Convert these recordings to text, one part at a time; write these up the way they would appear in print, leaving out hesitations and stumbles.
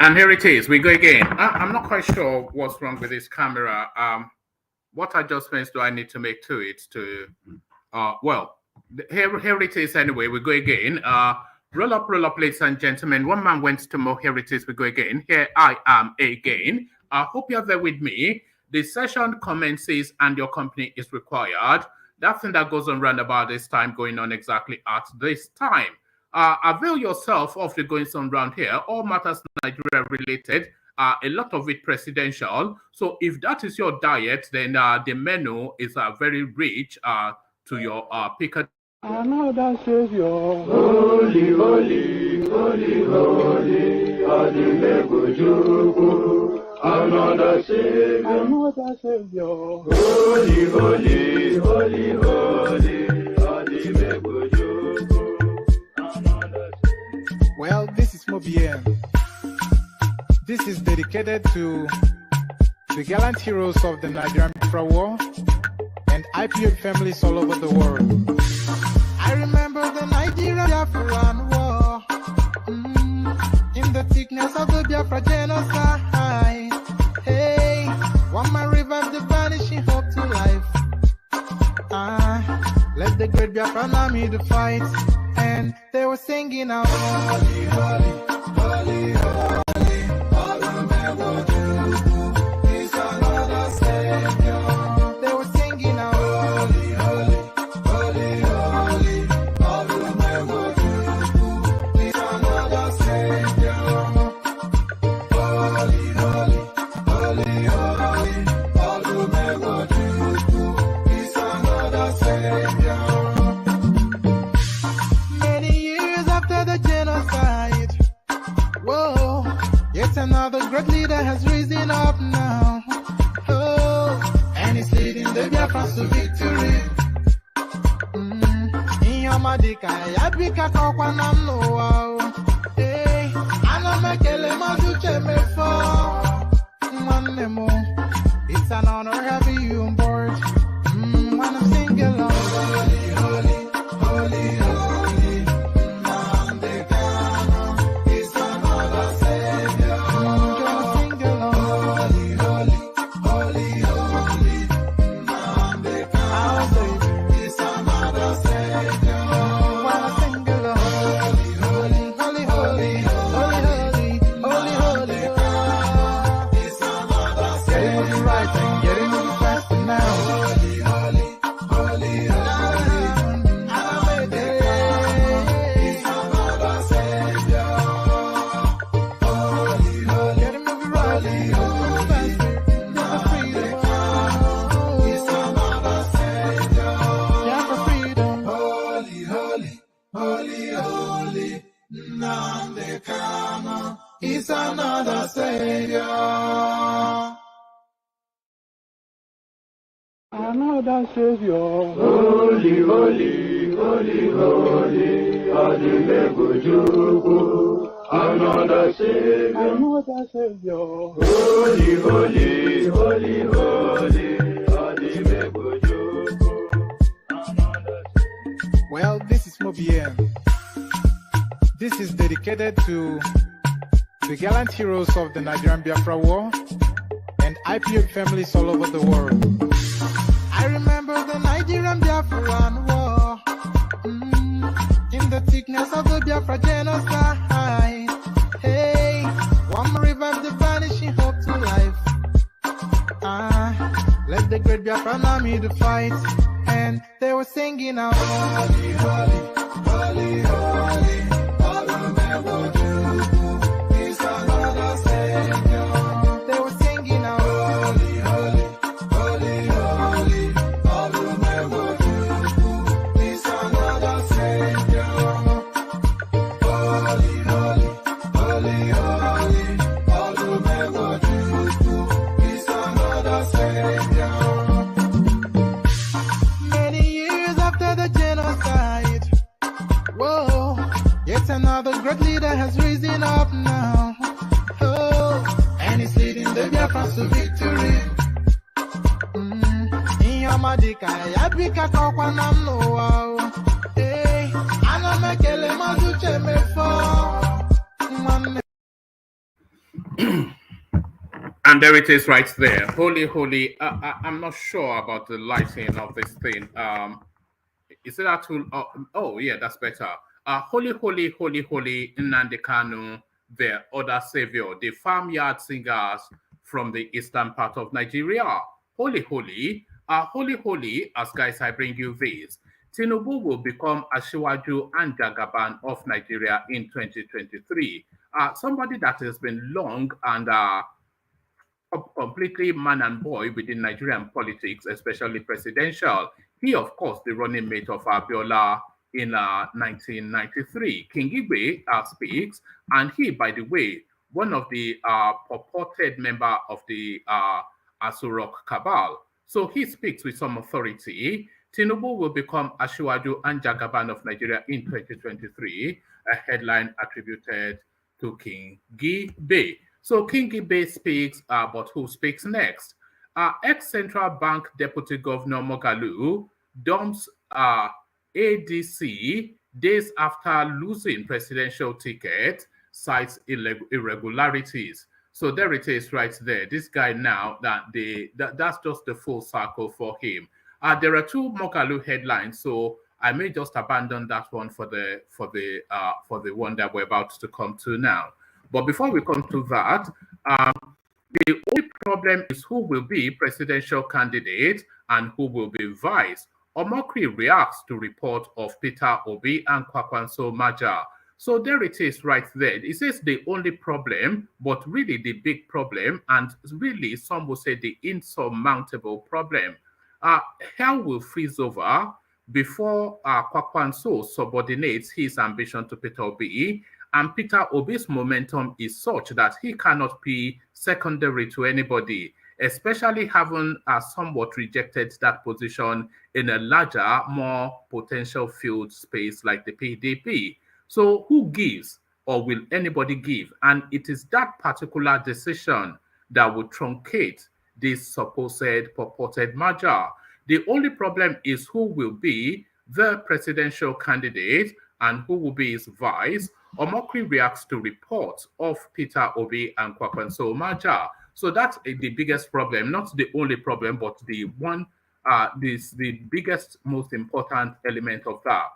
And here it is. We go again. I'm not quite sure what's wrong with this camera. What adjustments do I need to make to it to, well, here it is anyway. We go again. Roll up, ladies and gentlemen. One man went to more. Here it is. We go again. Here I am again. I hope you're there with me. The session commences and your company is required. That thing that goes on round about this time going on exactly at this time. Avail yourself of the goings on round here. All matters Nigeria related. A lot of it presidential. So if that is your diet, then the menu is very rich to your pick. Another Savior, holy, holy, holy, holy, ASIWAJU. Another Savior, holy, holy, holy, holy, ASIWAJU. Well, this is Mobian. This is dedicated to the gallant heroes of the Nigerian war and IPO families all over the world. I remember the Nigerian Biafran war, in the thickness of the Biafra genocide. Hey, one man revived the vanishing hope to life. Let the great Biafran army to fight, and they were singing out, holy, holy, holy, holy. Another great leader has risen up now. Oh, and he's leading the Biafrans to victory. In your madika, yabika Kwakwanso. Hey, Anamekele Mazuche Mefo. It's an honor having you on board. When I'm singing along. Holy, holy, holy, holy. It's another Savior. Another Savior. Holy, holy, holy, holy, ASIWAJU. Another Savior. Another Savior. Holy, holy, holy, holy, ASIWAJU. Well, this is Mobian. This is dedicated to the gallant heroes of the Nigerian Biafra war and IPO families all over the world. I remember the Nigerian Biafran war, in the thickness of the Biafra genocide. Hey, one revived the vanishing hope to life. Let the great Biafran army to fight, and they were singing out, holy, holy, holy, holy, He's another Savior. They were singing out, holy, holy, holy, holy, He's another Savior. Holy, holy, holy, holy, He's another Savior. Many years after the genocide, whoa, yet another great leader has risen up now. Oh, and he's leading the Biafrans to victory. In your madika, yabika Kwakwanso. Hey, Anamekele Mazuche And there it is right there. Holy, holy. I'm not sure about the lighting of this thing. Is it that tool? Oh, yeah, that's better. Holy, holy, holy, holy, Nnamdi Kanu, the other savior, the farmyard singers from the eastern part of Nigeria. Holy, holy, holy, holy, as guys, I bring you this. Tinubu will become ASIWAJU and JAGABAN of Nigeria in 2023. Somebody that has been long and completely man and boy within Nigerian politics, especially presidential. He, of course, the running mate of Abiola in 1993. King Igwe speaks, and he, by the way, one of the purported member of the Asurok cabal. So he speaks with some authority. Tinubu will become ASIWAJU and JAGABAN of Nigeria in 2023, a headline attributed to King Gibe. So King Gibe speaks, but who speaks next? Ex-Central Bank Deputy Governor Moghalu dumps ADC days after losing presidential ticket, cites irregularities. So there it is right there. This guy now, that's just the full circle for him. There are two Moghalu headlines, so I may just abandon that one for the one that we're about to come to now. But before we come to that, the only problem is who will be presidential candidate and who will be vice. Omokri reacts to report of Peter Obi and Kwakwanso merger. So there it is right there. It says the only problem, but really the big problem, and really some will say the insurmountable problem. Hell will freeze over before Kwakwanso subordinates his ambition to Peter Obi. And Peter Obi's momentum is such that he cannot be secondary to anybody, especially having somewhat rejected that position in a larger, more potential field space like the PDP. So who gives, or will anybody give? And it is that particular decision that would truncate this supposed purported merger. The only problem is who will be the presidential candidate and who will be his vice. Omokri reacts to reports of Peter Obi and Kwakwanso merger. So that's the biggest problem, not the only problem, but the one, the biggest, most important element of that.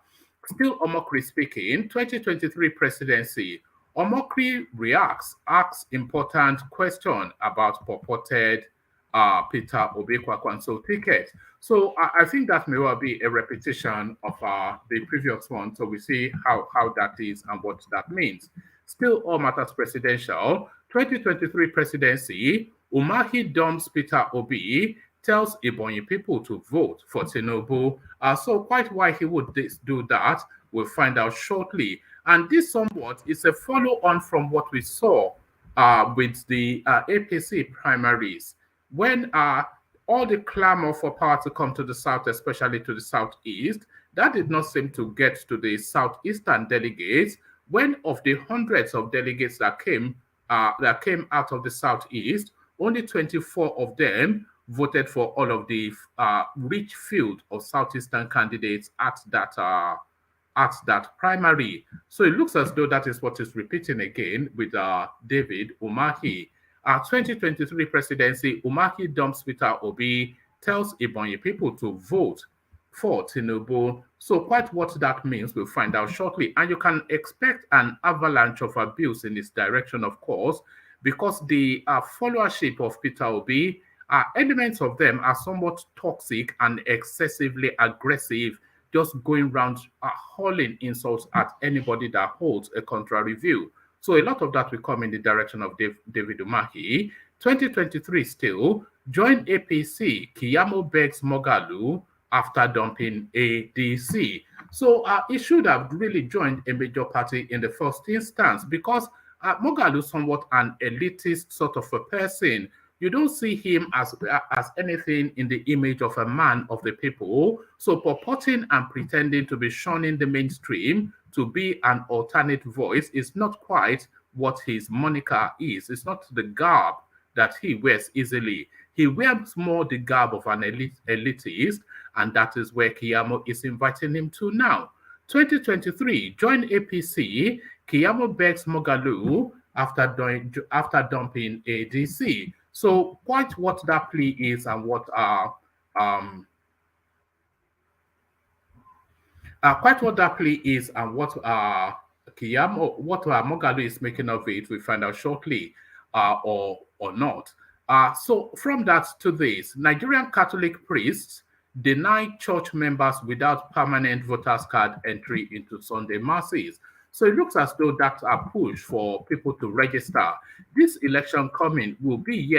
Still Omokri speaking, 2023 presidency. Omokri reacts, asks important question about purported Peter Obi Kwakwanso ticket. So I think that may well be a repetition of the previous one. So we see how that is and what that means. Still all matters presidential. 2023 presidency, Umahi dumps Peter Obi, tells Ebonyi people to vote for Tinubu. So quite why he would do that, we'll find out shortly. And this somewhat is a follow-on from what we saw with the APC primaries. When all the clamor for power to come to the south, especially to the southeast, that did not seem to get to the southeastern delegates. When of the hundreds of delegates that came out of the southeast, only 24 of them voted for all of the rich field of southeastern candidates at that primary. So it looks as though that is what is repeating again with David Umahi. 2023 presidency, Umahi dumps Peter Obi, tells Ebonyi people to vote for Tinubu. So quite what that means, we'll find out shortly. And you can expect an avalanche of abuse in this direction, of course, because the followership of Peter Obi, elements of them are somewhat toxic and excessively aggressive, just going around hurling insults at anybody that holds a contrary view. So a lot of that will come in the direction of David Umahi. 2023 still, join APC, Keyamo begs Moghalu after dumping ADC. So he should have really joined a major party in the first instance because Moghalu is somewhat an elitist sort of a person. You don't see him as anything in the image of a man of the people. So purporting and pretending to be shunning the mainstream to be an alternate voice is not quite what his moniker is. It's not the garb that he wears easily. He wears more the garb of an elitist, and that is where Keyamo is inviting him to now. 2023, join APC. Keyamo begs Moghalu after dumping ADC. So quite what that plea is and what quite what that plea is and what Moghalu is making of it, we find out shortly, or not. So from that to this, Nigerian Catholic priests deny church members without permanent voters card entry into Sunday masses. So it looks as though that's a push for people to register. This election coming will be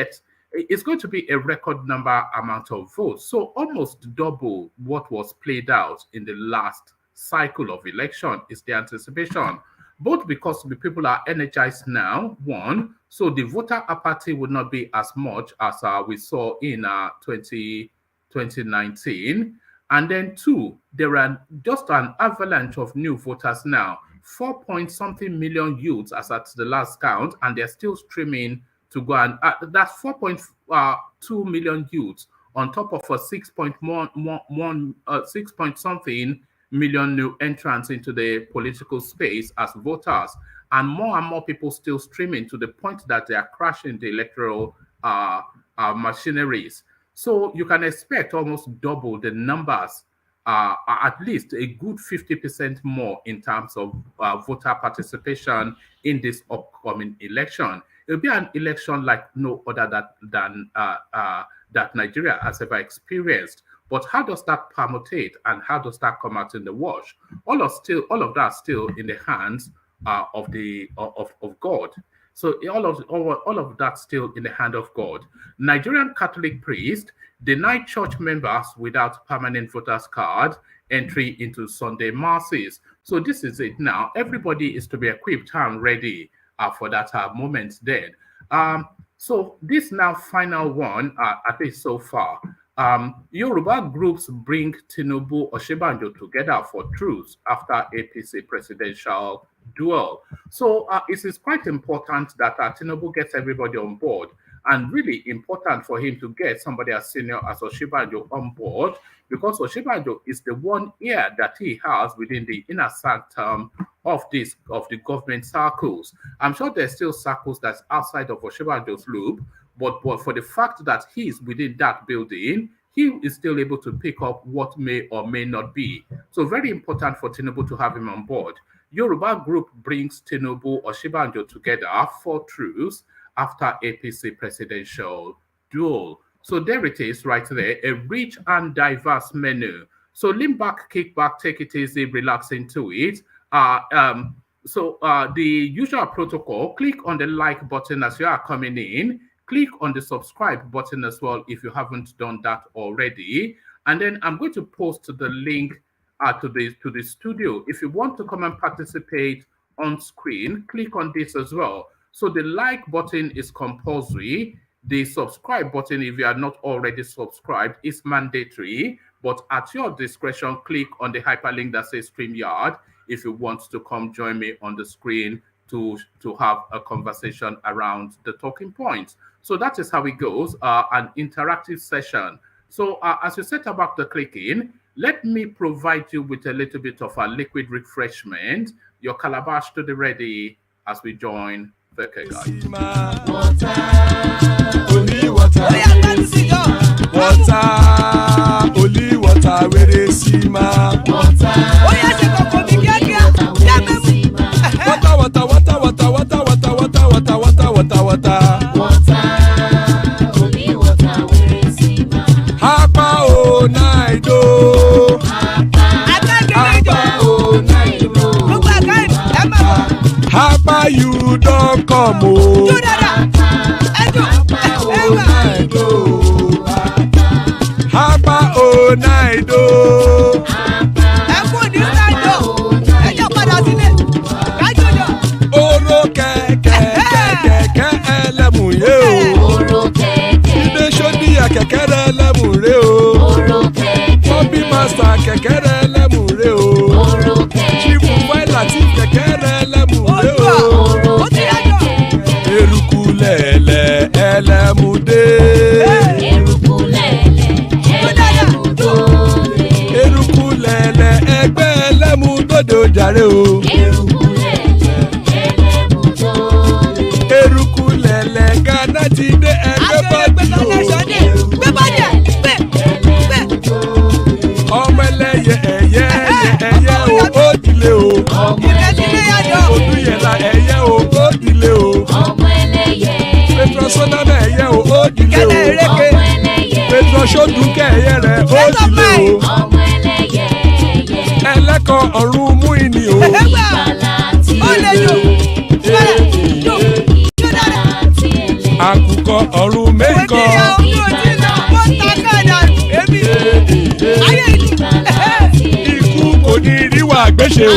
it's going to be a record amount of votes. So almost double what was played out in the last cycle of election is the anticipation. Both because the people are energized now, one, so the voter apathy would not be as much as we saw in 2019. And then two, there are just an avalanche of new voters now. 4-point-something million youths as at the last count, and they're still streaming to go and that's 4.2 million youths on top of a 6-point-something million new entrants into the political space as voters, and more people still streaming to the point that they are crashing the electoral machineries. So you can expect almost double the numbers, at least a good 50% more in terms of voter participation in this upcoming election. It'll be an election like no other that Nigeria has ever experienced. But how does that permutate and how does that come out in the wash? All of that still in the hands of God. So all of that still in the hand of God. Nigerian Catholic priest deny church members without permanent voters card entry into Sunday masses. So this is it now. Everybody is to be equipped and ready for that moment then. So this now final one, at least so far, Yoruba groups bring Tinubu Osinbajo together for truce after APC presidential duel. So it is quite important that Tinubu gets everybody on board, and really important for him to get somebody as senior as Osinbajo on board, because Osinbajo is the one ear that he has within the inner sanctum of the government circles. I'm sure there's still circles that's outside of Osinbajo's loop, but for the fact that he's within that building, he is still able to pick up what may or may not be. So very important for Tinubu to have him on board. Yoruba group brings Tinubu Osinbajo together for truce after APC presidential duel. So there it is right there, a rich and diverse menu. So lean back, kick back, take it easy, relax into it. The usual protocol, click on the like button as you are coming in. Click on the subscribe button as well if you haven't done that already. And then I'm going to post the link to the studio. If you want to come and participate on screen, click on this as well. So the like button is compulsory. The subscribe button, if you are not already subscribed, is mandatory. But at your discretion, click on the hyperlink that says StreamYard if you want to come join me on the screen to have a conversation around the talking points. So that is how it goes, an interactive session. So as you set about the clicking, let me provide you with a little bit of a liquid refreshment. Your calabash to the ready as we join the guys. Only water, where they see ma. Water, only water, where they see ma. Hapa o naido. Hapa you don't come o. Hapa o naido. Oro kẹ̀kẹ́ ẹlẹ́mù yé o. Ilé sọ́dí kẹ̀kẹ́ ẹlẹ́mù ré o. Bobby master kẹ̀kẹ́ ẹlẹ́mù ré o. Chifu wáìlà tí kẹ̀kẹ́ ẹlẹ́mù ré o. Eruku lẹ̀lẹ̀ ẹlẹ́mù dé. Eruku lẹ̀lẹ̀ dilé o. Odúyẹ̀lá ẹ̀yẹ o, ó dilé o. Petro Sodana ẹ̀yẹ o, ó dilé o. Petro Sodunke ẹ̀yẹ rẹ̀, ó dilé o. Ẹlẹ́kọ̀ ọ̀run mú ìní o. Àkùkọ ọ̀run méjìkọ. Ikú kò ní ríwà gbéṣe o.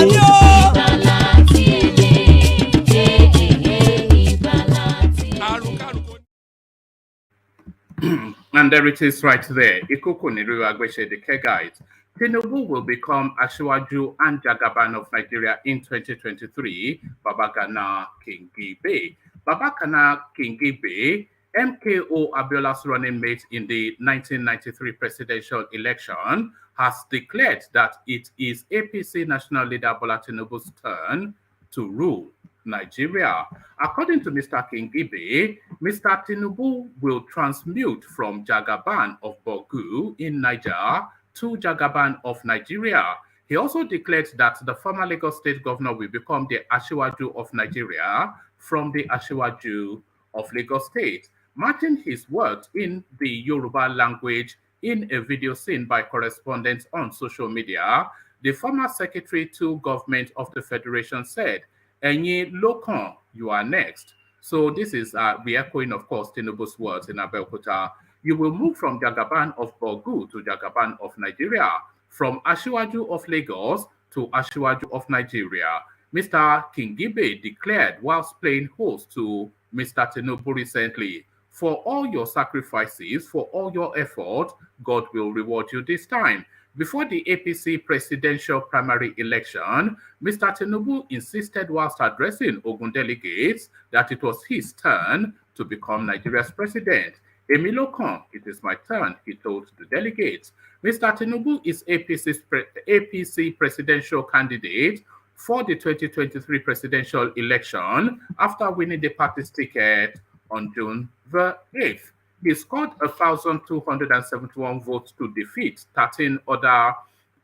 And there it is right there. Ikuku Niru Agweshe, the Kegaite. Tinubu will become ASIWAJU and JAGABAN of Nigeria in 2023. Babagana Kingibe. Babagana Kingibe, MKO Abiola's running mate in the 1993 presidential election, has declared that it is APC national leader Bola Tinubu's turn to rule Nigeria. According to Mr. Kingibe, Mr. Tinubu will transmute from JAGABAN of Bogu in Niger to JAGABAN of Nigeria. He also declared that the former Lagos State governor will become the ASIWAJU of Nigeria from the ASIWAJU of Lagos State. Matching his words in the Yoruba language in a video seen by correspondents on social media, the former secretary to government of the federation said, "Enyi Lokan, you are next." So this is re-echoing, of course, Tinubu's words in Abeokuta. You will move from JAGABAN of Bogu to JAGABAN of Nigeria, from ASIWAJU of Lagos to ASIWAJU of Nigeria. Mr. Kingibe declared whilst playing host to Mr. Tinubu recently, "For all your sacrifices, for all your effort, God will reward you this time." Before the APC presidential primary election, Mr. Tinubu insisted whilst addressing Ogun delegates that it was his turn to become Nigeria's president. "Emilokan, it is my turn," he told the delegates. Mr. Tinubu is APC presidential candidate for the 2023 presidential election after winning the party's ticket on June the 8th. He scored 1,271 votes to defeat 13 other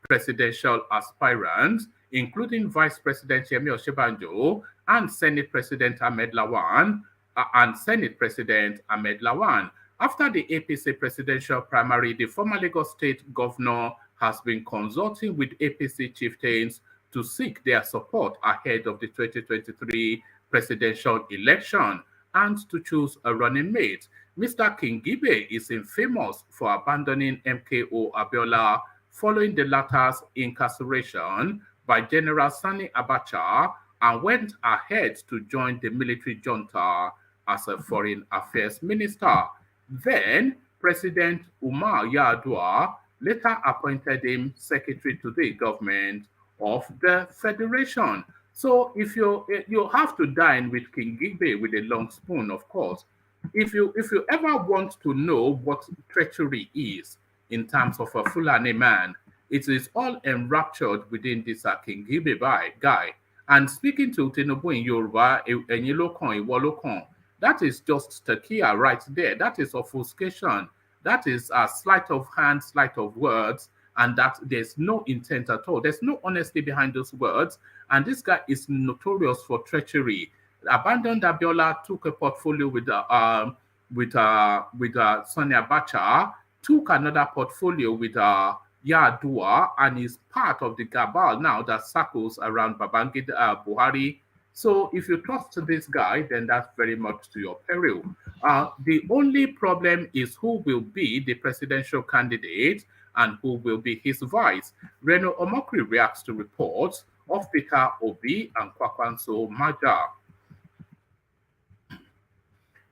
presidential aspirants, including Vice President Yemi Osinbajo and Senate President Ahmed Lawan. After the APC presidential primary, the former Lagos State governor has been consulting with APC chieftains to seek their support ahead of the 2023 presidential election and to choose a running mate. Mr. Kingibe is infamous for abandoning MKO Abiola following the latter's incarceration by General Sani Abacha and went ahead to join the military junta as a foreign affairs minister. Then, President Umahi later appointed him secretary to the government of the federation. So if you have to dine with Kingibe with a long spoon, of course. If you ever want to know what treachery is in terms of a Fulani man, it is all enraptured within this Kingibe guy. And speaking to Tinubu in Yoruba, Enyilokan, Iwolokan, that is just takia right there. That is obfuscation. That is a sleight of hand, sleight of words, and that there's no intent at all. There's no honesty behind those words. And this guy is notorious for treachery. Abandoned Abiola, took a portfolio with Sani Abacha, took another portfolio with Yar'Adua, and is part of the cabal now that circles around Babangida Buhari. So if you trust this guy, then that's very much to your peril. The only problem is who will be the presidential candidate and who will be his vice. Reno Omokri reacts to reports of Peter Obi and Kwakwanso merger.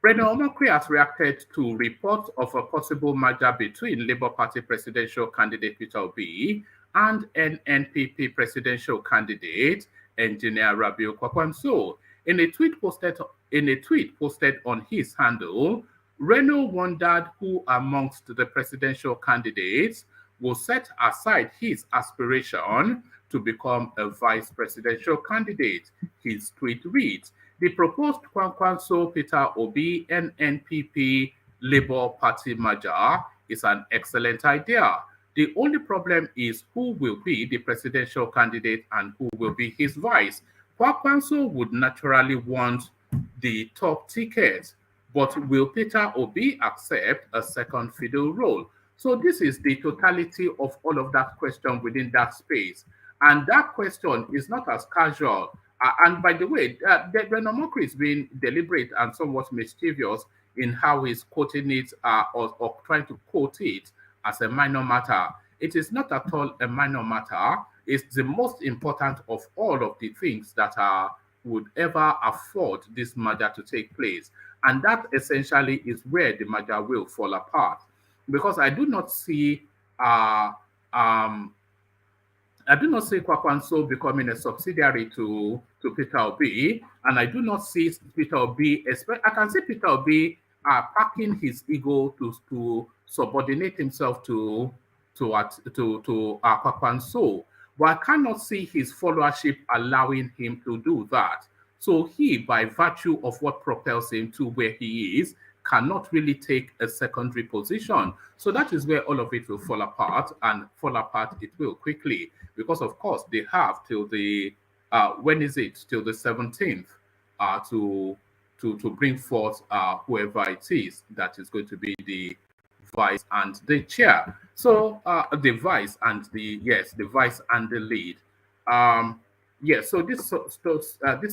Reno Omokri has reacted to reports of a possible merger between Labour Party presidential candidate Peter Obi and NNPP presidential candidate Engineer Rabiu Kwakwanso. In a tweet posted on his handle, Reno wondered who amongst the presidential candidates will set aside his aspiration to become a vice presidential candidate. His tweet reads, "The proposed Kwakwanso Peter Obi NNPP Labour Party merger is an excellent idea. The only problem is who will be the presidential candidate and who will be his vice. Kwakwanso would naturally want the top ticket, but will Peter Obi accept a second fiddle role? So this is the totality of all of that question within that space. And that question is not as casual. And by the way, Bernard Mokri is being deliberate and somewhat mischievous in how he's quoting it or trying to quote it as a minor matter. It is not at all a minor matter. It's the most important of all of the things that would ever afford this merger to take place. And that essentially is where the merger will fall apart. Because I do not see Kwakwanso becoming a subsidiary to Peter Obi, and I do not see Peter Obi. I can see Peter Obi packing his ego to subordinate himself to Kwakwanso, but I cannot see his followership allowing him to do that. So he, by virtue of what propels him to where he is, cannot really take a secondary position. So that is where all of it will fall apart, and fall apart it will quickly, because of course they have till the when is it? Till the 17th to bring forth whoever it is that is going to be the vice and the chair. So the vice and the vice and the lead. Yes, so this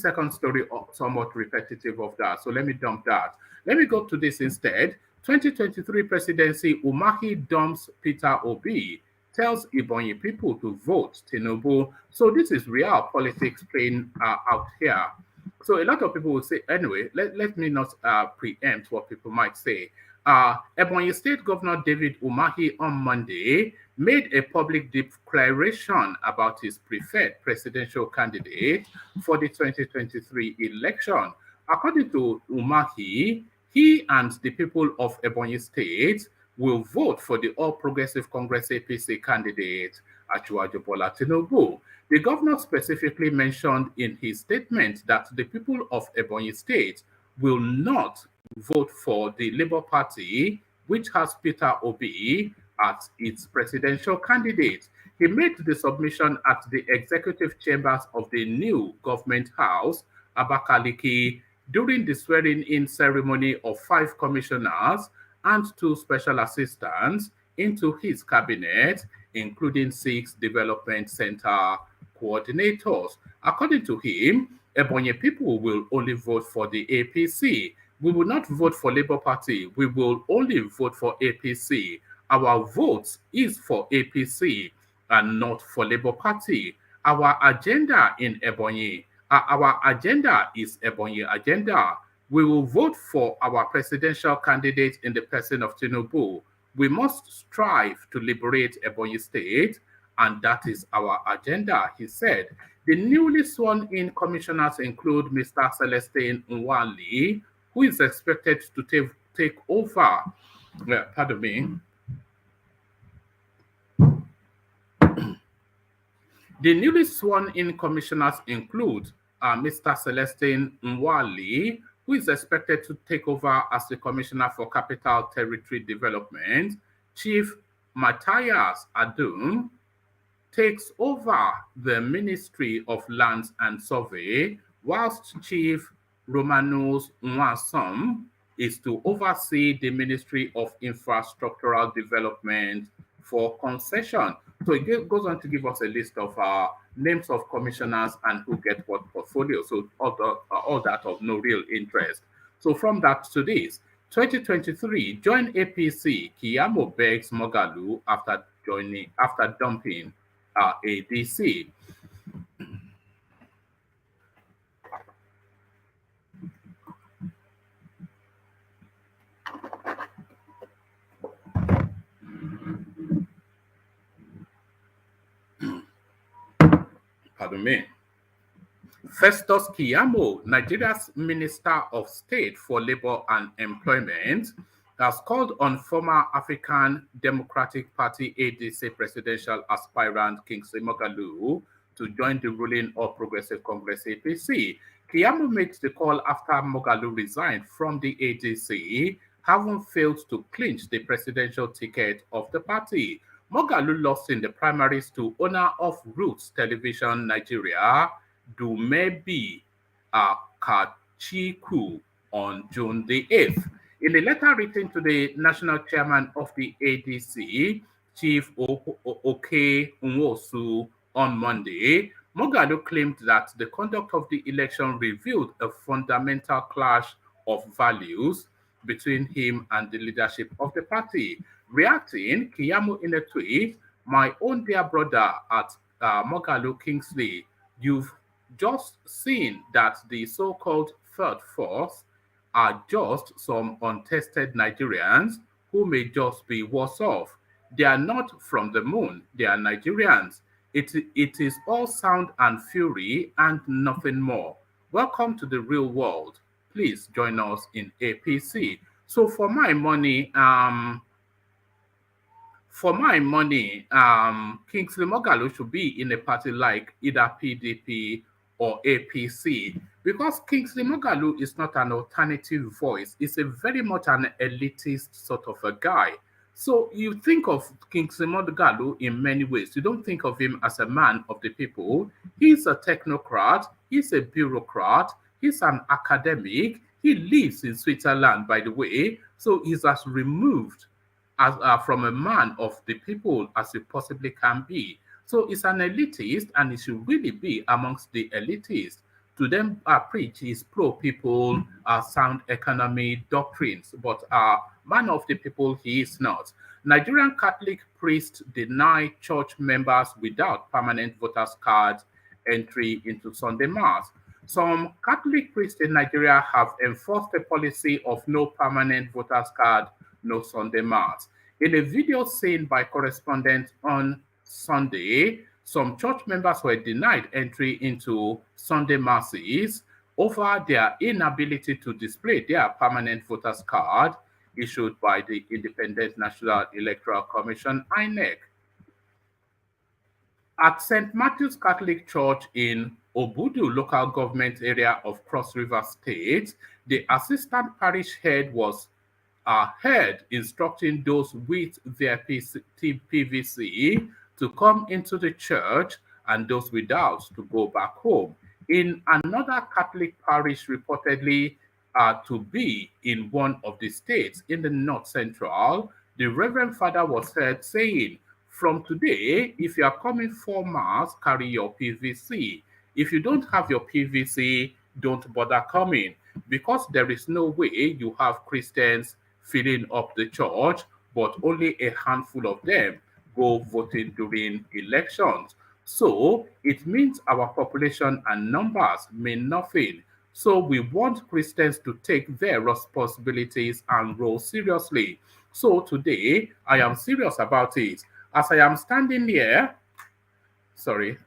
second story somewhat repetitive of that. So let me dump that. Let me go to this instead. 2023 presidency, Umahi dumps Peter Obi, tells Ebonyi people to vote Tinubu. So this is real politics playing out here. So a lot of people will say, anyway, let me not preempt what people might say. Ebonyi State Governor David Umahi on Monday made a public declaration about his preferred presidential candidate for the 2023 election. According to Umahi, he and the people of Ebonyi State will vote for the All Progressive Congress APC candidate, ASIWAJU Bola Tinubu. The governor specifically mentioned in his statement that the people of Ebonyi State will not vote for the Labour Party, which has Peter Obi as its presidential candidate. He made the submission at the executive chambers of the new government house, Abakaliki, during the swearing-in ceremony of 5 commissioners and 2 special assistants into his cabinet, including 6 development center coordinators. According to him, Ebonyi people will only vote for the APC. We will not vote for Labour Party. We will only vote for APC. Our vote is for APC and not for Labour Party. Our agenda in Ebonyi, our agenda is Ebonyi agenda. We will vote for our presidential candidate in the person of Tinubu. We must strive to liberate Ebonyi State, and that is our agenda, he said. The newly sworn-in commissioners include Mr. Celestine Nwali, who is expected to take over. Pardon me. The newly sworn-in commissioners include Mr. Celestine Nwali, who is expected to take over as the Commissioner for Capital Territory Development. Chief Matthias Adum takes over the Ministry of Lands and Survey, whilst Chief Romanus Nwasom is to oversee the Ministry of Infrastructural Development for concession. So it goes on to give us a list of names of commissioners and who get what portfolio. So all that of no real interest. So from that to this, 2023, join APC. Kiyamo begs Moghalu after dumping ADC. Pardon me. Festus Keyamo, Nigeria's Minister of State for Labor and Employment, has called on former African Democratic Party ADC presidential aspirant Kingsley Moghalu to join the ruling All Progressive Congress APC. Keyamo made the call after Moghalu resigned from the ADC, having failed to clinch the presidential ticket of the party. Moghalu lost in the primaries to owner of Roots Television Nigeria, Dumebi Kachiku, on June the 8th. In a letter written to the national chairman of the ADC, Chief Oke Nwosu, on Monday, Moghalu claimed that the conduct of the election revealed a fundamental clash of values between him and the leadership of the party. Reacting, Keyamo in a tweet, "My own dear brother at Moghalu Kingsley, you've just seen that the so-called third force are just some untested Nigerians who may just be worse off. They are not from the moon, they are Nigerians. It is all sound and fury and nothing more. Welcome to the real world. Please join us in APC." So for my money, Kingsley Moghalu should be in a party like either PDP or APC, because Kingsley Moghalu is not an alternative voice. He's a very much an elitist sort of a guy. So you think of Kingsley Moghalu in many ways. You don't think of him as a man of the people. He's a technocrat. He's a bureaucrat. He's an academic. He lives in Switzerland, by the way. So he's as removed from a man of the people as it possibly can be. So he's an elitist, and he should really be amongst the elitists. To them, preach his pro-people, sound economy doctrines, but man of the people he is not. Nigerian Catholic priests deny church members without permanent voters cards entry into Sunday Mass. Some Catholic priests in Nigeria have enforced a policy of no permanent voters card, no Sunday Mass. In a video seen by correspondents on Sunday, some church members were denied entry into Sunday Masses over their inability to display their permanent voters card issued by the Independent National Electoral Commission, INEC. At St. Matthew's Catholic Church in Obudu local government area of Cross River State, the assistant parish head was heard instructing those with their PVC to come into the church and those without to go back home. In another Catholic parish reportedly to be in one of the states in the North Central, the Reverend Father was heard saying, "From today, if you are coming for Mass, carry your PVC. If you don't have your PVC, don't bother coming, because there is no way you have Christians filling up the church, but only a handful of them go voting during elections. So it means our population and numbers mean nothing. So we want Christians to take their responsibilities and role seriously. So today, I am serious about it. As I am standing here, sorry,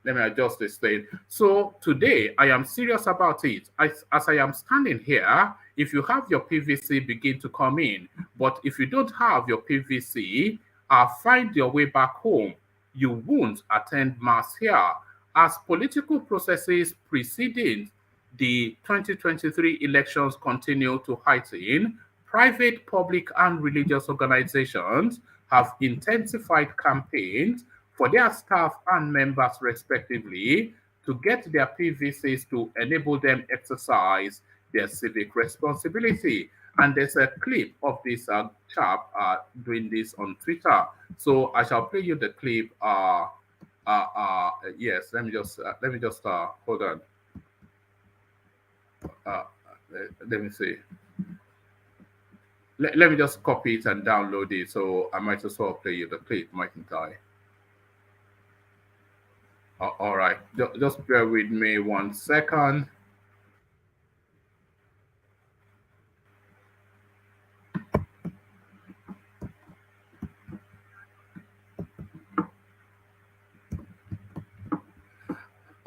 let me adjust this thing. So today, I am serious about it. As I am standing here, if you have your PVC, begin to come in. But if you don't have your PVC, find your way back home. You won't attend Mass here. As political processes preceding the 2023 elections continue to heighten, private, public, and religious organizations have intensified campaigns for their staff and members respectively to get their PVCs to enable them exercise their civic responsibility. And there's a clip of this chap doing this on Twitter. So I shall play you the clip. Yes, let me just hold on. Let me see. Let me just copy it and download it. So I might as well play you the clip, mightn't I? All right, just bear with me 1 second.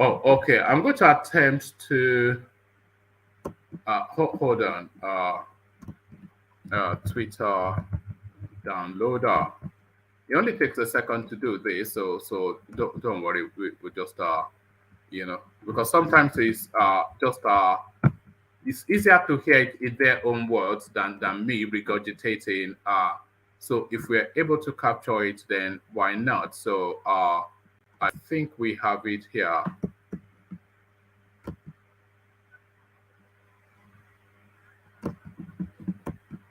Oh, okay. I'm going to attempt to hold on. Twitter downloader. It only takes a second to do this, so don't worry. We just because sometimes it's it's easier to hear it in their own words than me regurgitating So if we're able to capture it, then why not? So I think we have it here.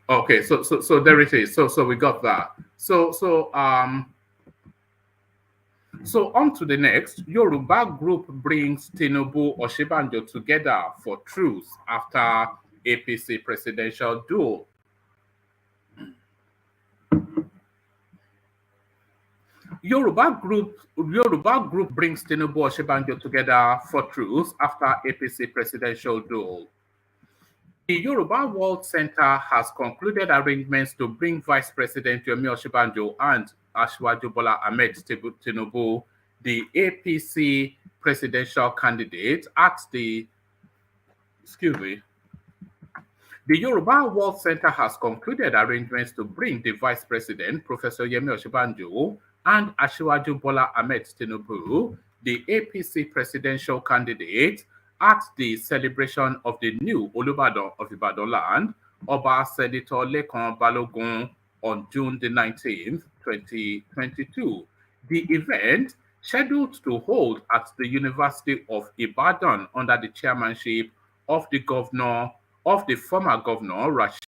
Okay, so there it is. So we got that. So on to the next. Yoruba group brings Tinubu Oshibanjo together for truce after APC presidential duel. Yoruba group brings Tinubu Oshibanjo together for truce after APC presidential duel. The Yoruba World Center has concluded arrangements to bring Vice President Yomi Oshibanjo and ASIWAJU Bola Ahmed Tinubu, the APC presidential candidate, the Yoruba World Center has concluded arrangements to bring the Vice President, Professor Yemi Oshibanjo, and ASIWAJU Bola Ahmed Tinubu, the APC presidential candidate, at the celebration of the new Olubadan of Ibadan land, Oba Senator Lekan Balogun, on June the 19th, 2022. The event, scheduled to hold at the University of Ibadan under the chairmanship of the former governor, Rashid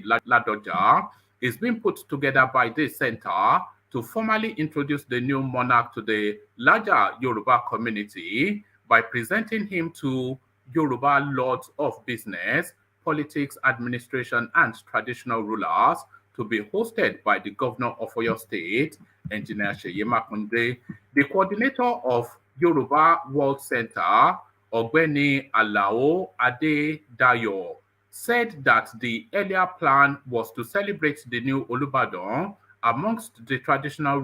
Ladoja, is being put together by this center to formally introduce the new monarch to the larger Yoruba community by presenting him to Yoruba lords of business, politics, administration, and traditional rulers to be hosted by the governor of Oyo State, Engineer Seyi Makunde. The coordinator of Yoruba World Center, Ogbeni Alao Adedayo, said that the earlier plan was to celebrate the new Olubadan amongst the traditional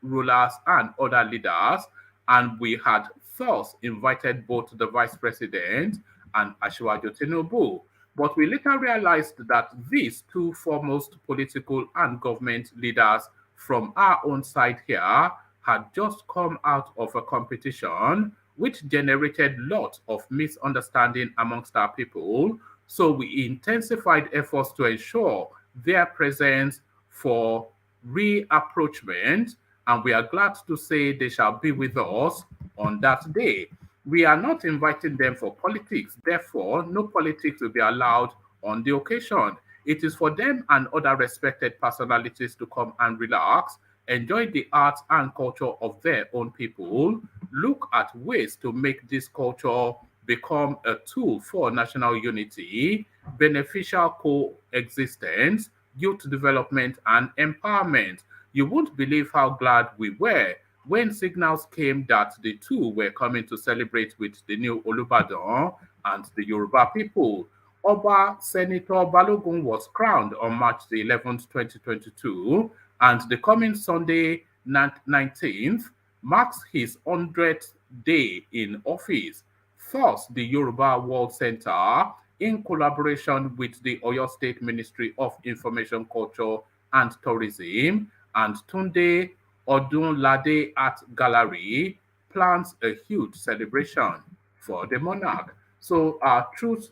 rulers and other leaders, and we had thus invited both the Vice President and ASIWAJU Tinubu. But we later realized that these two foremost political and government leaders from our own side here had just come out of a competition which generated lots of misunderstanding amongst our people. So we intensified efforts to ensure their presence for reapproachment, and we are glad to say they shall be with us on that day. We are not inviting them for politics, therefore, no politics will be allowed on the occasion. It is for them and other respected personalities to come and relax, enjoy the arts and culture of their own people, look at ways to make this culture become a tool for national unity, beneficial coexistence, youth development, and empowerment. You won't believe how glad we were when signals came that the two were coming to celebrate with the new Olubadan and the Yoruba people. Oba Senator Balogun was crowned on March the 11th, 2022, and the coming Sunday, 19th, marks his 100th day in office. Thus, the Yoruba World Center, in collaboration with the Oyo State Ministry of Information, Culture, and Tourism, and Tunde Odunlade Art Gallery, plans a huge celebration for the monarch. So, truth,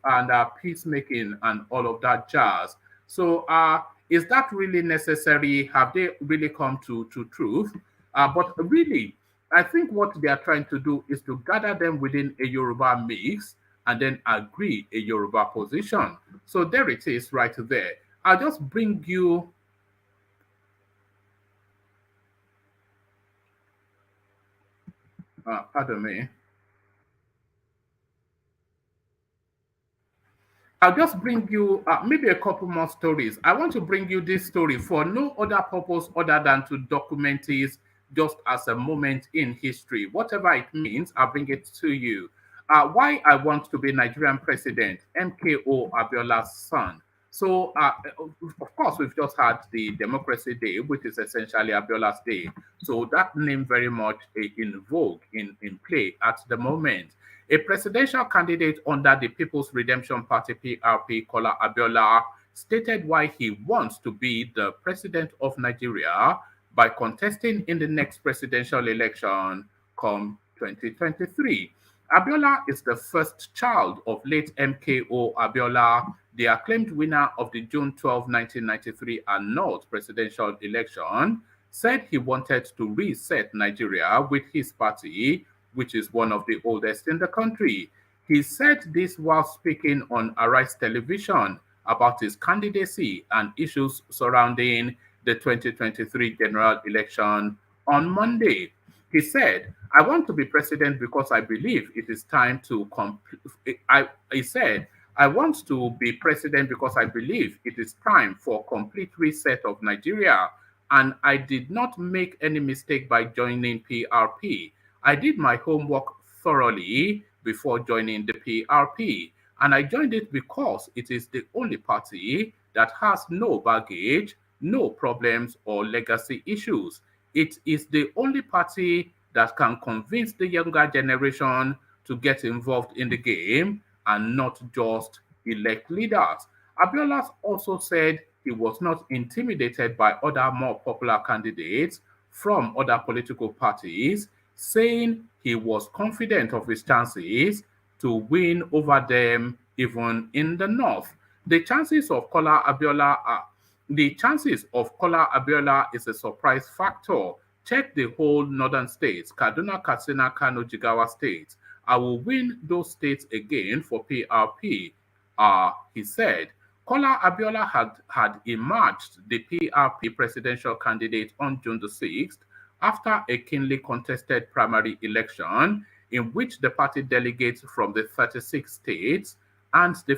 and peacemaking, and all of that jazz. So, is that really necessary? Have they really come to truth? But really, I think what they are trying to do is to gather them within a Yoruba mix and then agree a Yoruba position. So there it is right there. I'll just bring you pardon me. I'll just bring you maybe a couple more stories. I want to bring you this story for no other purpose other than to document it just as a moment in history. Whatever it means, I'll bring it to you. Why I want to be Nigerian president, MKO Abiola's son. So, of course, we've just had the Democracy Day, which is essentially Abiola's Day. So that name very much in vogue, in play at the moment. A presidential candidate under the People's Redemption Party, PRP, Kola Abiola, stated why he wants to be the president of Nigeria by contesting in the next presidential election come 2023. Abiola is the first child of late MKO Abiola, the acclaimed winner of the June 12, 1993 annulled presidential election, said he wanted to reset Nigeria with his party, which is one of the oldest in the country. He said this while speaking on Arise Television about his candidacy and issues surrounding the 2023 general election on Monday. He said, I want to be president because I believe it is time to he said, I want to be president because I believe it is time for complete reset of Nigeria. And I did not make any mistake by joining PRP. I did my homework thoroughly before joining the PRP. And I joined it because it is the only party that has no baggage, no problems or legacy issues. It is the only party that can convince the younger generation to get involved in the game and not just elect leaders. Abiola also said he was not intimidated by other more popular candidates from other political parties, saying he was confident of his chances to win over them even in the north. The chances of Kola Abiola are the chances of Kola Abiola is a surprise factor. Check the whole northern states, Kaduna, Katsina, Kano, Jigawa states. I will win those states again for PRP, he said. Kola Abiola had emerged the PRP presidential candidate on June the 6th after a keenly contested primary election in which the party delegates from the 36 states and the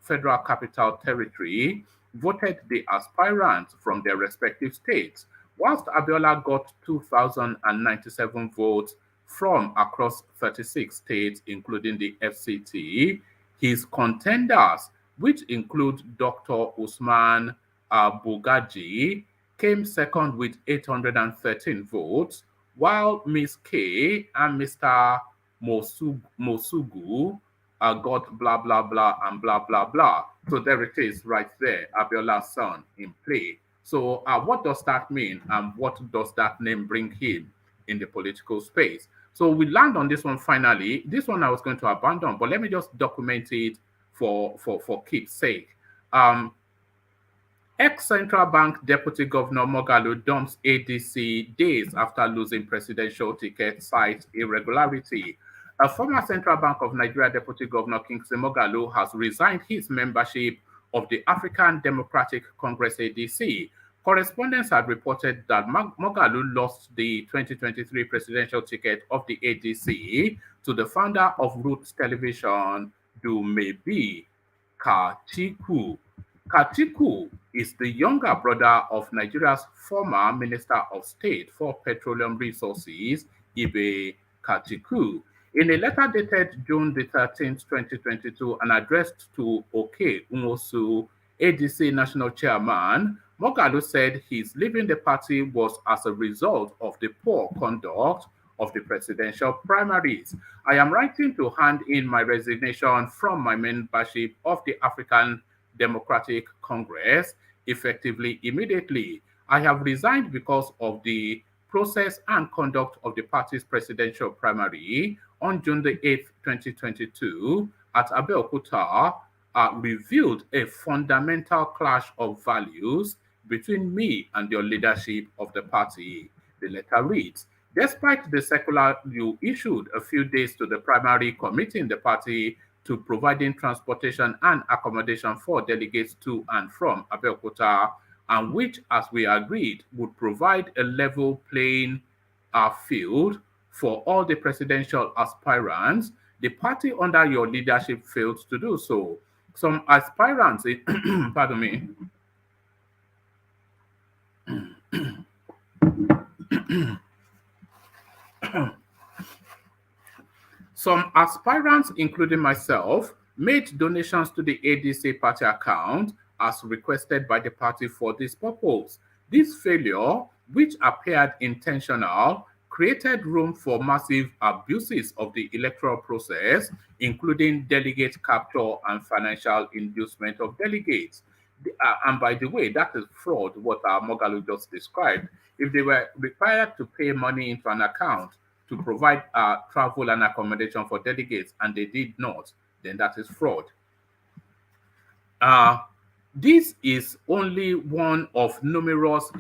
federal capital territory voted the aspirants from their respective states, whilst Abiola got 2,097 votes from across 36 states, including the FCT. His contenders, which include Dr. Usman Bugaji, came second with 813 votes, while Ms. K and Mr. Mosugu got blah, blah, blah, and blah, blah, blah. So there it is right there, Abiola's son in play. So what does that mean, and what does that name bring him in the political space? So we land on this one finally. This one I was going to abandon, but let me just document it for keep's sake. Ex-Central Bank Deputy Governor Moghalu dumps ADC days after losing presidential ticket, cites irregularity. A former Central Bank of Nigeria Deputy Governor Kingsley Moghalu has resigned his membership of the African Democratic Congress ADC. Correspondents had reported that Moghalu lost the 2023 presidential ticket of the ADC to the founder of Roots Television, Dumebi Kachiku. Kachiku is the younger brother of Nigeria's former Minister of State for Petroleum Resources, Ibe Kachiku. In a letter dated June the 13th, 2022, and addressed to Oke Umosu, ADC National Chairman, Moghalu said his leaving the party was as a result of the poor conduct of the presidential primaries. I am writing to hand in my resignation from my membership of the African Democratic Congress effectively immediately. I have resigned because of the process and conduct of the party's presidential primary on June the 8th, 2022 at Abeokuta revealed a fundamental clash of values between me and your leadership of the party. The letter reads, despite the circular you issued a few days to the primary committing the party to providing transportation and accommodation for delegates to and from Abeokuta, and which, as we agreed, would provide a level playing field for all the presidential aspirants, the party under your leadership failed to do so. Some aspirants, pardon me, some aspirants, including myself, made donations to the ADC party account as requested by the party for this purpose. This failure, which appeared intentional, created room for massive abuses of the electoral process, including delegate capture and financial inducement of delegates. And by the way, that is fraud, what Moghalu just described. If they were required to pay money into an account to provide travel and accommodation for delegates, and they did not, then that is fraud. This is only one of numerous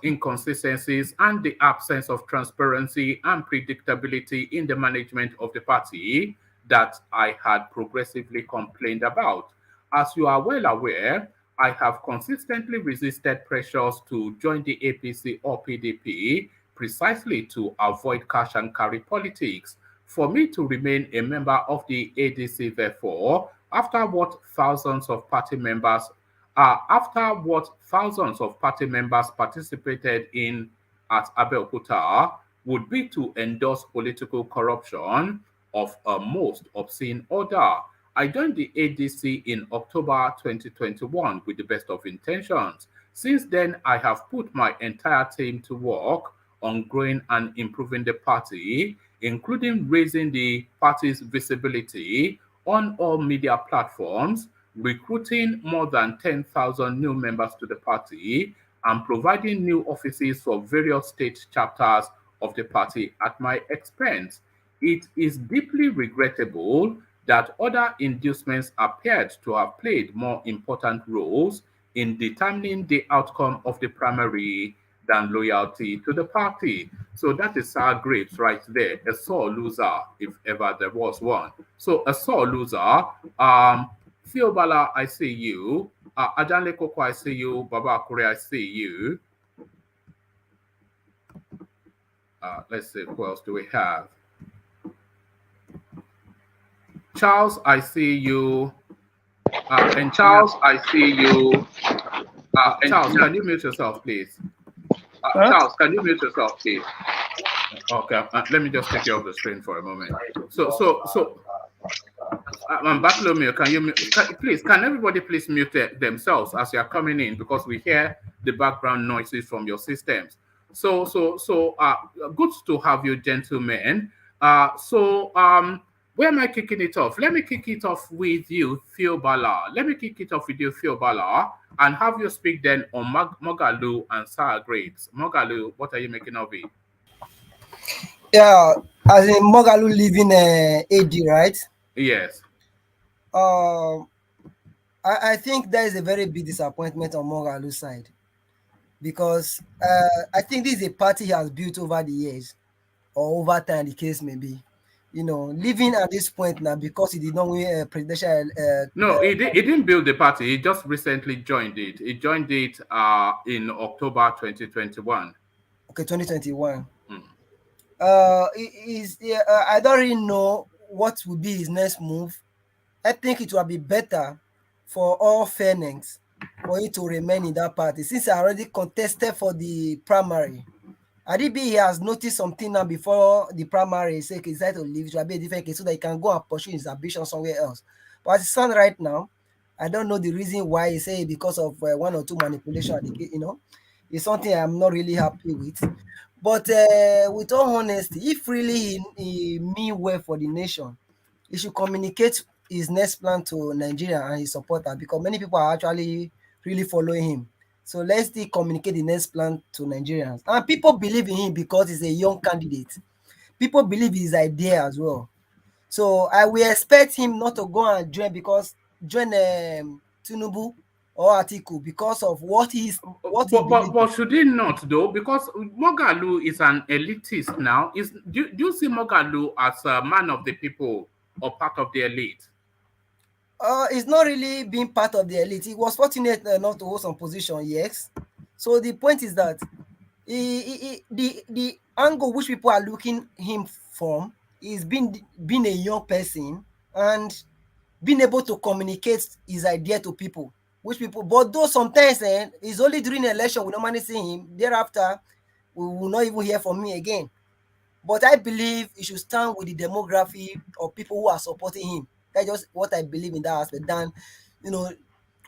inconsistencies and the absence of transparency and predictability in the management of the party that I had progressively complained about. As you are well aware, I have consistently resisted pressures to join the APC or PDP precisely to avoid cash and carry politics. For me to remain a member of the ADC, therefore, after what thousands of party members participated in at Abeokuta, would be to endorse political corruption of a most obscene order. I joined the ADC in October 2021 with the best of intentions. Since then, I have put my entire team to work on growing and improving the party, including raising the party's visibility on all media platforms, recruiting more than 10,000 new members to the party, and providing new offices for various state chapters of the party at my expense. It is deeply regrettable that other inducements appeared to have played more important roles in determining the outcome of the primary than loyalty to the party. So that is our grapes right there, a sore loser, if ever there was one. So a sore loser. Theobala, I see you. Ajanle Koko, I see you. Baba Akure, I see you. Let's see, who else do we have? Charles, I see you. And Charles, I see you. Charles, can you mute yourself, please? Charles, can you mute yourself, please? Okay, let me just take you off the screen for a moment. So, Bartholomew, can everybody please mute themselves as you are coming in, because we hear the background noises from your systems. So, good to have you, gentlemen. Where am I kicking it off? Let me kick it off with you, Theobala. And have you speak then on Moghalu and sour grapes. Moghalu, what are you making of it? Yeah, as in Moghalu leaving AD, right? Yes. I think there is a very big disappointment on Moghalu's side, because I think this is a party he has built over the years, or over time, the case may be. You know, leaving at this point now because he did not win a presidential. No, he didn't build the party. He just recently joined it. He joined it in October 2021. Okay, 2021. Mm. I don't really know what would be his next move. I think it will be better for all fairness for him to remain in that party, since I already contested for the primary. Adibi, he has noticed something now before the primary. He said he decided to leave. It will be a different case so that he can go and pursue his ambition somewhere else. But as it stands right now, I don't know the reason why he say because of one or two manipulation. You know, it's something I'm not really happy with. But with all honesty, if really he mean well for the nation, he should communicate his next plan to Nigeria and his supporters, because many people are actually really following him. So let's still communicate the next plan to Nigerians. And people believe in him because he's a young candidate. People believe his idea as well. So I will expect him not to go and join Tinubu or Atiku because of what he's. But should he not, though? Because Moghalu is an elitist now. Do you see Moghalu as a man of the people or part of the elite? He's not really being part of the elite. He was fortunate enough to hold some position, yes. So the point is that the angle which people are looking him from is being a young person and being able to communicate his idea to people. But though sometimes it's only during the election we normally see him. Thereafter, we will not even hear from him again. But I believe he should stand with the demography of people who are supporting him. That's just what I believe in that aspect. Then, you know,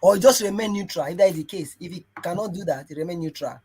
or just remain neutral if that is the case. If he cannot do that, he remain neutral.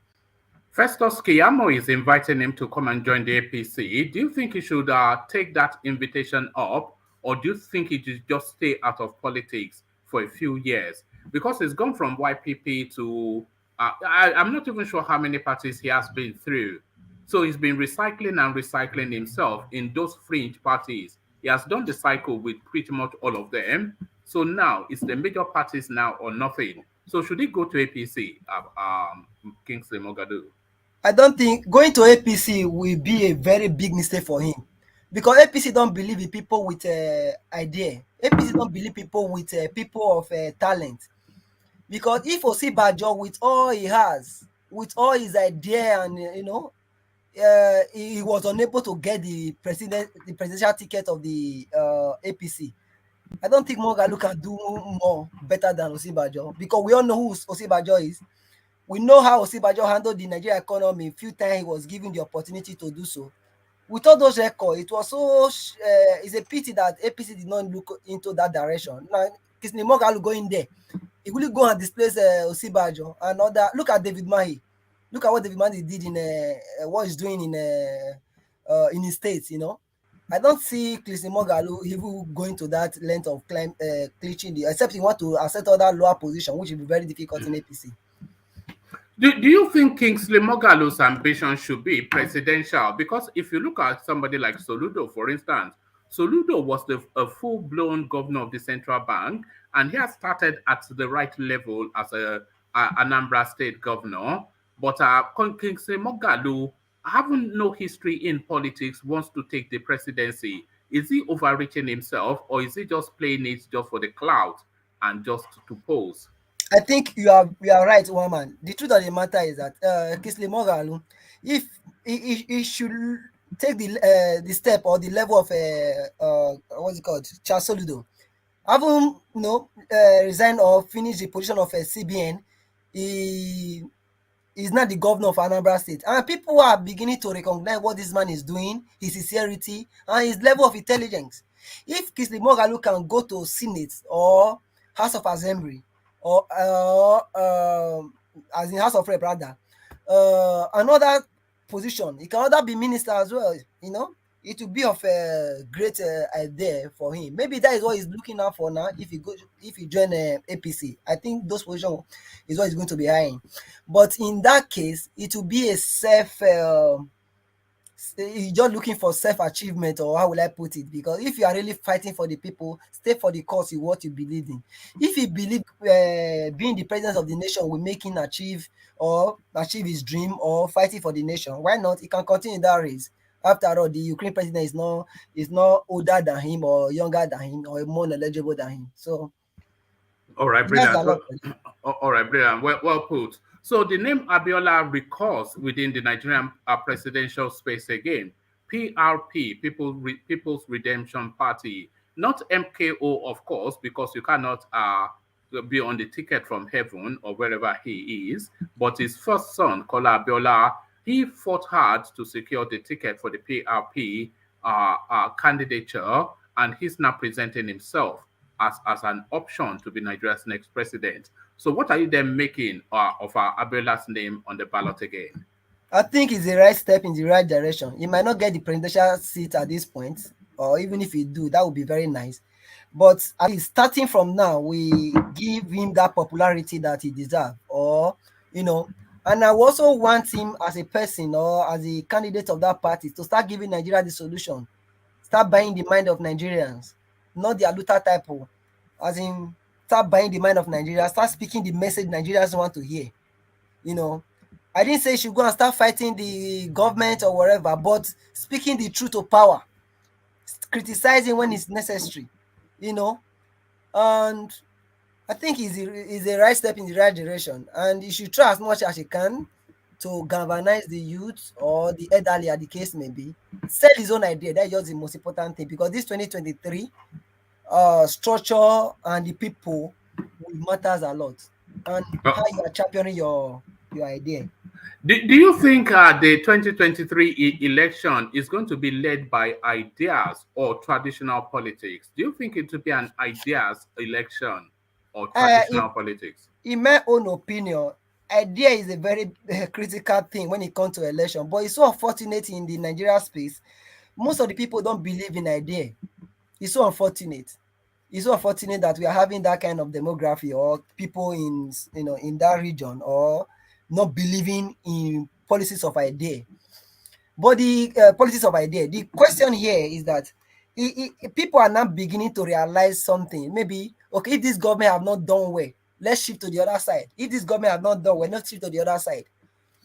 Festus Keyamo is inviting him to come and join the APC. Do you think he should take that invitation up, or do you think he should just stay out of politics for a few years? Because he's gone from YPP to I'm not even sure how many parties he has been through. So he's been recycling and recycling himself in those fringe parties. He has done the cycle with pretty much all of them. So now it's the major parties now or nothing. So should he go to APC, Kingsley Moghalu? I don't think going to APC will be a very big mistake for him, because APC don't believe in people with idea. APC don't believe people with people of talent. Because if Osibajo, with all he has, with all his idea, and he was unable to get the presidential ticket of the APC. I don't think Moghalu can do more better than Osibajo, because we all know who Osibajo is. We know how Osibajo handled the Nigerian economy few times he was given the opportunity to do so. With all those records, it was it's a pity that APC did not look into that direction. Now, Kisni Moghalu going there, he will go and displace Osibajo and other. Look at David Mahi. Look at what David Mahi did in what he's doing in his states. I don't see Kisni Moghalu even going to that length of clinching except he want to accept other lower position, which will be very difficult in APC. Do you think Kingsley Moghalu's ambition should be presidential? Because if you look at somebody like Soludo, for instance, Soludo was a full-blown governor of the central bank, and he has started at the right level as a Anambra state governor. But Kingsley Moghalu, having no history in politics, wants to take the presidency. Is he overreaching himself, or is he just playing it just for the clout and just to pose? I think you are right, woman. The truth of the matter is that Kingsley Moghalu, if he should take the step or the level of what's it called, Charles Soludo, have him resign or finish the position of a CBN, he is not the governor of Anambra State, and people are beginning to recognize what this man is doing, his sincerity, and his level of intelligence. If Kingsley Moghalu can go to Senate or House of Assembly, or as in House of Rep rather, another position, he can either be minister as well. It will be of a great idea for him. Maybe that is what he's looking out for now. If he join APC, I think those positions is what he's going to be eyeing. But in that case, it will be a he's just looking for self-achievement, or how will I put it? Because if you are really fighting for the people, stay for the cause in what you believe in. If you believe being the president of the nation will make him achieve his dream, or fighting for the nation, why not? He can continue that race. After all, the Ukraine president is not older than him, or younger than him, or more knowledgeable than him. So, all right, brilliant. All right, brilliant. Well put. So the name Abiola recurs within the Nigerian presidential space again. PRP, People's Redemption Party, not MKO, of course, because you cannot be on the ticket from heaven or wherever he is. But his first son, Kola Abiola, he fought hard to secure the ticket for the PRP candidature, and he's now presenting himself as an option to be Nigeria's next president. So what are you then making of Abiola's name on the ballot again? I think it's the right step in the right direction. He might not get the presidential seat at this point, or even if he do, that would be very nice. But at least starting from now, we give him that popularity that he deserves, and I also want him as a person, or as a candidate of that party, to start giving Nigeria the solution. Start buying the mind of Nigerians, not the Aluta type. As in, start buying the mind of Nigeria, start speaking the message Nigerians want to hear. I didn't say you should go and start fighting the government or whatever, but speaking the truth to power, criticizing when it's necessary, and I think it's a right step in the right direction, and he should try as much as he can to galvanize the youth or the elderly, as the case may be. Sell his own idea. That's just the most important thing, because this 2023 structure and the people matters a lot, and how you are championing your idea. Do you think the 2023 election is going to be led by ideas or traditional politics? Do you think it will be an ideas election or traditional politics? In my own opinion, idea is a very critical thing when it comes to election. But it's so unfortunate in the Nigeria space. Most of the people don't believe in idea. It's so unfortunate. It's so unfortunate that we are having that kind of demography, or people in that region, or not believing in policies of idea. But the policies of idea, the question here is that people are now beginning to realize something. Maybe, okay, if this government have not done well, let's shift to the other side. If this government have not done well, let's shift to the other side.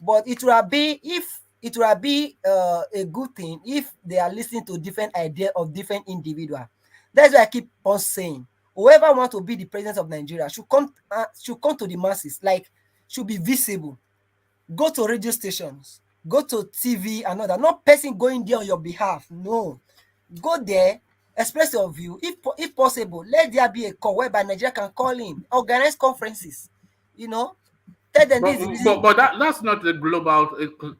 But it will be a good thing if they are listening to different ideas of different individuals. That's why I keep on saying, whoever want to be the president of Nigeria should come to the masses, like should be visible. Go to radio stations, go to TV and all that. Not person going there on your behalf. No, go there, express your view. If possible, let there be a call whereby Nigeria can call in, organize conferences. Tell them this is But that's not the global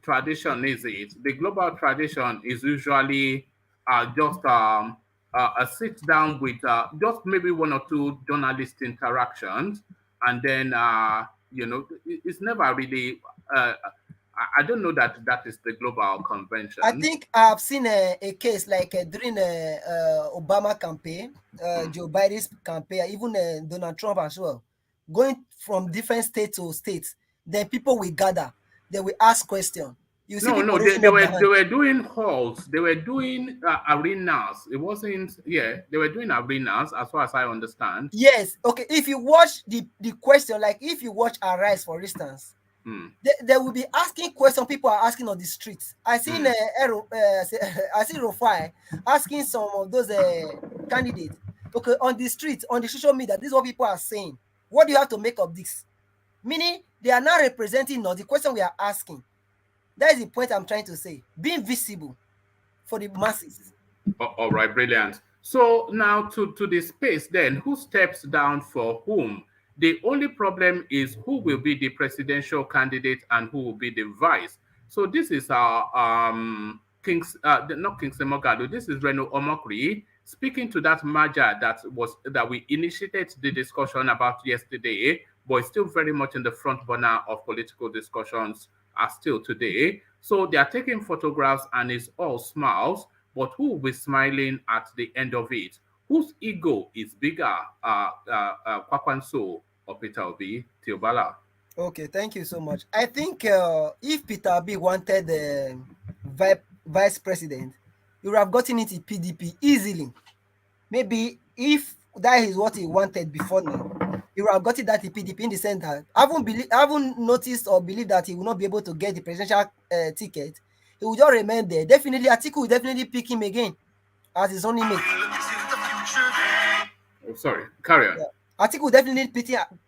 tradition, is it? The global tradition is usually just a sit down with just maybe one or two journalist interactions, and then it's never really. I don't know that is the global convention. I think I've seen a case like during Obama campaign, Joe Biden's campaign, even Donald Trump as well, going from different state to state. Then people will gather, they will ask questions. You see, no, they were doing halls, they were doing arenas. It wasn't, they were doing arenas, as far as I understand. Yes, okay. If you watch the question, like if you watch Arise, for instance. They will be asking questions. People are asking on the streets. I seen I see Rufai asking some of those candidates. Okay, on the street, on the social media, this is what people are saying. What do you have to make of this? Meaning they are not representing us. The question we are asking. That is the point I'm trying to say. Being visible for the masses. All right, brilliant. So now to the space then, who steps down for whom? The only problem is who will be the presidential candidate and who will be the vice. So this is our not Kingsley Moghalu. This is Reno Omokri speaking to that merger that we initiated the discussion about yesterday, but it's still very much in the front burner of political discussions as still today. So they are taking photographs and it's all smiles, but who will be smiling at the end of it? Whose ego is bigger, Kwakwanso or Peter Obi? Teobala. Okay, thank you so much. I think if Peter Obi wanted the vice president, he would have gotten it in PDP easily. Maybe if that is what he wanted before now, he would have gotten that in PDP in the sense that I haven't noticed or believed that he will not be able to get the presidential ticket. He will just remain there. Definitely, Atiku will definitely pick him again as his only mate. Oh, sorry, carry on. Yeah. Atiku will definitely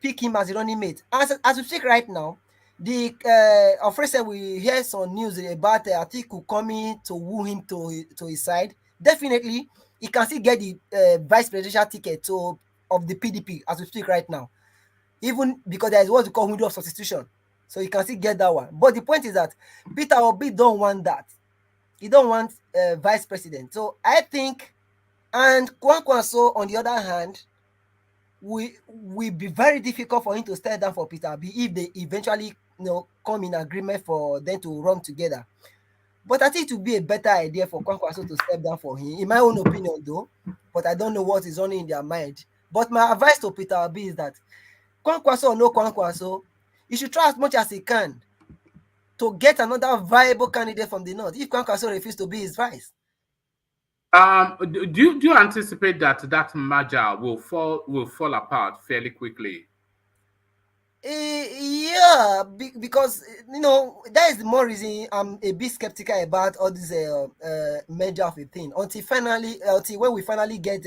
pick him as his running mate. As we speak right now, the officer we hear some news about Atiku coming to woo him to his side. Definitely, he can still get the vice presidential ticket of the PDP as we speak right now. Even because there is what we call window of substitution, so he can still get that one. But the point is that Peter Obi don't want that. He don't want vice president. So I think, and Kwakwanso on the other hand, will be very difficult for him to stand down for Peter Obi if they eventually come in agreement for them to run together. But I think it would be a better idea for Kwankwaso to step down for him, in my own opinion, though. But I don't know what is only in their mind. But my advice to Peter Obi is that Kwankwaso or no Kwankwaso, he should try as much as he can to get another viable candidate from the north if Kwankwaso refuses to be his vice. Do you anticipate that merger will fall apart fairly quickly? Yeah, because that is the more reason I'm a bit skeptical about all this merger of a thing until when we finally get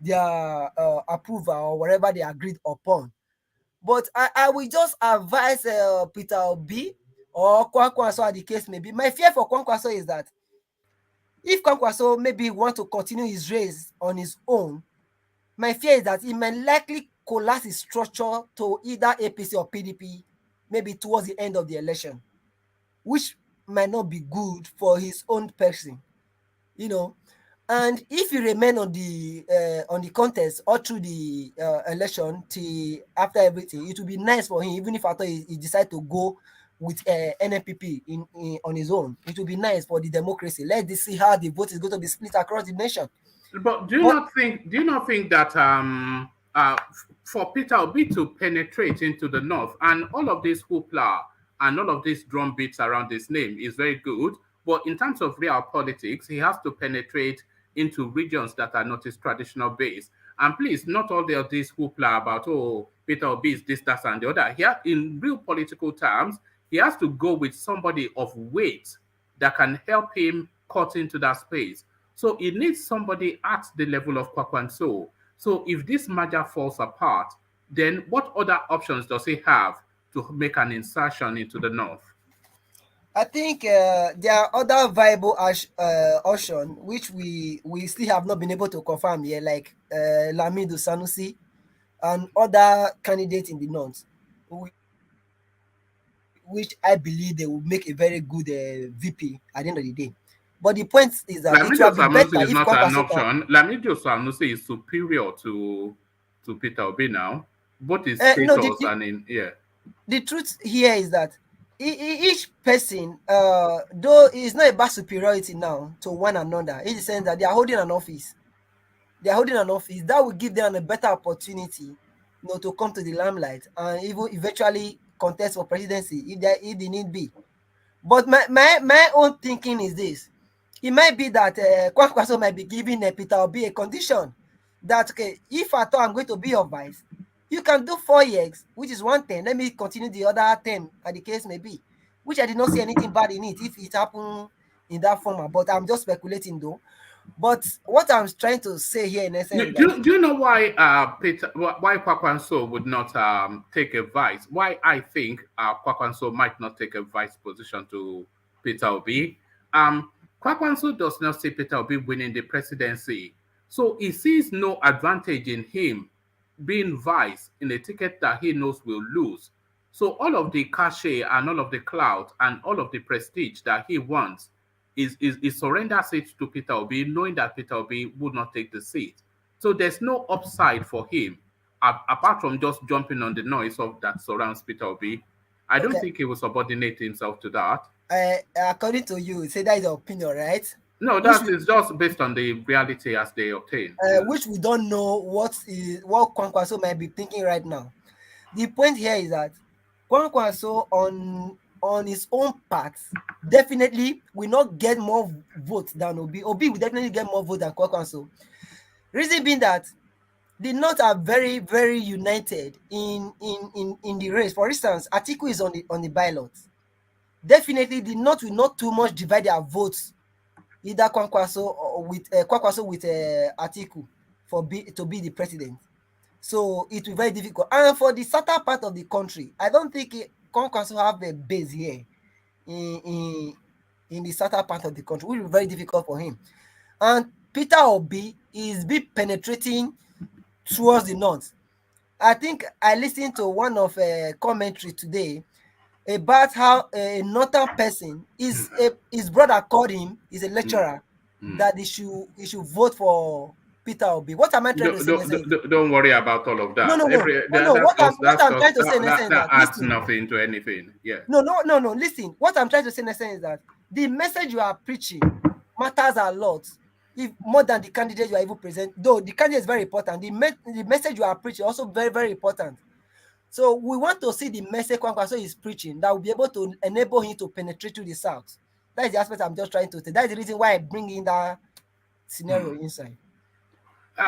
their approval or whatever they agreed upon. But I will just advise Peter Obi or Kwankwaso, as the case may be. My fear for Kwankwaso is that if Kwankwaso maybe want to continue his race on his own, my fear is that he may likely collapse his structure to either APC or PDP, maybe towards the end of the election, which might not be good for his own person, And if he remain on the contest or through the election till after everything, it would be nice for him, even if after he decide to go with NNPP on his own. It would be nice for the democracy. Let's see how the vote is going to be split across the nation. But do you not think that for Peter Obi to penetrate into the north, and all of this hoopla and all of these drum beats around his name is very good. But in terms of real politics, he has to penetrate into regions that are not his traditional base. And please, not all this hoopla about, oh, Peter Obi is this, that, and the other. Here, in real political terms, he has to go with somebody of weight that can help him cut into that space. So he needs somebody at the level of Kwakwanso. So if this merger falls apart, then what other options does he have to make an insertion into the north? I think there are other viable options which we still have not been able to confirm here, like Lamido Sanusi and other candidates in the north, which I believe they will make a very good VP at the end of the day. But the point is that it will be better is if not an option. Lamido Sanusi is superior to Peter Obi now, both his status and in The truth here is that each person, though it's not about superiority now to one another, in the sense that they are holding an office. They are holding an office that will give them a better opportunity, to come to the limelight and even eventually contest for presidency if they need be. But my own thinking is this: it might be that Kwakwanso might be giving Peter Obi a condition that, okay, if at all I'm going to be your vice, you can do 4 years, which is 110. Let me continue the other 10, as the case may be, which I did not see anything bad in it if it happened in that format. But I'm just speculating though. But what I'm trying to say here in essence, do you know why why Kwakwanso would not take a vice? Why I think Kwakwanso might not take a vice position to Peter Obi? Kwakwanso does not see Peter Obi winning the presidency, so he sees no advantage in him being vice in a ticket that he knows will lose. So all of the cachet and all of the clout and all of the prestige that he wants is surrenders it to Peter Obi, knowing that Peter Obi would not take the seat. So there's no upside for him, apart from just jumping on the noise of that surrounds Peter Obi. I don't think he will subordinate himself to that. According to you, say that is your opinion, right? No, that is just based on the reality as they obtain. Which we don't know what Kwankwaso might be thinking right now. The point here is that Kwankwaso on his own part definitely will not get more votes than Obi. Obi will definitely get more votes than Kwakwanso. Reason being that the North are very, very united in the race. For instance, Atiku is on the ballot. Definitely, the North will not too much divide their votes, either Kwankwaso or with Atiku to be the president. So it will be very difficult. And for the southern part of the country, I don't think Kwankwaso have a base here in the southern part of the country, which will be very difficult for him. And Peter Obi is penetrating towards the north. I think I listened to one of commentary today about how a northern person his brother called him, is a lecturer, that he should vote for Peter Obi. What am I trying to say? Don't worry about all of that. No. What I'm trying to say that adds nothing to anything. Yeah. No. Listen, what I'm trying to say is that the message you are preaching matters a lot, if more than the candidate you are even present. Though the candidate is very important, the message you are preaching also very, very important. So we want to see the message Kwankwaso is preaching that will be able to enable him to penetrate to the south. That is the aspect I'm just trying to say. That is the reason why I bring in that scenario inside.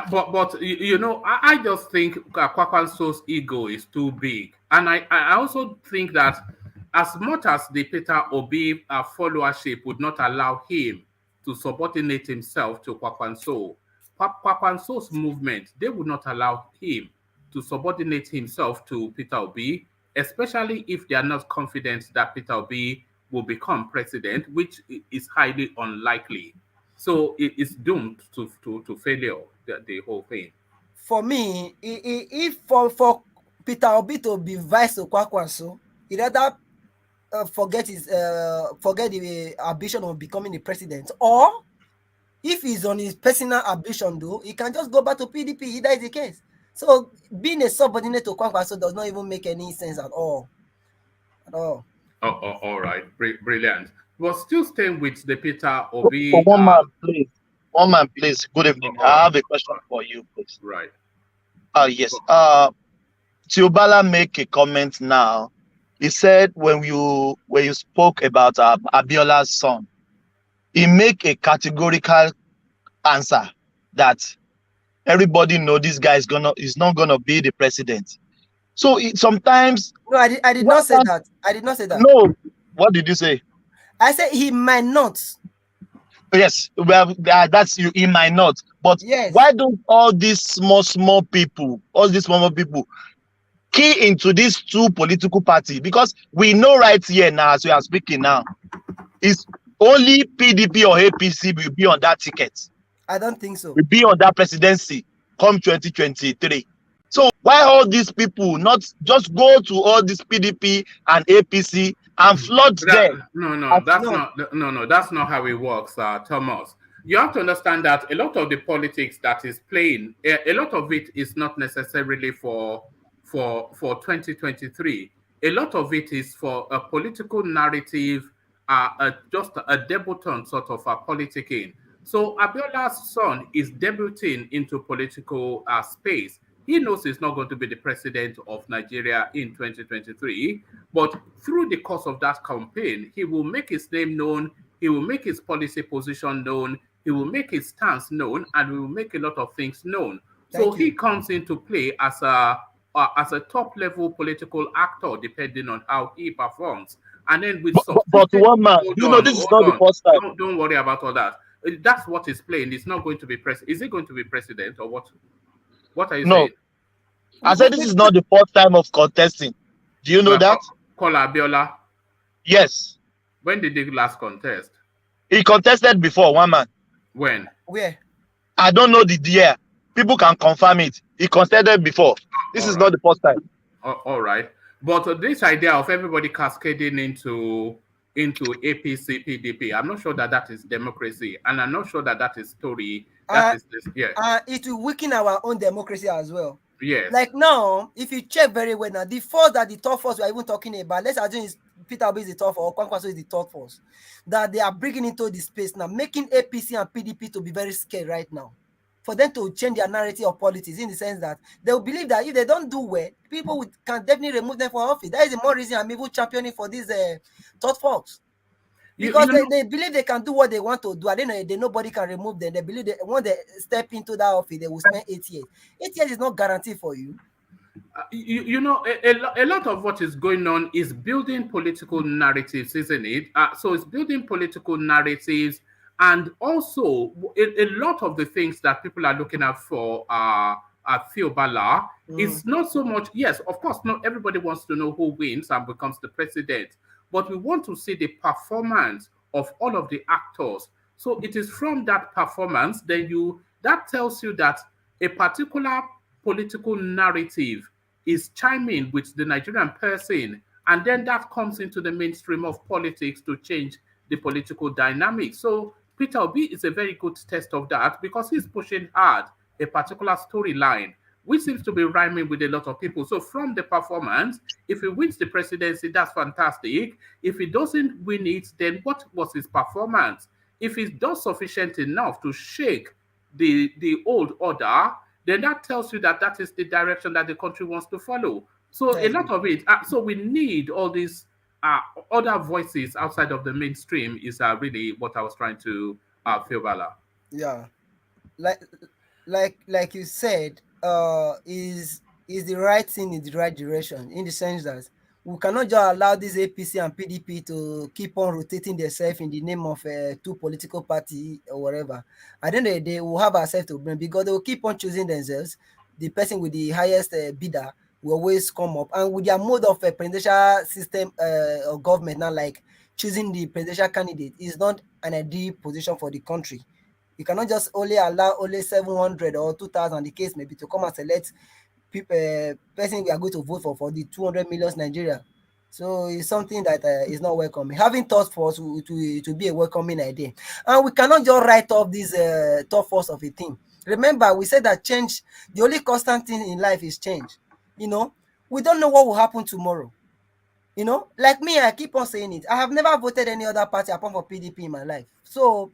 But I just think Kwakwanso's ego is too big, and I also think that as much as the Peter Obi followership would not allow him to subordinate himself to Kwakwanso, Kwakwanso's movement, they would not allow him to subordinate himself to Peter Obi, especially if they are not confident that Peter Obi will become president, which is highly unlikely. So it is doomed to failure, the whole thing. For me, if for Peter Obi to be vice to Kwakwanso, he rather forget the ambition of becoming the president, or if he's on his personal ambition, though, he can just go back to PDP. That is the case. So being a subordinate to Kwakwanso does not even make any sense at all. Oh, all right, brilliant. We're still staying with the Peter Obi. One man, please. Good evening. I have a question for you, please. Right. Yes. Tiobala make a comment now. He said when you spoke about Abiola's son, he make a categorical answer that everybody know this guy is not gonna be the president. So sometimes No, I did not say that. I did not say that. No, what did you say? I said he might not. Yes, well, that's you. He might not. But Yes. why don't all these small people, key into these two political parties? Because we know right here now, as we are speaking now, is only PDP or APC will be on that ticket. I don't think so. Will be on that presidency come 2023. So why all these people not just go to all this PDP and APC and flood them? No, that's not how it works, Thomas. You have to understand that a lot of the politics that is playing, a lot of it is not necessarily for 2023. A lot of it is for a political narrative, just a debutant sort of politicking. So Abiola's son is debuting into political space. He knows he's not going to be the president of Nigeria in 2023, but through the course of that campaign, he will make his name known, he will make his policy position known, he will make his stance known, and he will make a lot of things known. So he comes into play as a top-level political actor, depending on how he performs. And then with but one man, this is not the first time. Don't worry about all that. That's what is playing. It's not going to be president. Is it going to be president or what? What are you saying? I said this is not the first time of contesting. Do you know that? Kola Abiola? Yes. When did he last contest? He contested before, one man. When? Where? I don't know the year. People can confirm it. He contested before. This is not the first time. All right. But this idea of everybody cascading into APC, PDP, I'm not sure that is democracy. And I'm not sure that is story. It will weaken our own democracy as well. Yes. Like now, if you check very well now, the force that the third force we're even talking about, let's assume Peter Obi is the third force or Kwakwanso is the third force, that they are bringing into the space now, making APC and PDP to be very scared right now. For them to change their narrative of politics in the sense that they will believe that if they don't do well, people can definitely remove them from office. That is the more reason I'm even championing for these third force. Because they believe they can do what they want to do. I don't know, nobody can remove them. They believe that when they step into that office, they will spend 8 years. 8 years is not guaranteed for you. A lot of what is going on is building political narratives, isn't it? So it's building political narratives, and also a lot of the things that people are looking at for Tiobala is not so much. Yes, of course, not everybody wants to know who wins and becomes the president, but we want to see the performance of all of the actors. So it is from that performance that tells you that a particular political narrative is chiming with the Nigerian person, and then that comes into the mainstream of politics to change the political dynamic. So Peter Obi is a very good test of that because he's pushing hard a particular storyline, which seems to be rhyming with a lot of people. So from the performance, if he wins the presidency, that's fantastic. If he doesn't win it, then what was his performance? If he does sufficient enough to shake the old order, then that tells you that is the direction that the country wants to follow. So a lot of it, so we need all these other voices outside of the mainstream is really what I was trying to feel, Bala. Yeah. Like you said, is the right thing in the right direction, in the sense that we cannot just allow this APC and PDP to keep on rotating themselves in the name of two political party or whatever. At the end of the day, we'll have ourselves to blame because they will keep on choosing themselves. The person with the highest bidder will always come up, and with their mode of presidential system or government now, like choosing the presidential candidate is not an ideal position for the country. You cannot just only allow only 700 or 2,000, the case maybe, to come and select person we are going to vote for the 200 million Nigeria. So it's something that is not welcoming. Having thought force to be a welcoming idea, and we cannot just write off this thought force of a thing. Remember, we said that change, the only constant thing in life is change. We don't know what will happen tomorrow. Like me, I keep on saying it. I have never voted any other party apart from PDP in my life. So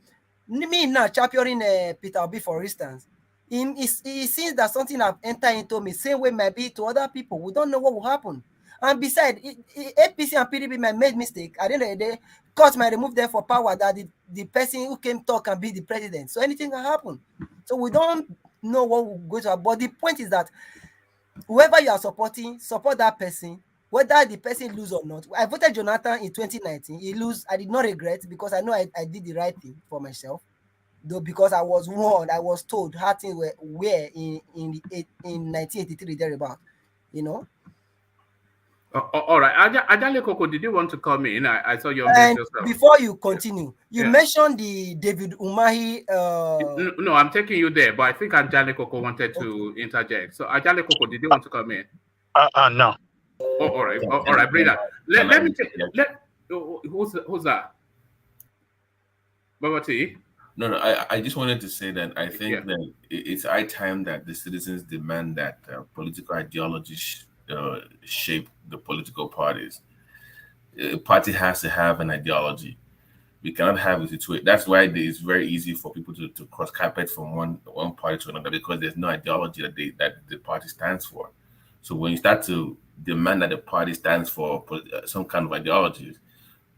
me now championing Peter Obi, for instance, It seems that something have entered into me, same way maybe to other people. We don't know what will happen. And besides, APC and PDP might make mistake. At the end of the day, court might remove them for power that the person who came talk can be the president. So anything can happen. So we don't know what will go to happen. But the point is that whoever you are supporting, support that person, whether the person lose or not. I voted Jonathan in 2019. He lose. I did not regret because I know I did the right thing for myself. Though because I was warned, I was told how things were in 1983 thereabout, you know. All right, Ajale Koko, did you want to come in? I saw you And yourself. before you continue, you mentioned the David Umahi. No, I'm taking you there, but I think Ajale Koko wanted to interject. So Ajale Koko, did you want to come in? No. Oh, all right, brilliant. Let me take. Who's that? Baba T? No, I just wanted to say that I think that it's high time that the citizens demand that political ideologies shape the political parties. A party has to have an ideology. We cannot have a situation. That's why it's very easy for people to cross carpet from one party to another, because there's no ideology that the party stands for. So when you start to demand that the party stands for some kind of ideologies,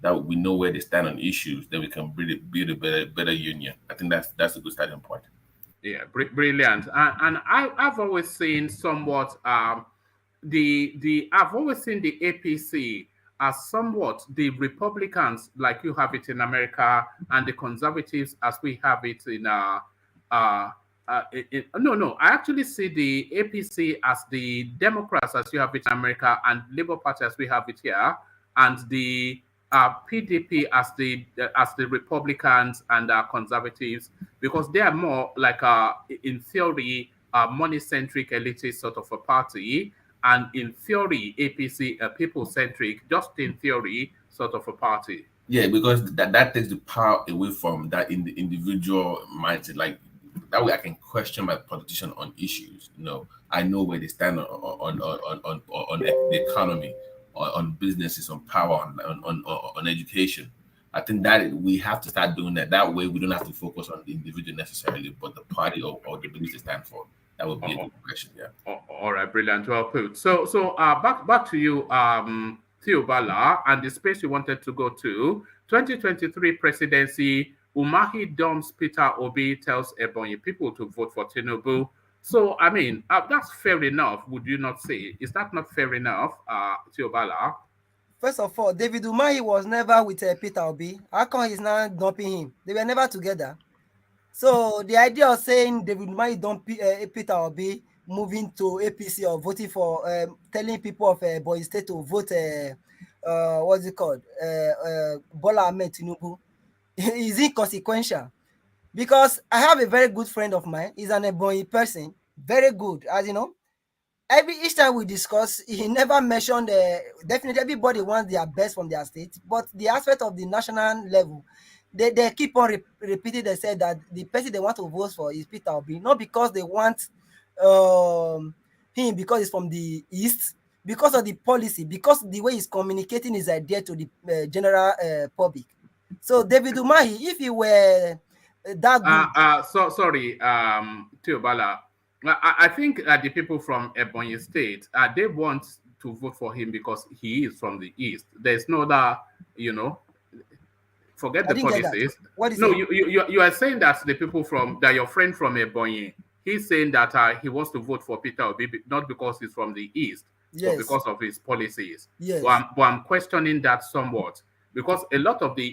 that we know where they stand on issues, then we can build a better union. I think that's a good starting point. Yeah, brilliant. And I've always seen somewhat I've always seen the APC as somewhat the Republicans, like you have it in America, and the conservatives as we have it in no, I actually see the APC as the Democrats as you have it in America, and Labour Party as we have it here, and the PDP as the Republicans and conservatives, because they are more like in theory money-centric elitist sort of a party, and in theory APC people-centric, just in theory sort of a party. Yeah, because that takes the power away from that in the individual mindset. Like that way, I can question my politician on issues. I know where they stand on the economy, on businesses, on power, on education. I think that we have to start doing that. That way, we don't have to focus on the individual necessarily, but the party or the beliefs they stand for. That would be a good question. Yeah. All right, brilliant. Well put. So back to you, Theobala, and the space you wanted to go to. 2023 presidency. Umahi dumps Peter Obi, tells Ebonyi people to vote for Tinubu. So, I mean, that's fair enough, would you not say? Is that not fair enough, Theobala? First of all, David Umahi was never with Peter Obi. How come he's now dumping him? They were never together. So, the idea of saying David Umahi dumping Peter Obi, moving to APC or voting for, telling people of Ebonyi State to vote, what's it called? Bola Ahmed Tinubu, is inconsequential. Because I have a very good friend of mine. He's an Ebonyi person. Very good. As you know, each time we discuss, he never mentioned, definitely everybody wants their best from their state. But the aspect of the national level, they keep on repeating, they said that the person they want to vote for is Peter Obi. Not because they want him because he's from the East, because of the policy, because the way he's communicating his idea to the general public. So David Umahi, if he were that good. Sorry, Theobala. I think the people from Ebonyi State, they want to vote for him because he is from the East. There's no other, forget the policies. What is you are saying that the people that your friend from Ebonyi, he's saying that he wants to vote for Peter Obi, not because he's from the East, but because of his policies. Yes. But I'm questioning that somewhat. Because a lot of the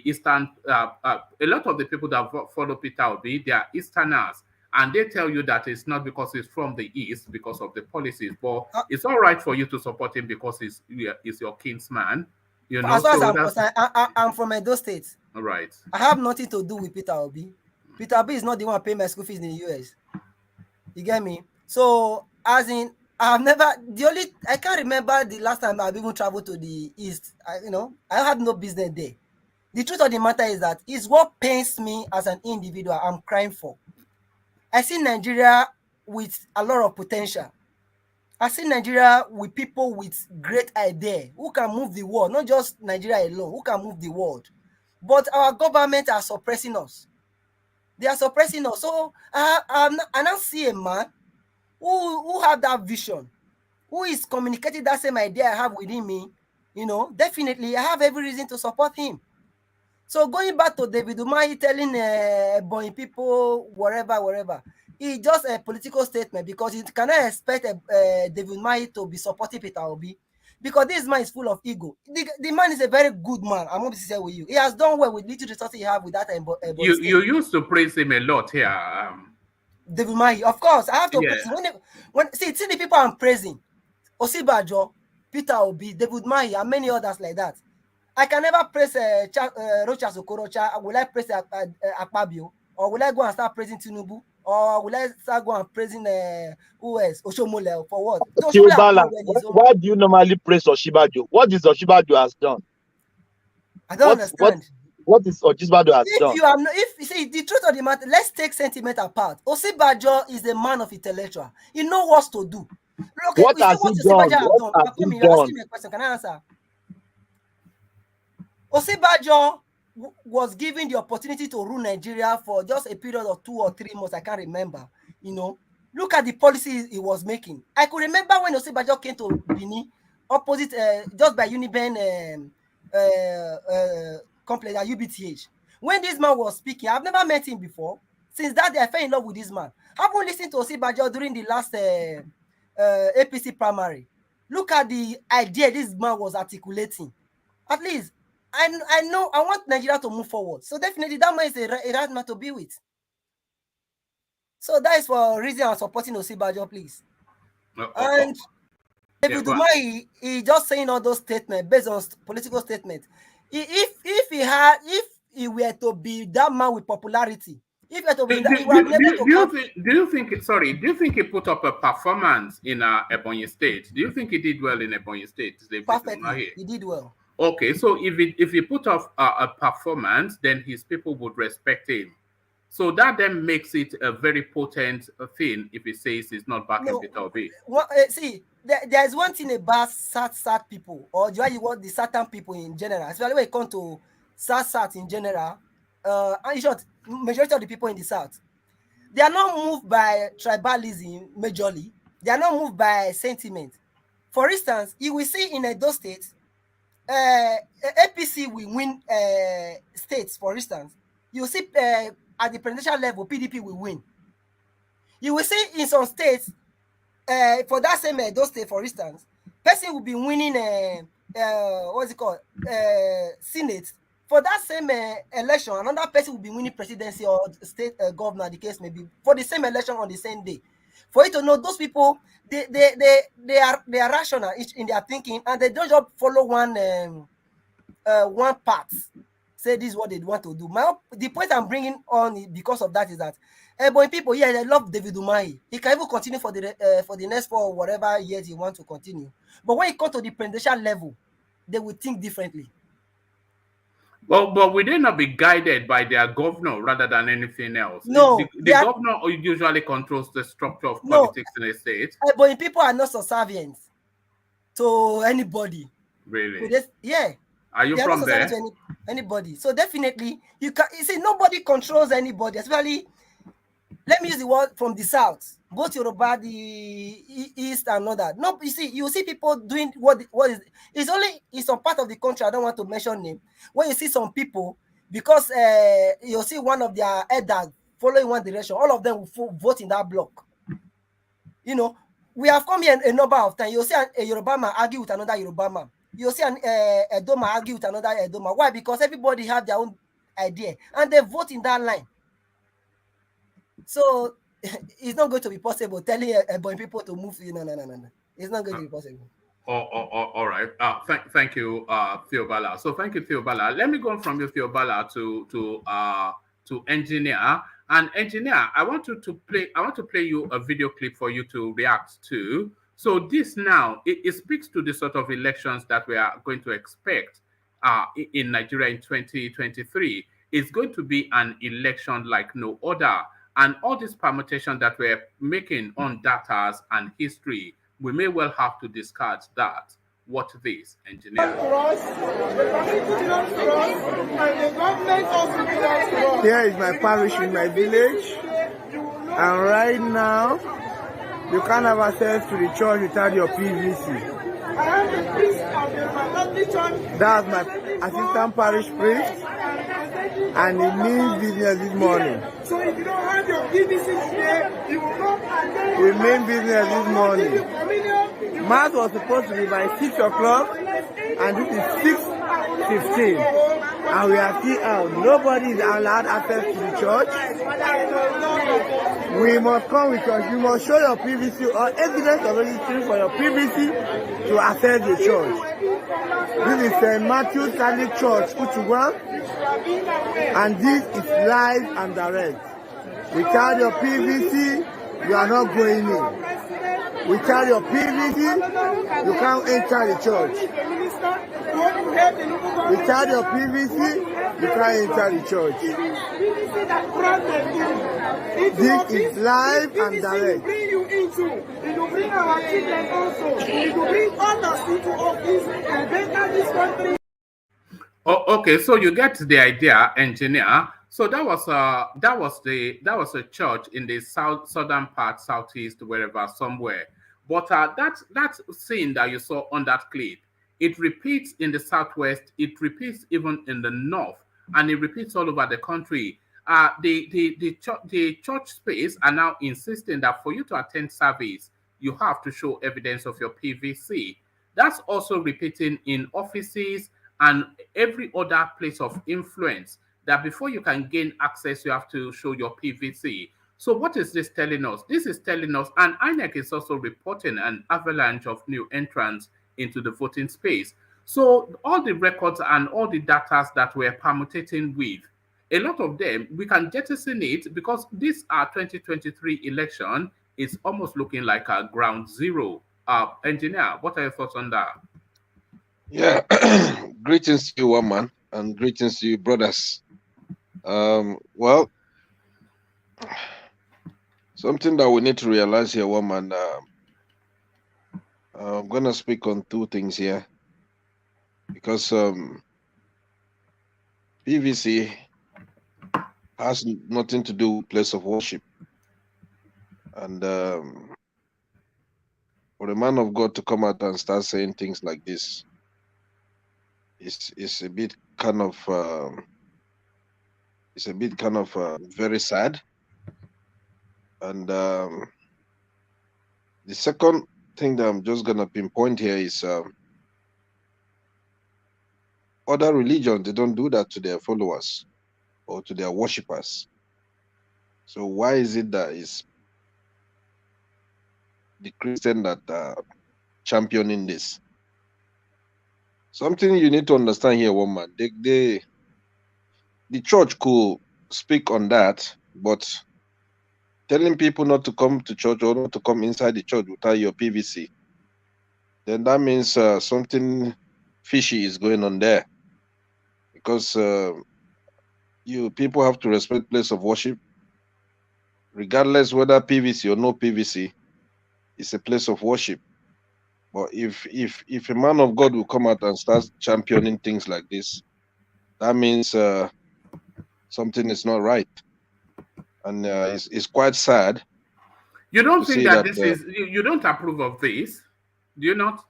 people that follow Peter Obi, they are Easterners, and they tell you that it's not because he's from the East, because of the policies. But it's all right for you to support him because he's your kinsman. As far as I'm concerned, I'm from Edo State. All right. I have nothing to do with Peter Obi. Peter Obi is not the one paying my school fees in the US. You get me? So, as in, I can't remember the last time I've even traveled to the East. I had no business there. The truth of the matter is that it's what pains me as an individual I'm crying for. I see Nigeria with a lot of potential. I see Nigeria with people with great idea who can move the world, not just Nigeria alone, who can move the world. But our government are suppressing us. They are suppressing us. So I now see a man who have that vision, who is communicating that same idea I have within me. Definitely I have every reason to support him. So going back to David Umahi telling Bonny people wherever, it's just a political statement, because you cannot expect David Umahi to be supporting Peter Obi, because this man is full of ego. The man is a very good man. I'm going to say with you. He has done well with little resources he have with that. You used to praise him a lot here. David Umahi, of course, I have to Yeah. praise him. See the people I'm praising: ASIWAJU, Peter Obi, David Umahi, and many others like that. I can never praise Rochas Okorocha. Will I praise Akpabio? Or will I go and start praising Tinubu? Or will I start going and praising who else? Oshomole for what? Tiobala, why do you normally praise Oshibaju? What is Oshibaju has done? I don't understand. What is Oshibaju has done? If you see the truth of the matter, let's take sentiment apart. ASIWAJU is a man of intellectual. He knows what to do. Okay, what has he done? What has he done? Asking me a question. Can I answer? ASIWAJU was given the opportunity to rule Nigeria for just a period of 2 or 3 months. I can't remember. Look at the policies he was making. I could remember when ASIWAJU came to Benin, opposite just by Uniben complex at UBTH. When this man was speaking, I've never met him before. Since that day, I fell in love with this man. I haven't listened to ASIWAJU during the last APC primary. Look at the idea this man was articulating. At least I know I want Nigeria to move forward. So definitely that man is a right man to be with. So that is for reason I'm supporting ASIWAJU, please. And David Umahi, he just saying all those statements based on political statements. If he were to be that man with popularity, if he were to be do you think he put up a performance in Ebonyi State? Do you think he did well in Ebonyi State? Perfectly, he did well. Okay, so if he put off a performance, then his people would respect him. So that then makes it a very potent thing if he says he's not backing Peter Obi. See, there's one thing about sad people, or you want the certain people in general, especially when it comes to sad in general. And in short, majority of the people in the South, they are not moved by tribalism majorly. They are not moved by sentiment. For instance, you will see in Edo State, APC will win states. For instance, you see at the presidential level, PDP will win. You will see in some states, for that same Edo State, for instance, person will be winning what's it called, Senate. For that same election, another person will be winning presidency or state governor, the case may be, for the same election on the same day. For you to know, those people, they are rational in their thinking, and they don't just follow one path. Say this is what they want to do. The point I'm bringing on because of that is that but people, they love David Umahi. He can even continue for the next 4 or whatever years he wants to continue. But when it comes to the presidential level, they will think differently. Well, but would they not be guided by their governor rather than anything else? No. The governor usually controls the structure of politics in a state. But people are not subservient to anybody. Really? Yeah. Are you from there? To anybody. So definitely, you see, nobody controls anybody, especially, let me use the word from the South, both Yoruba, the East and all that. No, you see people doing what is, it's some part of the country, I don't want to mention name, when you see some people, because you see one of their elders following one direction, all of them will vote in that block. We have come here a number of times. You'll see a Yoruba man argue with another Yoruba man. You'll see an Edoma argue with another Edoma. Why? Because everybody have their own idea, and they vote in that line. So it's not going to be possible telling Ebonyi people to move. No. It's not going to be possible. All right. Thank you, Theobala. So thank you, Theobala. Let me go from you, Theobala, to engineer. And engineer, I want to play you a video clip for you to react to. So this now it speaks to the sort of elections that we are going to expect in Nigeria in 2023. It's going to be an election like no other. And all this permutation that we're making on data and history, we may well have to discard that. What this, engineer? Here is my parish in my village, and right now you can't have access to the church without your PVC. That's my assistant parish priest, and he means business this morning. So if you don't have your PVC here, you will not attend. We mean business this morning. Mass was supposed to be by 6 o'clock, and this is 6:15, and we are still out. Nobody is allowed access to the church. We must come with us. You must show your PVC or evidence of registry for your PVC to access the church. This is St. Matthew's Catholic Church, Uchuwa, and this is live and direct. Without your PVC, you are not going in. Without your PVC, you can't enter the church. Without your PVC, you can't enter the church. This is live and direct. It will bring our children also. It will bring others into office and better this country. Oh, okay, so you get the idea, engineer. So that was a church in the southern part, southeast, wherever, somewhere. But that scene that you saw on that clip, it repeats in the southwest, it repeats even in the north, and it repeats all over the country. The church space are now insisting that for you to attend service, you have to show evidence of your PVC. That's also repeating in offices and every other place of influence, that before you can gain access, you have to show your PVC. So what is this telling us? This is telling us, and INEC is also reporting an avalanche of new entrants into the voting space. So all the records and all the data that we're permutating with, a lot of them, we can jettison it because this 2023 election is almost looking like a ground zero. Engineer, what are your thoughts on that? Yeah, greetings to you, one man, and greetings to you, brothers. Well, something that we need to realize here, one man. I'm gonna speak on two things here because PVC has nothing to do with place of worship, and for a man of God to come out and start saying things like this, it's a bit kind of very sad. And the second thing that I'm just gonna pinpoint here is other religions, they don't do that to their followers or to their worshippers. So why is it that it's the Christian that are championing this? Something you need to understand here, woman. The church could speak on that, but telling people not to come to church or not to come inside the church without your PVC, then that means something fishy is going on there. Because you people have to respect place of worship, regardless whether PVC or no PVC. It's a place of worship. But if a man of God will come out and start championing things like this, that means something is not right, and it's quite sad. You don't think that this is? You don't approve of this, do you not?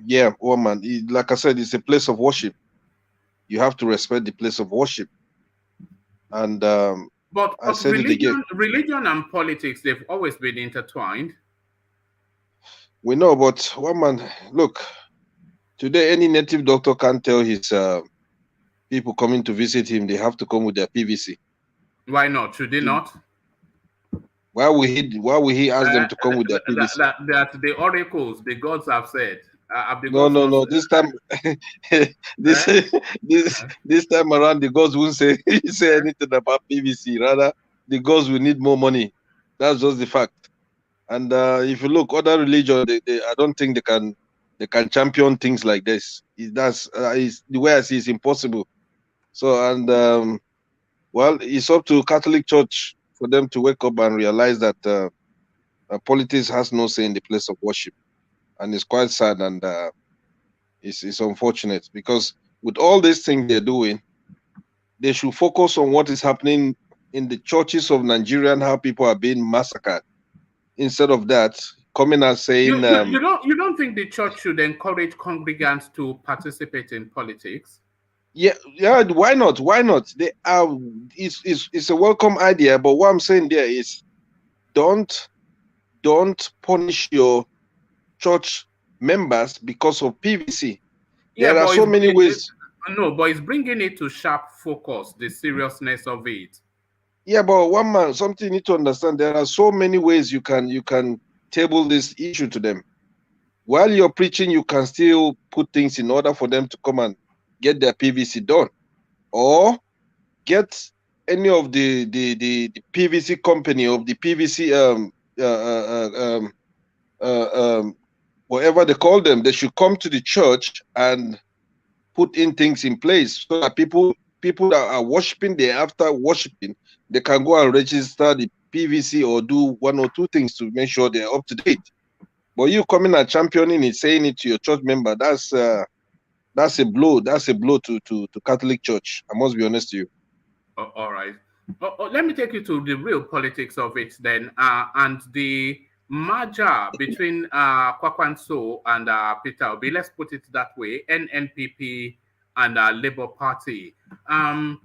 Yeah, woman. Like I said, it's a place of worship. You have to respect the place of worship, and but religion and politics, they've always been intertwined. We know, but woman, look, today any native doctor can't tell his people coming to visit him they have to come with their PVC. Why not? Should they not? Why will he ask them to come with their PVC? That the oracles, the gods have said. No. This time, this time around, the gods won't say anything about PVC. Rather, the gods will need more money. That's just the fact. And if you look, other religion, I don't think they can champion things like this. That's the way I see it's impossible. So and well, it's up to Catholic Church for them to wake up and realize that politics has no say in the place of worship. and it's quite sad, and it's unfortunate, because with all these things they're doing, they should focus on what is happening in the churches of Nigeria and how people are being massacred. Instead of that, coming and saying, you don't think the church should encourage congregants to participate in politics? yeah, why not? Why not? They are. It's a welcome idea, but what I'm saying there is, don't punish your church members because of PVC. Yeah, there are so many ways. No, but it's bringing it to sharp focus, the seriousness of it. Yeah, but one man, something you need to understand. There are so many ways you can table this issue to them. While you're preaching, you can still put things in order for them to come and get their PVC done, or get any of the PVC company of the PVC whatever they call them. They should come to the church and put in things in place so that people that are worshiping, they after worshiping, they can go and register the PVC or do one or two things to make sure they're up to date. But you coming and championing it, saying it to your church member, that's a blow. That's a blow to Catholic Church. I must be honest to you. All right. Let me take you to the real politics of it then, and the merger between Kwakwanso and Peter Obi. Let's put it that way: NNPP and Labour Party. Reno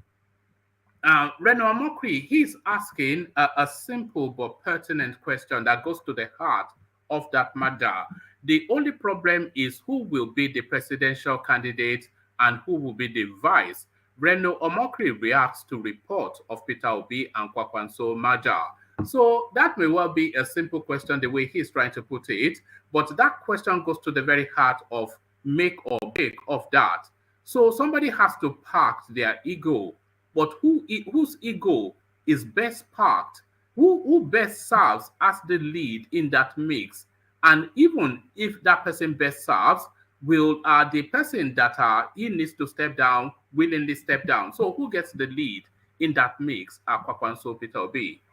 Amokri, he's asking a simple but pertinent question that goes to the heart of that matter. The only problem is who will be the presidential candidate and who will be the vice. Reno Omokri reacts to report of Peter Obi and Kwakwanso merger. So that may well be a simple question the way he's trying to put it, but that question goes to the very heart of make or break of that. So somebody has to park their ego, but whose ego is best parked? Who best serves as the lead in that mix? And even if that person best serves, will the person that he needs to step down willingly step down? So who gets the lead in that mix? Kwakwanso, Peter Obi.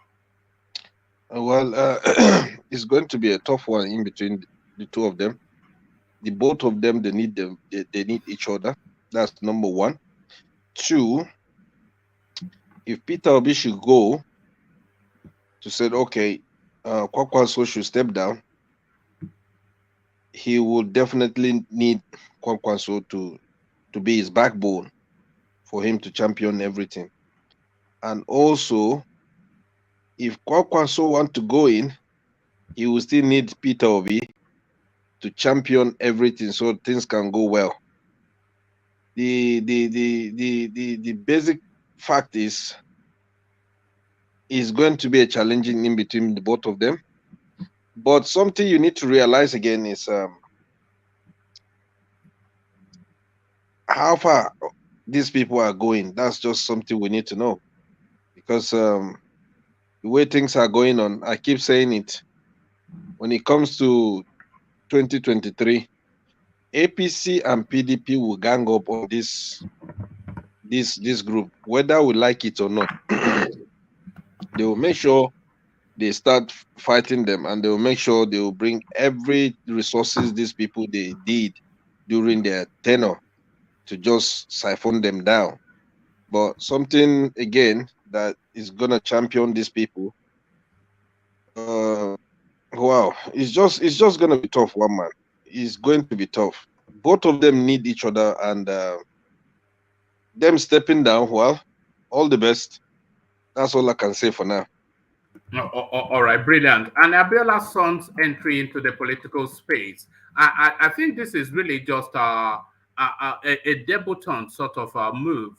Well, it's going to be a tough one in between the two of them. The both of them, they need each other. That's number one. Two, if Peter Obi should go to say, okay, Kwakwanso should step down, he will definitely need Kwakwanso to be his backbone for him to champion everything. And also, if Kwakwanso want to go in, he will still need Peter Obi to champion everything so things can go well. The basic fact is, it's going to be a challenging in between the both of them. But something you need to realize again is how far these people are going. That's just something we need to know, because the way things are going on, I keep saying it, when it comes to 2023, APC and PDP will gang up on this group, whether we like it or not. They will make sure they start fighting them, and they will make sure they will bring every resources these people they did during their tenure to just siphon them down. But something again that is gonna champion these people, wow, it's just gonna be tough, one man. It's going to be tough. Both of them need each other, and them stepping down, well, all the best. That's all I can say for now. All right, brilliant. And Abiola's son's entry into the political space, I think this is really just a debutant sort of move.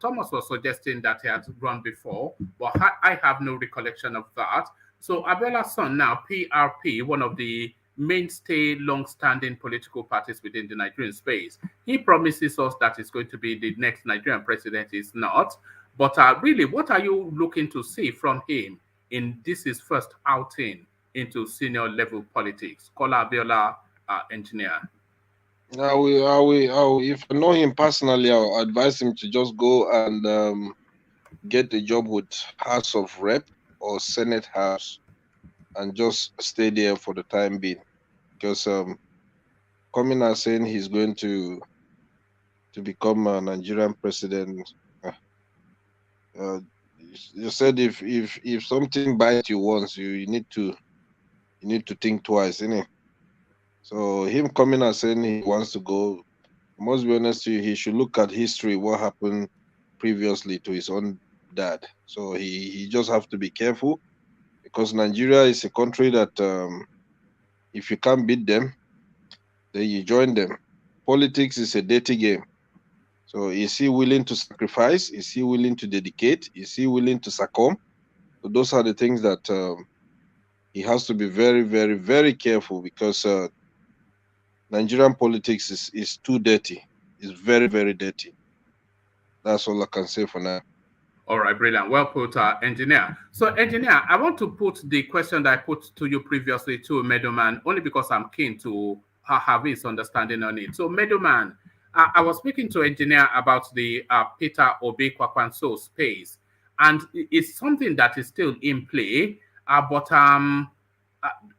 Thomas was suggesting that he had run before, but I have no recollection of that. So Abiola's son now, PRP, one of the mainstay long-standing political parties within the Nigerian space, he promises us that he's going to be the next Nigerian president. Is not. But really, what are you looking to see from him in this his first outing into senior level politics? Kola Abiola, engineer. If I know him personally, I'll advise him to just go and get a job with House of Rep or Senate House and just stay there for the time being. because coming out saying he's going to become a Nigerian president. You said if something bites you once, you need to think twice, innit? So him coming out saying he wants to go, I must be honest with you, he should look at history, what happened previously to his own dad. So he just have to be careful, because Nigeria is a country that if you can't beat them, then you join them. Politics is a dirty game. So is he willing to sacrifice? Is he willing to dedicate? Is he willing to succumb? So those are the things that he has to be very, very, very careful, because Nigerian politics is too dirty. It's very, very dirty. That's all I can say for now. All right, brilliant. Well put, engineer. So, engineer, I want to put the question that I put to you previously to Meadowman, only because I'm keen to have his understanding on it. So, Meadowman, I was speaking to engineer about the Peter Obi Kwakwanso space, and it's something that is still in play. But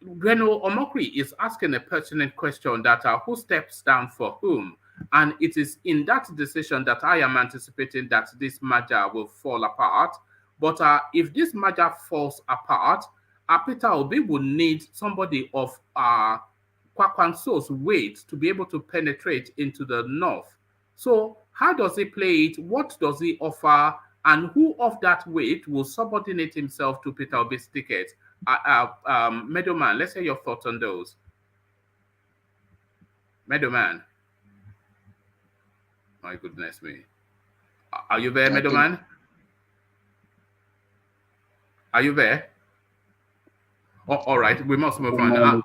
Reno Omokri is asking a pertinent question that who steps down for whom? And it is in that decision that I am anticipating that this merger will fall apart. But if this merger falls apart, Peter Obi will need somebody of Kwakwanso's weight to be able to penetrate into the north. So how does he play it? What does he offer? And who of that weight will subordinate himself to Peter Obi's ticket? Meadowman, let's hear your thoughts on those. Meadowman. My goodness me. Are you there, Meadowman? Are you there? Oh, all right, we must move on.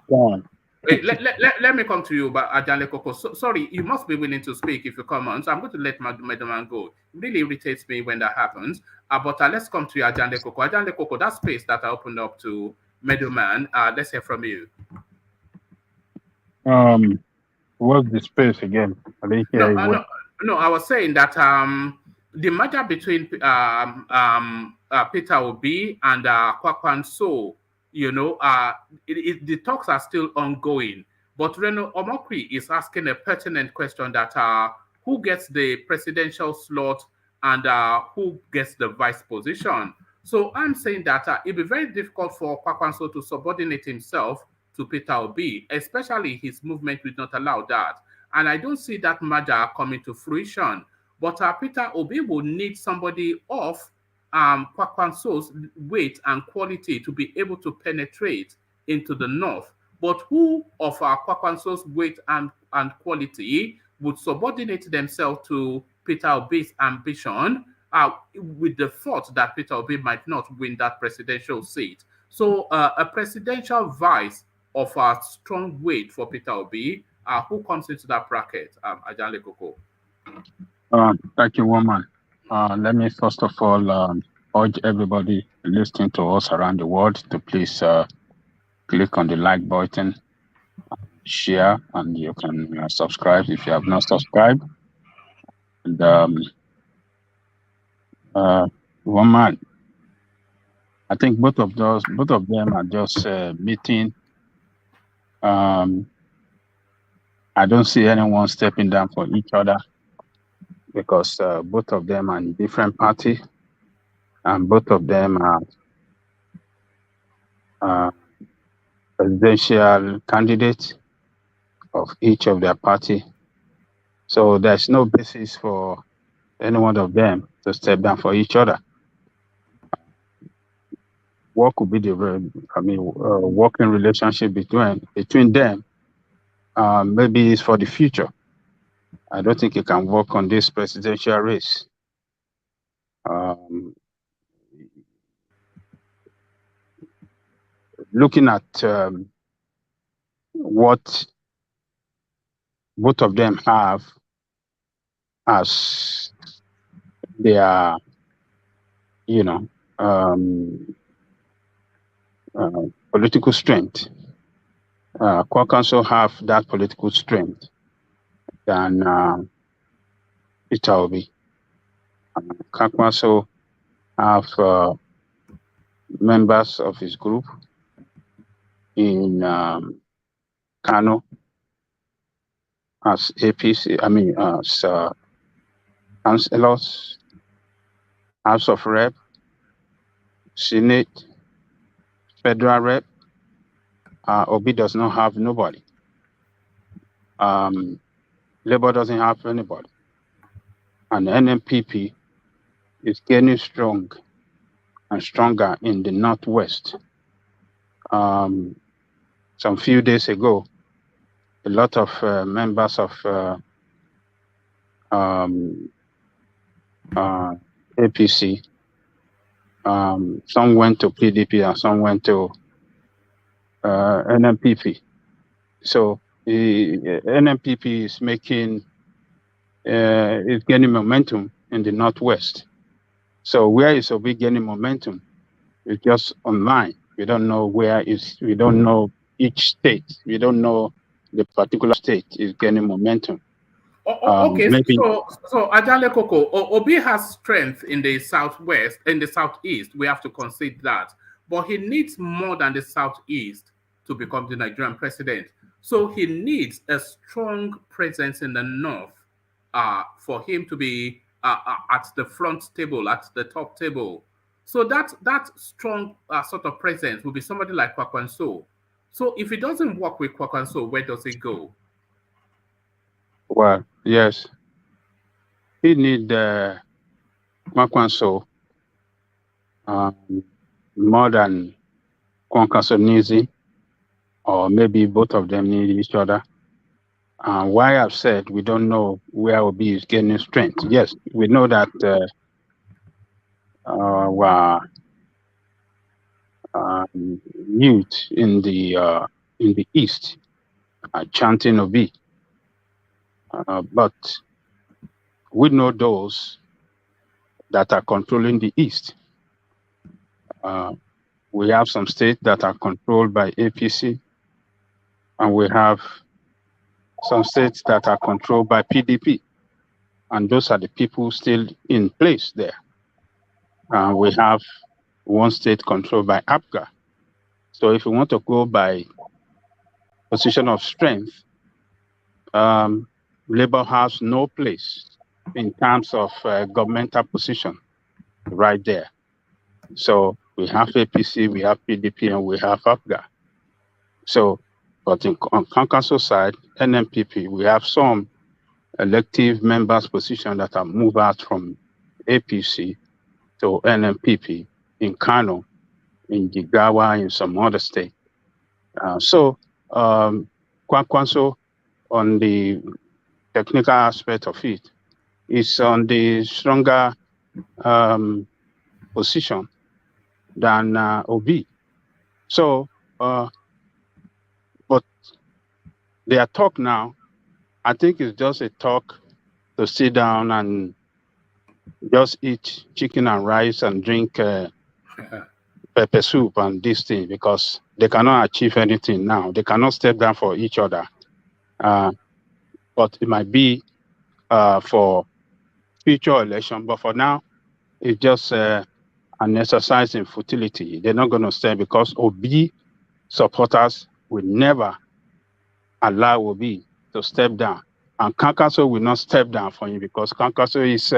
Wait, let me come to you, but Ajale Koko. Sorry, you must be willing to speak if you come on. So I'm going to let Meadowman go. It really irritates me when that happens. But let's come to you, Ajale Koko. Ajale Koko, that space that I opened up to Meadowman, let's hear from you. What's the space again? I didn't hear No, I was saying that the merger between Peter Obi and Kwakwanso, the talks are still ongoing. But Reno Omokri is asking a pertinent question that who gets the presidential slot and who gets the vice position? So I'm saying that it'd be very difficult for Kwakwanso to subordinate himself to Peter Obi, especially his movement would not allow that. And I don't see that merger coming to fruition. But Peter Obi will need somebody of Kwakwanso's weight and quality to be able to penetrate into the north. But who of Kwakwanso's weight and quality would subordinate themselves to Peter Obi's ambition with the thought that Peter Obi might not win that presidential seat? So a presidential vice of a strong weight for Peter Obi, who comes into that bracket? Ajale Koko. Thank you, woman. Let me first of all urge everybody listening to us around the world to please click on the like button, share, and you can subscribe if you have not subscribed. And woman, I think both of them are just meeting. I don't see anyone stepping down for each other, because both of them are in different parties, and both of them are presidential candidates of each of their party. So there's no basis for any one of them to step down for each other. What could be the working relationship between them? Maybe it's for the future. I don't think it can work on this presidential race. Looking at what both of them have as their, political strength. Kwakwanso have that political strength than Peter Obi. Kwakwanso have members of his group in Kano as APC, as councillors, House of Rep, Senate, Federal Rep. Obi does not have nobody. Labour doesn't have anybody. And NMPP is getting strong and stronger in the Northwest. Some few days ago, a lot of members of APC, some went to PDP and some went to NMPP. So the NMPP is is gaining momentum in the Northwest. So where is Obi gaining momentum? It's just online. We don't know we don't know each state. We don't know the particular state is gaining momentum. Okay, so Ajale Koko, Obi has strength in the Southwest, in the Southeast. We have to concede that. But he needs more than the Southeast to become the Nigerian president. So he needs a strong presence in the North for him to be at the front table, at the top table. So that strong sort of presence will be somebody like Kwakwanso. So if it doesn't work with Kwakwanso, where does it go? Well, yes. He need Kwakwanso more than Kwankwaso needs him, or maybe both of them need each other. Why I've said we don't know where Obi is gaining strength. Yes, we know that youth in the East are chanting Obi, but we know those that are controlling the East. We have some states that are controlled by APC, and we have some states that are controlled by PDP, and those are the people still in place there. We have one state controlled by APGA. So if we want to go by position of strength, Labour has no place in terms of governmental position right there. So we have APC, we have PDP, and we have APGA. So, but on Kwankwaso side, NMPP, we have some elective members' position that are moved out from APC to NMPP in Kano, in Jigawa, in some other state. Kwakwanso, on the technical aspect of it, is on the stronger position than Obi. So, but their talk now, I think it's just a talk to sit down and just eat chicken and rice and drink pepper soup and this thing, because they cannot achieve anything now. They cannot step down for each other. But it might be for future election. But for now, it's just an exercise in futility. They're not going to stay because Obi supporters will never allow Obi to step down. And Kwankwaso will not step down for him because Kwankwaso is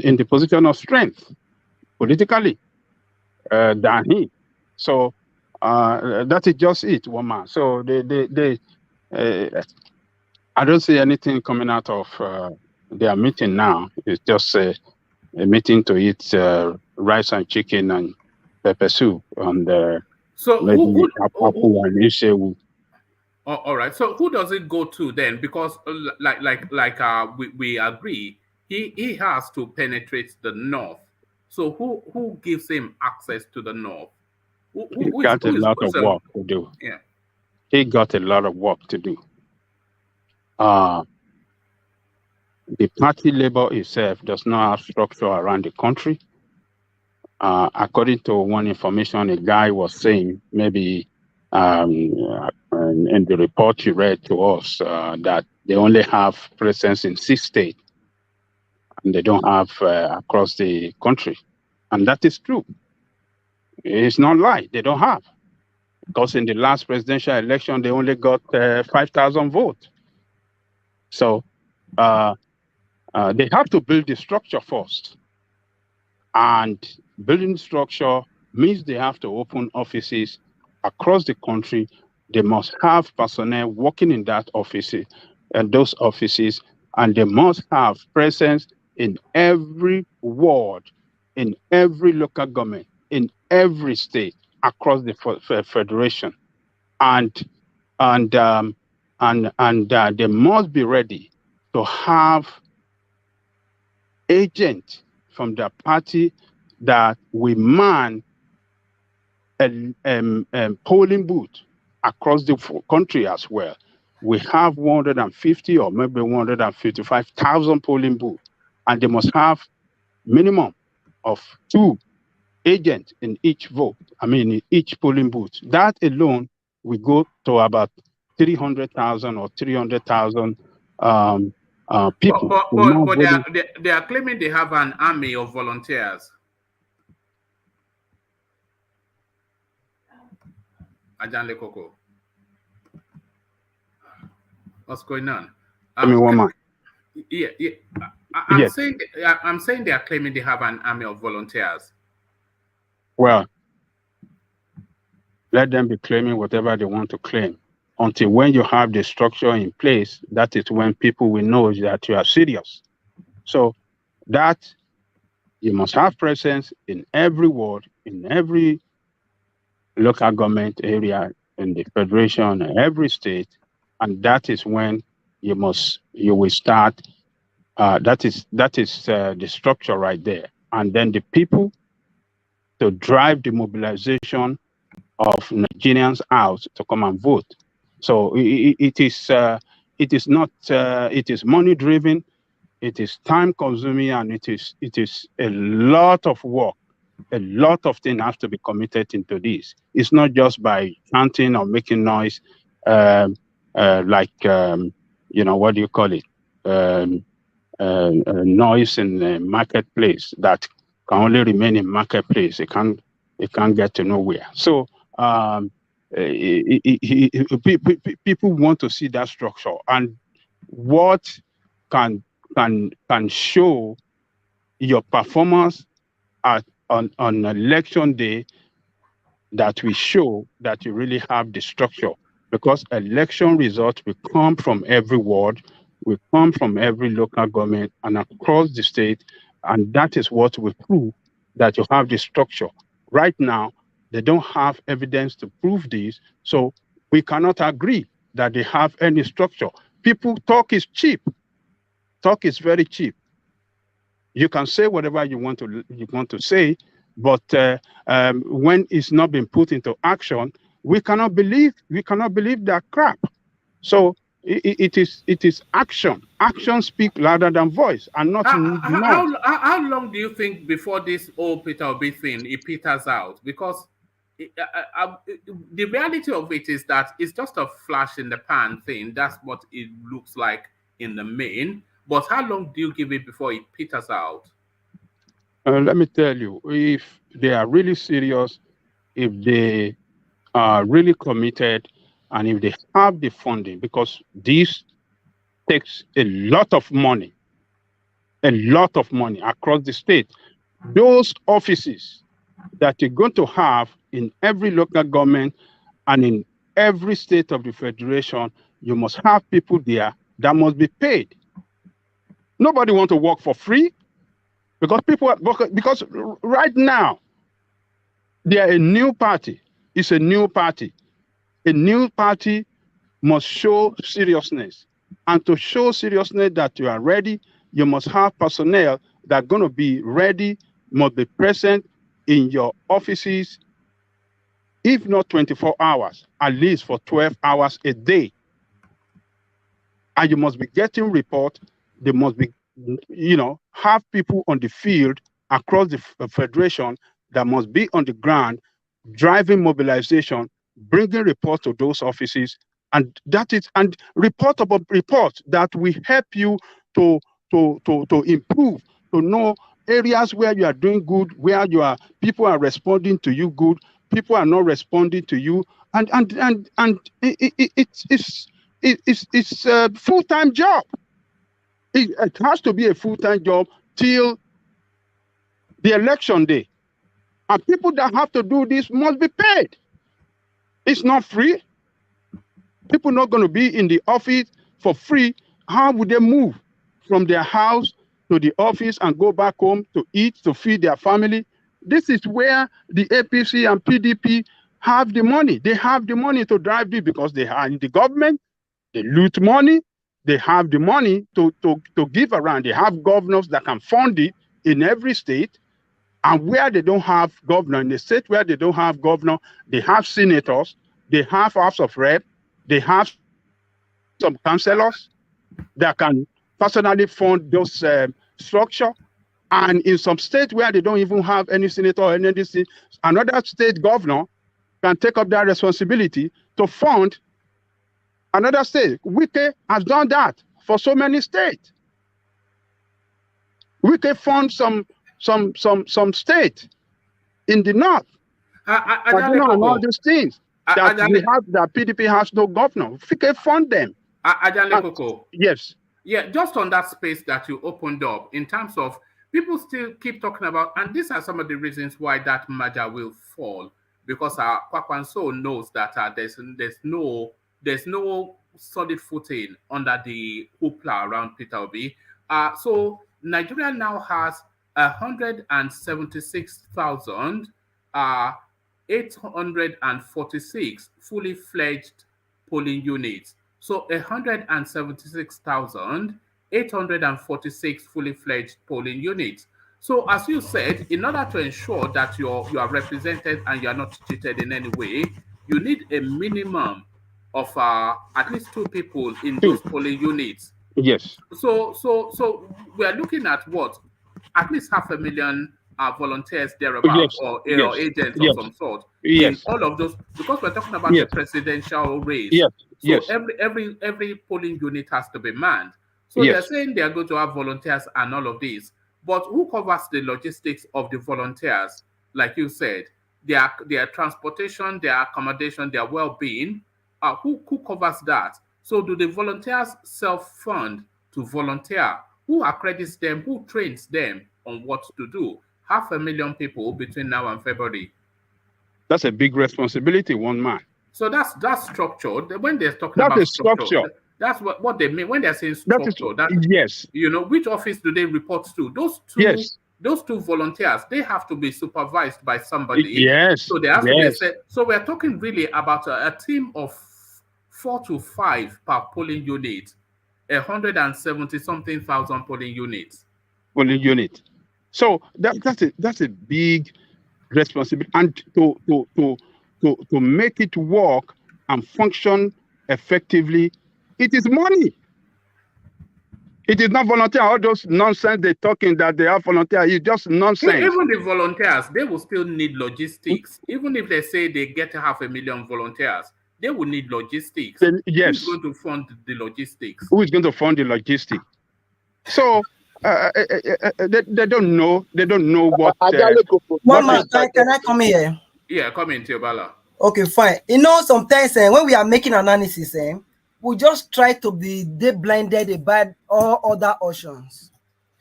in the position of strength politically than he. So that is just it, woman. So I don't see anything coming out of their meeting now. It's just a meeting to eat rice and chicken and pepper soup and maybe apple and ishewu. All right. So who does it go to then? Because we agree, he has to penetrate the North. So who gives him access to the North? He got a lot of work to do. Yeah. He got a lot of work to do. The party Labour itself does not have structure around the country. According to one information a guy was saying, maybe in the report you read to us, that they only have presence in 6 states and they don't have across the country. And that is true. It's not like they don't have. Because in the last presidential election, they only got 5,000 votes. So they have to build the structure first. And building structure means they have to open offices across the country. They must have personnel working in that office and those offices, and they must have presence in every ward, in every local government, in every state across the federation, and they must be ready to have agents from the party that will man a polling booth across the country as well. We have 150 or maybe 155,000 polling booths, and they must have minimum of 2 agents in each vote. I mean, in each polling booth. That alone will go to about 300,000 or 300,000 people. But they are claiming they have an army of volunteers. Ajanle Koko. What's going on? Give me one more. Yeah. I'm saying they are claiming they have an army of volunteers. Well, let them be claiming whatever they want to claim. Until when you have the structure in place, that is when people will know that you are serious. So that you must have presence in every ward, in every local government area, in the federation, in every state, and that is when you will start. That is the structure right there, and then the people to drive the mobilization of Nigerians out to come and vote. So it is money driven, it is time consuming, and it is a lot of work. A lot of things have to be committed into this. It's not just by chanting or making noise, what do you call it? Noise in the marketplace that can only remain in marketplace. It can't get to nowhere. So people want to see that structure, and what can show your performance on election day that will show that you really have the structure, because election results will come from every ward, will come from every local government and across the state, and that is what will prove that you have the structure. Right now, they don't have evidence to prove this, so we cannot agree that they have any structure. People talk is cheap. Talk is very cheap. You can say whatever you want to say, but when it's not been put into action, we cannot believe that crap. So it is action. Action speaks louder than voice, and not how long do you think before this old Peter Obi thing it peters out? Because the reality of it is that it's just a flash in the pan thing. That's what it looks like in the main. But how long do you give it before it peters out? Let me tell you, if they are really serious, if they are really committed, and if they have the funding, because this takes a lot of money across the state. Those offices that you're going to have in every local government and in every state of the federation, you must have people there that must be paid. Nobody wants to work for free, because right now they are a new party. It's a new party. A new party must show seriousness, and to show seriousness that you are ready, you must have personnel that are going to be ready, must be present in your offices, if not 24 hours, at least for 12 hours a day. And you must be getting report. They must be, have people on the field across the federation that must be on the ground, driving mobilization, bringing reports to those offices, and report that will help you to improve, to know areas where you are doing good, where people are responding to you good, people are not responding to you, and it's a full-time job. It has to be a full-time job till the election day. And people that have to do this must be paid. It's not free. People not going to be in the office for free. How would they move from their house to the office and go back home to eat, to feed their family? This is where the APC and PDP have the money. They have the money to drive this because they are in the government. They loot money. They have the money to give around. They have governors that can fund it in every state. And where they don't have governor, in the state where they don't have governor, they have senators, they have House of Rep, they have some councillors that can personally fund those structure. And in some states where they don't even have any senator or anything, another state governor can take up that responsibility to fund another state. Wike has done that for so many states. Wike fund some state in the north. All these things that PDP has no governor. Wike fund them. Yes. Yeah, just on that space that you opened up, in terms of people still keep talking about, and these are some of the reasons why that merger will fall, because Kwakwanso knows that there's no solid footing under the hoopla around Peter Obi. So Nigeria now has 176,846 fully fledged polling units. So 176,846 fully fledged polling units. So as you said, in order to ensure that you are represented and you are not cheated in any way, you need a minimum of at least 2 people in those polling units. Yes. So we are looking at what? At least 500,000 volunteers thereabouts, or agents of some sort in all of those, because we're talking about the presidential race. So every polling unit has to be manned. So they're saying they are going to have volunteers and all of this, but who covers the logistics of the volunteers? Like you said, their transportation, their accommodation, their well-being. Who covers that? So do the volunteers self-fund to volunteer? Who accredits them? Who trains them on what to do? 500,000 people between now and February. That's a big responsibility, one man. So that's structured. When they're talking about structure, that's what they mean when they're saying structure. Yes. You know, which office do they report to? Those two volunteers, they have to be supervised by somebody. Yes. So they have to be set. So we're talking really about a team of 4 to 5 per polling unit, 170-something thousand polling units. Polling unit. So that's a big responsibility, and to make it work and function effectively, it is money. It is not volunteer. All those nonsense they're talking that they are volunteer is just nonsense. Even the volunteers, they will still need logistics. Even if they say they get 500,000 volunteers, they will need logistics. Yes. Who's going to fund the logistics? Who is going to fund the logistics? So they don't know. They don't know what. One man, can I come here? Yeah, come in, Tiobala. Okay, fine. You know, sometimes when we are making analysis, we just try to be blinded by all other options.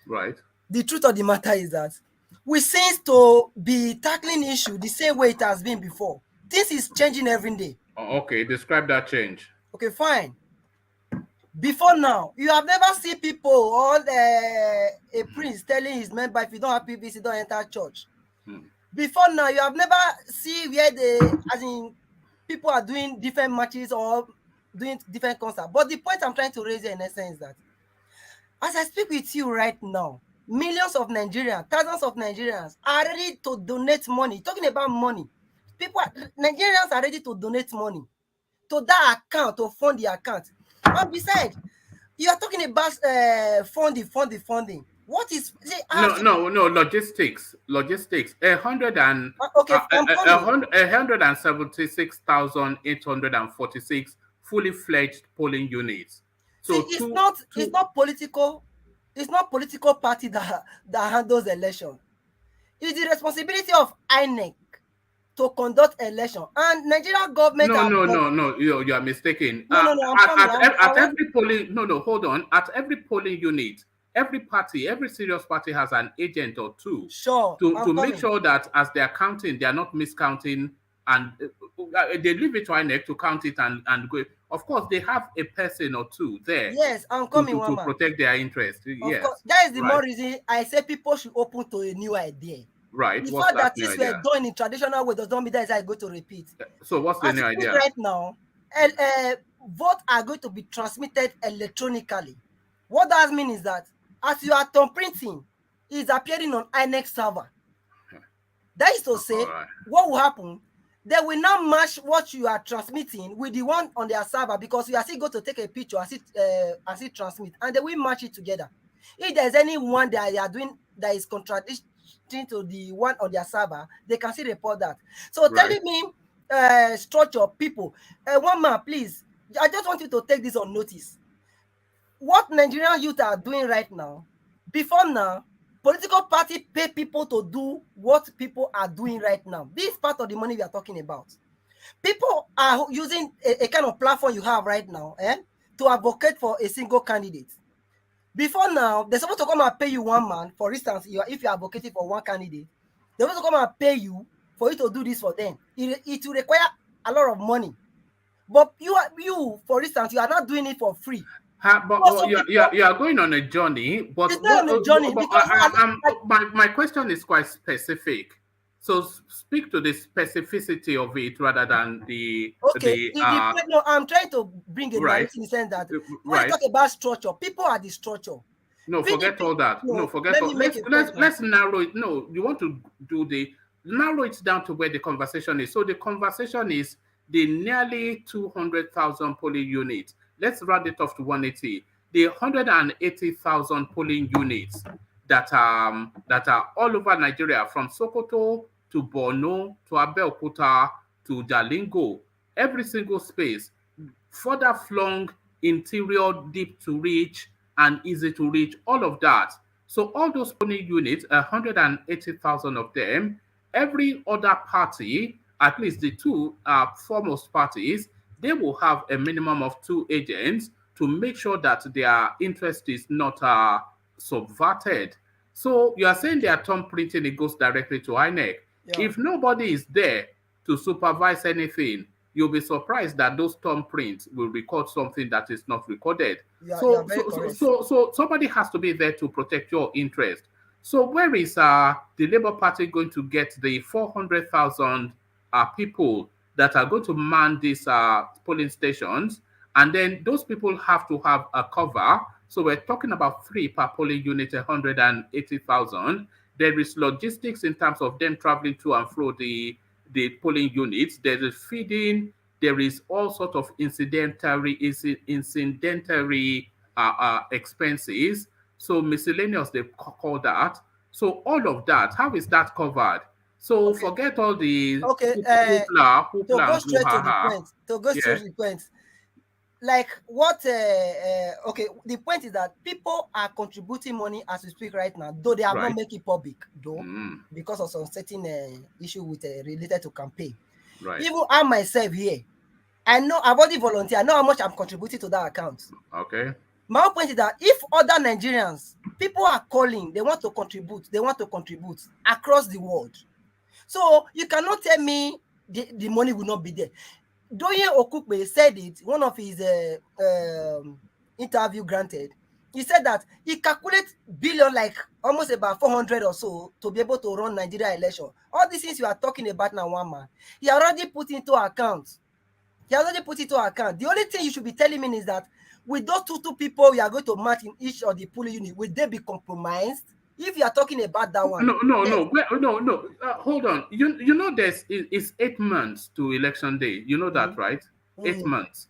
Right. The truth of the matter is that we seem to be tackling issue the same way it has been before. This is changing every day. Oh, okay, describe that change. Okay, fine. Before now, you have never seen people or a priest telling his member, if you don't have PVC, don't enter church. Before now, you have never seen where people are doing different matches or doing different concerts. But the point I'm trying to raise here in essence is that as I speak with you right now, millions of Nigerians, thousands of Nigerians are ready to donate money. Talking about money, Nigerians are ready to donate money to that account, to fund the account. And besides, you are talking about funding. What is no logistics? 176,846 fully fledged polling units. So it's not political It's not political party that handles election. It's the responsibility of INEC to conduct election. And Nigerian government No. You are mistaken. No, I'm coming. At every polling, hold on. At every polling unit, every party, every serious party has an agent or two. Sure. To make sure that as they are counting, they are not miscounting, and they leave it to INEC to count it and go. Of course, they have a person or two there. Yes, I'm coming. To protect their interest. Yes. Course, that is the more reason I say people should open to a new idea. Right. The fact that things were done in traditional way does not mean that is going to repeat. So what's the new idea? Right now, votes are going to be transmitted electronically. What that means is that as you are thumb printing, it's appearing on INEC server. That is to say, what will happen? They will now match what you are transmitting with the one on their server, because you are still going to take a picture as it transmit, and they will match it together. If there's any one that they are doing that is contradicting to the one on their server, they can still report that. So telling me structure people, one man, please, I just want you to take this on notice. What Nigerian youth are doing right now, before now, political party pay people to do what people are doing right now. This is part of the money we are talking about. People are using a kind of platform you have right now to advocate for a single candidate. Before now, they're supposed to come and pay you one man. For instance, if you're advocating for one candidate, they're supposed to come and pay you for you to do this for them. It will require a lot of money. But you, for instance, you are not doing it for free. You are going on a journey. But it's not on a journey. My question is quite specific. So speak to the specificity of it rather than the. Okay. No, I'm trying to bring it right in the sense that when you talk about structure, people are the structure. No, forget all that. No, forget all. Let's narrow it. No, you want to narrow it down to where the conversation is. So the conversation is the nearly 200,000 polling units. Let's round it off to 180. The 180,000 polling units that are all over Nigeria, from Sokoto to Borno to Abeokuta to Jalingo, every single space, further flung, interior, deep to reach, and easy to reach, all of that. So all those polling units, 180,000 of them, every other party, at least the two foremost parties, they will have a minimum of 2 agents to make sure that their interest is not subverted. So you are saying they are thumb printing, it goes directly to INEC. Yeah. If nobody is there to supervise anything, you'll be surprised that those thumb prints will record something that is not recorded. Yeah, so somebody has to be there to protect your interest. So where is the Labour Party going to get the 400,000 people that are going to man these polling stations? And then those people have to have a cover. So we're talking about 3 per polling unit, 180,000. There is logistics in terms of them traveling to and fro the polling units. There is feeding. There is all sort of incidentary expenses. So miscellaneous, they call that. So all of that, how is that covered? So forget all the hoopla, to go straight to the point. To go straight to the point. Like what? The point is that people are contributing money as we speak right now, though they have not made it public, though, because of some certain issue with related to campaign. Right. Even I myself here, I know I've already volunteered. I know how much I'm contributing to that account. Okay. My point is that if other Nigerians, people are calling, they want to contribute across the world. So you cannot tell me the money will not be there. Doye Okupe said it, one of his interview granted. He said that he calculates billion, like almost about 400 or so, to be able to run Nigeria election. All these things you are talking about now, one man, he already put into account. The only thing you should be telling me is that with those two people we are going to match in each of the polling unit, will they be compromised? If you are talking about that one, no. Hold on. You know it's 8 months to election day. You know that, right? 8 months.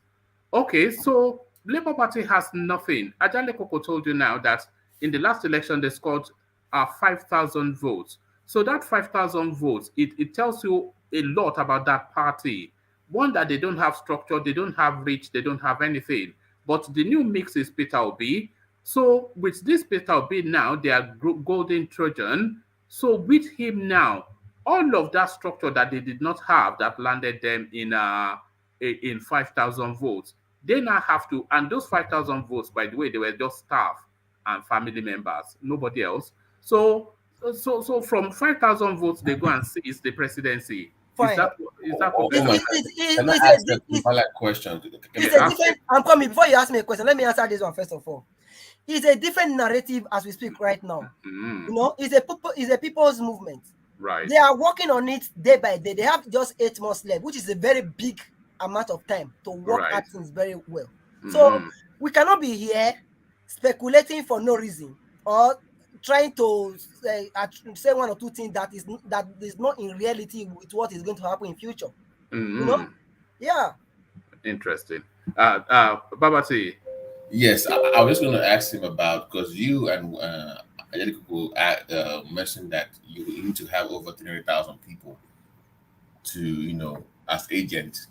Okay, so Labour Party has nothing. Ajale Koko told you now that in the last election they scored 5,000 votes. So that 5,000 votes, it tells you a lot about that party. One, that they don't have structure, they don't have reach, they don't have anything. But the new mix is Peter Obi. So with this Peter Obi now, they are golden Trojan. So with him now, all of that structure that they did not have that landed them in 5,000 votes, they now have to, and those 5,000 votes, by the way, they were just staff and family members, nobody else. So from 5,000 votes, they go and seize the presidency. Fine. Is that what Can I ask a valid question? It's a different. I'm coming. Before you ask me a question, let me answer this one first of all. It's a different narrative as we speak right now. You know, it's a people's movement. Right. They are working on it day by day. They have just 8 months left, which is a very big amount of time to work at things very well. So we cannot be here speculating for no reason or trying to say one or two things that is not in reality with what is going to happen in future. You know? Yeah. Interesting. Babati. Yes, I was going to ask him about, because you and mentioned that you need to have over 300,000 people to, as agents,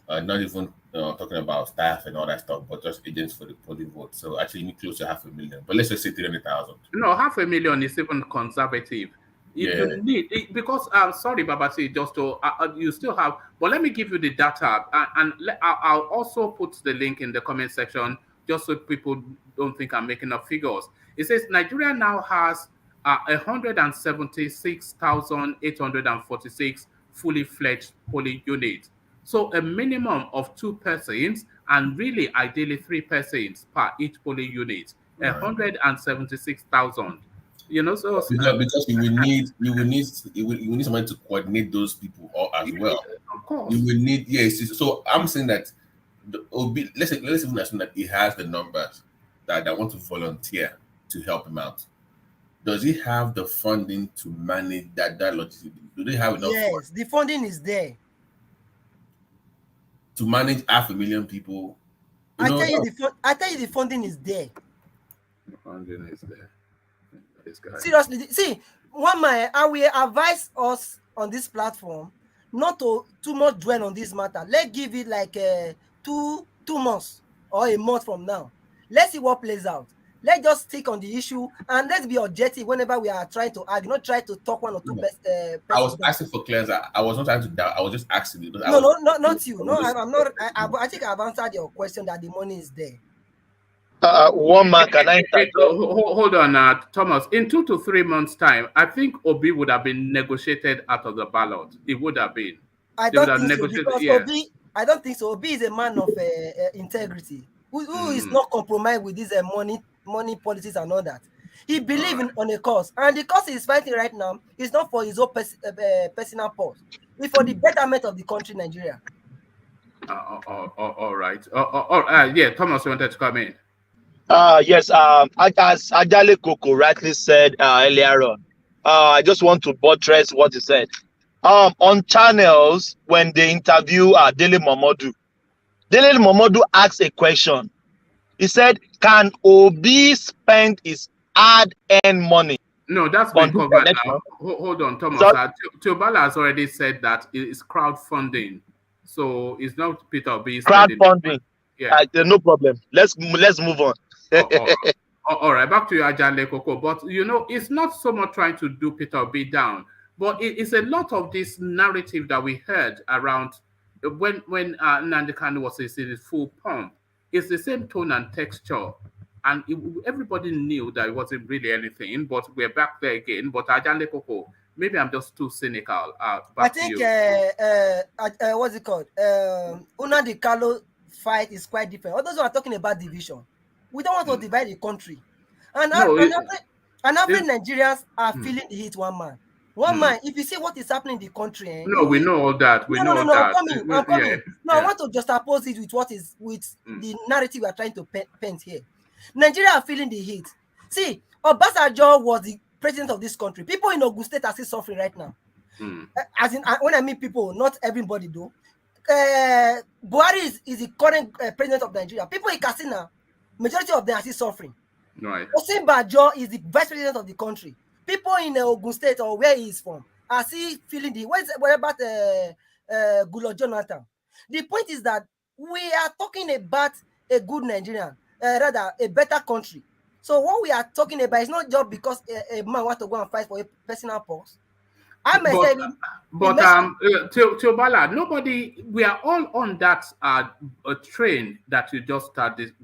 not even talking about staff and all that stuff, but just agents for the polling vote. So actually, you need close to 500,000. But let's just say 300,000. No, 500,000 is even conservative. You need it, because sorry, Babati, just to you still have. But let me give you the data, and I'll also put the link in the comment section, just so people don't think I'm making up figures. It says Nigeria now has 176,846 fully fledged polling units. So a minimum of 2 persons, and really ideally 3 persons per each polling unit. 176,000. So because you will need somebody to coordinate those people as well. Of course. You will need So I'm saying that let's even assume that he has the numbers that want to volunteer to help him out. Does he have the funding to manage that logistic? Do they have enough? Yes, the funding is there to manage 500,000 people. I tell you the funding is there. The funding is there. Seriously, see, I will advise us on this platform not to too much dwell on this matter. Let's give it like 2 months or a month from now. Let's see what plays out. Let's just stick on the issue and let's be objective whenever we are trying to argue, not try to talk 1 or 2 I was asking for clarity. I was not trying to doubt. I was just asking you. Not you. No, I'm not. I think I've answered your question that the money is there. One man, can I hold on, Thomas? In 2 to 3 months' time, I think Obi would have been negotiated out of the ballot. It would have been. I don't think so, because Obi. I don't think so. Obi is a man of integrity who is not compromised with this money policies and all that. He believes on a cause, and the cause he's fighting right now is not for his own personal purse. It's for the betterment of the country, Nigeria. All right. Yeah, Thomas wanted to come in. Yes, as Ajale Koko rightly said earlier on, I just want to buttress what he said. On channels, when they interview Dele Momodu asked a question. He said, can Obi spend his hard-earned money? No, that's been covered now. Hold on, Thomas. Teobala has already said that it's crowdfunding. So it's not Peter Obi. Crowdfunding. Yeah. No problem. Let's move on. All right, back to you, Ajale Koko. But it's not so much trying to do Peter Obi down, but it's a lot of this narrative that we heard around when Nnamdi Kanu was in his full pomp. It's the same tone and texture, and everybody knew that it wasn't really anything. But we're back there again. But Ajale Koko, maybe I'm just too cynical. I think what's it called? Nnamdi Kanu fight is quite different. Others are talking about division. We don't want to divide the country. And every Nigerians are feeling the heat one man. One man, if you see what is happening in the country. No, we know all that. We know that. I'm coming. I want to just oppose it with the narrative we are trying to paint here. Nigeria are feeling the heat. See, Obasanjo was the president of this country. People in Ogun State are still suffering right now. As in, when I mean people, not everybody though. Buhari is the current president of Nigeria. People in Katsina, majority of them are still suffering. Right. Osinbajo is the vice president of the country. People in Ogun State or where he is from are still feeling the. What about Goodluck Jonathan? The point is that we are talking about a good Nigerian, rather a better country. So what we are talking about is not just because a man wants to go and fight for a personal post. I myself, Teobala, nobody, we are all on that train that you just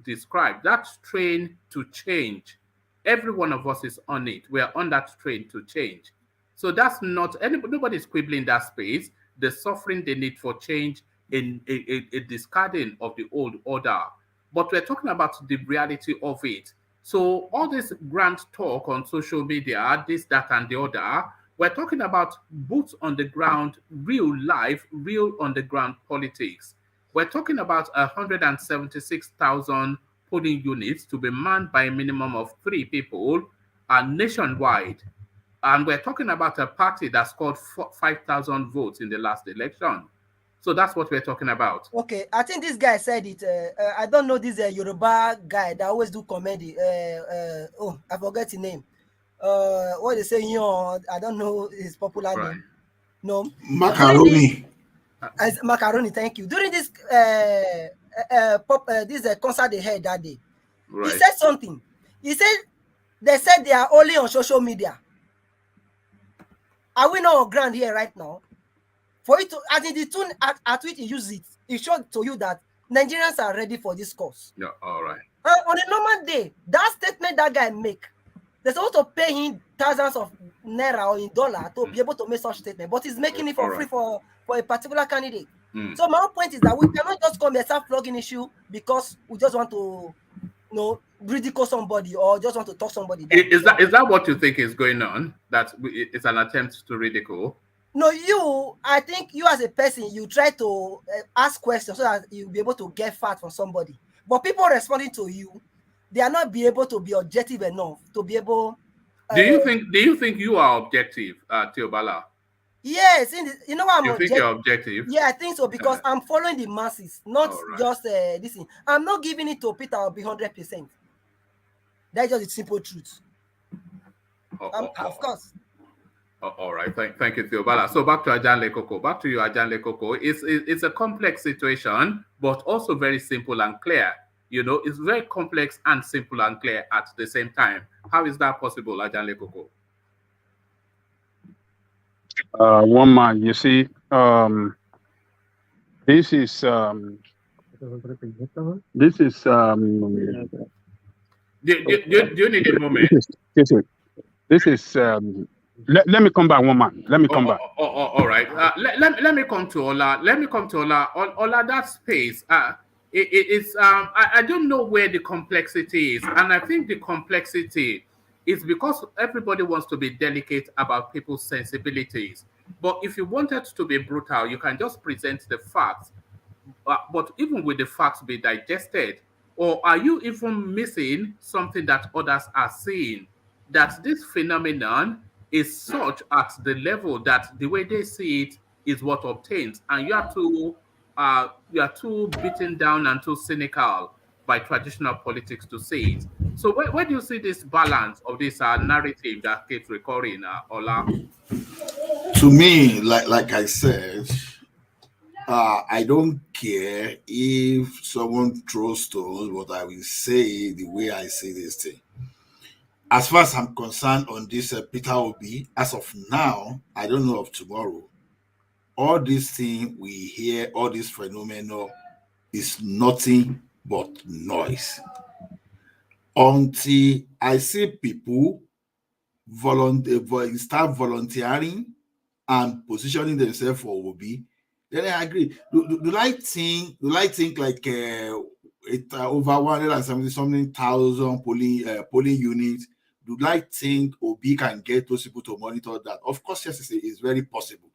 described, that train to change. Every one of us is on it. We are on that train to change. So that's not, nobody's quibbling that space. The suffering, the need for change, in a discarding of the old order. But we're talking about the reality of it. So all this grand talk on social media, this, that, and the other, we're talking about boots on the ground, real life, real on the ground politics. We're talking about 176,000 polling units to be manned by a minimum of 3 people nationwide. And we're talking about a party that scored 5,000 votes in the last election. So that's what we're talking about. Okay, I think this guy said it. I don't know this Yoruba guy that always do comedy. Oh, I forget his name. What they say, I don't know his popular name. No, Macaroni. Macaroni, thank you. During this concert they had that day, he said something. He said they said they are only on social media. Are we not on ground here right now? For it to, as in the tune at which he uses it, it showed to you that Nigerians are ready for this cause. Yeah, all right. On a normal day, that statement that guy make, they're supposed to pay him thousands of naira or in dollar to be able to make such statement, but he's making it for free for a particular candidate. So my own point is that we cannot just come and start flogging issue because we just want to, ridicule somebody or just want to talk somebody down. Is that what you think is going on? That it's an attempt to ridicule? No, I think you as a person, you try to ask questions so that you'll be able to get facts from somebody. But people responding to you, they are not be able to be objective enough to be able. Do you think you are objective, Teobala? Yes, you know what You think you're objective? Yeah, I think so because I'm following the masses, not just this thing. I'm not giving it to Peter. I'll be 100%. That's just the simple truth. Of course. All right, thank you, Teobala. So back to Ajanle Koko. Back to you, Ajanle Koko. It's a complex situation, but also very simple and clear. It's very complex and simple and clear at the same time. How is that possible, Ajanle Koko? One man, you see, this is Do you need a moment? This is let me come back, one man. Let me come back. All right. Let me come to Ola. Ola, that space. I don't know where the complexity is, and I think the complexity is because everybody wants to be delicate about people's sensibilities. But if you wanted to be brutal, you can just present the facts. But even with the facts be digested, or are you even missing something that others are seeing? That this phenomenon is such at the level that the way they see it is what obtains, and you are too beaten down and too cynical by traditional politics to see it. So where do you see this balance of this narrative that keeps recurring, Ola? To me, like I said, I don't care if someone throws stones, but I will say the way I see this thing. As far as I'm concerned on this Peter Obi, as of now, I don't know of tomorrow. All this thing we hear, all this phenomenon is nothing but noise. Until I see people start volunteering and positioning themselves for Obi, then I agree. Do I think like over 170-something thousand polling units? Do I think Obi can get those people to monitor that? Of course, yes, it's very possible.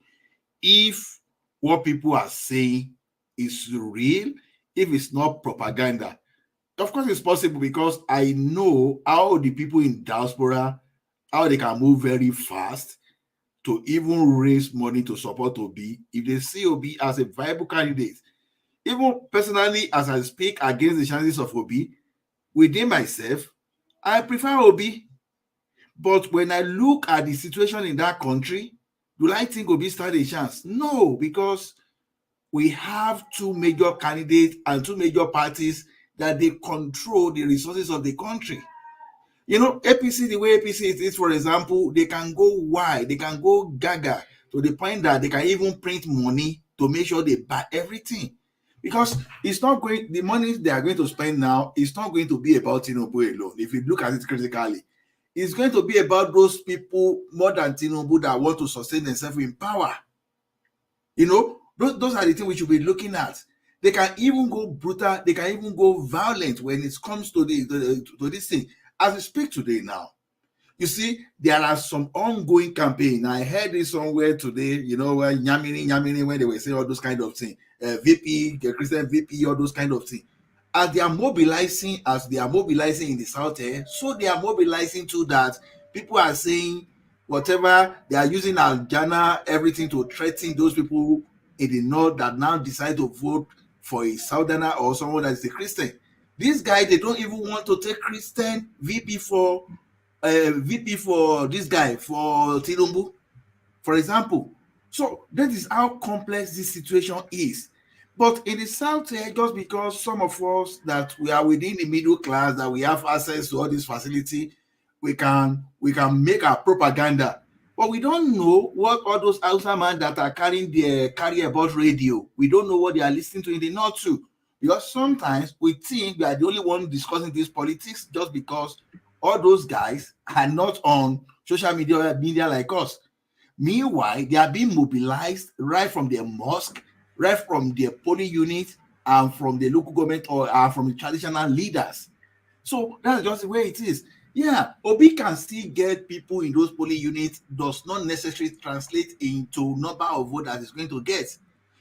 If what people are saying is real, if it's not propaganda, of course it's possible, because I know how the people in diaspora, how they can move very fast to even raise money to support Obi if they see Obi as a viable candidate. Even personally, as I speak against the chances of Obi, within myself, I prefer Obi. But when I look at the situation in that country, do I think Obi stand a chance? No, because we have two major candidates and two major parties that they control the resources of the country. You know, APC, the way APC is, for example, they can go wide, they can go gaga to the point that they can even print money to make sure they buy everything. Because it's not going, the money they are going to spend now is not going to be about Tinubu alone. If you look at it critically, it's going to be about those people more than Tinubu that want to sustain themselves in power. You know, those are the things we should be looking at. They can even go brutal, they can even go violent when it comes to this thing. As we speak today now, you see, there are some ongoing campaign. I heard it somewhere today, you know, where Nyamini, when they were saying all those kind of things, VP, the Christian VP, all those kind of things. As they are mobilizing in the south, so they are mobilizing to that. People are saying whatever they are using Aljana, everything to threaten those people in the north that now decide to vote for a southerner or someone that is a Christian. This guy, they don't even want to take Christian VP for this guy, for Tinubu, for example. So that is how complex this situation is. But in the south, just because some of us that we are within the middle class, that we have access to all this facility, we can make our propaganda. But we don't know what all those Hausa men that are carry about radio, we don't know what they are listening to in the north too. Because sometimes we think we are the only one discussing this politics just because all those guys are not on social media like us. Meanwhile, they are being mobilized right from their mosque, right from their polling unit, and from the local government or from the traditional leaders. So that's just the way it is. Yeah, Obi can still get people in those polling units, does not necessarily translate into number of votes that is going to get.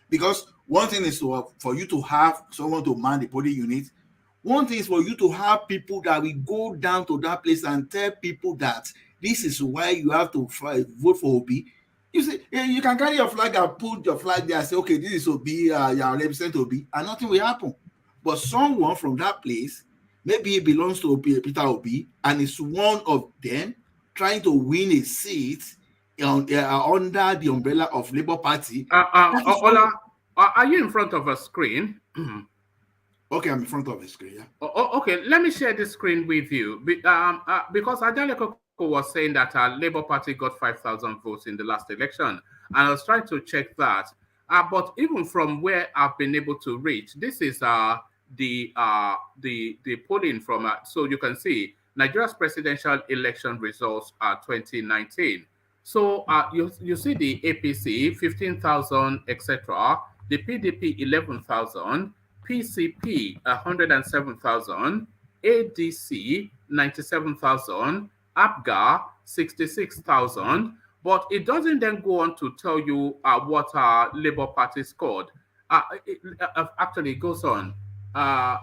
Because one thing is for you to have someone to man the polling unit. One thing is for you to have people that will go down to that place and tell people that this is why you have to vote for Obi. You see, you can carry your flag and put your flag there and say, okay, this is Obi, you represent Obi, and nothing will happen. But someone from that place, maybe he belongs to Peter Obi, and is one of them trying to win a seat under the umbrella of Labour Party. Ola, are you in front of a screen? Okay, I'm in front of a screen. Yeah. Okay, let me share the screen with you. Because Adeleko was saying that Labour Party got 5,000 votes in the last election, and I was trying to check that. But even from where I've been able to reach, this is the polling from. So you can see Nigeria's presidential election results are 2019. So you see the APC 15,000, etc. The PDP 11,000. PCP 107,000, ADC 97,000, APGA 66,000, but it doesn't then go on to tell you what Labour Party scored. Actually, it goes on.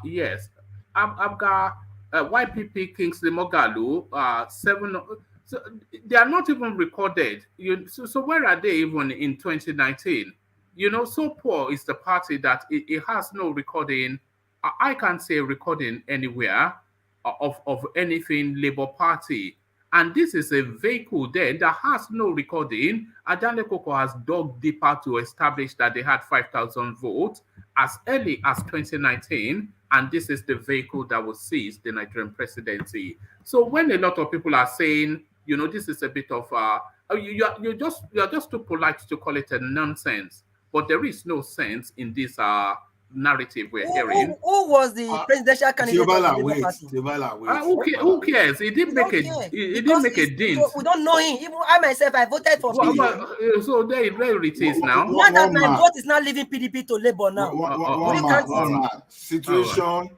Yes, APGA, YPP Kingsley Moghalu 7. So they are not even recorded. So where are they even in 2019? You know, so poor is the party that it has no recording. I can't say recording anywhere of anything Labour Party. And this is a vehicle then that has no recording. Ajale Koko has dug deeper to establish that they had 5,000 votes as early as 2019. And this is the vehicle that will seize the Nigerian presidency. So when a lot of people are saying, you know, this is a bit of, you're just too polite to call it a nonsense. But there is no sense in this narrative we're hearing. Who was the presidential candidate? Who cares? He didn't make a dent. We don't know him. Even I myself, I voted for PDP. So there it is now. Not that my vote is not leaving PDP to Labour now. Situation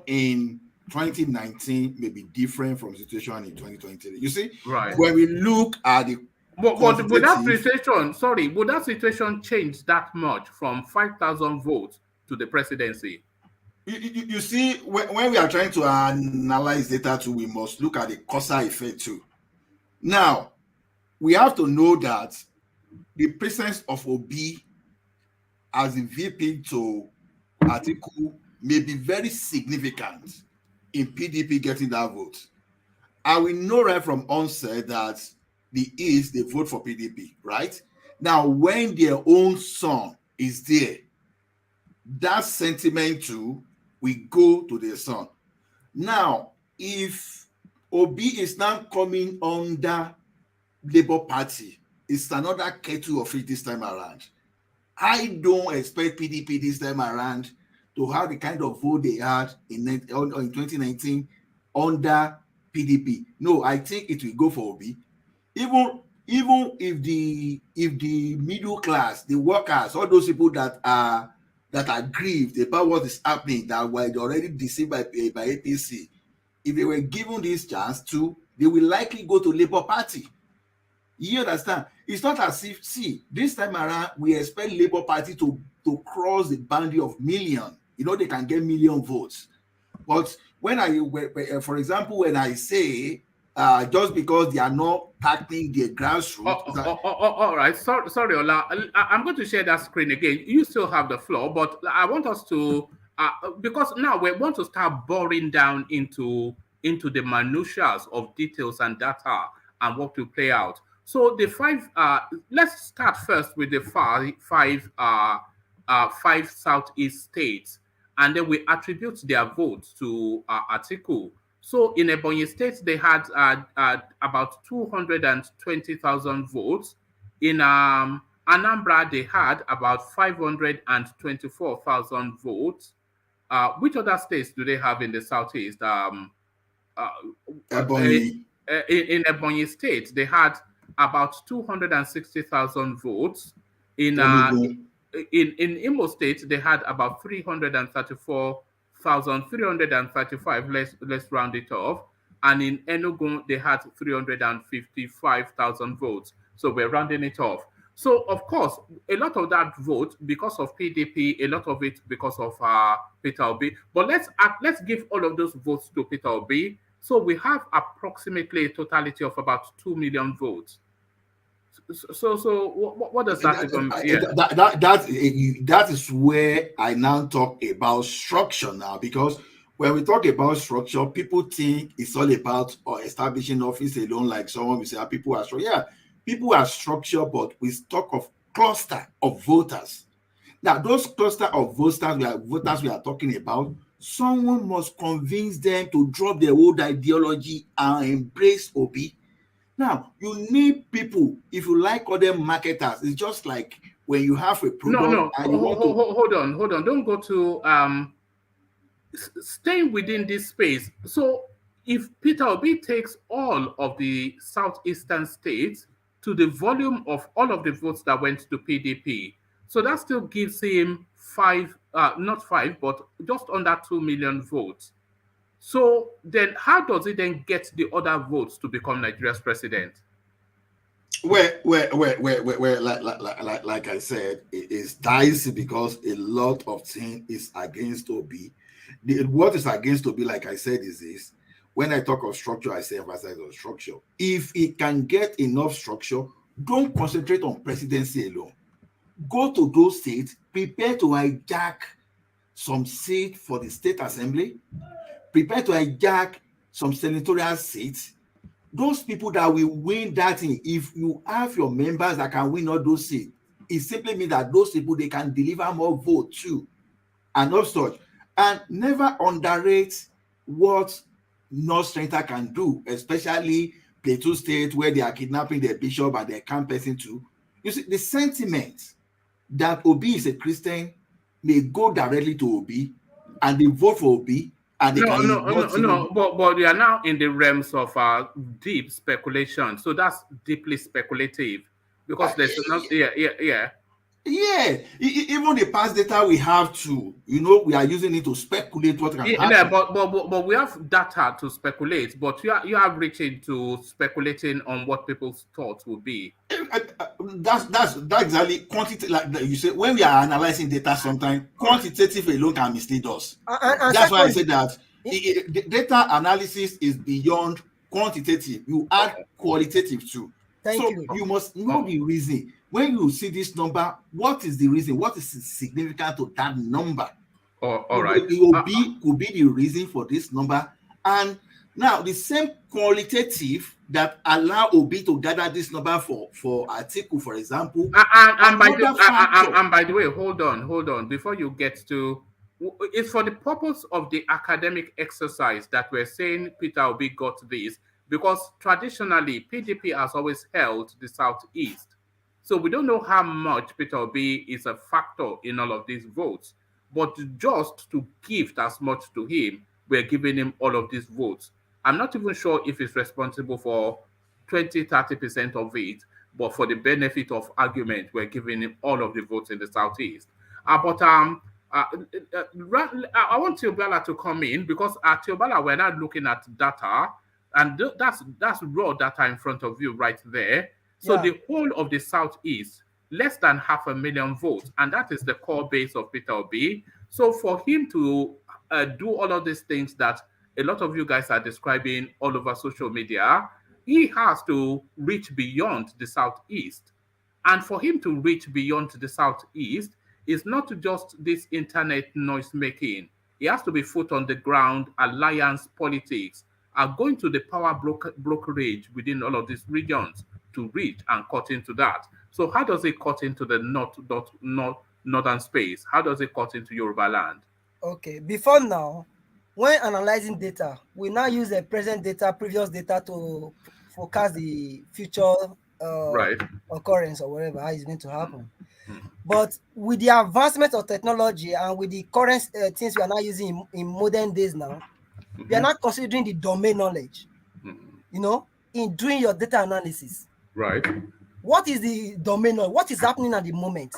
in 2019 may be different from situation in 2020. You see, right? When we look at the But would that situation change that much from 5,000 votes to the presidency? You see, when we are trying to analyze data too, we must look at the causal effect too. Now, we have to know that the presence of Obi as a VP to Atiku may be very significant in PDP getting that vote. And we know right from onset that the East, they vote for PDP, right? Now, when their own son is there, that sentiment too will go to their son. Now, if Obi is now coming under Labour Party. It's another kettle of fish this time around. I don't expect PDP this time around to have the kind of vote they had in 2019 under PDP. No, I think it will go for Obi. Even if the middle class, the workers, all those people that are grieved about what is happening, that were already deceived by APC, if they were given this chance to, they will likely go to Labour Party. You understand? It's not as if, see, this time around, we expect Labour Party to cross the boundary of million. You know, they can get million votes. But for example, when I say, just because they are not tackling the grassroots. All right. Sorry, Ola. I'm going to share that screen again. You still have the floor, but I want us to, because now we want to start boring down into the minutiae of details and data and what to play out. So the let's start first with the five Southeast states, and then we attribute their votes to Atiku. So in Ebonyi State, they had about 220,000 votes. In Anambra, they had about 524,000 votes. Which other states do they have in the Southeast? Ebonyi. In Ebonyi State, they had about 260,000 votes. In Imo State, they had about 335. Let's round it off. And in Enugu, they had 355,000 votes. So we're rounding it off. So of course, a lot of that vote because of PDP, a lot of it because of Peter Obi. But let's give all of those votes to Peter Obi. So we have approximately a totality of about 2 million votes. So what does that even? That is where I now talk about structure now, because when we talk about structure, people think it's all about establishing office alone, like someone will say, people are structured. Yeah, people are structured, but we talk of cluster of voters. Now, those cluster of voters we are talking about, someone must convince them to drop their old ideology and embrace Obi. Now, you need people, if you like, call them marketers. It's just like when you have a product and you want to... Hold on. Don't go to... staying within this space. So if Peter Obi takes all of the southeastern states to the volume of all of the votes that went to PDP, so that still gives him not five, but just under 2 million votes. So then how does he then get the other votes to become Nigeria's president? Like I said, it is dicey because a lot of things is against Obi. What is against Obi, like I said, is this. When I talk of structure, I say emphasize on structure. If he can get enough structure, don't concentrate on presidency alone. Go to those states, prepare to hijack some seat for the state assembly, prepare to hijack some senatorial seats. Those people that will win that thing, if you have your members that can win all those seats, it simply means that those people, they can deliver more votes too. And of such. And never underrate what NORTRH can do, especially Plateau State, where they are kidnapping their bishop and their camp person too. You see, the sentiment that Obi is a Christian may go directly to Obi, and they vote for Obi. And but we are now in the realms of deep speculation. So that's deeply speculative because there's even the past data we have to, we are using it to speculate what can happen. Yeah, but we have data to speculate, but you are reaching to speculating on what people's thoughts will be. That's exactly quantitative. Like you say, when we are analyzing data, sometimes quantitative alone can mislead us. That's why I say that data analysis is beyond quantitative. You add qualitative too. You must know the reason. When you see this number, what is the reason? What is significant to that number? All right. It could be the reason for this number. And now the same qualitative that allow Obi to gather this number for Atiku, for example. And by the way, hold on. Before you get to it's for the purpose of the academic exercise that we're saying Peter Obi got this, because traditionally PDP has always held the Southeast. So we don't know how much Peter Obi is a factor in all of these votes. But just to gift as much to him, we're giving him all of these votes. I'm not even sure if he's responsible for 20-30% of it, but for the benefit of argument, we're giving him all of the votes in the Southeast. But I want Tiobala to come in, because at Tiobala, we're not looking at data, and that's raw data in front of you right there. So the whole of the Southeast, less than 500,000 votes, and that is the core base of Peter Obi. So for him to do all of these things that a lot of you guys are describing all over social media, he has to reach beyond the Southeast. And for him to reach beyond the Southeast, is not just this internet noise making. It has to be foot on the ground, alliance politics, are going to the power brokerage within all of these regions to reach and cut into that. So how does it cut into the northern space? How does it cut into Yoruba land? Okay, before now, when analyzing data, we now use the present data, previous data to forecast the future occurrence or whatever how it's going to happen. But with the advancement of technology and with the current things we are now using in modern days now, we are not considering the domain knowledge, you know, in doing your data analysis. Right. What is the domain knowledge? What is happening at the moment?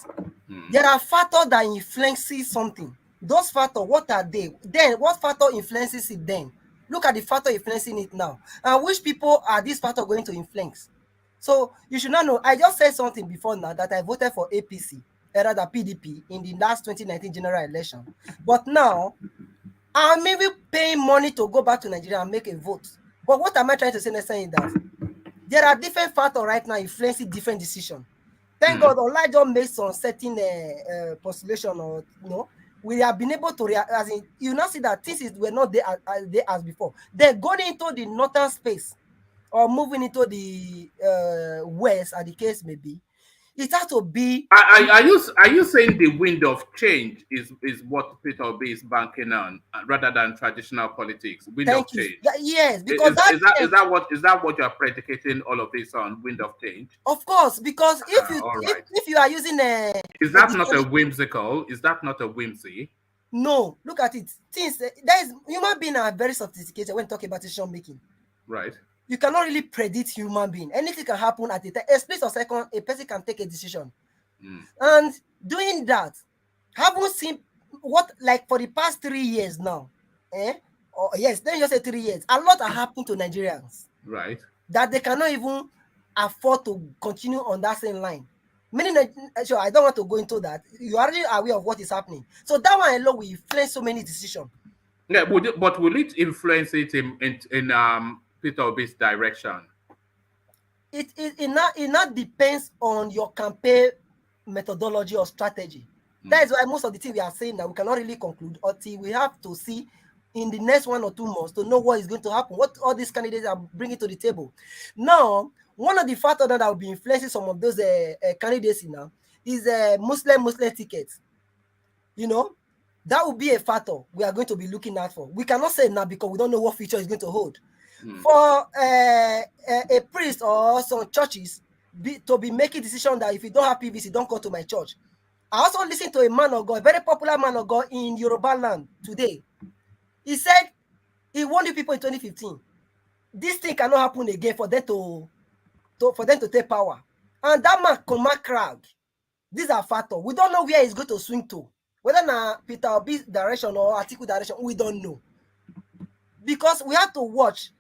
There are factors that influences something. Those factors, what are they? Then what factor influences it then? Look at the factor influencing it now. And which people are this factor going to influence? So you should not know. I just said something before now that I voted for APC, rather PDP, in the last 2019 general election. But now, I'm maybe paying money to go back to Nigeria and make a vote. But what am I trying to say next time is that there are different factors right now influencing different decisions. Thank God, Elijah made some certain postulation, or you know, we have been able to as in, you now see that things were not there as before. They're going into the northern space or moving into the west, as the case may be. It has to be. Are you saying the wind of change is what Peter Obi is banking on, rather than traditional politics? Wind of change. Yes, because is that what you are predicating all of this on? Wind of change. Of course, because if you are using is that not a whimsical? Is that not a whimsy? No, look at it. Things there is human beings are very sophisticated when talking about decision making. Right. You cannot really predict human being. Anything can happen at a split of second. A person can take a decision, and doing that, haven't seen what like for the past 3 years now, or yes, then you say 3 years. A lot are happening to Nigerians, right? That they cannot even afford to continue on that same line. Meaning, sure, I don't want to go into that. You are already aware of what is happening, so that one alone will influence so many decisions. Yeah, but will it influence it in Peter Obi's direction? It not depends on your campaign methodology or strategy. That is why most of the things we are saying that we cannot really conclude until we have to see in the next 1 or 2 months to know what is going to happen, what all these candidates are bringing to the table. Now, one of the factors that will be influencing some of those candidates now is Muslim tickets. You know, that will be a factor we are going to be looking out for. We cannot say now because we don't know what future is going to hold. For a priest or some churches to be making decision that if you don't have PVC, don't go to my church. I also listened to a man of God, a very popular man of God in Yoruba land today. He said he warned the people in 2015. This thing cannot happen again for them to take power. And that man command crowd. These are factors. We don't know where he's going to swing to. Whether na Peter Obi's direction or Atiku direction, we don't know. Because we have to watch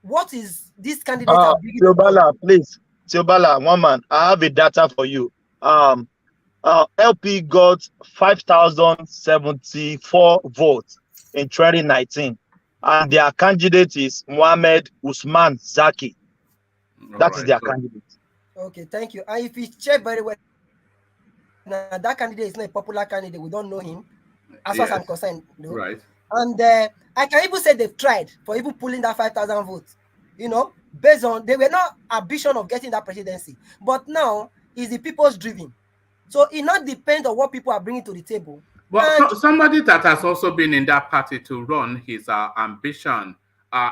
what is this candidate. Tiobala, please. Tiobala, one man. I have a data for you. LP got 5,074 votes in 2019. And their candidate is Mohammed Usman Zaki. That is their candidate. Okay, thank you. And if you check very well, now that candidate is not a popular candidate. We don't know him, as far as I'm concerned. No? Right. And I can even say they've tried for even pulling that 5,000 votes. You know, based on they were not ambition of getting that presidency, but now is the people's driven. So it not depends on what people are bringing to the table. Well, somebody that has also been in that party to run his ambition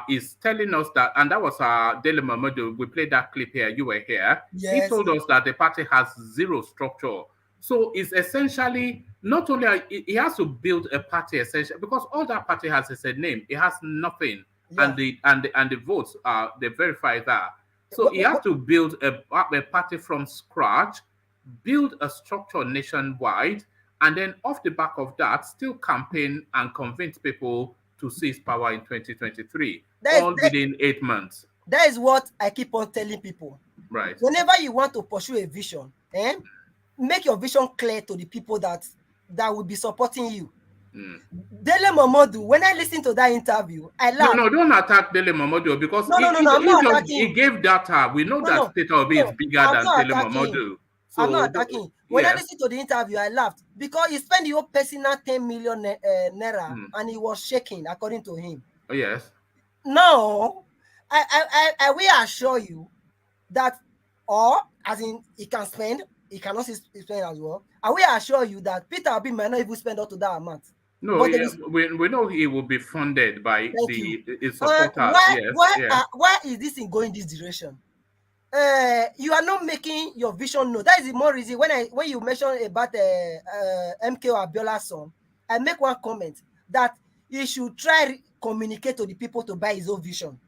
is telling us that, and that was Dele Momodu. We played that clip here. You were here. He Yes. told us that the party has zero structure. So it's essentially not only he has to build a party essentially because all that party has is a name. It has nothing, and the votes they verify that. So he has to build a party from scratch, build a structure nationwide, and then off the back of that, still campaign and convince people to seize power in 2023, all within 8 months. That is what I keep on telling people. Right. Whenever you want to pursue a vision, make your vision clear to the people that will be supporting you. Dele Momodu, when I listened to that interview, I laughed. No, don't attack Dele Momodu because he gave data. We know that Peter Obi is bigger than Dele Momodu. So I'm not attacking. When I listened to the interview, I laughed because he spent the whole personal 10 million naira and he was shaking, according to him. Oh, yes. No, I will assure you that, or as in he can spend, he cannot spend as well. I will assure you that Peter Obi might not even spend up to that amount. No, we know he will be funded by his supporters. Why is this thing going this direction? You are not making your vision known. That is the more reason when you mention about MK Abiola's son, I make one comment that he should try communicate to the people to buy his own vision.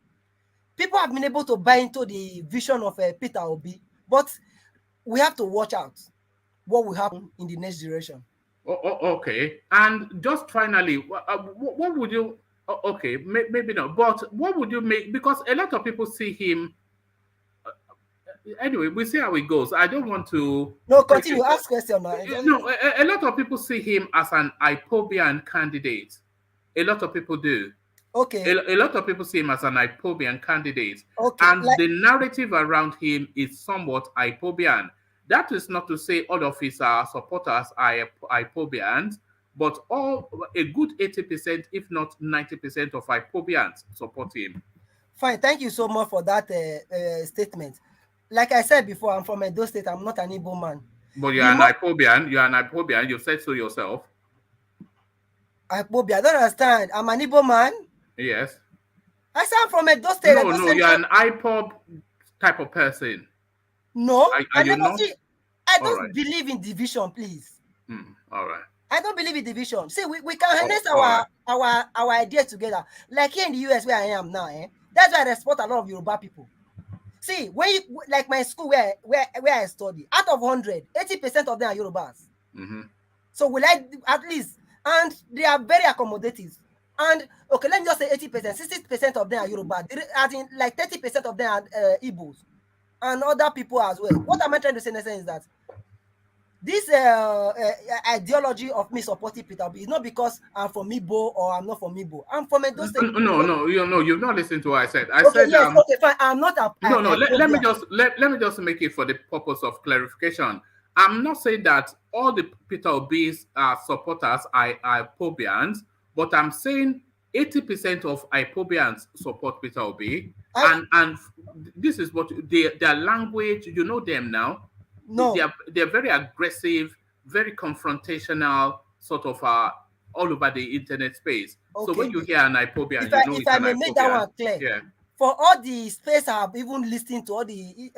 People have been able to buy into the vision of Peter Obi, but we have to watch out what will happen in the next generation. Okay, and just finally, what would you? Okay, maybe not, but what would you make? Because a lot of people see him. Anyway, we see how it goes. I don't want to. No, continue. Ask question now. No, a lot of people see him as an Ipobian candidate. A lot of people do. Okay. A lot of people see him as an Ipobian candidate. Okay. And the narrative around him is somewhat Ipobian. That is not to say all of his supporters are Ipobians, but a good 80%, if not 90% of Ipobians support him. Fine. Thank you so much for that statement. Like I said before, I'm from Edo State. I'm not an Igbo man. But you're an Ipobian. You're an Ipobian. You said so yourself. Ipobian. I don't understand. I'm an Igbo man. Yes. I said I'm from Edo State. No, you're an IPOB type of person. No, I don't believe in division, please. All right. I don't believe in division. See, we can harness our ideas together. Like here in the US where I am now, that's why I respect a lot of Yoruba people. See, when you, like my school where I study, out of 100, 80% of them are Yorubas. So we like at least, and they are very accommodative. And okay, let me just say 80%, 60% of them are Yoruba. As in, like 30% of them are Igbos, and other people as well. What am I trying to say in essence is that this ideology of me supporting Peter Obi is not because I'm from Igbo or I'm not from Igbo. I'm from Edo State. No, you've not listened to what I said. I said yes, okay, fine. I'm not a let me just make it for the purpose of clarification. I'm not saying that all the Peter Obi's supporters are Ipobians, but I'm saying 80% of Ipobians support Peter Obi, and this is what their language. You know them now. No, they're very aggressive, very confrontational, sort of all over the internet space. Okay. So when you hear an Ipobian, if I may make that one clear, yeah. For all the space I've even listened to all the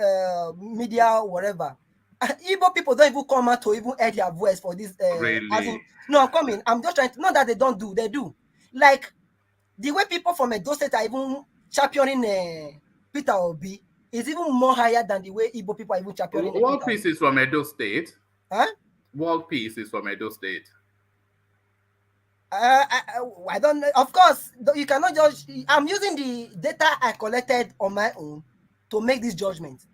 media, whatever, Igbo people don't even come out to even air their voice for this. Really? No, I'm coming. I'm just trying to. Not that they don't do, they do. Like the way people from Edo State are even championing Peter Obi is even more higher than the way Igbo people are even championing. World Peace is from Edo State. Huh? World Peace is from Edo State. I don't know. Of course, you cannot judge. I'm using the data I collected on my own to make this judgment.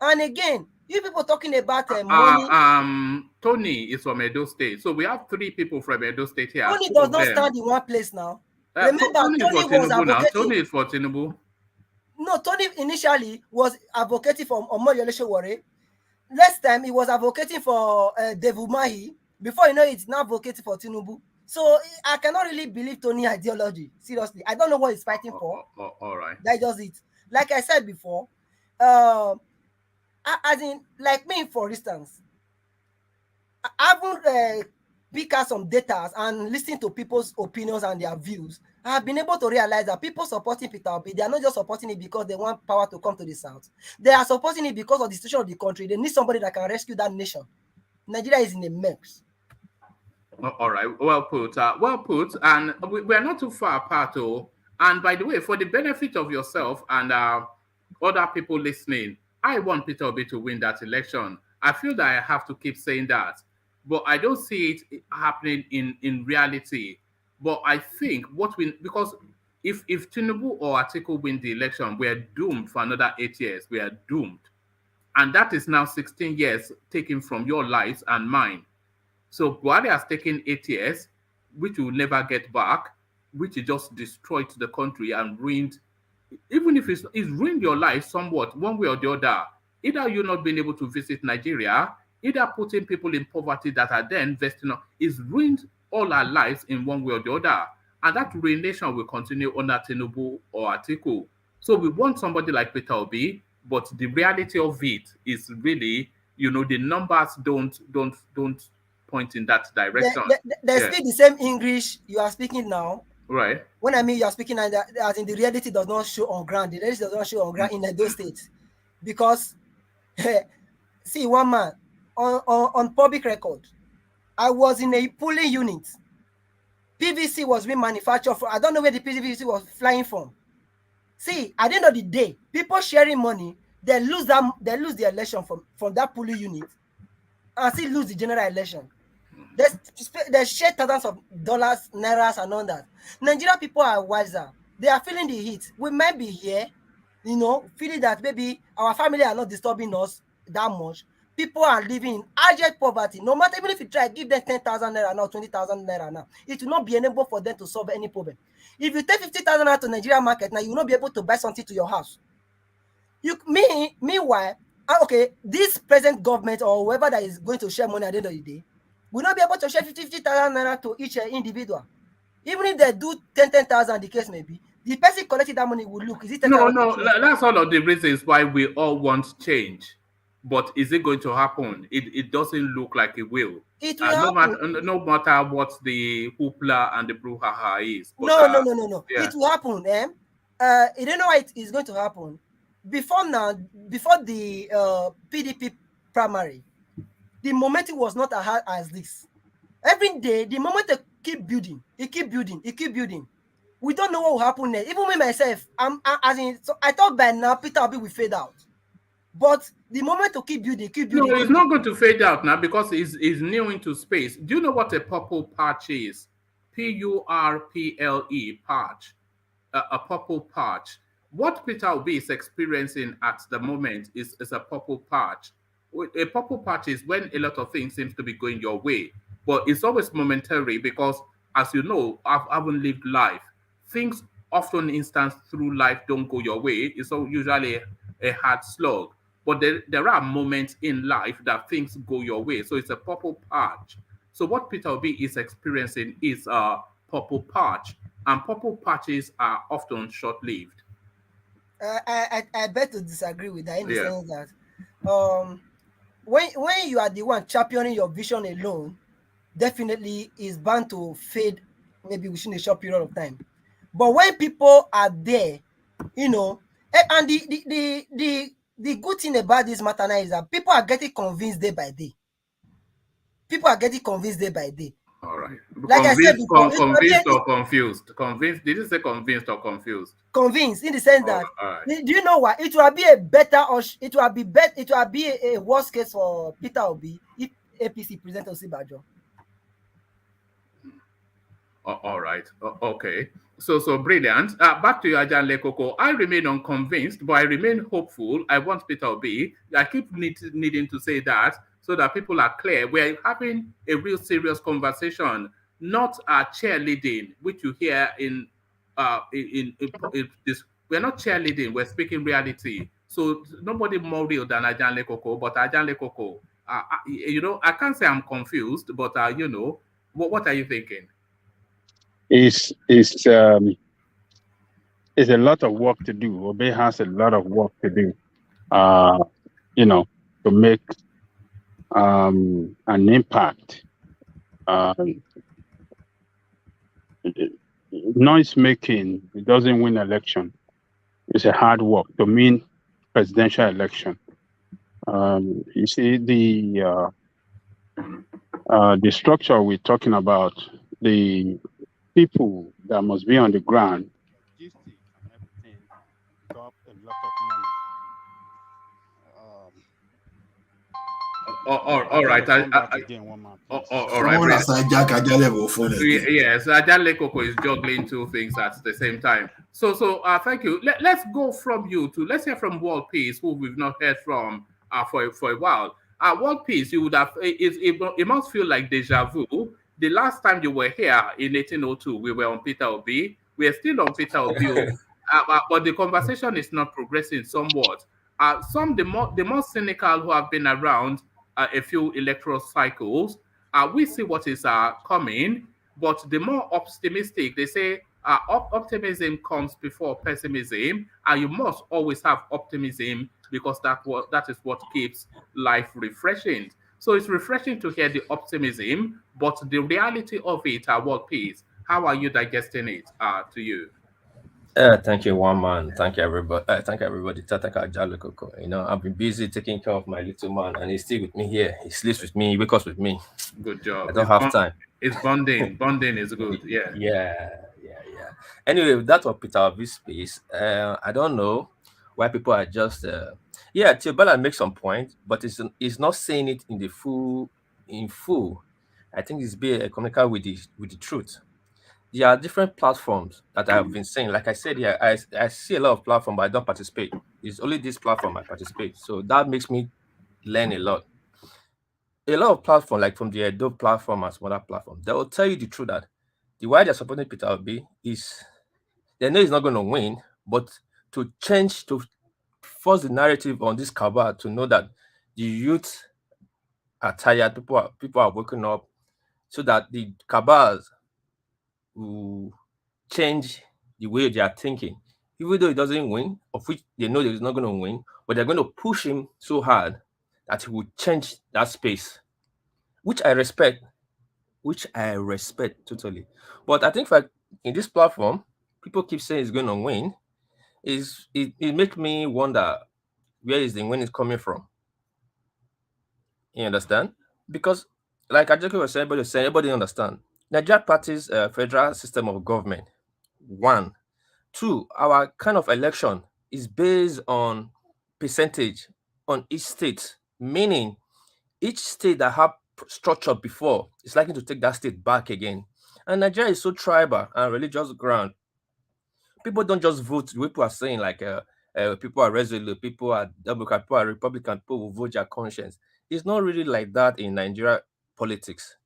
And again, you people talking about money. Tony is from Edo State. So we have 3 people from Edo State here. Tony does not stand in one place now. Remember, Tony was advocating. Tony is for Tinubu. No, Tony initially was advocating for Omoyole Sowore. Next time, he was advocating for Umahi. Before you know it, he's now advocating for Tinubu. So I cannot really believe Tony ideology. Seriously, I don't know what he's fighting for. All right. That's just it. Like I said before, as in, like me, for instance, I haven't pick out some data and listen to people's opinions and their views, I have been able to realize that people supporting Peter Obi, they are not just supporting it because they want power to come to the south. They are supporting it because of the situation of the country. They need somebody that can rescue that nation. Nigeria is in a mess. All right, well put. And we are not too far apart, though. And by the way, for the benefit of yourself and other people listening, I want Peter Obi to win that election. I feel that I have to keep saying that, but I don't see it happening in reality. But I think because if Tinubu or Atiku win the election, we are doomed for another 8 years. We are doomed, and that is now 16 years taken from your lives and mine. So Buhari has taken 8 years, which will never get back, which he just destroyed the country and ruined. Even if it's ruined your life somewhat, one way or the other, either you not being able to visit Nigeria, either putting people in poverty that are then investing on, is ruined all our lives in one way or the other. And that ruination will continue under Tinubu or Atiku. So we want somebody like Peter Obi, but the reality of it is really, the numbers don't point in that direction. They speak the same English you are speaking now. Right. When I mean you are speaking, as in the reality does not show on ground. The reality does not show on ground in those states. Because, see, one man, on public record, I was in a pooling unit. PVC was being manufactured from, I don't know where the PVC was flying from. See, at the end of the day, people sharing money, they lose the election from that pooling unit and still lose the general election. They share thousands of dollars, nairas, and all that. Nigerian people are wiser. They are feeling the heat. We might be here, feeling that maybe our family are not disturbing us that much. People are living in abject poverty. No matter, even if you try, give them 10,000 naira now, 20,000 naira now, it will not be able for them to solve any problem. If you take 50,000 naira to Nigerian market now, you will not be able to buy something to your house. Meanwhile, okay, this present government or whoever that is going to share money at the end of the day will not be able to share 50,000 naira to each individual. Even if they do 10,000, the case may be, the person collecting that money will look. Is it no? That's all of the reasons why we all want change. But is it going to happen? It doesn't look like it will. It will happen. No matter what the hoopla and the brouhaha is. But, no. Yeah. It will happen. You don't know why it is going to happen. Before the PDP primary, the momentum was not as hard as this. Every day, the momentum keep building. It keep building. We don't know what will happen next. Even me myself, I thought by now Peter Obi will fade out. But the moment to keep building. No, it's not going to fade out now because it's new into space. Do you know what a purple patch is? PURPLE patch. A purple patch. What Peter Obi is experiencing at the moment is a purple patch. A purple patch is when a lot of things seems to be going your way, but it's always momentary because, as you know, I haven't lived life. Things often instance through life don't go your way. It's usually a hard slog. But there are moments in life that things go your way. So it's a purple patch. So what Peter Obi is experiencing is a purple patch. And purple patches are often short-lived. I bet to disagree with that in the sense that when you are the one championing your vision alone, definitely is bound to fade maybe within a short period of time. But when people are there, and the good thing about this matter now is that people are getting convinced day by day. All right. Like I said before, convinced or confused? Convinced? Did you say convinced or confused? Convinced in the sense that. Right. Do you know what? It will be a better, or it will be a worst case for Peter Obi if APC presents ASIWAJU. All right. Okay. So brilliant. Back to you, Ajanle Koko. I remain unconvinced, but I remain hopeful. I want Peter Obi. I keep needing to say that so that people are clear. We're having a real serious conversation, not cheerleading, which you hear in this. We're not cheerleading. We're speaking reality. So nobody more real than Ajanle Koko, but Ajanle Koko. I can't say I'm confused, but what are you thinking? It's a lot of work to do. Obi has a lot of work to do, to make an impact noise making, it doesn't win election. It's a hard work to win presidential election. You see, the structure we're talking about, the people that must be on the ground, logistics and everything, got a lot of money. All right. All right. Yes, Ajale Koko is juggling two things at the same time. So thank you. Let's go from you to, let's hear from World Peace, who we've not heard from for a while. World Peace, you would have, it must feel like deja vu. The last time you were here in 1802, we were on Peter Obi. We are still on Peter Obi, but the conversation is not progressing somewhat. The more cynical who have been around a few electoral cycles, we see what is coming, but the more optimistic, they say optimism comes before pessimism, and you must always have optimism because that is what keeps life refreshing. So it's refreshing to hear the optimism, but the reality of it, World Peace, how are you digesting it to you? Thank you, one man. Thank you, everybody. Thank you, everybody. Tataka Jalokoko. You know, I've been busy taking care of my little man, and he's still with me here. He sleeps with me, he wakes up with me. Good job. I don't have time. It's bonding. Bonding is good. Yeah. Yeah. Anyway, with that of Peter Obi's space, I don't know why people are just Tiobala makes some point, but it's not saying it in full. I think it's being economical with the truth. There are different platforms that I have been saying. Like I said here, I see a lot of platforms, but I don't participate. It's only this platform I participate. So that makes me learn a lot. A lot of platforms, like from the Adobe platform and some other platforms, they will tell you the truth that the why they're supporting Peter Obi is they know he's not going to win, but to force the narrative on this cabal to know that the youth are tired, people are waking up, so that the cabals will change the way they are thinking. Even though he doesn't win, of which they know he's not going to win, but they're going to push him so hard that he will change that space, which I respect totally. But I think in this platform, people keep saying he's going to win. It makes me wonder where is the win is coming from. You understand? Because like Ajaki was saying, everybody understand. Nigeria parties federal system of government. 1. 2, our kind of election is based on percentage on each state, meaning each state that have structure before is likely to take that state back again. And Nigeria is so tribal and religious ground. People don't just vote. People are saying like people are resolute, people are Democrat, people are Republican, people will vote their conscience. It's not really like that in Nigeria politics.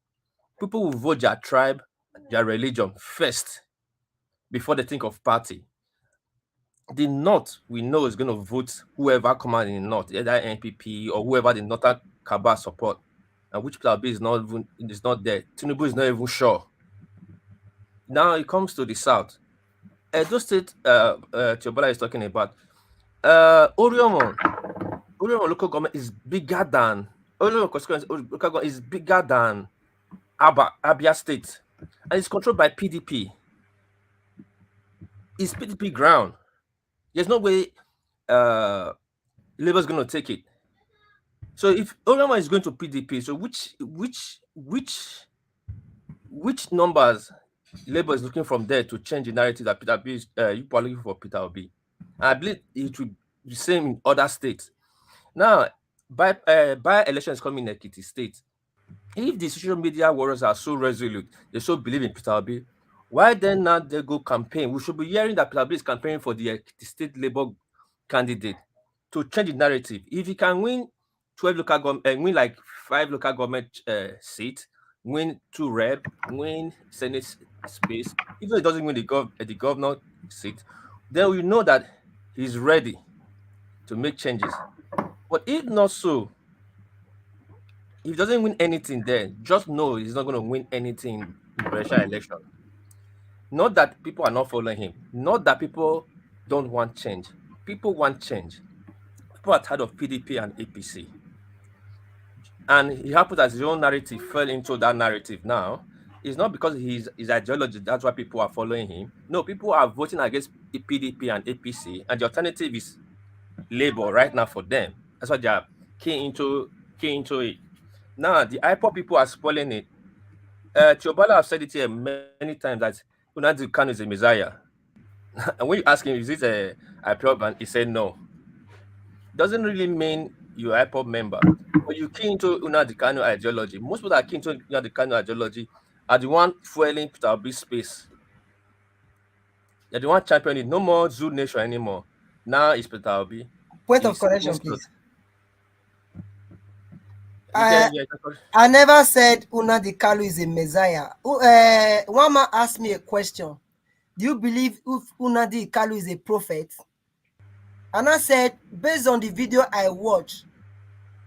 People will vote their tribe, their religion first before they think of party. The North, we know, is going to vote whoever comes in the North, either NPP or whoever the Northern cabal support, and which Peter Obi is not there. Tinubu is not even sure. Now it comes to the South. Edo State, Tiobala is talking about. Oriomo local government is bigger than local government is bigger than Abia State, and it's controlled by PDP. It's PDP ground. There's no way Labour is going to take it. So if Oriomo is going to PDP, so which numbers Labour is looking from there to change the narrative that Peter Obi people are looking for Peter Obi? I believe it will be the same in other states. Now, by election is coming in Ekiti State. If the social media warriors are so resolute, they so believe in Peter Obi, why then not they go campaign? We should be hearing that Peter Obi is campaigning for the state Labour candidate to change the narrative. If he can win 12 local government, win like 5 local government seats, win 2 rep, win Senate space, even if he doesn't win the governor seat, then we know that he's ready to make changes. But if not so, if he doesn't win anything there, just know he's not going to win anything in the presidential election. Not that people are not following him. Not that people don't want change. People want change. People are tired of PDP and APC. and he happened that his own narrative fell into that narrative now. It's not because his ideology, that's why people are following him. No, people are voting against the PDP and APC, and the alternative is Labour right now for them. That's why they are keying into it. Now, the IPOP people are spoiling it. Tiobala have said it here many times that Nnamdi Kanu is a messiah. And when you ask him, is it a IPOP band? He said no. Doesn't really mean you're a IPOP member. But you key into Nnamdi Kanu ideology. Most people that are key into Nnamdi Kanu ideology are the one fueling Peter Obi's space. They're the one championing. No more Zoo Nation anymore. Now it's Peter Obi. Point of correction, please. I never said Nnamdi Kanu is a messiah. One man asked me a question. Do you believe Nnamdi Kanu is a prophet? And I said, based on the video I watched,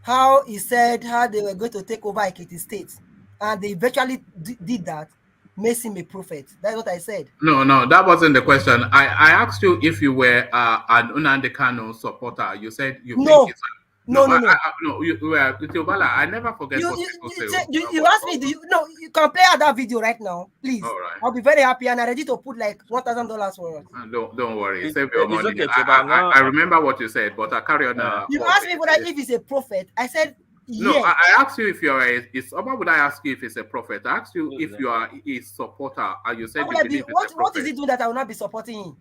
how he said how they were going to take over Ekiti State, and they eventually did that, makes him a prophet. That's what I said. No, that wasn't the question. I asked you if you were an Nnamdi Kanu supporter. You said you no. think it's No. You were Tiobala. I never forget what people say. You asked me, you can play out that video right now, please. All right. I'll be very happy and I'm ready to put like $1,000 for it. Don't worry. Save your money. Okay, I remember what you said, but I carry on. You asked me whether if he's a prophet. I said yes. No, I asked you if you're why would I ask you if he's a prophet? I asked you if you are his supporter, and you said you believe what is he doing that I will not be supporting him?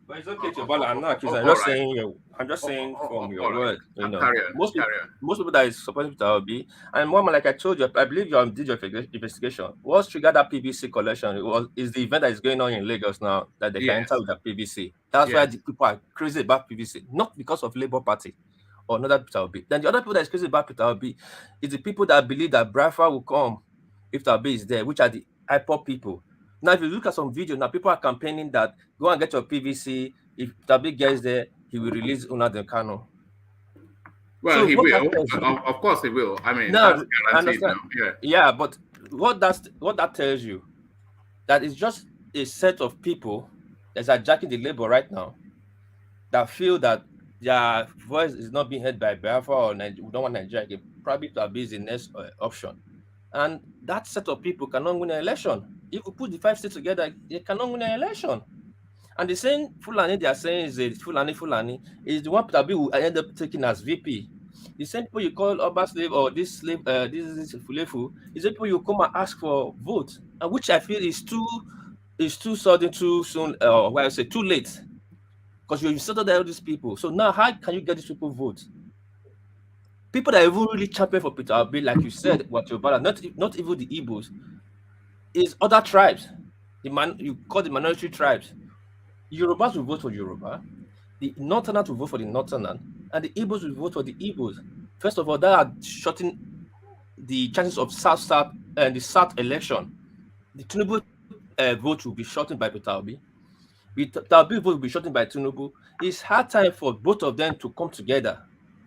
But it's okay, Tiobala. I'm not accusing. I'm just saying from your words. You know, most people that is supporting Peter Obi, and one like I told you, I believe you did your investigation. What triggered that PVC collection is the event that is going on in Lagos now that they can enter with the PVC. That's why the people are crazy about PVC, not because of Labour Party or another Peter Obi. Then the other people that is crazy about Peter Obi is the people that believe that Biafra will come if Peter Obi is there, which are the IPOP people. Now, if you look at some video, now people are campaigning that go and get your PVC. If Tabi gets there, he will release Nnamdi Kanu. Well, so he will. Of course, he will. I mean, now, that's guaranteed now. Yeah, but what that tells you, that is just a set of people that's attacking the Labour right now that feel that their voice is not being heard by Biafra or we don't want Nigeria again. Probably Tabi is the next option. And that set of people cannot win an election. If you put the 5 states together, they cannot win an election. And the same Fulani they are saying is Fulani is the one that will end up taking as VP. The same people you call Oba slave or this slave, this is Fulefu, is the people you come and ask for vote, and which I feel is too sudden, too soon, why I say too late, because you settled all these people. So now, how can you get these people vote? People that even really champion for Peter Obi, like you said, what you're about, not even the Igbos, is other tribes. You call the minority tribes. Yorubas will vote for Yoruba, the Northerners will vote for the Northerners, and the Igbos will vote for the Igbos. First of all, that are shorting the chances of South and the South election. The Tinubu vote will be shortened by Peter Obi. The Obi vote will be shortened by Tinubu. It's hard time for both of them to come together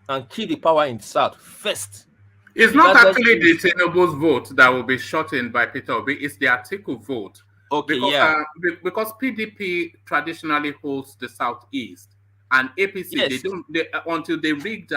and keep the power in the South first. It's not actually the Tinubu's vote that will be shortened by Peter Obi. It's the Atiku vote. Okay, because PDP traditionally holds the Southeast, and APC they until they rigged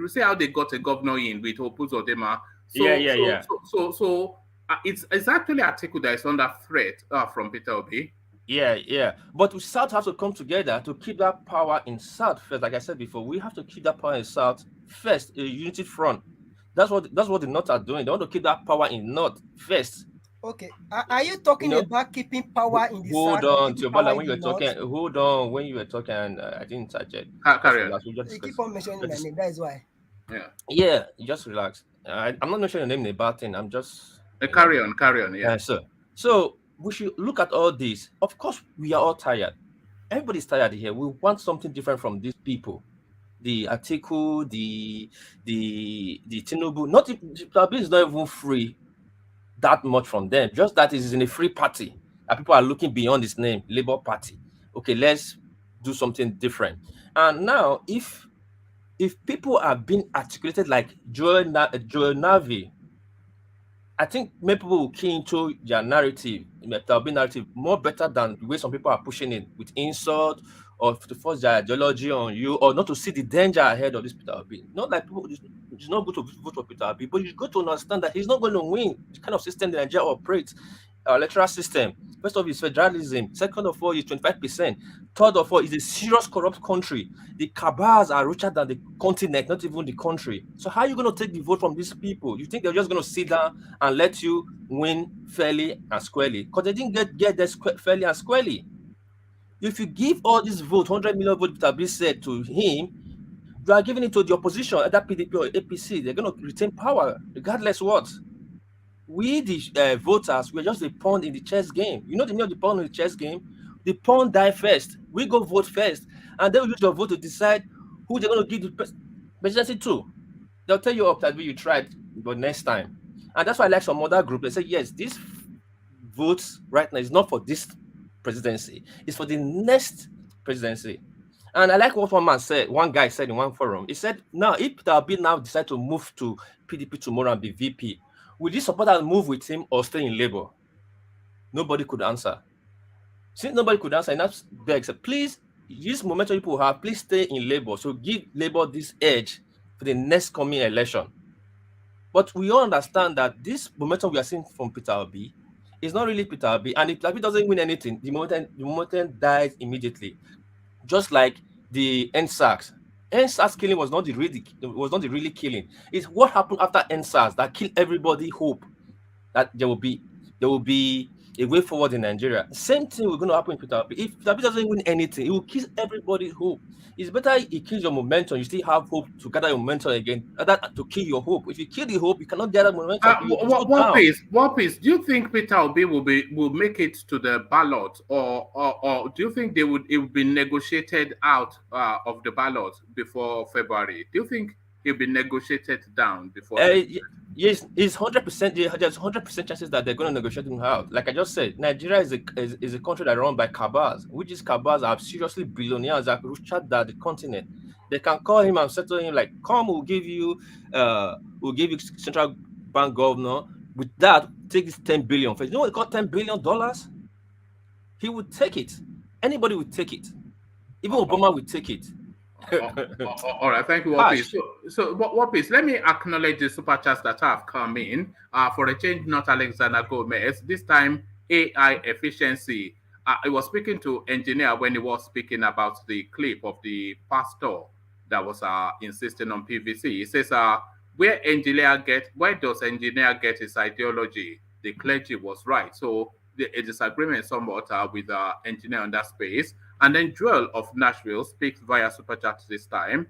see how they got a governor in with Opuzodema. So it's actually Atiku that is under threat from Peter Obi. Yeah. But we South have to come together to keep that power in South first. Like I said before, we have to keep that power in South first, a unity front. That's what the North are doing. They want to keep that power in North first. Okay. Are you talking about keeping power in the South? Hold on, Tiobala, when you were talking. Hold on, when you were talking, I didn't touch it. Carry on. You keep on mentioning my name. That is why. Yeah. Just relax. I'm not mentioning your name in a bad thing. I'm just carry on. Yeah. So we should look at all this. Of course, we are all tired. Everybody's tired here. We want something different from these people. The Atiku, the Tinubu. Tabi is not even free that much from them. Just that it is in a free party. That people are looking beyond his name, Labour Party. Okay, let's do something different. And now, if people are being articulated like Joel Navi, I think maybe people will key into their narrative, narrative more better than the way some people are pushing it with insult or to force their ideology on you, or not to see the danger ahead of this Peter Obi. Not like people, it's not good to vote for Peter Obi, but you got to understand that he's not going to win the kind of system that Nigeria operates, our electoral system. First of all, is federalism. Second of all, is 25%. Third of all, is a serious corrupt country. The cabals are richer than the continent, not even the country. So how are you going to take the vote from these people? You think they're just going to sit down and let you win fairly and squarely? Because they didn't get there fairly and squarely. If you give all this vote, 100 million votes that have been said to him, you are giving it to the opposition, either PDP or APC. They're going to retain power regardless what. We, the voters, we're just a pawn in the chess game. You know the name of the pawn in the chess game? The pawn die first. We go vote first. And they will use your vote to decide who they're going to give the presidency to. They'll tell you up that you tried, but next time. And that's why I like some other group. They say, yes, this votes right now is not for this presidency. It's for the next presidency. And I like what one guy said in one forum. He said, now, if Peter Obi now decide to move to PDP tomorrow and be VP, would you support and move with him or stay in Labour? Nobody could answer. Since nobody could answer, and that's begs, please, this momentum people have, please stay in Labour. So give Labour this edge for the next coming election. But we all understand that this momentum we are seeing from Peter Obi is not really Peter Obi. And if Peter Obi doesn't win anything, the momentum dies immediately. Just like the NSAS. NSAS killing was not the really killing. It's what happened after NSAS that killed everybody hope that there will be a way forward in Nigeria. Same thing will going to happen in Peter Obi. If Peter Obi doesn't win anything, it will kill everybody's hope. It's better it kills your momentum. You still have hope to gather your momentum again, rather to kill your hope. If you kill the hope, you cannot gather momentum. What piece? Do you think Peter Obi will make it to the ballot, or do you think it would be negotiated out of the ballot before February? Do you think it'll be negotiated down before? Yes, it's 100%. There's 100% chances that they're going to negotiate him out. Like I just said, Nigeria is a country that is run by cabals, which is cabals are seriously billionaires that richer than the continent. They can call him and settle him like, "Come, we'll give you central bank governor. With that, take this 10 billion. You know what it cost $10 billion? He would take it. Anybody would take it. Even Obama would take it." All right, thank you, Wapis. So Wapis, let me acknowledge the super chats that have come in. For a change, not Alexander Gomez. This time, AI efficiency. I was speaking to engineer when he was speaking about the clip of the pastor that was insisting on PVC. He says, where does engineer get his ideology? The clergy was right. So a disagreement somewhat with engineer on that space. And then Joel of Nashville speaks via super chat this time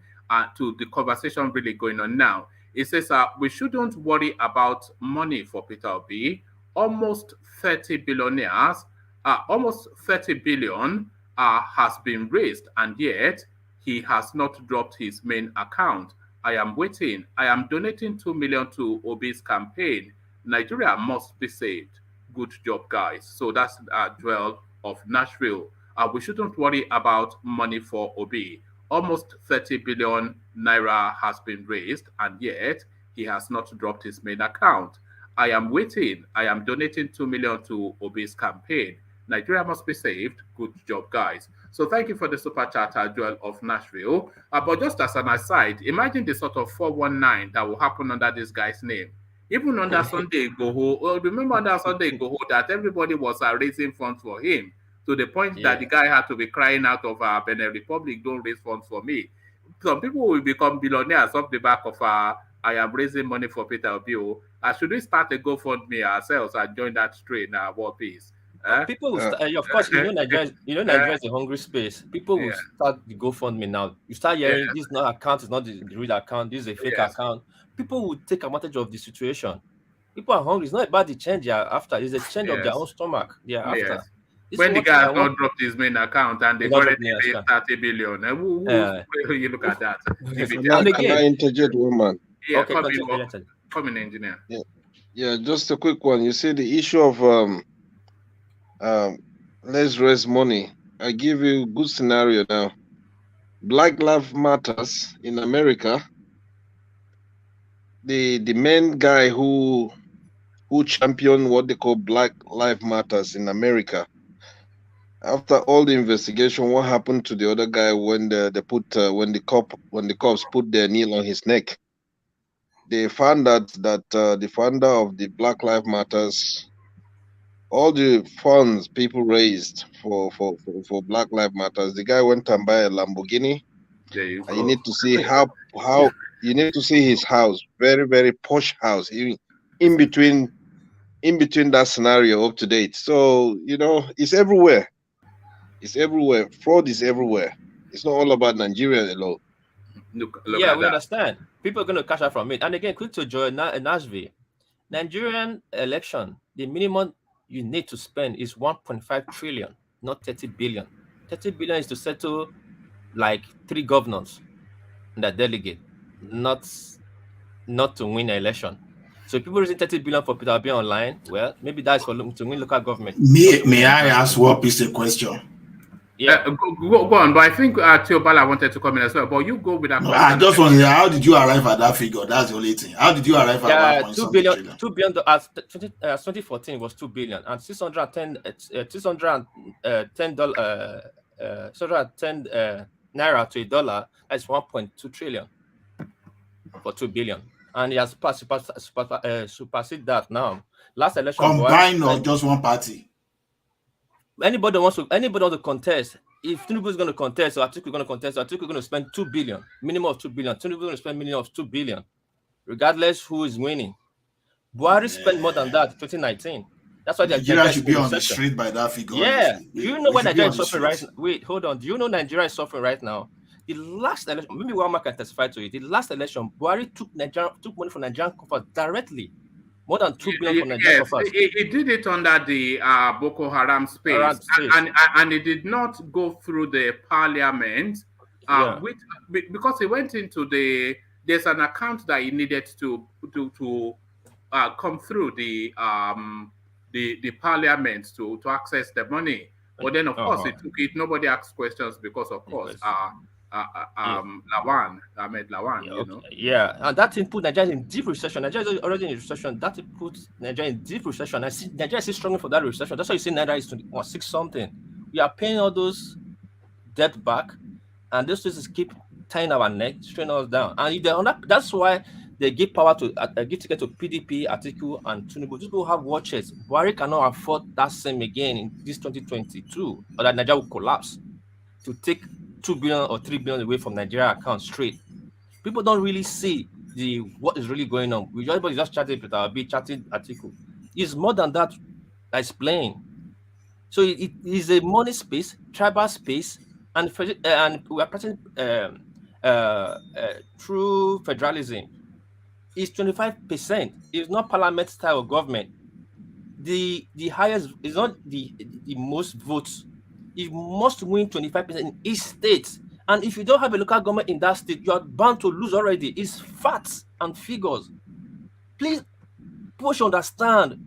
to the conversation really going on now. He says, we shouldn't worry about money for Peter Obi. Almost 30 billionaires, almost 30 billion has been raised, and yet he has not dropped his main account. I am waiting. I am donating 2 million to Obi's campaign. Nigeria must be saved. Good job, guys. So that's Joel of Nashville. We shouldn't worry about money for Obi. Almost 30 billion naira has been raised, and yet he has not dropped his main account. I am waiting. I am donating 2 million to Obi's campaign. Nigeria must be saved. Good job, guys. So thank you for the super chat, Joel of Nashville. But just as an aside, imagine the sort of 419 that will happen under this guy's name. Even under Sunday Igboho, remember under Sunday Igboho that everybody was raising funds for him, to the point that the guy had to be crying out of Benin Republic, don't raise funds for me. Some people will become billionaires off the back of I am raising money for Peter Obi. Should we start a GoFundMe ourselves and join that train? What piece? People will start, of course, Nigeria is a hungry space. People will start the GoFundMe now. You start hearing this not account is not the real account, this is a fake account. People will take advantage of the situation. People are hungry. It's not about the change they are after, it's a change of their own stomach they are after. When the guy has not dropped his main account and they've already raised 30 billion, you look at that. Can I interject, woman? Yeah, come in, engineer. Yeah, just a quick one. You see the issue of let's raise money. I give you a good scenario now. Black Lives Matters in America. The main guy who championed what they call Black Lives Matters in America After all the investigation, what happened to the other guy when when the cops put their nail on his neck? They found that the founder of the Black Lives Matters, all the funds people raised for Black Lives Matters, the guy went and buy a Lamborghini. There you and go. you need to see how you need to see his house, very very posh house, in between that scenario up to date. So it's everywhere. It's everywhere. Fraud is everywhere. It's not all about Nigeria alone. Look yeah, at we that. understand. People are going to cash out from it. And again, quick to join Nashville. Nigerian election, the minimum you need to spend is 1.5 trillion, not 30 billion. 30 billion is to settle like 3 governors and a delegate, not to win an election. So if people raising 30 billion for Peter Obi online, well, maybe that's for to win local government. May I ask what piece of question? Yeah. Go on, but I think Teobala wanted to come in as well. But you go with that question. I just want to hear, how did you arrive at that figure? That's the only thing. How did you arrive at 1 2 billion? 2 billion. 2014 was 2 billion, and 610 naira to $1. That's 1.2 trillion for 2 billion, and he has supersede that now. Last election, combined or just one party? Anybody wants to contest. If Tinubu is going to contest, or Atiku is going to contest, Atiku is going to spend 2 billion, minimum of 2 billion. Tinubu is going to spend minimum of 2 billion, regardless who is winning. Buhari spent more than that in 2019. That's why Nigeria should be on the street by that figure. Yeah. Honestly. Do you know why Nigeria is suffering right now? Wait, hold on. Do you know Nigeria is suffering right now? The last election, maybe Wama can testify to it. The last election, Buhari took money from Nigerian coffers directly. More than 2 billion from Nigerian coffers. He did it under the Boko Haram space. And it did not go through the parliament, because he went into there's an account that he needed to come through the parliament to access the money. But then, of course, he took it. Nobody asked questions because, of course, Ahmed Lawan, you know. Yeah, and that thing put Nigeria in deep recession. Nigeria is already in recession. That put Nigeria in deep recession. I see Nigeria is struggling for that recession. That's why you see Nigeria is 6 something. We are paying all those debt back, and those things keep tying our neck, straining us down. And that's why they give power to give ticket to PDP, Atiku, and Tinubu. These people have watches. Buhari cannot afford that same again in this 2022, or that Nigeria will collapse. To take 2 billion or 3 billion away from Nigeria account straight. People don't really see what is really going on. Everybody just chatting with our chatting Atiku. It's more than that. That's playing. So it is a money space, tribal space, and we are practicing through federalism. It's 25%. It's not parliament style of government. The highest is not the most votes. You must win 25% in each state. And if you don't have a local government in that state, you are bound to lose already. It's facts and figures. Please, people should understand.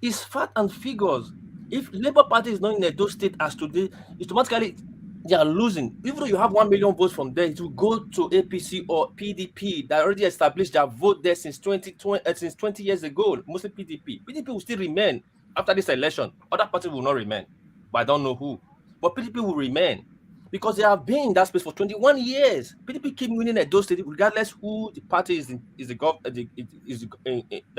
It's fact and figures. If Labour Party is not in Edo State as today, automatically they are losing. Even though you have 1 million votes from there, it will go to APC or PDP that already established their vote there since 20 years ago, mostly PDP. PDP will still remain after this election. Other parties will not remain. But I don't know who. But PDP will remain because they have been in that space for 21 years. PDP keep winning at those states regardless who the party that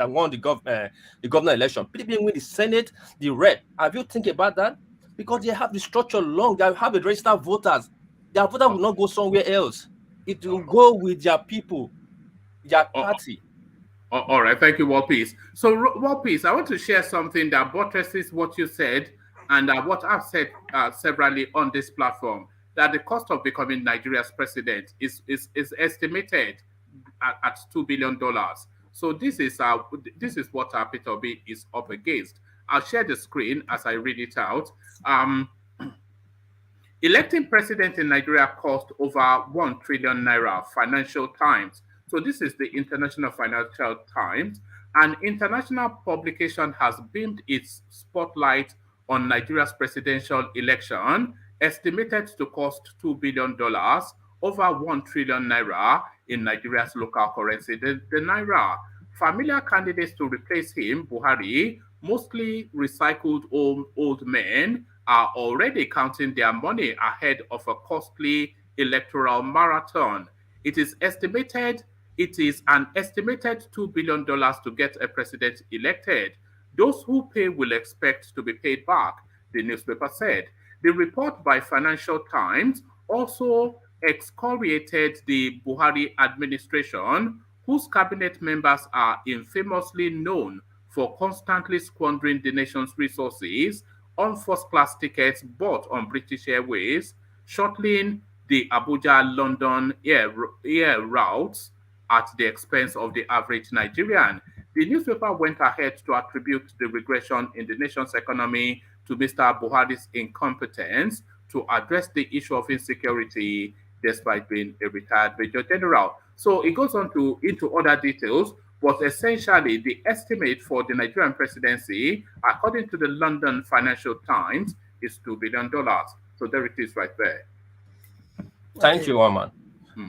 won the governor election. PDP win the Senate, the rep. Have you think about that? Because they have the structure long. They have the registered voters. Their voters will not go somewhere else. It will go with their people, their party. All right, thank you, World Peace. So, World Peace, I want to share something that buttresses what you said and what I've said severally on this platform, that the cost of becoming Nigeria's president is estimated at $2 billion. So this is what Peter Obi is up against. I'll share the screen as I read it out. Electing president in Nigeria cost over 1 trillion naira, Financial Times. So this is the International Financial Times. An international publication has beamed its spotlight on Nigeria's presidential election, estimated to cost $2 billion, over 1 trillion naira in Nigeria's local currency, the naira. Familiar candidates to replace him, Buhari, mostly recycled old men, are already counting their money ahead of a costly electoral marathon. It is an estimated $2 billion to get a president elected. Those who pay will expect to be paid back, the newspaper said. The report by Financial Times also excoriated the Buhari administration, whose cabinet members are infamously known for constantly squandering the nation's resources on first-class tickets bought on British Airways, shuttling the Abuja-London air routes at the expense of the average Nigerian. The newspaper went ahead to attribute the regression in the nation's economy to Mr. Buhari's incompetence to address the issue of insecurity despite being a retired Major General. So it goes on into other details, but essentially the estimate for the Nigerian presidency, according to the London Financial Times, is $2 billion. So there it is right there. Thank you, Oman.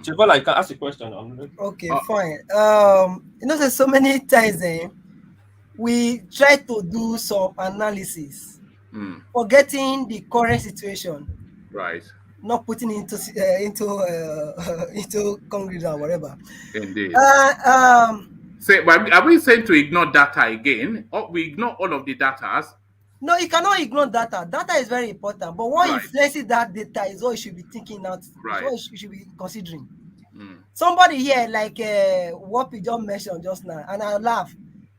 Chibola, I can ask a question. Okay, fine. There's so many times we try to do some analysis, forgetting the current situation, right? Not putting into Congress or whatever. Indeed. Are we saying to ignore data again, or we ignore all of the data? No, you cannot ignore data. Data is very important, but what influences that data is what you should be thinking out. Right. What you should be considering. Somebody here, like what we just mentioned just now, and I laugh.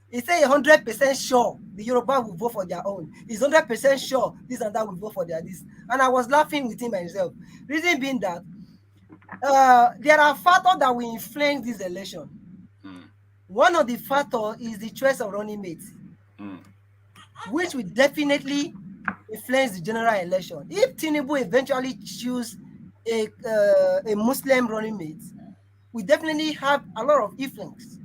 He say 100% sure the Yoruba will vote for their own. He's 100% sure this and that will vote for their this. And I was laughing within myself. Reason being that there are factors that will influence this election. One of the factors is the choice of running mates, which will definitely influence the general election. If Tinubu eventually choose a Muslim running mate, we definitely have a lot of influence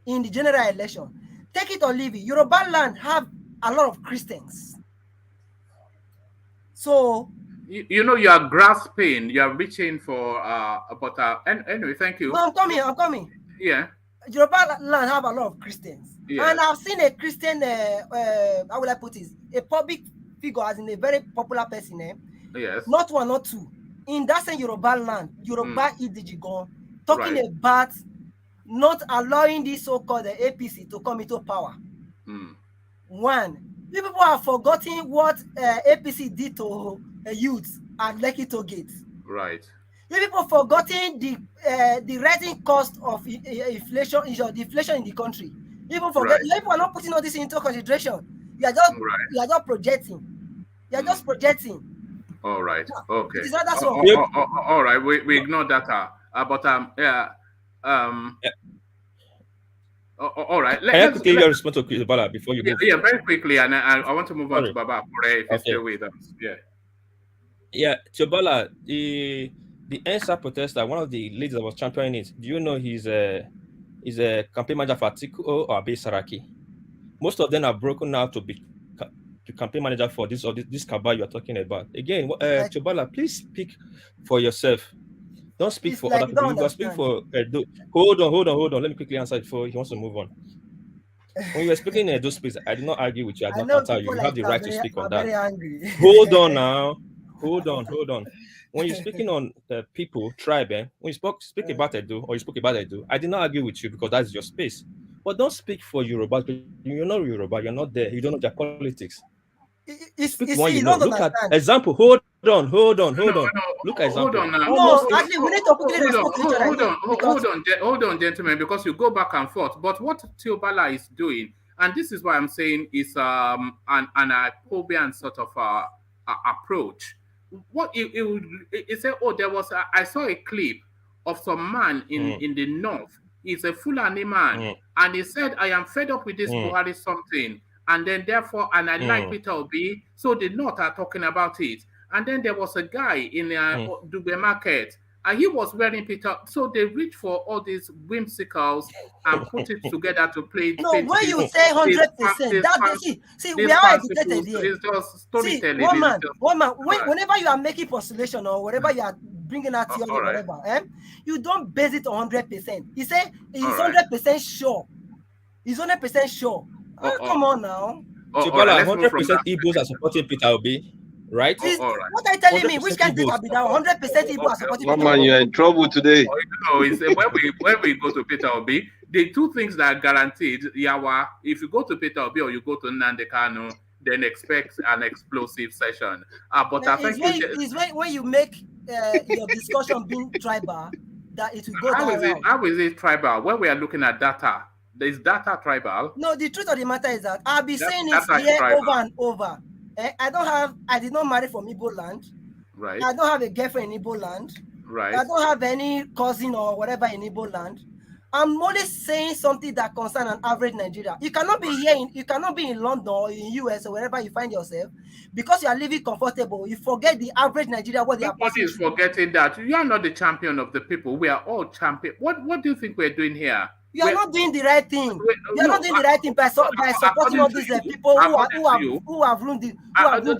in the general election. Take it or leave it. Yoruba land have a lot of Christians. So you are grasping, you are reaching for anyway, thank you. No, I'm coming. Yeah. Yoruba land have a lot of Christians. Yeah. And I've seen a Christian how will I put this? A public figure, as in a very popular person, yes. Not one, not two. In that same Yoruba land, Yoruba Idijigon, talking about not allowing this so-called APC to come into power. One, people have forgotten what APC did to youth at Lekki Toll Gate. Right. People forgotten the rising cost of inflation, deflation in the country. People forget. People are not putting all this into consideration. You are just projecting. You are just projecting. All right. Okay. That's all right. We ignore data. All right. Can I quickly respond to Bala before you move? Yeah, very quickly, and I want to move on to Baba Kure if he's still with us. Yeah. Yeah, Chobala, the answer protester, one of the leaders that was championing it. Do you know he's a campaign manager for Atiku or Abe Saraki? Most of them are broken out to be campaign manager for this cabal you are talking about. Again, Chobala, please speak for yourself. Don't speak for other people. You speak for hold on. Let me quickly answer it before he wants to move on. When you were speaking in those spaces, I did not argue with you. I did not tell you. You have the right to speak on that. Hold on now. Hold on. When you're speaking on the people, tribe, when you speak about Edo or you spoke about Edo, I did not argue with you because that's your space. But don't speak for Yoruba. You're not Yoruba. You're not there. You don't know their politics. Speak one you know. Look at example. Hold on. Look at example. Actually, we need to quickly respond to each other. Hold on, gentlemen, because you go back and forth. But what Teobala is doing, and this is why I'm saying, is an Ipobian sort of approach. What it said? Oh, there was I saw a clip of some man in the north. He's a Fulani man, and he said, "I am fed up with this Buhari something." And then therefore, and I like Peter Obi, so the North are talking about it. And then there was a guy in Dube Market, and he was wearing Peter. So they reach for all these whimsicals and put it together to play. No, when you say 100%, that see, we are educated here. It's just storytelling. See, one man. Whenever you are making postulation or whatever you are bringing out theory or whatever, you don't base it on 100%. He said he's 100% sure. He's 100% sure. Come on now. 100% Igbos are supporting Peter Obi, right? What are you telling me? Which kind of data be that 100% Igbo are supporting Peter Mama, Obi? you're in trouble today. No, it's when we go to Peter Obi, the two things that are guaranteed, Yawa, if you go to Peter Obi or you go to Nnamdi Kanu, then expect an explosive session. But I think it's when you make your discussion being tribal that it will go that route. How is it tribal? When we are looking at data, there's data tribal. No, the truth of the matter is that I'll be saying it here over and over. I did not marry from Igbo land. Right. I don't have a girlfriend in Igbo land. Right. I don't have any cousin or whatever in Igbo land. I'm only saying something that concerns an average Nigeria. You cannot be you cannot be in London or in US or wherever you find yourself because you are living comfortable. You forget the average Nigeria what they are passing. Nobody is forgetting that you are not the champion of the people. We are all champion. What do you think we're doing here? You are not doing the right thing. You are not doing the right thing by supporting all these people who have ruined the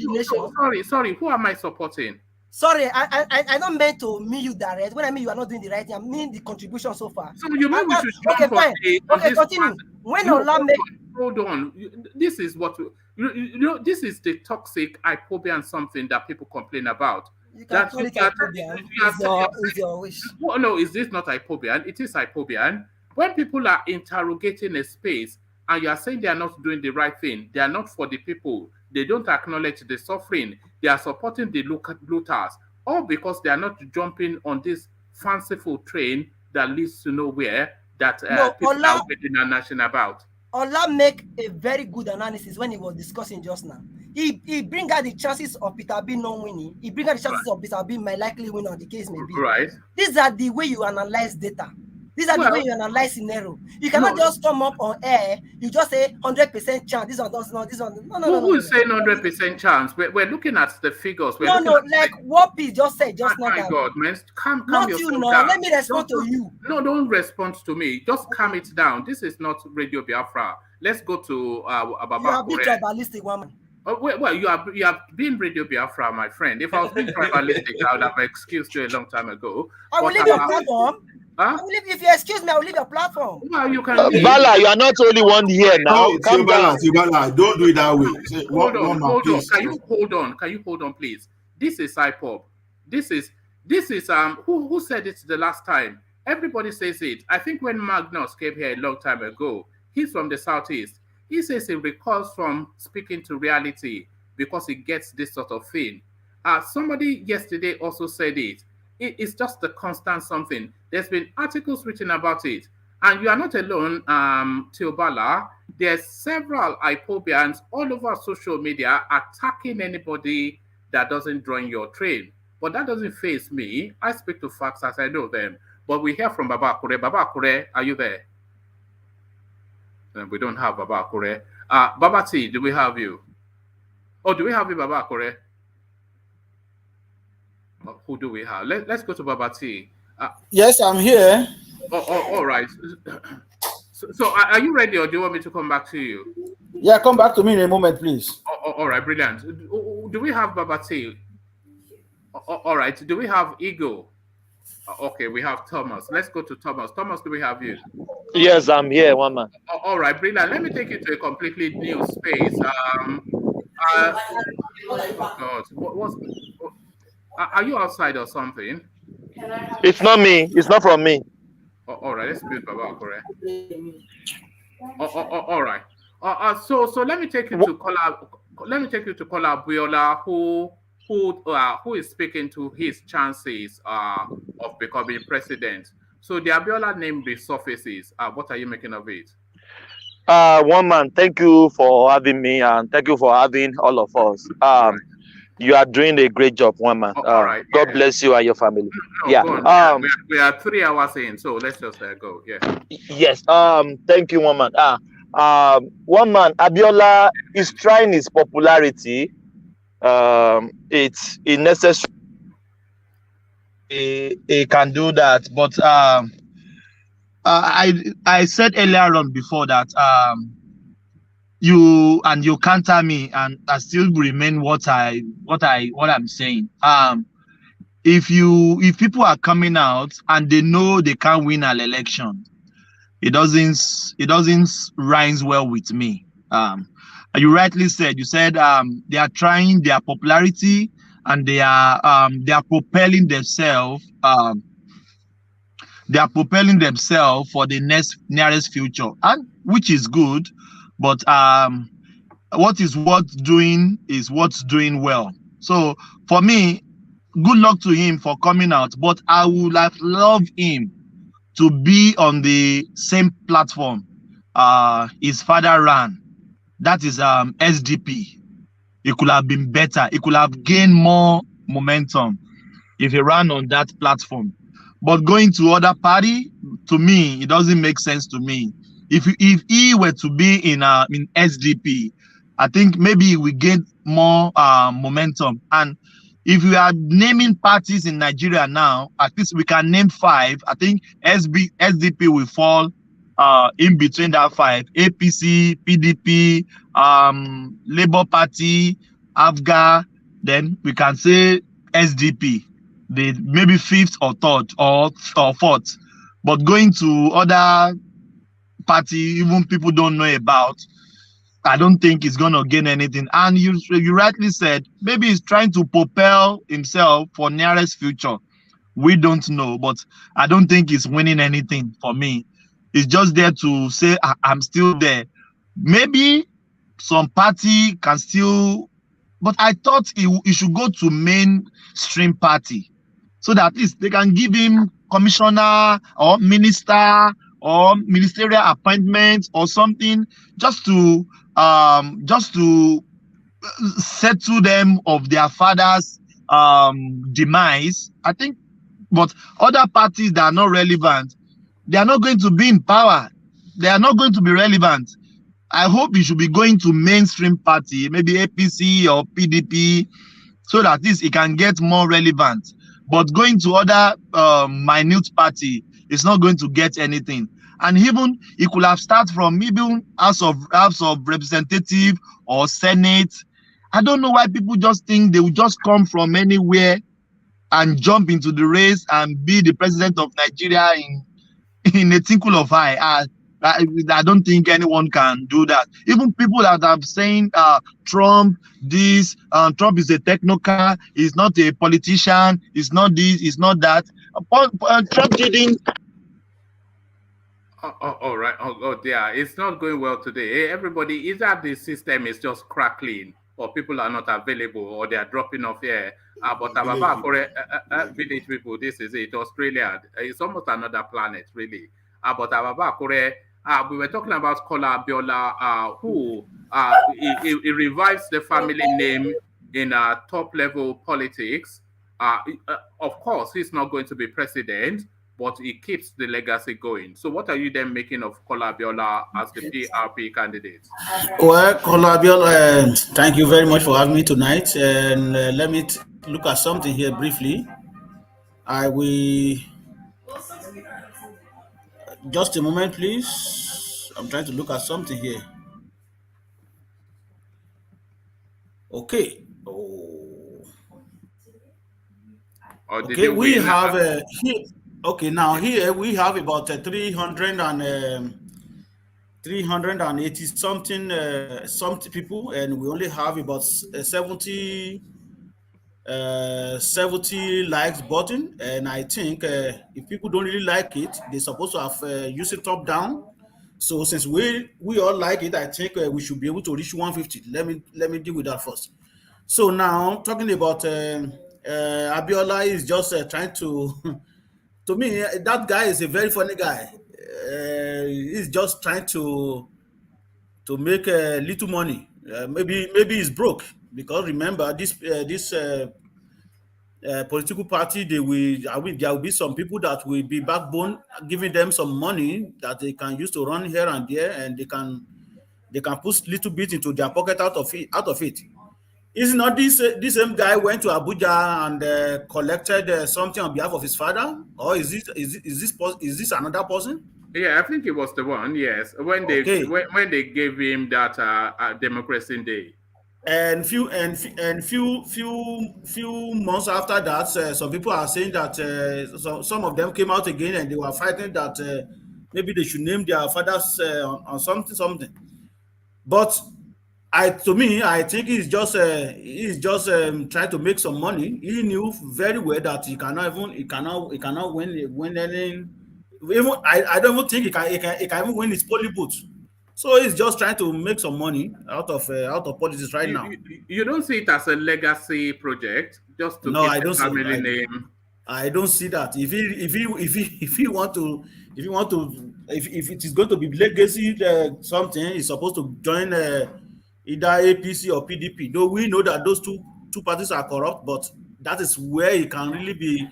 nation. Sorry. Who am I supporting? Sorry, I don't mean to mean you direct. When I mean you are not doing the right thing, I mean the contribution so far. So you mean we should okay, fine. Okay, continue. When Allah make hold on. This is what you know. This is the toxic hypobian something that people complain about. You can call it hypobian. Is your wish. Well, no, is this not hypobian? It is hypobian. When people are interrogating a space and you are saying they are not doing the right thing, they are not for the people, they don't acknowledge the suffering, they are supporting the looters, all because they are not jumping on this fanciful train that leads to nowhere that people are waiting and gnashing about. Ola make a very good analysis when he was discussing just now. He bring out the chances of Peter B not winning. He bring out the chances of Peter B might likely win, or the case may be. Right. These are the way you analyze data. These are the way you analyze scenario. You cannot just come up on air. You just say 100% chance. This one does not. This one. No. Who is saying 100% chance? We're looking at the figures. Like what P just said just now. Oh my God, man! Calm not yourself you know. down. Let me respond to you. No, don't respond to me. Just calm it down. This is not Radio Biafra. Let's go to Ababa. You are being tribalistic, woman. Oh, well, you have been Radio Biafra, my friend. If I was being tribalistic, I would have excused you a long time ago. I will leave your platform. If you excuse me, I will leave your platform. Well, you can. Bala, you are not only one here now. Calm down. Don't do it that way. Hold on. Can you hold on, please? This is IPOB. This is who said it the last time? Everybody says it. I think when Magnus came here a long time ago, he's from the southeast. He says he recalls from speaking to reality because he gets this sort of thing. Somebody yesterday also said it. It's just the constant something. There's been articles written about it. And you are not alone, Teobala. There's several IPOBians all over social media attacking anybody that doesn't join your train. But that doesn't faze me. I speak to facts as I know them. But we hear from Baba Akure. Baba Akure, are you there? We don't have Baba Akure. Baba T, do we have you? Oh, do we have you, Baba Akure? Who do we have? Let's go to Baba T. Yes, I'm here. All right. So are you ready, or do you want me to come back to you? Yeah, come back to me in a moment, please. All right, brilliant. Do we have Baba T? All right. Do we have Ego? Okay, we have Thomas. Let's go to Thomas. Thomas, do we have you? Yes, I'm here, one man. All right, brilliant. Let me take you to a completely new space. Are you outside or something? It's not me. It's not from me. All right, let's mute Baba Akure. All right. So let me take you to Kola. Let me take you to Kola Abiola, who is speaking to his chances of becoming president. So the Abiola name resurfaces. What are you making of it? One man, thank you for having me, and thank you for having all of us. You are doing a great job, one man. God bless you and your family. No, we are 3 hours in, so let's just go. Yeah. Yes. Thank you, one man. One man, Abiola is trying his popularity. It's necessary. He can do that, but I said earlier on before that you counter me, and I still remain what I'm saying. If people are coming out and they know they can't win an election, it doesn't rhyme well with me. you rightly said, you said they are trying their popularity and they are propelling themselves. They are propelling themselves for the nearest future, and which is good. But what is worth doing is what's doing well. So for me, good luck to him for coming out. But I would have loved him to be on the same platform his father ran. That is SDP. It could have been better. It could have gained more momentum if he ran on that platform. But going to other party, to me, it doesn't make sense to me. If he were to be in SDP, I think maybe we get more momentum. And if we are naming parties in Nigeria now, at least we can name 5. I think SDP will fall in between that 5. APC, PDP, Labour Party, AFGA, then we can say SDP. They maybe 5th or 3rd or 4th. But going to other party, even people don't know about, I don't think it's gonna gain anything. And you rightly said, maybe he's trying to propel himself for nearest future. We don't know, but I don't think he's winning anything for me. He's just there to say, I'm still there. Maybe some party can still, but I thought he should go to mainstream party so that at least they can give him commissioner or minister or ministerial appointment or something, just to settle them of their father's demise. I think, but other parties that are not relevant, they are not going to be in power. They are not going to be relevant. I hope he should be going to mainstream party, maybe APC or PDP, so that this it can get more relevant. But going to other minute party is not going to get anything. And even it could have started from even House of Representative or Senate. I don't know why people just think they will just come from anywhere and jump into the race and be the president of Nigeria in a twinkle of eye. I don't think anyone can do that. Even people that are saying Trump is a technocrat, he's not a politician, he's not this, he's not that. Trump didn't. All right. Oh, yeah. It's not going well today. Everybody, either the system is just crackling, or people are not available, or they are dropping off here. But for village people, this is it. Australia, it's almost another planet, really. But we were talking about Kola Abiola, who he revives the family name in top level politics. Of course, he's not going to be president, but he keeps the legacy going. So what are you then making of Kola Abiola as the PRP candidate? Well, Kola Abiola, thank you very much for having me tonight. And let me look at something here briefly. I will... Just a moment, please. I'm trying to look at something here. Okay. Okay, we have here. Okay, now here we have about 380 something people, and we only have about 70 likes button. And I think if people don't really like it, they're supposed to have used it top down. So since we all like it, I think we should be able to reach 150. Let me deal with that first. So now talking about Abiola is just trying to to me, that guy is a very funny guy. He's just trying to make little money. Maybe he's broke, because remember this political party, there will be some people that will be backbone, giving them some money that they can use to run here and there, and they can put little bit into their pocket out of it. Is not this same guy went to Abuja and collected something on behalf of his father, or is this another person? Yeah, I think it was the one. Yes, when they gave him that Democracy Day. And few months after that, some people are saying that some of them came out again and they were fighting that maybe they should name their fathers on something. But To me, I think he's just trying to make some money. He knew very well that he cannot win any. Even I don't even think he can even win his polling booth. So he's just trying to make some money out of politics right now. You don't see it as a legacy project, just to No, keep I the don't see family it. name. I don't see that. If it is going to be legacy something, he's supposed to join either APC or PDP. Though we know that those two parties are corrupt, but that is where it can really be.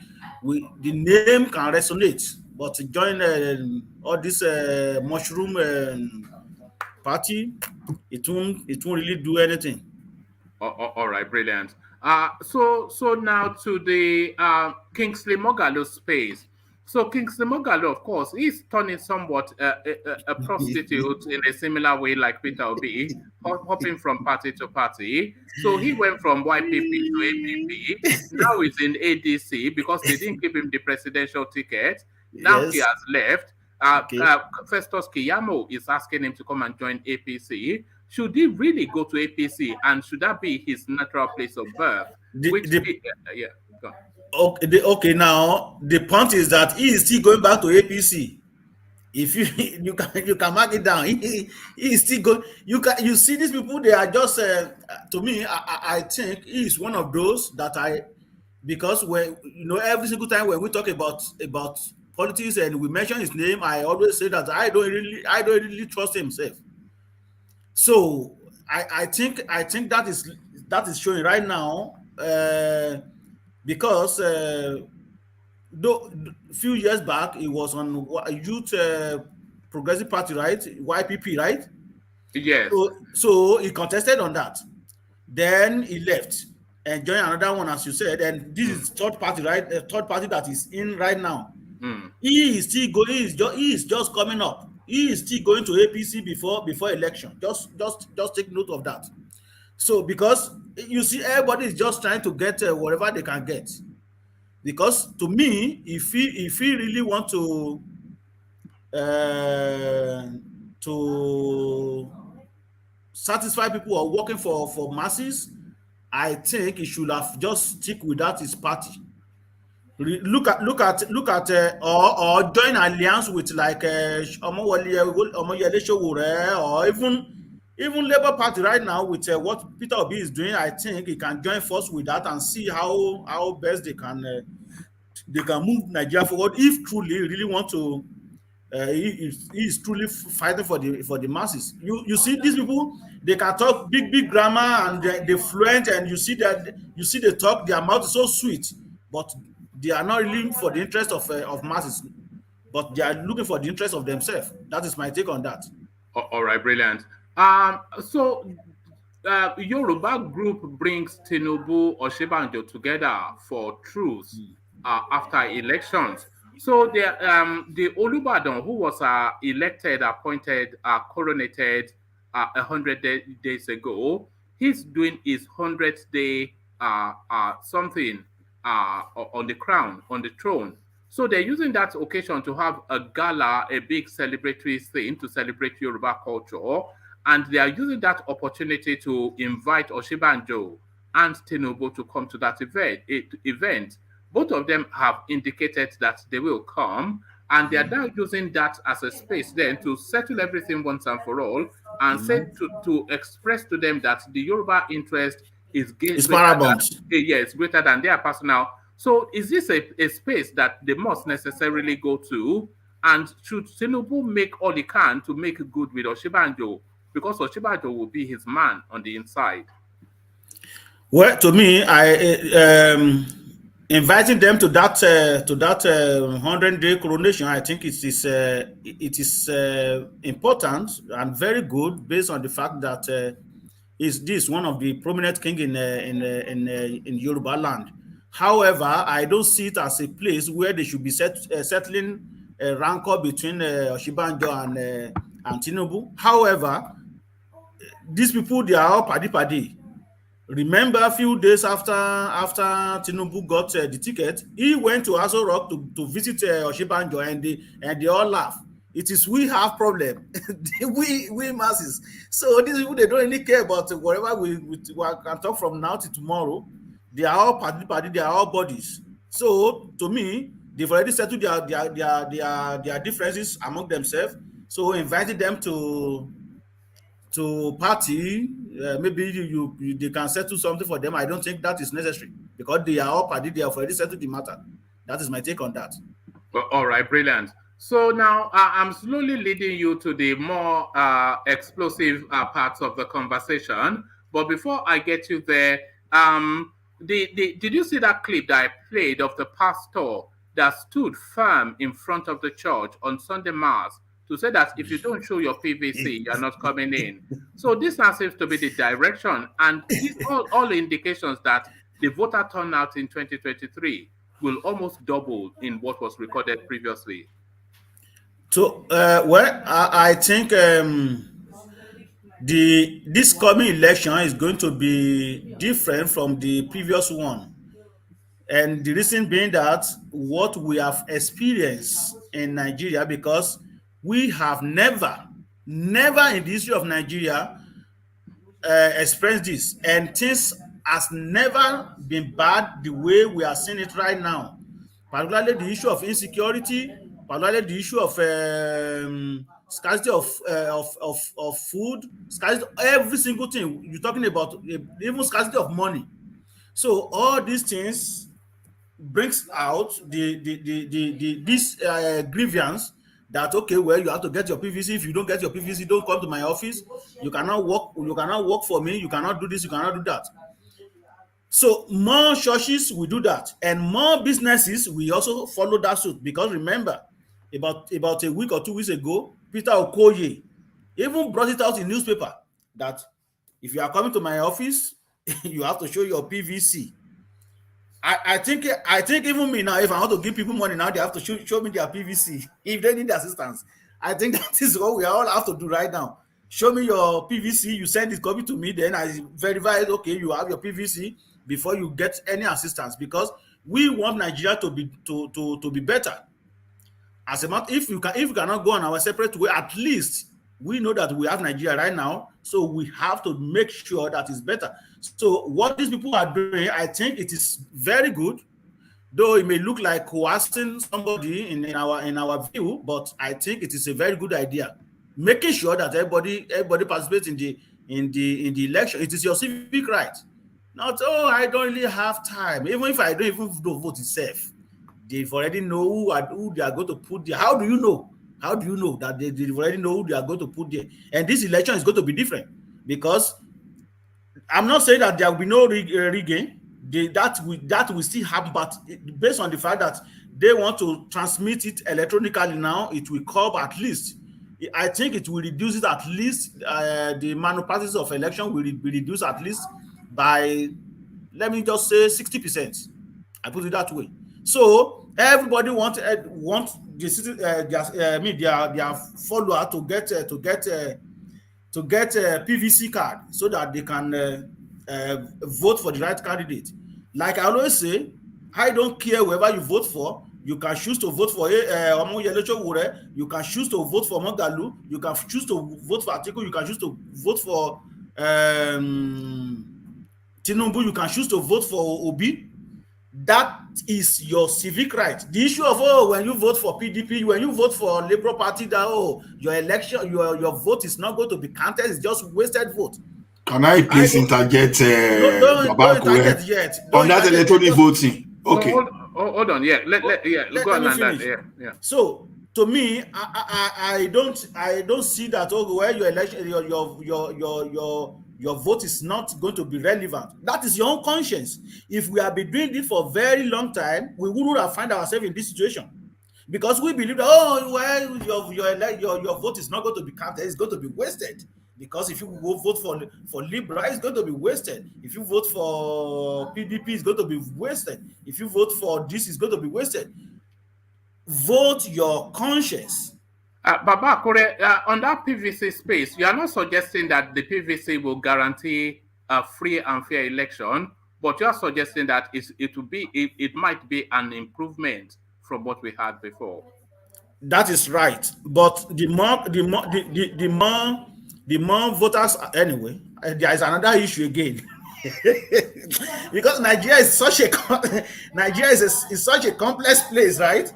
The name can resonate, but to join all this mushroom party, it won't really do anything. All right, brilliant. So now to the Kingsley Moghalu space. So Kingsley Moghalu, of course, is turning somewhat a prostitute in a similar way like Peter Obi, hopping from party to party. So he went from YPP to APP. Now he's in ADC because they didn't give him the presidential ticket. Now he Yes. has left. Okay. Festus Keyamo is asking him to come and join APC. Should he really go to APC, and should that be his natural place of birth? Yeah, go on. Okay, now the point is that he is still going back to APC. If you can mark it down, he is still going. You see these people, they are just to me. I think he is one of those that because when every single time when we talk about politics and we mention his name, I always say that I don't really trust himself. So I think that is showing right now because though a few years back he was on Youth Progressive Party, right? YPP, right? Yes. So he contested on that. Then he left and joined another one, as you said. And this is third party, right? The third party that is in right now. He is still going. He is just coming up. He is still going to APC before election. Just take note of that. So because you see, everybody is just trying to get whatever they can get. Because to me, if he really want to satisfy people who are working for masses, I think he should have just stick with that his party. Look at or join alliance with like Omoyele Sowore, or even Labour Party right now with what Peter Obi is doing. I think he can join force with that and see how best they can move Nigeria forward if truly really want to. He is truly fighting for the masses. You see these people, they can talk big grammar and they fluent, and you see they talk, their mouth is so sweet, but they are not really for the interest of masses, but they are looking for the interest of themselves. That is my take on that. All right, brilliant. So Yoruba group brings Tinubu Osinbajo together for truce after elections. So the Olubadan, who was elected, appointed, coronated 100 days ago, he's doing his 100th day something on the crown, on the throne. So they're using that occasion to have a gala, a big celebratory thing to celebrate Yoruba culture. And they are using that opportunity to invite Osinbajo and Tinubu to come to that event. Both of them have indicated that they will come, and they are now using that as a space then to settle everything once and for all, and say to express to them that the Yoruba interest is paramount. Greater than their personal. So is this a space that they must necessarily go to? And should Tinubu make all he can to make good with Osinbajo? Because Osinbajo will be his man on the inside. Well, to me, inviting them to that 100-day coronation, I think it is important and very good, based on the fact that is this one of the prominent king in Yoruba land. However, I don't see it as a place where they should be settling a rancor between Osinbajo and Tinubu. However, these people, they are all paddy. Remember, a few days after Tinubu got the ticket, he went to Aso Rock to visit Osinbajo, and they all laugh. It is we have problem. we masses. So these people, they don't really care about whatever we can talk from now to tomorrow. They are all party, they are all bodies. So to me, they've already settled their differences among themselves. So inviting them to party, maybe they can settle something for them. I don't think that is necessary because they are all party, they have already settled the matter. That is my take on that. All right, brilliant. So now I'm slowly leading you to the more explosive parts of the conversation. But before I get you there, did you see that clip that I played of the pastor that stood firm in front of the church on Sunday Mass to say that if you don't show your PVC, you're not coming in? So this now seems to be the direction, and these all indications that the voter turnout in 2023 will almost double in what was recorded previously. So, I think this coming election is going to be different from the previous one, and the reason being that what we have experienced in Nigeria, because we have never in the history of Nigeria experienced this, and things has never been bad the way we are seeing it right now. Particularly the issue of insecurity, particularly the issue of scarcity of food, scarcity, every single thing you're talking about, even scarcity of money. So all these things brings out this grievance that, okay, well, you have to get your PVC. If you don't get your PVC, don't come to my office. You cannot work for me. You cannot do this. You cannot do that. So more churches will do that, and more businesses will also follow that suit. Because remember, about a week or 2 weeks ago, Peter Okoye even brought it out in newspaper that if you are coming to my office, you have to show your PVC. I think even me now, if I want to give people money now, they have to show me their PVC if they need assistance. I think that is what we all have to do right now. Show me your PVC, you send it copy to me, then I verify it, okay, you have your PVC before you get any assistance, because we want Nigeria to be better. As a matter, if you cannot go on our separate way, at least we know that we have Nigeria right now, so we have to make sure that it's better. So what these people are doing, I think it is very good, though it may look like coercing somebody in our view, but I think it is a very good idea. Making sure that everybody participates in the election. It is your civic right. Not, oh, I don't really have time. Even if I don't even vote itself, they've already know who they are going to put there. How do you know? How do you know that they've already know who they are going to put there? And this election is going to be different, because I'm not saying that there will be no rigging. That will still happen, but based on the fact that they want to transmit it electronically now, it will curb at least. I think it will reduce it at least. The malpractice of election will be reduced at least by, let me just say, 60%. I put it that way. So everybody want their follower to get a PVC card so that they can vote for the right candidate. Like I always say, I don't care whoever you vote for. You can choose to vote for you can choose to vote for Moghalu, you can choose to vote for Atiku, you can choose to vote for Tinubu, you can choose to vote for Obi. That is your civic right. The issue of, when you vote for PDP, when you vote for Labour Party, that your election, your vote is not going to be counted, it's just wasted vote. Can I please interject? Don't interject yet. On that electronic voting. Okay. Hold on. Yeah. Let go on that. Yeah. So to me, I don't see that, where your election, your vote is not going to be relevant. That is your own conscience. If we have been doing this for a very long time, we wouldn't have found ourselves in this situation, because we believe that your vote is not going to be counted, it's going to be wasted. Because if you vote for Libra, it's going to be wasted. If you vote for PDP, it's going to be wasted. If you vote for this, it's going to be wasted. Vote your conscience. Baba Kure, on that PVC space, you are not suggesting that the PVC will guarantee a free and fair election, but you are suggesting that it might be an improvement from what we had before. That is right. But the more voters anyway, there is another issue again. Because Nigeria is such a is such a complex place, right?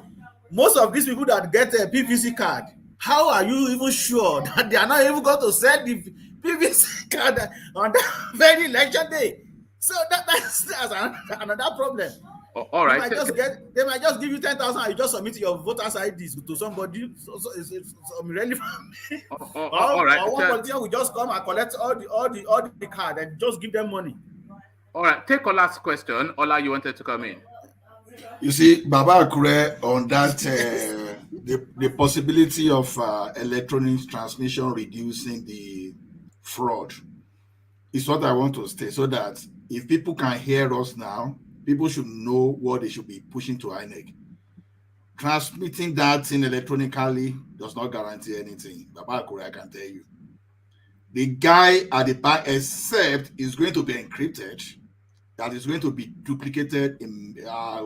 Most of these people that get a PVC card, how are you even sure that they are not even going to sell the PVC card on that very election day? So that's another problem. All right. They might just give you 10,000 and you just submit your voter's IDs to somebody. So it's irrelevant. All right. Or one politician will just come and collect all the card and just give them money. All right. Take a last question. Ola, you wanted to come in. You see, Baba Akure, on that the possibility of electronic transmission reducing the fraud is what I want to state, so that if people can hear us now, people should know what they should be pushing to INEC. Transmitting that in electronically does not guarantee anything. Baba Akure, I can tell you. The guy at the back, except is going to be encrypted, that is going to be duplicated in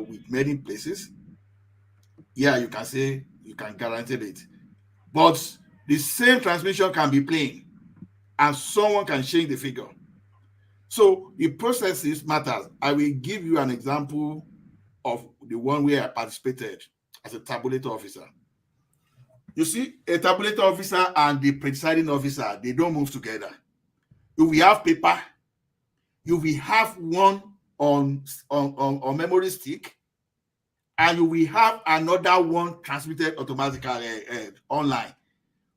with many places. Yeah, you can say you can guarantee it. But the same transmission can be playing and someone can change the figure. So the processes matters. I will give you an example of the one where I participated as a tabulator officer. You see, a tabulator officer and the presiding officer, they don't move together. You will have paper, you will have one on memory stick, and you will have another one transmitted automatically online.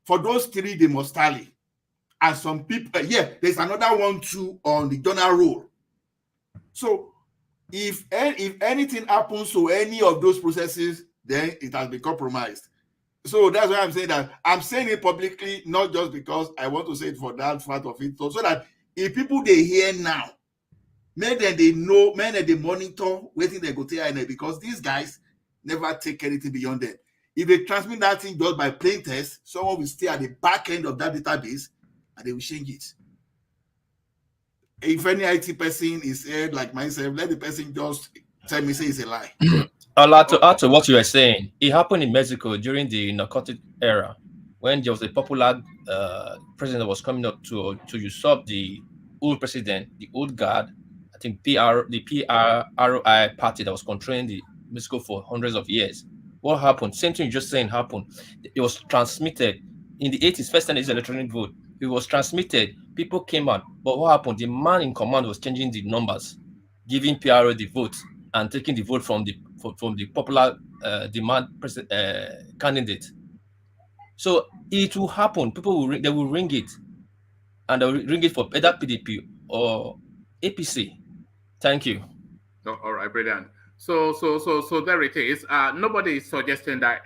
For those three, they must tally. And some people, there's another one too on the journal roll. So if anything happens to any of those processes, then it has been compromised. So that's why I'm saying that. I'm saying it publicly, not just because I want to say it for that part of it, so that if people they hear now, make them they know, make them they monitor, waiting they go to INEC, because these guys never take anything beyond them. If they transmit that thing just by plain text, someone will stay at the back end of that database and they will change it. If any IT person is here like myself, let the person just tell me say it's a lie. Add to what you were saying, it happened in Mexico during the narcotic era, when there was a popular president that was coming up to usurp the old president, the old guard. I think the PRI party that was controlling the Mexico for hundreds of years. What happened? Same thing you just saying happened. It was transmitted in the 80s. First time it's electronic vote. It was transmitted. People came out, but what happened? The man in command was changing the numbers, giving PRO the vote and taking the vote from the popular demand candidate. So it will happen. People will they will ring it, and they will ring it for either PDP or APC. Thank you. All right, brilliant. So there it is. Nobody is suggesting that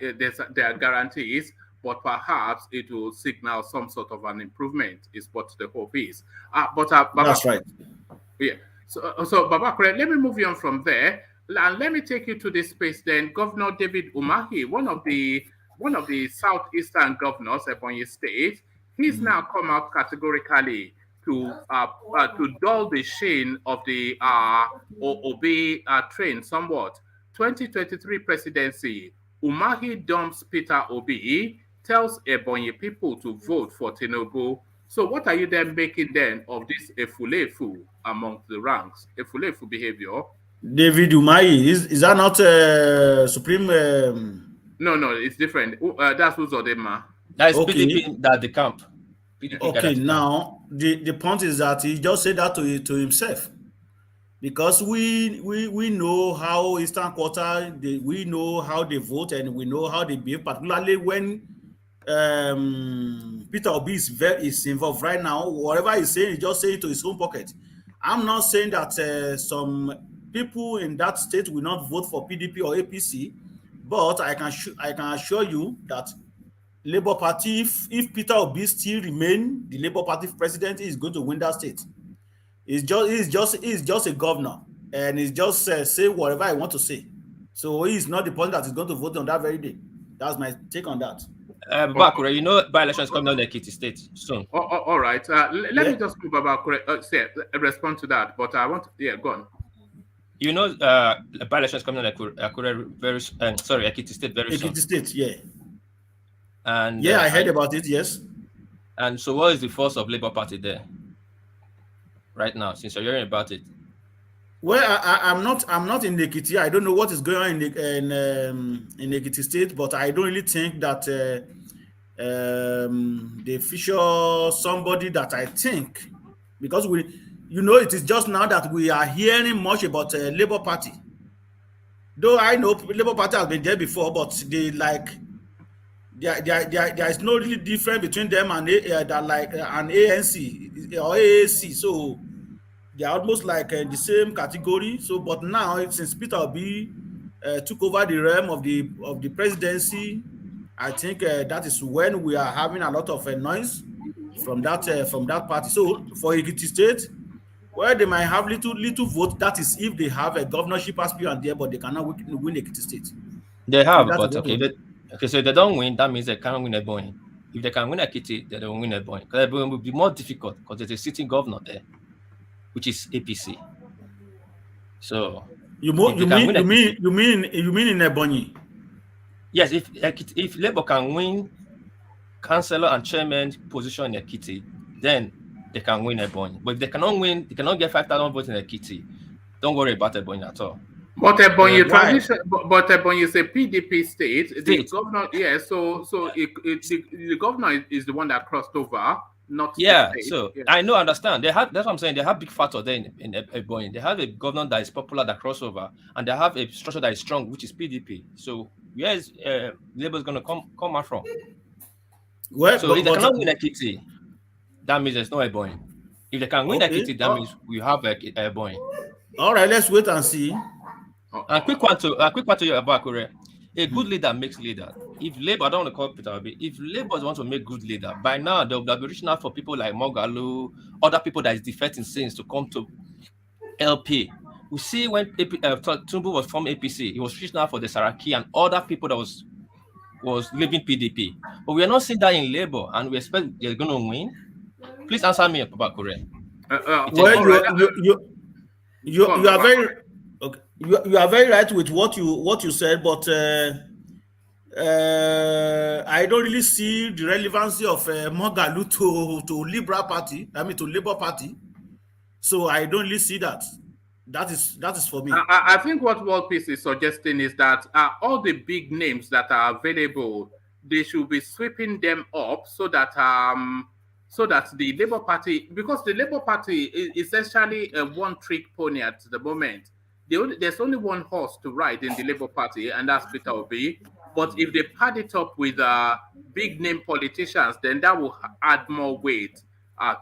there are guarantees, but perhaps it will signal some sort of an improvement. Is what the hope is. That's right. Yeah. So Baba, let me move you on from there, and let me take you to this space. Then Governor David Umahi, one of the southeastern governors of Ebonyi State, he's now come out categorically to dull the sheen of the Obi train somewhat. 2023 presidency, Umahi dumps Peter Obi, tells Ebonyi people to vote for Tinubu. So what are you then making then of this efulefu among the ranks, efulefu behavior? David Umahi, is that not Supreme? No, it's different. That's Uzodema. That is PDP, that the camp. PDP okay, now the point is that he just said that to himself, because we know how Eastern Quarter, we know how they vote and we know how they behave, particularly when Peter Obi is involved right now. Whatever he's saying, he just say it to his own pocket. I'm not saying that some people in that state will not vote for PDP or APC, but I can assure you that Labour Party, if Peter Obi still remain the Labour Party president, is going to win that state. He's just a governor, and he's just say whatever I want to say. So he's not the person that is going to vote on that very day. That's my take on that. Bakure, you know, by-election is coming down the Ekiti state soon. All right. Let me just move about respond to that, but I want go on. You know, by-election is coming down Akure very Ekiti state very soon. Ekiti state, yeah. And yeah, I heard about it. Yes. And so, what is the force of Labour Party there right now? Since you're hearing about it. Well, I'm not in Ekiti. I don't know what is going on in Ekiti State, but I don't really think that they feature somebody that I think, because it is just now that we are hearing much about Labour Party. Though I know Labour Party has been there before, but they there is no really difference between them and an ANC or AAC. So they are almost like the same category. So, but now since Peter Obi took over the realm of the presidency, I think that is when we are having a lot of noise from that party. So for Ekiti State, well, they might have little vote. That is if they have a governorship aspirant there, but they cannot win Ekiti State. They have, but okay, so if they don't win, that means they can't win Ebonyi. If they can win Ekiti, they don't win Ebonyi. Because Ebonyi will be more difficult because there's a sitting governor there, which is APC. So you mean in Ebonyi? Yes, if Labour can win councillor and chairman position in Ekiti, then they can win Ebonyi. But if they cannot win, they cannot get 5,000 votes in Ekiti. Don't worry about Ebonyi at all. But Ebonyi but Ebonyi is a PDP state. The governor, so the governor is the one that crossed over. Not so I know, understand. That's what I'm saying. They have big factor there in Ebonyi. They have a governor that is popular that crossover, and they have a structure that is strong, which is PDP. So where is Labour is going to come out from? Well, so if they cannot win Ekiti, that means there's no Ebonyi. If they can win Ekiti, that means we have Ebonyi. All right, let's wait and see. And quick one to about Akure. A good leader makes leader. If Labour, I don't want to call Peter Obi, if Labour want to make good leader, by now they'll be reaching out for people like Moghalu, other people that is defecting since to come to LP. We see when Tinubu was from APC, he was reaching out for the Saraki and other people that was leaving PDP. But we are not seeing that in Labour, and we expect they're going to win. Please answer me about Akure. You are very okay. You are very right with what you said, but I don't really see the relevancy of Moghalu to Liberal Party. I mean to Labour Party. So I don't really see that. That is for me. I think what World Peace is suggesting is that all the big names that are available, they should be sweeping them up so that the Labour Party, because the Labour Party is essentially a one-trick pony at the moment. There's only one horse to ride in the Labour Party, and that's Peter Obi. But if they pad it up with big-name politicians, then that will add more weight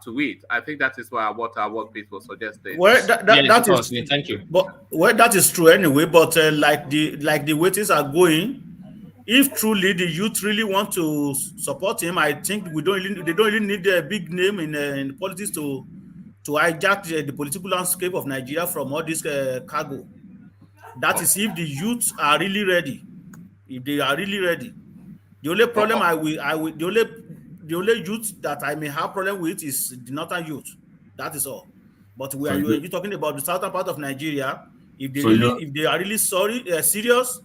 to it. I think that is what our World Peace was suggesting. Well, thank you. But that is true anyway. But like the way things are going, if truly the youth really want to support him, I think they don't really need a big name in politics to hijack the political landscape of Nigeria from all this cargo. That is if the youths are really ready. If they are really ready, the only problem the only youth that I may have problem with is the northern youth. That is all. But you're talking about the southern part of Nigeria. If they are really serious,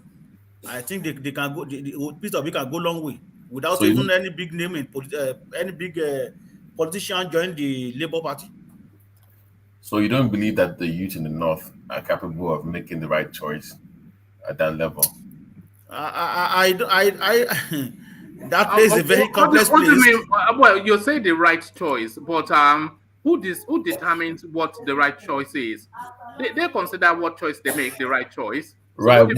I think they can go. Peter Obi can go a long way without even any big name in any big politician join the Labour Party. So you don't believe that the youth in the north are capable of making the right choice at that level? That place is a very complex place. What do you mean? Well, you say the right choice, but who determines what the right choice is? They consider what choice they make the right choice. So right.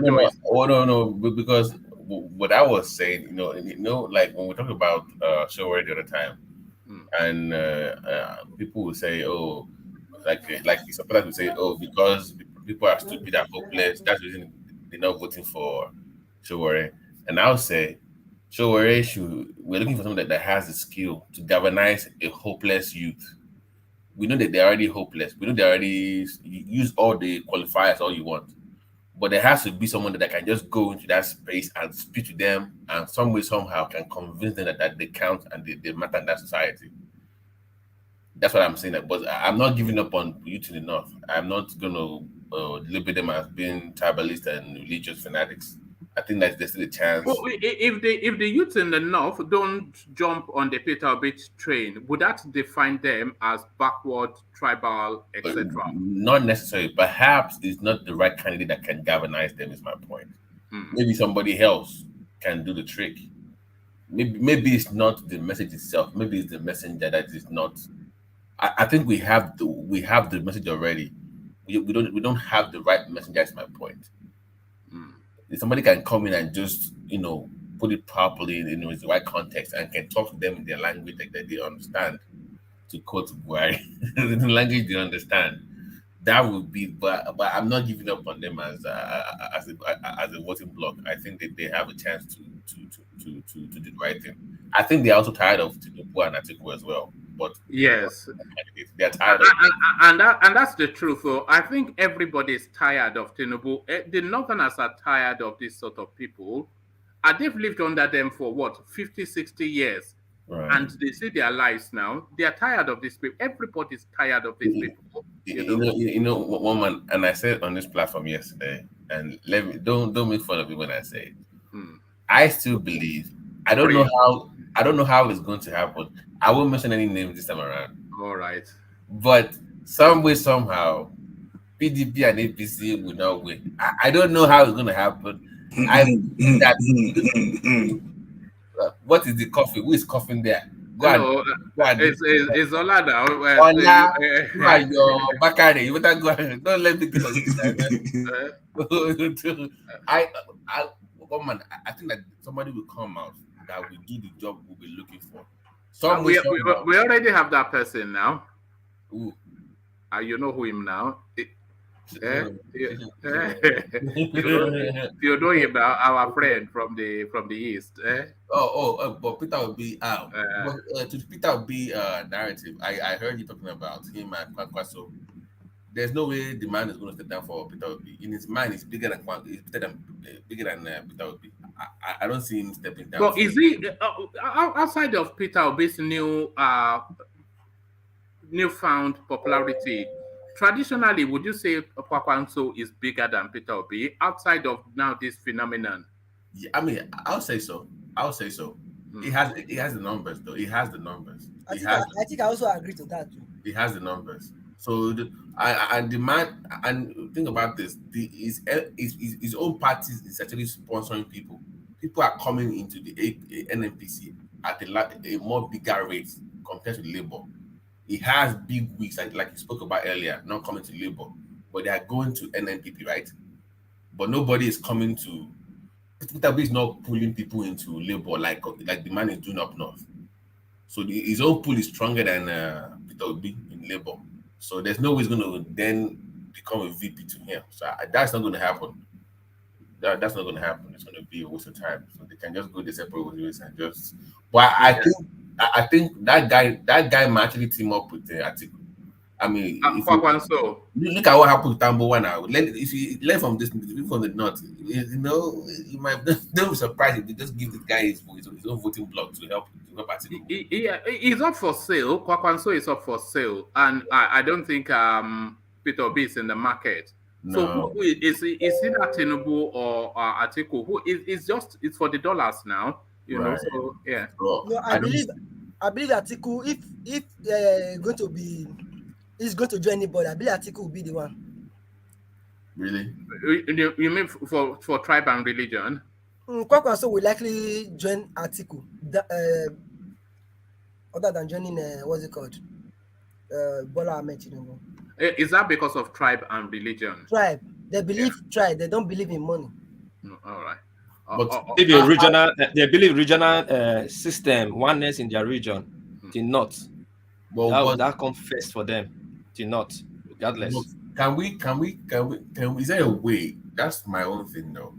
No, because what I was saying, like when we talk about Showore the other time, and people will say, oh, like some people will say, oh, because people are stupid and hopeless, that's the reason they're not voting for Showore. And I'll say, Showore we're looking for someone that has the skill to galvanize a hopeless youth. We know that they're already hopeless. We know they already use all the qualifiers, all you want. But there has to be someone that can just go into that space and speak to them and some way, somehow can convince them that they count and they matter in that society. That's what I'm saying. But I'm not giving up on youth in the north. I'm not going to label them as being tribalists and religious fanatics. I think that there's still a chance. Well, if the youth in the north don't jump on the Peter Obi train, would that define them as backward, tribal, etc.? Not necessarily. Perhaps it's not the right candidate that can galvanize them. Is my point. Maybe somebody else can do the trick. Maybe it's not the message itself. Maybe it's the messenger that is not. I think we have the message already. We don't have the right messenger. Is my point. If somebody can come in and just put it properly in the right context and can talk to them in their language that they understand, to quote Buhari, the language they understand, that would be. But I'm not giving up on them as a voting bloc. I think that they have a chance to do the right thing. I think they're also tired of Tinubu and Atiku as well. But yes, they're tired. And that's the truth. So I think everybody is tired of Tinubu. The Northerners are tired of this sort of people. And they've lived under them for what, 50, 60 years. Right. And they see their lives now. They are tired of these people. Everybody's tired of these people. One man, and I said on this platform yesterday, and don't make fun of me when I say it. I still believe. I don't know how it's going to happen. I won't mention any names this time around. All right. But some way, somehow, PDP and APC will not win. I don't know how it's going to happen. I think that. What is the coffee? Who is coughing there? Go on. It's Ola now. Ola, your Bakari. You better go. Don't let me get on this. I think that somebody will come out that will do the job we'll be looking for. We already have that person now. Who? You know who him now. You know him now, our friend from the east. But Peter will be out. To Peter will be narrative. I heard you talking about him and Kwakwanso. There's no way the man is going to step down for Peter Obi. In his mind, he's bigger than Peter Obi. I don't see him stepping down. But is he outside of Peter Obi's newfound popularity? Traditionally, would you say Kwakwanso is bigger than Peter Obi outside of now this phenomenon? Yeah, I mean, I'll say so. He has the numbers, though. He has the numbers. I think I also agree to that too. He has the numbers. So I demand, and think about this: his own party is actually sponsoring people. People are coming into the NNPC at a more bigger rate compared to Labour. He has big weeks, like you spoke about earlier, not coming to Labour, but they are going to NNPP, right? But nobody is coming to. Peter Obi is not pulling people into Labour like the man is doing up north. So his own pull is stronger than Peter Obi in Labour. So there's no way he's going to then become a VP to him. So that's not going to happen. That's not going to happen. It's going to be a waste of time. So they can just go their separate ways and just. But I think that guy might actually team up with Atiku. I mean, look at what happened with Tambowa now. If you learn from the north, you might don't be surprised if they just give this guy his own voting block to help Atiku. He's up for sale. Kwakwanso is up for sale, and I don't think Peter Obi is in the market. No. So who is that Tinubu or Atiku? Who is it's for the dollars now, know. So yeah. No, I believe Atiku, if is going to join anybody, I believe Atiku will be the one. Really? You mean for tribe and religion? Kwakwanso will likely join Atiku. Other than joining what's it called? Bola Ahmed Tinubu. Is that because of tribe and religion? Tribe. They believe tribe. They don't believe in money. All right. They believe regional system, oneness in their region. The North. Well, that comes first for them. The North, regardless. Can we? Is there a way? That's my own thing, though.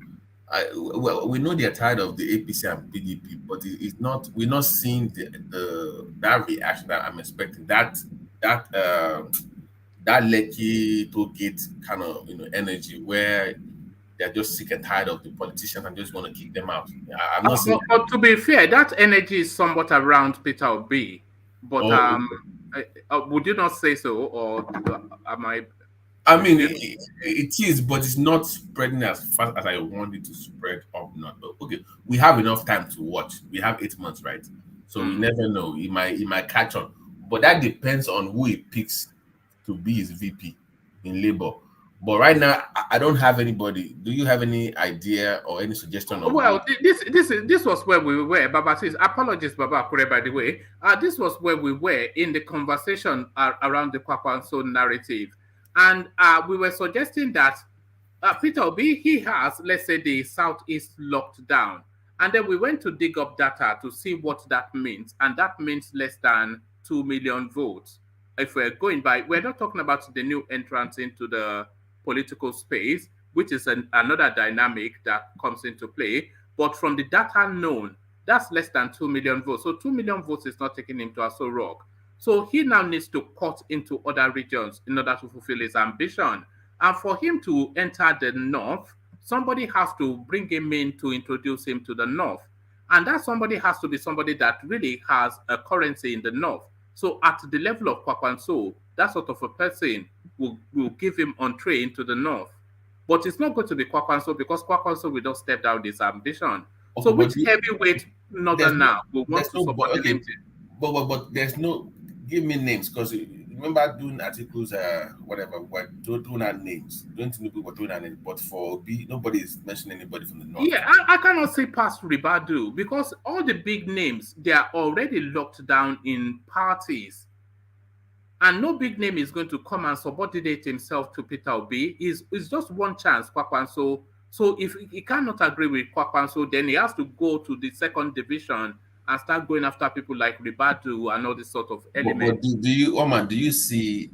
We know they're tired of the APC and PDP, but it's not. We're not seeing that reaction that I'm expecting. That Lekki to get kind of energy where they're just sick and tired of the politicians and just want to kick them out. I'm not saying. But to be fair, that energy is somewhat around Peter Obi. But would you not say so, or am I? I mean, it is, but it's not spreading as fast as I want it to spread up. Not okay. We have enough time to watch. We have 8 months, right? So we never know. It might catch on, but that depends on who he picks to be his VP in Labour. But right now, I don't have anybody. Do you have any idea or any suggestion? Well, this was where we were. Baba says, apologies, Baba Akure, by the way. This was where we were in the conversation around the Kwakwanso narrative. And we were suggesting that Peter Obi, he has, let's say, the Southeast locked down. And then we went to dig up data to see what that means. And that means less than 2 million votes. If we're going by, we're not talking about the new entrance into the political space, which is another dynamic that comes into play. But from the data known, that's less than 2 million votes. So 2 million votes is not taking him to Aso Rock. So he now needs to cut into other regions in order to fulfill his ambition. And for him to enter the North, somebody has to bring him in to introduce him to the North. And that somebody has to be somebody that really has a currency in the North. So at the level of Kwakwanso, that sort of a person will give him entree into the North. But it's not going to be Kwakwanso because Kwakwanso will not step down his ambition. Okay, so which heavyweight Northern now will want to support him? But there's no, give me names, because remember doing articles, whatever, we're doing our names. Don't think people were doing our names, but for Obi, nobody is mentioning anybody from the North. Yeah, I cannot say past Ribadu because all the big names, they are already locked down in parties. And no big name is going to come and subordinate himself to Peter Obi. It's just one chance, Kwakwanso. So if he cannot agree with Kwakwanso, then he has to go to the second division and start going after people like Ribadu and all this sort of elements. But do you, Oman, do you see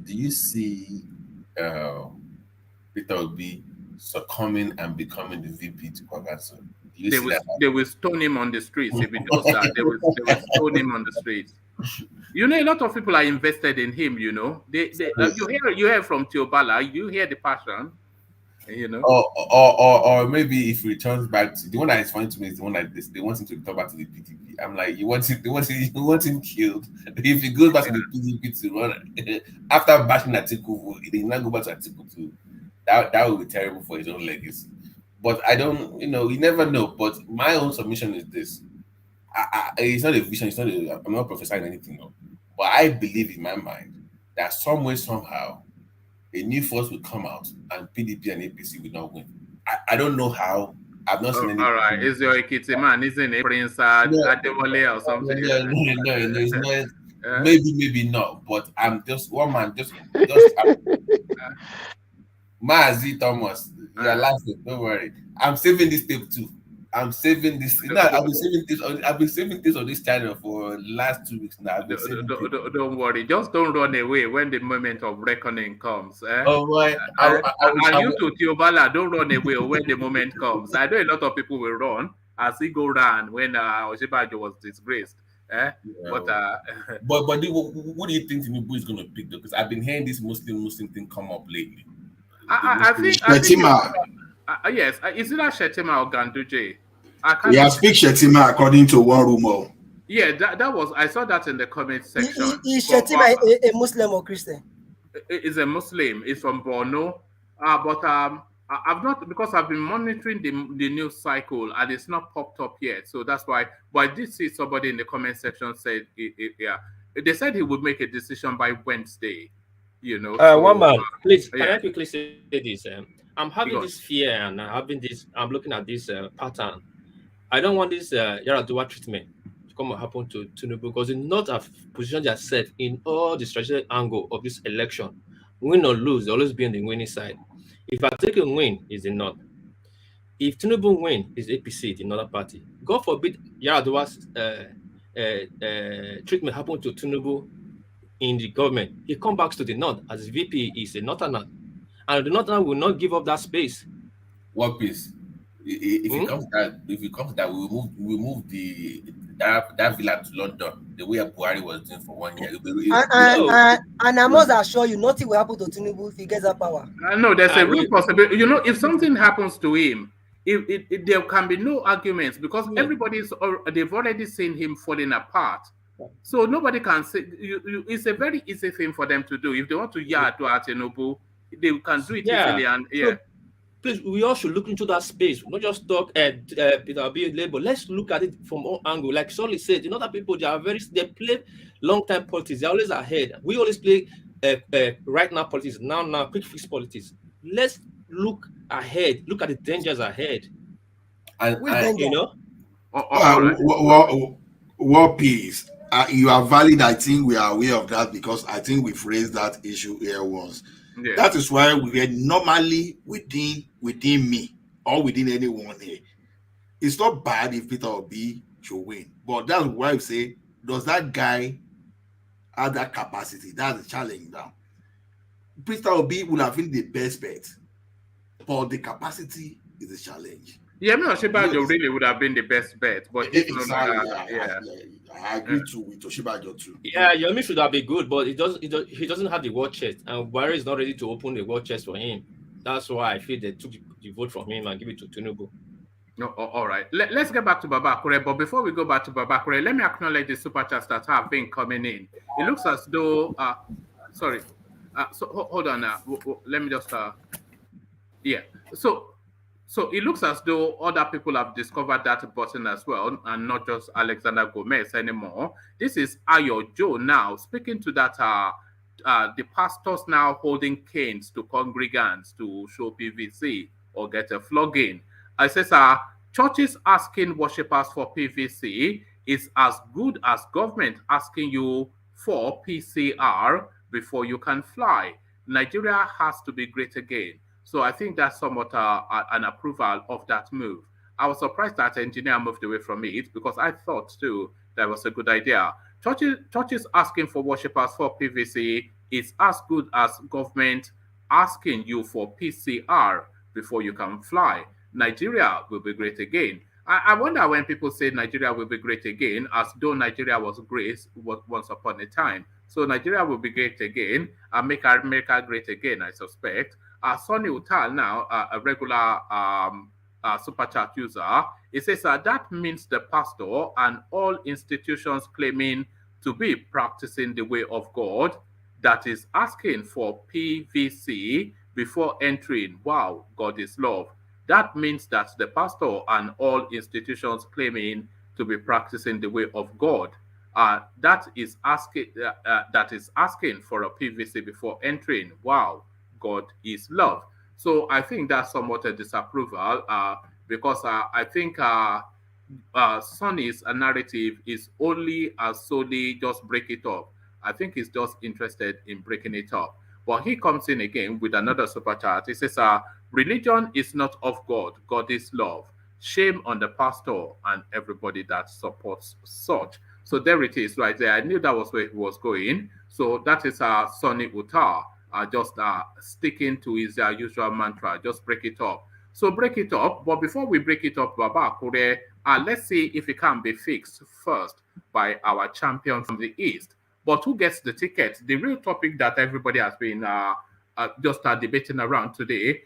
Peter Obi succumbing and becoming the VP to Kwakwanso? They will stone him on the streets if he does that. They will stone him on the streets. You know, a lot of people are invested in him. You know, you hear from Teobala, you hear the passion. You know, or maybe if he returns back to the one that is funny to me is the one that they want him to return back to the PDP. I'm like, you want him killed. If he goes back to the PDP to run after bashing Atiku, he did not go back to Atiku too. That would be terrible for his own legacy. But I don't, you never know. But my own submission is this. It's not a vision. I'm not prophesying anything. No. But I believe in my mind that some way, somehow, a new force will come out and PDP and APC will not win. I don't know how. I've not seen any. All right. Is your Ekiti man, isn't it? Prince Adewale or something? No, it's not. Maybe not. But I'm just one man. Just Mazi Thomas, you're laughing. Don't worry. I'm saving this tape too. I'm saving this. I've been saving this on this channel for the last 2 weeks now. Don't worry. Just don't run away when the moment of reckoning comes. Oh boy. And you to Teobala, don't run away when the moment comes. I know a lot of people will run as he go ran when Osinbajo was disgraced. Yeah. But what do you think Tinubu is going to pick though? Because I've been hearing this Muslim thing come up lately. I think yes, is it Shetima or Ganduje? We have speak Shetima according to one rumor. Yeah, that was, I saw that in the comment section. Is Shetima a Muslim or Christian? Is a Muslim. It's from Borno. But I've not, because I've been monitoring the news cycle and it's not popped up yet. So that's why. But I did see somebody in the comment section said, yeah, they said he would make a decision by Wednesday. One man, please, can I quickly say this? I'm having this fear and I'm looking at this pattern. I don't want this Yaradua treatment to come and happen to Tinubu because it's not a position they are set in all the strategic angle of this election. Win or lose, they always be on the winning side. If I take a win, it's the North. If Tinubu win, it's APC, the Northern party. God forbid Yaradua's treatment happen to Tinubu in the government. He comes back to the North as VP is a Northerner. And the Northern will not give up that space. What piece? If it comes to that, we move that villa to London the way Buhari was doing for 1 year. And I must assure you, nothing will happen to Tinubu if he gets that power. No, there's a real possibility. If something happens to him, there can be no arguments because they've already seen him falling apart. So nobody can say it's a very easy thing for them to do. If they want to yard to Tinubu, they can do it Yeah. easily. And So, please, we all should look into that space. Not just talk Peter Obi label. Let's look at it from all angles. Like Solly said, you know that people they play long-time politics. They're always ahead. We always play right now politics. Now quick fix politics. Let's look ahead. Look at the dangers ahead. And you know. War peace. You are valid. I think we are aware of that because I think we've raised that issue here once. Yeah. That is why we are normally within me or within anyone here. It's not bad if Peter Obi should win, but that's why I say, does that guy have that capacity? That's the challenge now. Peter Obi would have been the best bet, but the capacity is the challenge. Yeah, I'm not sure Oshibajo really would have been the best bet, but Exactly. yeah. I agree too with Oshibajo too. Yeah, Yomi should have been good, but he doesn't have the war chest, and Buhari is not ready to open the war chest for him. That's why I feel they took the vote from him and give it to Tinubu. No, all right. Let's get back to Babakure, but before we go back to Babakure, let me acknowledge the super chats that have been coming in. It looks as though, sorry. So hold on now. Let me just, yeah. So it looks as though other people have discovered that button as well, and not just Alexander Gomez anymore. This is Ayo Joe now speaking to that. The pastors now holding canes to congregants to show PVC or get a flogging. I says, churches asking worshippers for PVC is as good as government asking you for PCR before you can fly. Nigeria has to be great again. So I think that's somewhat an approval of that move. I was surprised that engineer moved away from it because I thought too that was a good idea. Churches asking for worshippers for PVC is as good as government asking you for PCR before you can fly. Nigeria will be great again. I wonder when people say Nigeria will be great again, as though Nigeria was great once upon a time. So Nigeria will be great again and make America great again, I suspect. Sonny Utal now, a regular super chat user, he says that means the pastor and all institutions claiming to be practicing the way of God that is asking for PVC before entering. Wow, God is love. That means that the pastor and all institutions claiming to be practicing the way of God that is asking for a PVC before entering. Wow, God is love. So I think that's somewhat a disapproval because I think Sonny's narrative is only solely just break it up. I think he's just interested in breaking it up. But he comes in again with another super chat. He says, religion is not of God. God is love. Shame on the pastor and everybody that supports such. So there it is right there. I knew that was where he was going. So that is Sonny Utar just sticking to his usual mantra. Just break it up. So break it up. But before we break it up, Baba Kure, let's see if it can be fixed first by our champion from the East. But who gets the ticket? The real topic that everybody has been just debating around today.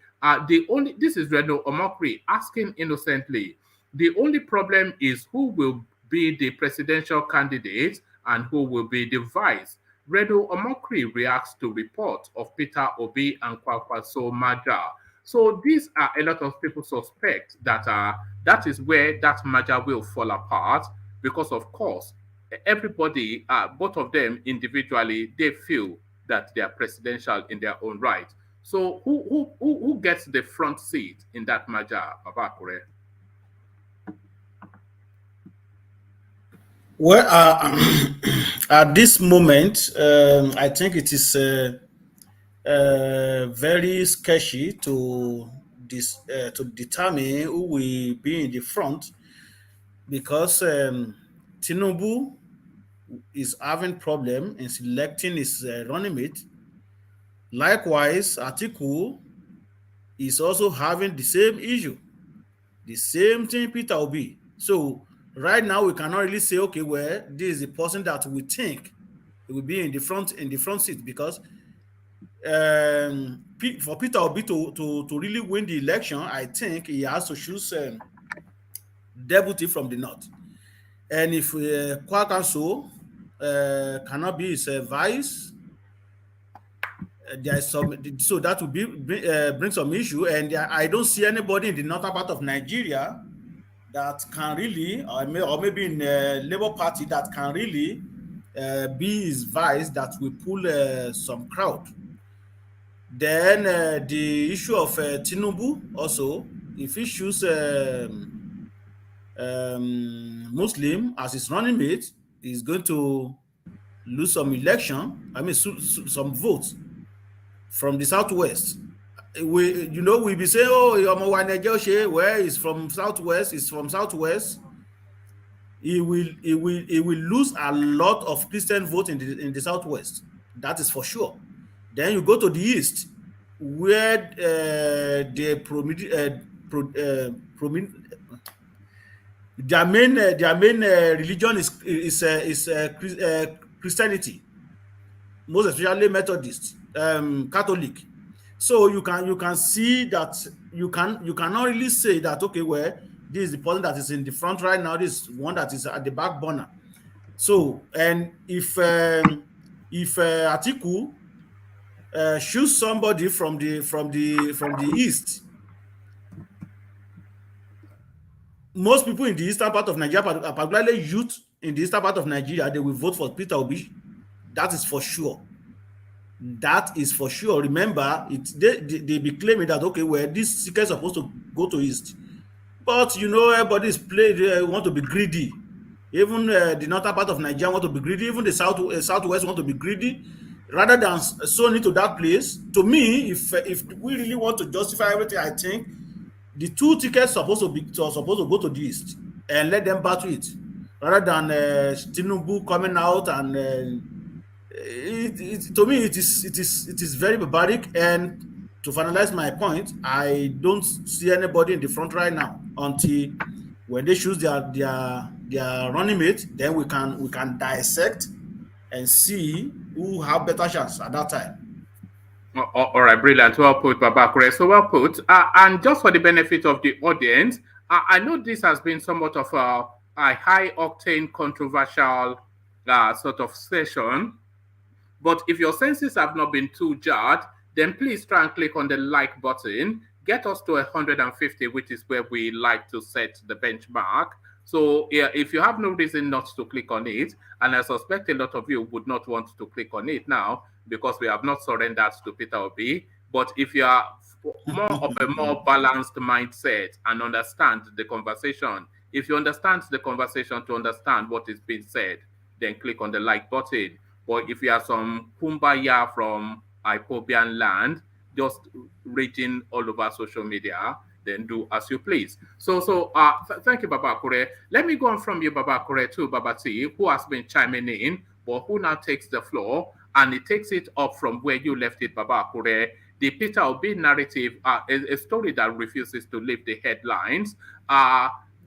This is Reno Omokri asking innocently. The only problem is who will be the presidential candidate and who will be the vice. Reno Omokri reacts to reports of Peter Obi and Kwankwaso merger. So these are a lot of people suspect that that is where that merger will fall apart because, of course, everybody, both of them individually, they feel that they are presidential in their own right. So who gets the front seat in that merger, Babakure? Well, at this moment, I think it is very sketchy to determine who will be in the front because Tinubu is having problem in selecting his running mate. Likewise, Atiku is also having the same issue, the same thing Peter Obi. So right now we cannot really say, okay, well, this is the person that we think will be in the front seat because for Peter Obi to really win the election, I think he has to choose deputy from the north. And if Kwakwanso cannot be his vice, there is some, so that will bring some issue, and I don't see anybody in the northern part of Nigeria that can really, or maybe in Labour Party, that can really be his vice that will pull some crowd. Then the issue of Tinubu also, if he chooses Muslim as his running mate, he's going to lose some election. I mean, some votes from the southwest. We be saying, oh, where is from southwest? Is from southwest. He will lose a lot of Christian votes in the southwest. That is for sure. Then you go to the east, where their main religion is Christianity, most especially Methodist, Catholic. So you can see that you cannot really say that, okay, well, this is the person that is in the front right now, this is one that is at the back burner. So, and if Atiku choose somebody from the east, most people in the eastern part of Nigeria, particularly youth in the eastern part of Nigeria, they will vote for Peter Obi. That is for sure. That is for sure. Remember, they be claiming that, okay, well, this ticket is supposed to go to east, but everybody's want to be greedy. Even the northern part of Nigeria want to be greedy. Even the southwest want to be greedy, rather than sowing it to that place. To me, if we really want to justify everything, I think the two tickets supposed to go to the east and let them battle it, rather than Tinubu coming out and to me it is very barbaric. And to finalize my point, I don't see anybody in the front right now until when they choose their running mate. Then we can dissect and see who have better chance at that time. All right, brilliant. Well put, Babakure. So well put. And just for the benefit of the audience, I know this has been somewhat of a high-octane, controversial sort of session. But if your senses have not been too jarred, then please try and click on the like button. Get us to 150, which is where we like to set the benchmark. So yeah, if you have no reason not to click on it, and I suspect a lot of you would not want to click on it now because we have not surrendered to Peter Obi. But if you are more of a more balanced mindset and understand the conversation, if you understand the conversation to understand what is being said, then click on the like button. Or if you are some kumbaya from Ipobian land, just reaching all over social media, then do as you please. So thank you, Babakure. Let me go on from you, Babakure, to Babati, who has been chiming in, but who now takes the floor, and it takes it up from where you left it, Babakure. The Peter Obi narrative, a story that refuses to leave the headlines.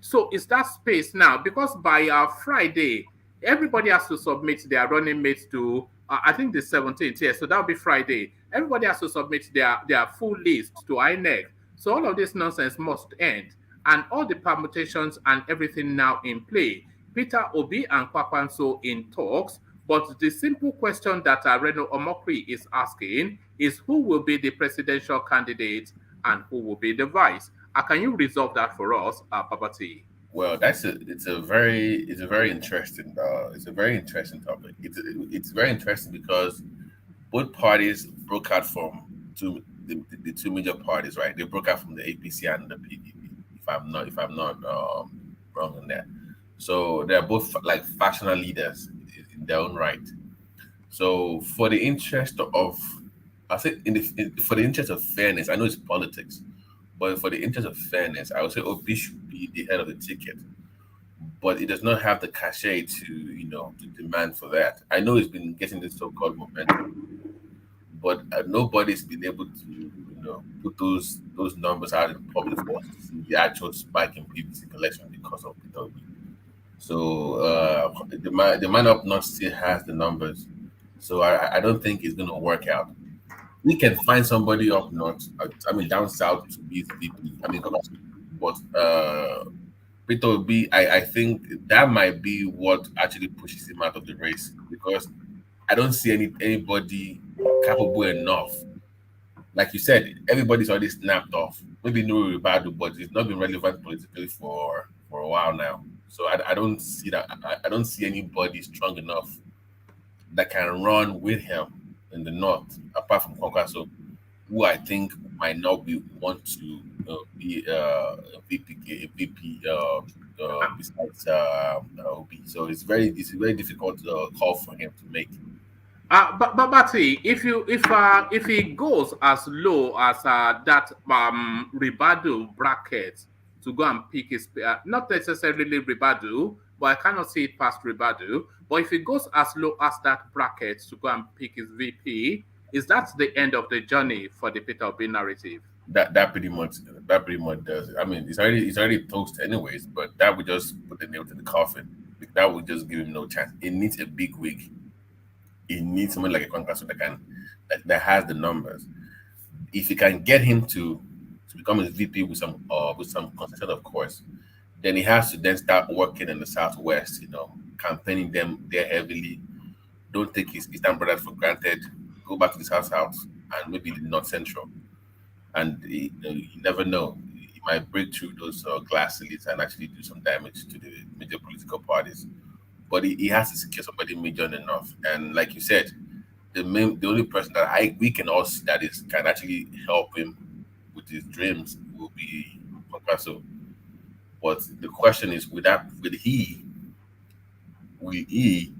So is that space now? Because by Friday, everybody has to submit their running mates to, I think the 17th, yes, so that'll be Friday. Everybody has to submit their full list to INEC. So all of this nonsense must end. And all the permutations and everything now in play. Peter Obi and Kwakwanso in talks, but the simple question that Reno Omokri is asking is who will be the presidential candidate and who will be the vice? Can you resolve that for us, Babati? Well, it's a very interesting topic. It's very interesting because both parties broke out from the two major parties, right? They broke out from the APC and the PDP. If I'm not wrong in that. So they're both like factional leaders in their own right. So for the interest of, I think for the interest of fairness, I know it's politics, but for the interest of fairness, I would say Obi should be the head of the ticket. But it does not have the cachet to demand for that. I know it's been getting this so-called momentum, but nobody's been able to put those numbers out in public for us to see the actual spike in PVC collection because of Peter Obi. So the man up north still has the numbers. So I don't think it's going to work out. We can find somebody up north, down south to be the VP. But Peter Obi, I think that might be what actually pushes him out of the race, because I don't see anybody capable enough. Like you said, everybody's already snapped off. Maybe no Ribadu, but it's not been relevant politically for a while now. So I don't see that. I don't see anybody strong enough that can run with him in the north, apart from Kwakwanso, who I think might not want to be a VP besides Obi. So it's a very difficult call for him to make. But see, if he goes as low as that Ribadu bracket to go and pick his not necessarily Ribadu, but I cannot see it past Ribadu. But if he goes as low as that bracket to go and pick his VP, is that the end of the journey for the Peter Obi narrative? That pretty much does it. I mean, it's already toast anyways, but that would just put the nail to the coffin. That would just give him no chance. It needs a big wig. It needs someone like a Kwankwaso that has the numbers. If you can get him to become his VP with some concession, of course, then he has to then start working in the Southwest, campaigning them there heavily. Don't take his Eastern brothers for granted. Go back to the South and maybe the North Central. And you never know. He might break through those glass ceilings and actually do some damage to the major political parties. But he has to secure somebody major enough. And like you said, the only person that we can all see that can actually help him with his dreams will be Kwakwanso. But the question is, will he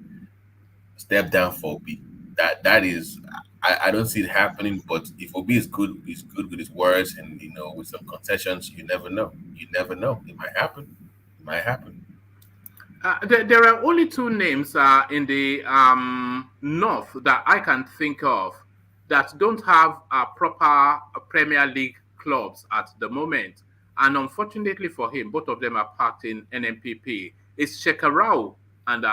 step down for Obi? That is, I don't see it happening. But if Obi is good with his words and with some concessions, you never know. It might happen. There are only two names in the north that I can think of that don't have proper Premier League clubs at the moment. And unfortunately for him, both of them are parked in NNPP. It's Shekarau and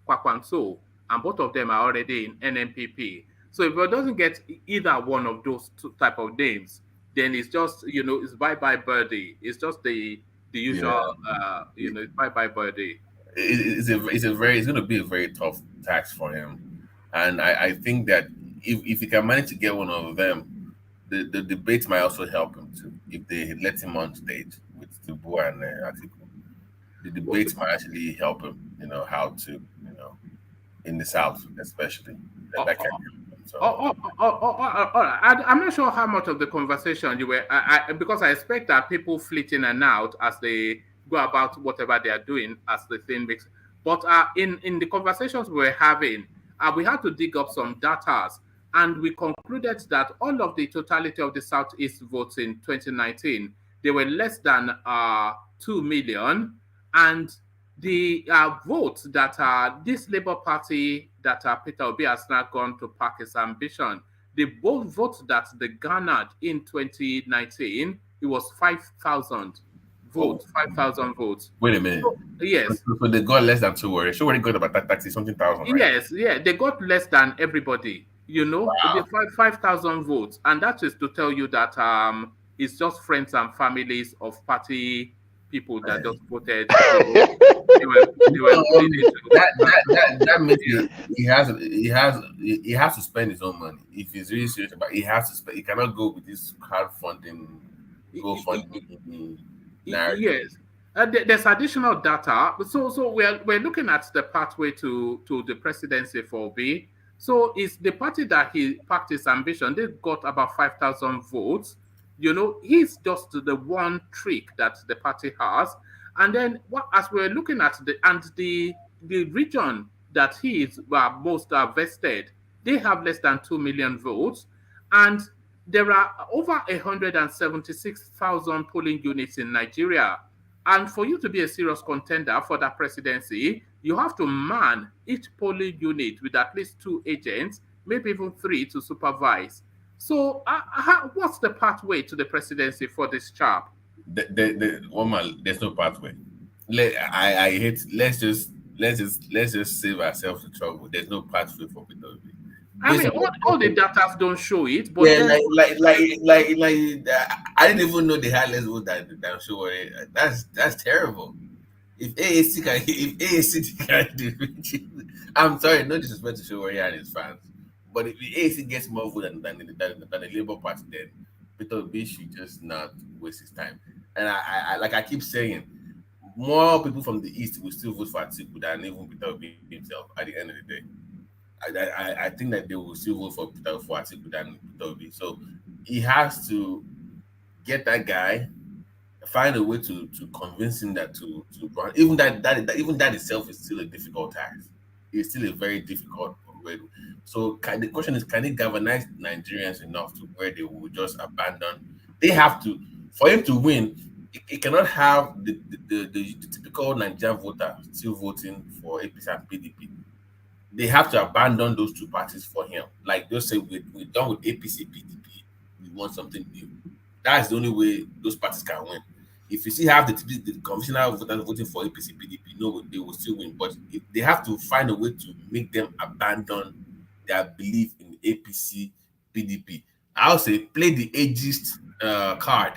Kwakwanso, and both of them are already in NNPP. So if it doesn't get either one of those two type of names, then it's just, it's bye-bye birdie. It's just the usual, it's bye-bye birdie. It's going to be a very tough task for him, and I think that if he can manage to get one of them, the debates might also help him too. If they let him on stage with Tinubu and Atiku, the debates might actually help him. How to in the South especially that can help him. So. I'm not sure how much of the conversation you were because I expect that people flit in and out as they go about whatever they are doing as the thing makes. But in the conversations we're having, we had to dig up some data, and we concluded that all of the totality of the Southeast votes in 2019, they were less than 2 million, and the votes that this Labour Party that Peter Obi has now gone to park his ambition, the votes that they garnered in 2019, it was 5,000 votes. 5,000 votes. Wait a minute. So, yes. So they got less than 2 words. She already got about 30 something thousand. Right? Yes, they got less than everybody. Wow. They 5,000 votes, and that is to tell you that it's just friends and families of party people that just voted. That means he has to spend his own money. If he's really serious about it, he has to spend. He cannot go with this crowdfunding, Yes, there's additional data. So we're looking at the pathway to the presidency for Obi. So it's the party that he packed his ambition. They got about 5,000 votes. He's just the one trick that the party has. And then as we're looking at the region that he is most vested, they have less than 2 million votes. And there are over 176,000 polling units in Nigeria. And for you to be a serious contender for that presidency, you have to man each polling unit with at least 2 agents, maybe even 3 to supervise. So what's the pathway to the presidency for this chap? There's no pathway. I hate. Let's just save ourselves the trouble. There's no pathway for Peter Obi. I mean, all the data don't show it, but yeah, I didn't even know they had less votes than show it. That's terrible. if AAC can do it, I'm sorry, no disrespect to Showori and his fans, but if the AAC gets more votes than the Labour Party, then Peter Obi should just not waste his time. And I like I keep saying, more people from the East will still vote for Atiku than even Peter Obi himself at the end of the day. I think that they will still vote for Atiku than Peter Obi. So he has to get that guy, find a way to convince him that to run. Even that itself is still a difficult task. It's still a very difficult way. So the question is, can he galvanize Nigerians enough to where they will just abandon? They have to, for him to win. It cannot have the typical Nigerian voter still voting for APC and PDP. They have to abandon those two parties for him. Like they'll say, we're done with APC, PDP. We want something new. That's the only way those parties can win. If you see have the conventional voters voting for APC, PDP, no, they will still win. But they have to find a way to make them abandon their belief in APC, PDP. I'll say play the ageist card.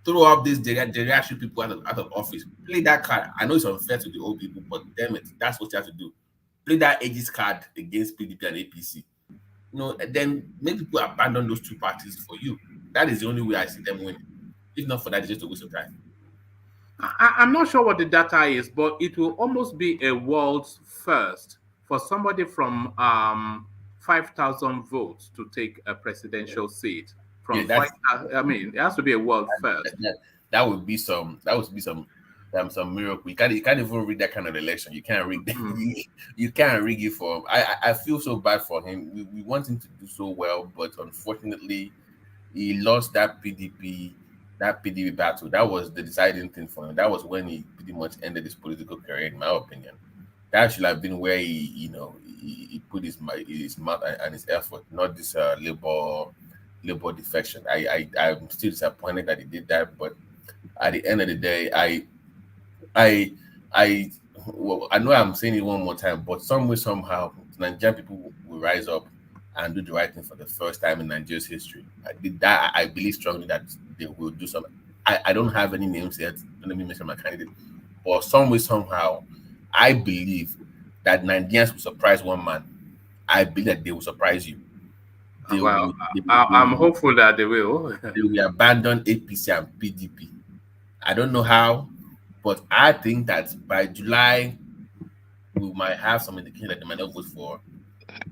Throw up these geriatric people out of office. Play that card. I know it's unfair to the old people, but damn it, that's what you have to do. Play that ageist card against PDP and APC. And then make people abandon those two parties for you. That is the only way I see them winning. If not for that, it's just a waste of time. I'm not sure what the data is, but it will almost be a world's first for somebody from 5,000 votes to take a presidential seat. From it has to be a world first. That would be some miracle. You can't even rig that kind of election. You can't rig you can't rig it for him. I feel so bad for him. We want him to do so well, but unfortunately, he lost that PDP battle. That was the deciding thing for him. That was when he pretty much ended his political career, in my opinion. That should have been where he put his mouth and his effort, not this Labour defection. I'm still disappointed that he did that, but at the end of the day, I know I'm saying it one more time, but some way somehow Nigerian people will rise up and do the right thing for the first time in Nigeria's history. I believe strongly that they will do something. I don't have any names yet. Don't let me mention my candidate, but some way somehow, I believe that Nigerians will surprise one man. I believe that they will surprise you. I'm hopeful that they will. They will abandon APC and PDP. I don't know how, but I think that by July, we might have some indication that they might not vote for.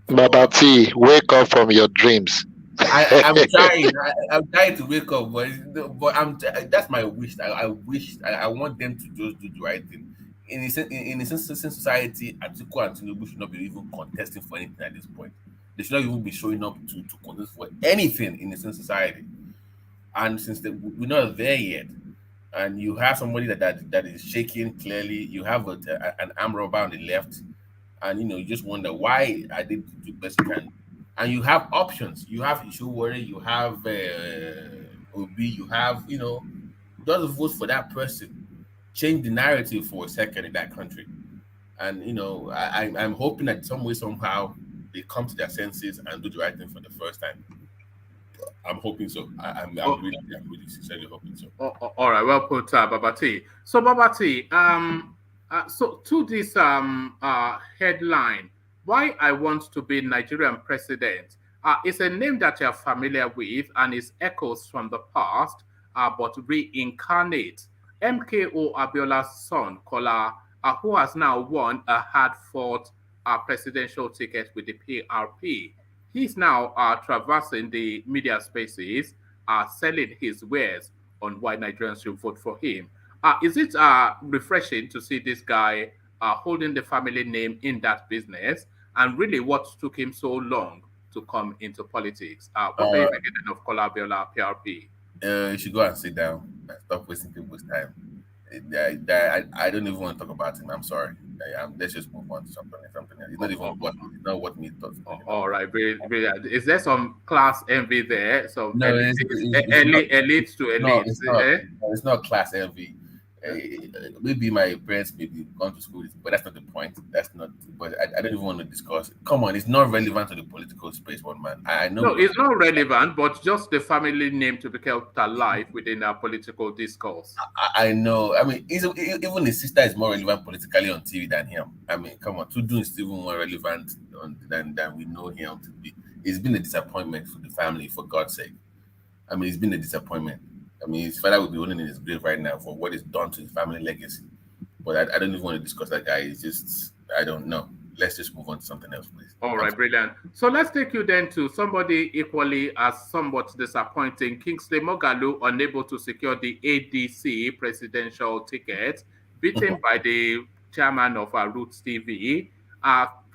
Baba T, wake up from your dreams. I'm trying. I'm trying to wake up, but that's my wish. I want them to just do the right thing. In a society, Atiku and Tinubu should not be even contesting for anything at this point. They should not even be showing up to contest for anything in a society. And since we're not there yet, and you have somebody that is shaking clearly, you have an arm robber on the left, and you just wonder why I did the best you can. And you have options. You have Showori, you have Obi, you have just vote for that person. Change the narrative for a second in that country. And I'm hoping that some way somehow they come to their senses and do the right thing for the first time. I'm hoping so. I'm really sincerely hoping so. All right, well put, Babati. So Babati, so to this headline, why I want to be Nigerian president, it's a name that you're familiar with and it echoes from the past, but reincarnate. MKO Abiola's son, Kola, who has now won a hard-fought presidential ticket with the PRP. He's now traversing the media spaces, selling his wares on why Nigerians should vote for him. Is it refreshing to see this guy holding the family name in that business? And really, what took him so long to come into politics? What are you thinking of Kola Abiola, PRP? You should go and sit down and stop wasting people's time. I don't even want to talk about him. I'm sorry. Let's just move on to something else. It's not even what me thought. All right, brilliant. Is there some class envy there? So no, elite to elite. No, it's not class envy. Maybe my parents maybe gone to school, but that's not the point. That's not. But I don't even want to discuss it. Come on, it's not relevant to the political space, one man. I know. No, it's not relevant, but just the family name to be kept alive within our political discourse. I know. I mean, even his sister is more relevant politically on TV than him. I mean, come on, Tudu is even more relevant than we know him to be. It's been a disappointment for the family, for God's sake. I mean, it's been a disappointment. I mean, his father would be rolling in his grave right now for what is done to his family legacy. But I don't even want to discuss that guy. It's just, I don't know. Let's just move on to something else, please. All right, brilliant. So let's take you then to somebody equally as somewhat disappointing. Kingsley Moghalu, unable to secure the ADC presidential ticket, beaten by the chairman of Roots TV.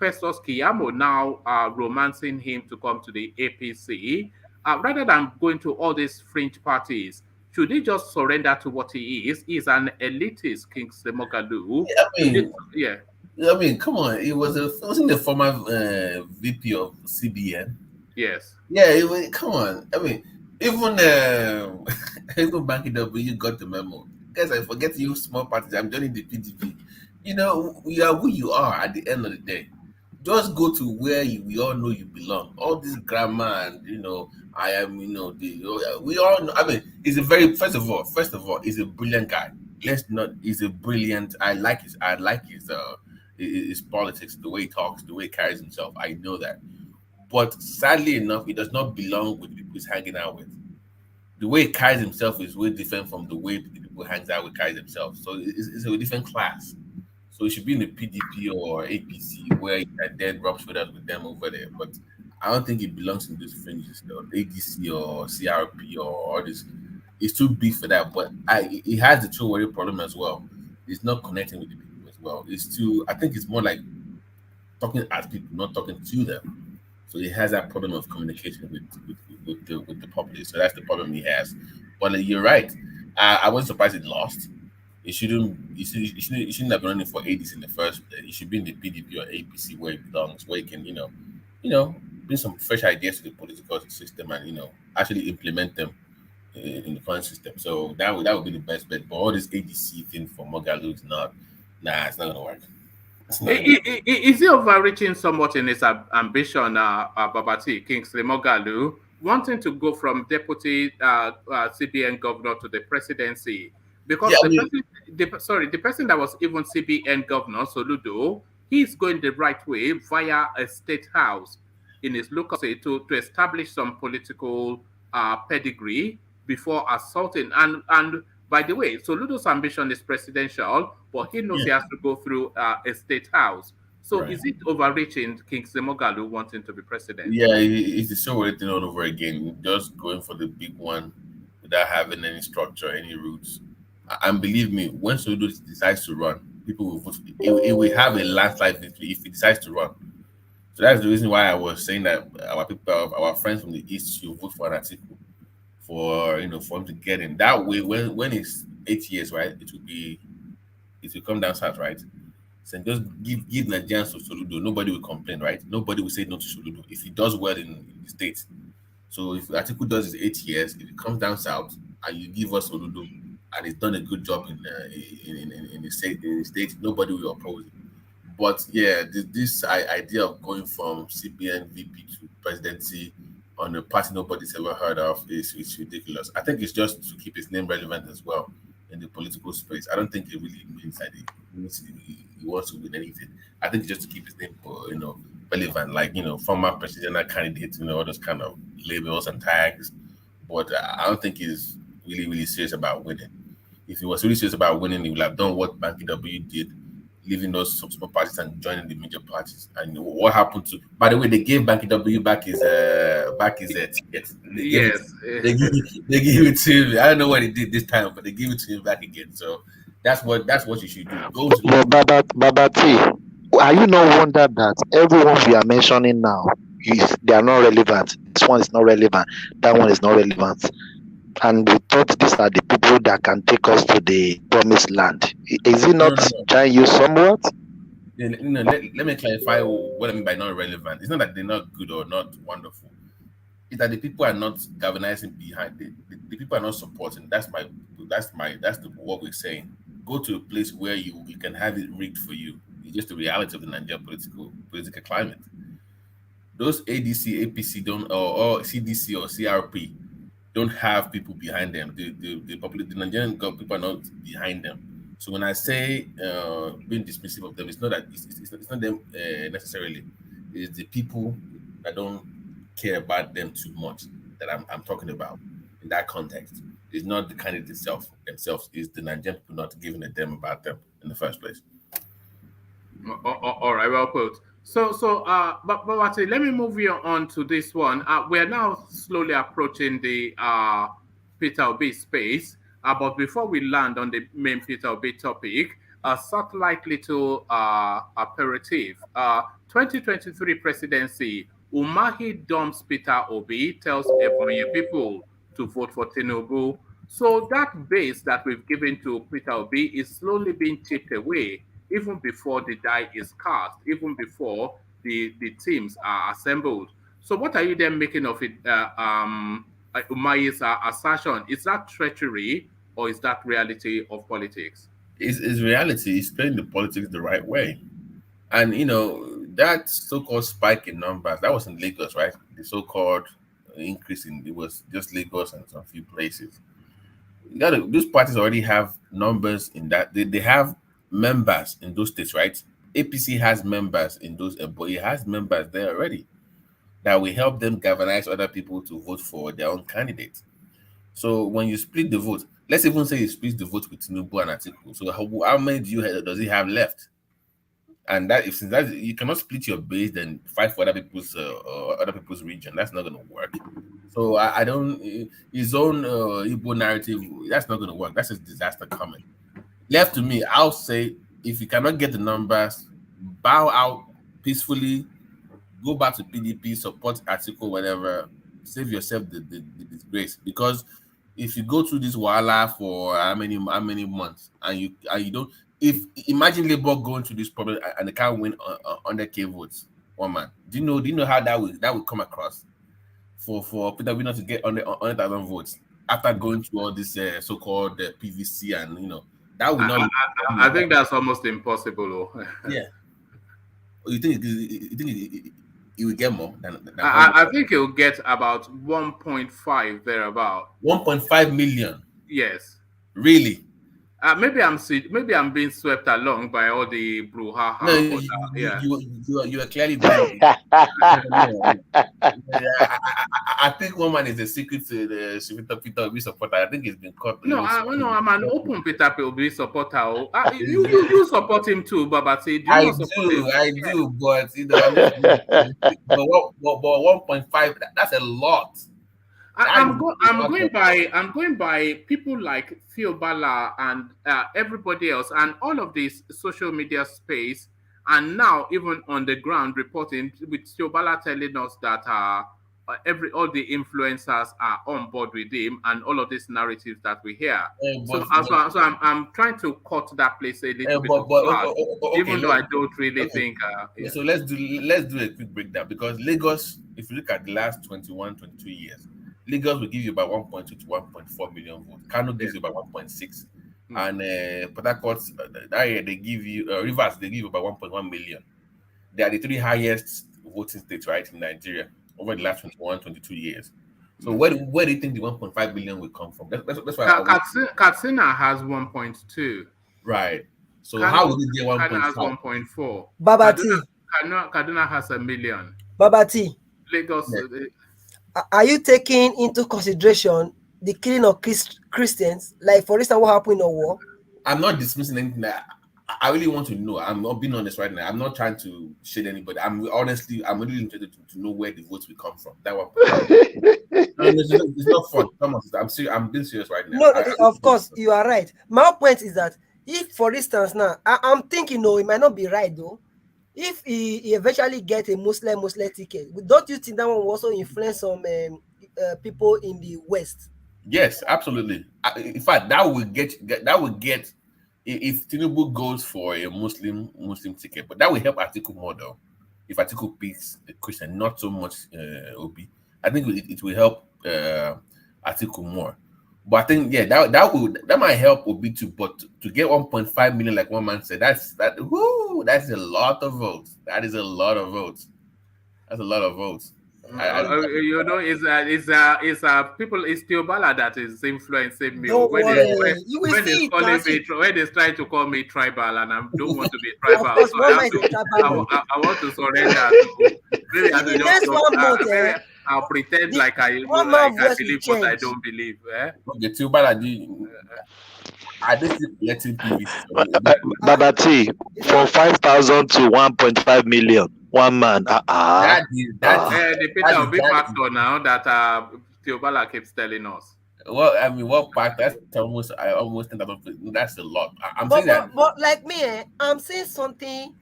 Festus Kiyamo now romancing him to come to the APC. Rather than going to all these fringe parties, should he just surrender to what he is? He's an elitist, Kingsley Moghalu. I mean, come on. Wasn't the former VP of CBN? Yes. Yeah, come on. I mean, even Banky W got the memo. Guys, I forget you small parties. I'm joining the PDP. You know, you are who you are at the end of the day. Just go to where we all know you belong. All this grammar and, you know, I am, you know, we all know. I mean, he's a very, first of all, he's a brilliant guy. He's a brilliant, I like his politics, the way he talks, the way he carries himself. I know that. But sadly enough, he does not belong with the people he's hanging out with. The way he carries himself is way different from the way the people he hangs out with carries himself. So it's a different class. So he should be in the PDP or APC where he can then rub shoulders with them over there. But I don't think he belongs in those fringes, ADC or CRP or all this. He's too big for that. But he has the true worry problem as well. He's not connecting with the people as well. I think it's more like talking at people, not talking to them. So he has that problem of communication with the populace. So that's the problem he has. But you're right. I wasn't surprised he lost. He shouldn't have been running for ADC in the first place. He should be in the PDP or APC where he belongs, where he can, bring some fresh ideas to the political system and, actually implement them in the current system. So that would be the best bet. But all this ADC thing for Moghalu is it's not gonna work. Is he overreaching somewhat in his ambition, Babati, Kingsley Moghalu, wanting to go from deputy CBN governor to the presidency? Because the person that was even CBN governor, Soludo, he's going the right way via a state house in his local state to establish some political pedigree before assaulting. And by the way, Soludo's ambition is presidential, but he knows he has to go through a state house. So is it overreaching, Kingsley Moghalu wanting to be president? Yeah, it's the same way thing all over again, just going for the big one without having any structure, any roots. And believe me, when Soludo decides to run, people will vote. It will have a landslide victory if he decides to run. So that's the reason why I was saying that our friends from the East should vote for an article for him to get in. That way, when it's 8 years, right, it will come down south, right? So just give Nigerians to Soludo. Nobody will complain, right? Nobody will say no to Soludo if he does well in the States. So if the article does his 8 years, if it comes down south and you give us Soludo, and he's done a good job in the state, nobody will oppose it. But yeah, this idea of going from CBN VP to presidency on a party nobody's ever heard of is ridiculous. I think it's just to keep his name relevant as well in the political space. I don't think it really means that he wants to win anything. I think it's just to keep his name relevant, like former presidential candidate, all those kind of labels and tags. But I don't think he's really serious about winning. If he was really serious about winning, he would have done what Banky W did, leaving those small parties and joining the major parties. And what happened to? By the way, they gave Banky W back his ticket. They gave it to him. I don't know what he did this time, but they gave it to him back again. So that's what you should do. Go to. But Babati, are you not wondering that everyone we are mentioning now they are not relevant? This one is not relevant. That one is not relevant. And we thought these are the people that can take us to the promised land. Is it not trying you somewhat? Let me clarify what I mean by not relevant. It's not that they're not good or not wonderful. It's that the people are not galvanizing behind it. The people are not supporting. That's what we're saying. go to a place where you can have it rigged for you. It's just the reality of the Nigerian political climate. Those ADC, APC don't or CDC or CRP don't have people behind them. The Nigerian people are not behind them. So when I say being dismissive of them, it's not that it's not them necessarily. It's the people that don't care about them too much that I'm talking about in that context. It's not the candidate themselves. It's the Nigerian people not giving a damn about them in the first place. All right, well put. But Wati, let me move you on to this one. We're now slowly approaching the Peter Obi space. But before we land on the main Peter Obi topic, a satellite little aperitif. 2023 presidency, Umahi dumps Peter Obi, tells Ebonyi people to vote for Tinubu. So that base that we've given to Peter Obi is slowly being chipped away, even before the die is cast, even before the teams are assembled. So what are you then making of it, Umahi's assertion? Is that treachery or is that reality of politics? It's reality. It's playing the politics the right way. And, that so-called spike in numbers, that was in Lagos, right? The so-called increase it was just Lagos and some few places. Those parties already have numbers in that. They have members in those states, right? APC has members in those, but it has members there already that will help them galvanize other people to vote for their own candidate. So when you split the vote, let's even say you split the vote with Tinubu and Atiku. So how many does he have left? And since you cannot split your base, then fight for other people's region. That's not going to work. So I don't. His own Igbo narrative. That's not going to work. That's a disaster coming. Left to me, I'll say if you cannot get the numbers, bow out peacefully, go back to PDP, support Atiku, whatever. Save yourself the disgrace. Because if you go through this wahala for how many months and you don't. Imagine Labour going through this problem and they can't win 100K votes, one man. Do you know how that would come across for Peter Obi not to get 100,000 votes after going through all this so-called PVC and that would not. I think that's almost impossible. Yeah. You think it will get more than I think it will get about 1.5 thereabout. 1.5 million. Yes. Really? Maybe I'm being swept along by all the brouhaha. No, you are clearly blind. I think one man is a secret to the Peter Obi supporter. I think he's been caught. No, I'm an open Peter Obi supporter. You support him too, Babati. I do, but but 1.5. That's a lot. I'm going by people like Fiobala and everybody else, and all of this social media space, and now even on the ground reporting with Fiobala telling us that all the influencers are on board with him, and all of these narratives that we hear. So I'm trying to cut that place a little bit, even though I don't really think. So let's do a quick breakdown, because Lagos, if you look at the last 22 years. Lagos will give you about 1.2 to 1.4 million votes. Kano gives you about 1.6. And Port Harcourt, that year they give you, Rivers, they give you about 1.1 million. They are the three highest voting states, right, in Nigeria over the last 22 years. So where do you think the 1.5 million will come from? That's why Katsina has 1.2. Right. So how will it get 1.5? Kaduna has 1.4. Babati. Kaduna has 1 million. Babati. Lagos. Are you taking into consideration the killing of Christians? Like, for instance, what happened in war? I'm not dismissing anything. I really want to know. I'm not being honest right now. I'm not trying to shade anybody. I'm really interested to know where the votes will come from. That one. It's not fun. Come on, I'm serious. I'm being serious right now. No, of course, you are right. My point is that if, for instance, now, I'm thinking, no, it might not be right, though. If he eventually get a Muslim ticket, don't you think that one will also influence some people in the West? Yes, absolutely. In fact, that will get if Tinubu goes for a Muslim ticket, but that will help Atiku more though. If Atiku picks a Christian, not so much Obi, I think it will help Atiku more. But I think that might help Obi too. But to get 1.5 million, like one man said, that's a lot of votes. That is a lot of votes. That's a lot of votes. You know, it's people. It's Teobala that is influencing me. Don't When worry. You will when see he's it, calling man. me, when he's trying to call me tribal, and I don't want to be tribal, course, so Mama is a tribal. I want to surrender. To, maybe I In the should next just 1 month, maybe I'll pretend like I one man voice believe will what I change. don't believe. Eh? Okay, Teobala, are they still letting PVC? Baba T, from 5,000 to 1.5 million, one man. That is the Peter Obi factor now that Teobala keeps telling us. Well, I mean, what part? That's almost. I almost think that's a lot. I'm saying that. But like me, I'm saying something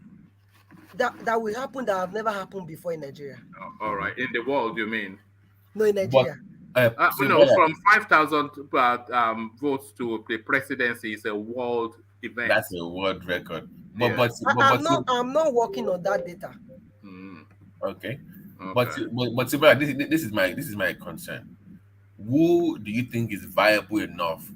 that will happen that have never happened before in Nigeria. All right, in the world, you mean? No, in Nigeria. From 5,000 votes to the presidency is a world event. That's a world record. I'm not working on that data. Okay. But this is my concern. Who do you think is viable enough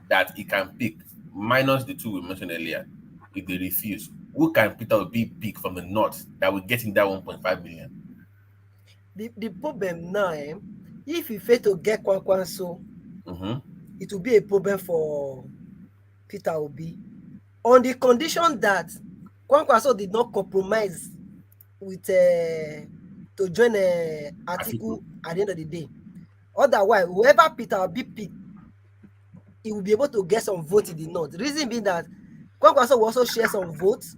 that he can pick, minus the two we mentioned earlier, if they refuse? Who can Peter Obi pick from the north that will get him that 1.5 million? The problem now, if you fail to get Kwakwanso, it will be a problem for Peter Obi, on the condition that Kwankwaso did not compromise with to join Atiku at the end of the day. Otherwise, whoever Peter Obi picked, he will be able to get some votes in the north. The reason being that Kwankwaso will also share some votes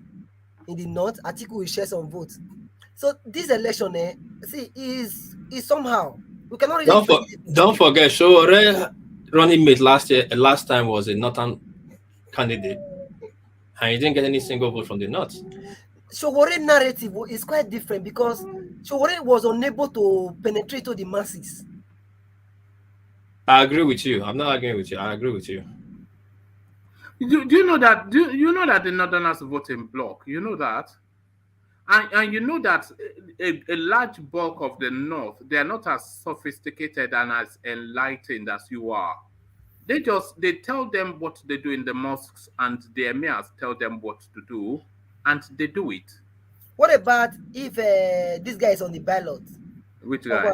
in the north. Atiku will share some votes. So this election, is somehow we cannot really don't forget. Showore running mate last time was a northern candidate, and he didn't get any single vote from the north. Showore narrative is quite different because Showore was unable to penetrate to the masses. I agree with you. I'm not arguing with you. I agree with you. Do you know that? Do you know that the Northerners vote in bloc? You know that, and you know that a large bulk of the North, they are not as sophisticated and as enlightened as you are. They tell them what they do in the mosques, and the emirs tell them what to do, and they do it. What about if this guy is on the ballot? Which guy?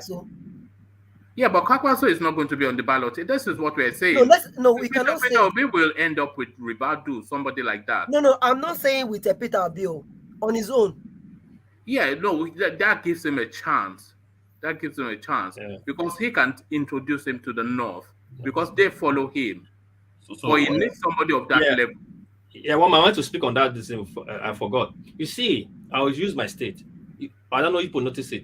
Yeah, but Kwakwanso is not going to be on the ballot. This is what we're saying. We cannot say. Peter Obi will end up with Ribadu, somebody like that. No, I'm not saying with Peter Obi on his own. Yeah, no, that gives him a chance. That gives him a chance because he can introduce him to the north because they follow him. So he needs somebody of that level. Yeah, well, I want to speak on that. I forgot. You see, I will use my state. I don't know if people notice it.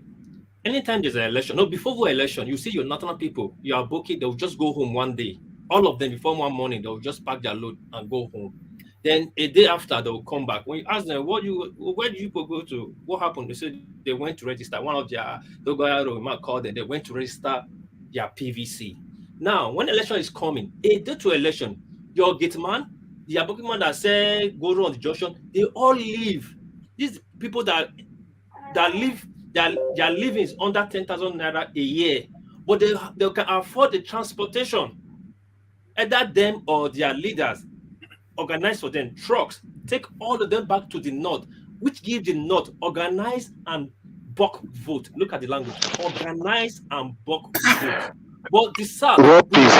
Anytime there's an election, before the election, you see your northern people, you are booking, they'll just go home one day. All of them before one morning, they'll just pack their load and go home. Then a day after, they'll come back. When you ask them, where did you go to? What happened? They said they went to register. One of their Dogayaro called them. They went to register their PVC. Now, when election is coming, a day to election, your gate man, the booking man that said go on the junction, they all leave. These people that live. Their living is under 10,000 naira a year, but they can afford the transportation. Either them or their leaders organize for them trucks, take all of them back to the north, which gives the north organize and bulk vote. Look at the language: organize and bulk vote. But the south,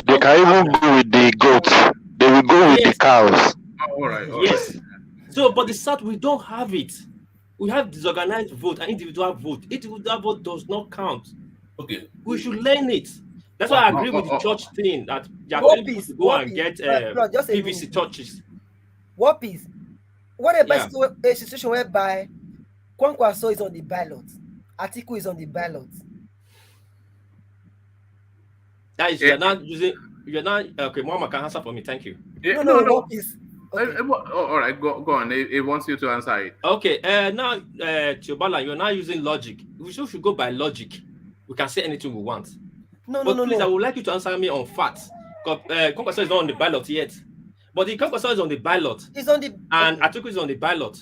they can even go with the goats. They will go with the cows. All right. Yes. So, but the south, we don't have it. We have disorganized vote and individual vote. Individual vote does not count. Okay. We should learn it. That's why I agree with the church thing that you are telling people to go and get PVC churches. What is? What about a situation whereby Kwankwaso is on the ballot, Atiku is on the ballot? That is, you're not okay. Mama can answer for me. Thank you. No. What is? Okay. All right, go on. It wants you to answer it. Okay. Now, Teobala, you're not using logic. We should go by logic. We can say anything we want. No. I would like you to answer me on facts. Kwankwaso is not on the ballot yet. But the Kwankwaso is on the ballot. And Atiku is on the ballot.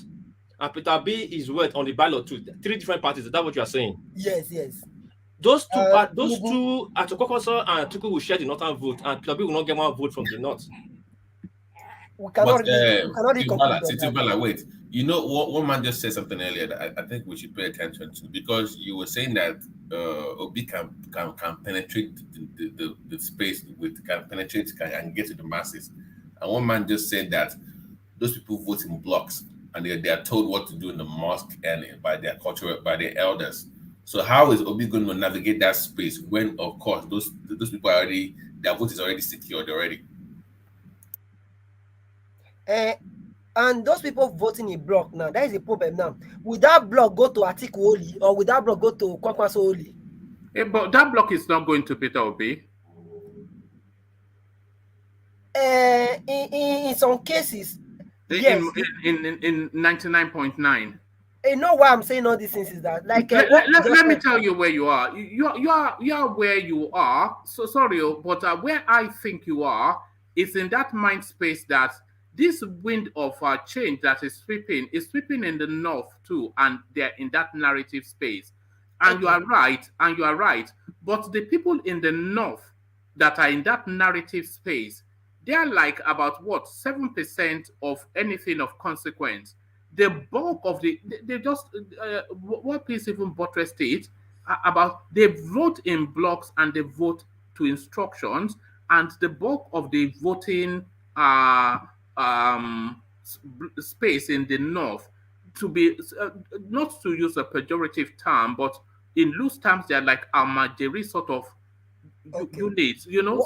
And Peter B is on the ballot too. 3 different parties. Is that what you are saying? Yes. those two Kwakwanso and Tinubu will share the northern vote, and Tinubu will not get one vote from the north. We cannot Tibala, wait. You know, one man just said something earlier that I think we should pay attention to, because you were saying that Obi can penetrate the space and get to the masses. And one man just said that those people vote in blocks, and they are told what to do in the mosque and by their culture, by their elders. So how is Obi going to navigate that space when, of course, those people are already, their vote is already secured already? And those people voting in block now, that is the problem now. Will that block go to Atiku only, or will that block go to Kwakwanso only? But that block is not going to Peter Obi. In some cases, yes. In 99.9. You know why I'm saying all these things is that, like, let me tell you where you are. You are where you are. So sorry, but where I think you are is in that mind space that this wind of change that is sweeping in the north too, and they're in that narrative space. And you are right, But the people in the north that are in that narrative space, they are like about 7% of anything of consequence. The bulk of they just what piece even buttressed it about they vote in blocks and they vote to instructions, and the bulk of the voting space in the north, to be not to use a pejorative term, but in loose terms, they're like Almajiri sort of units, you know.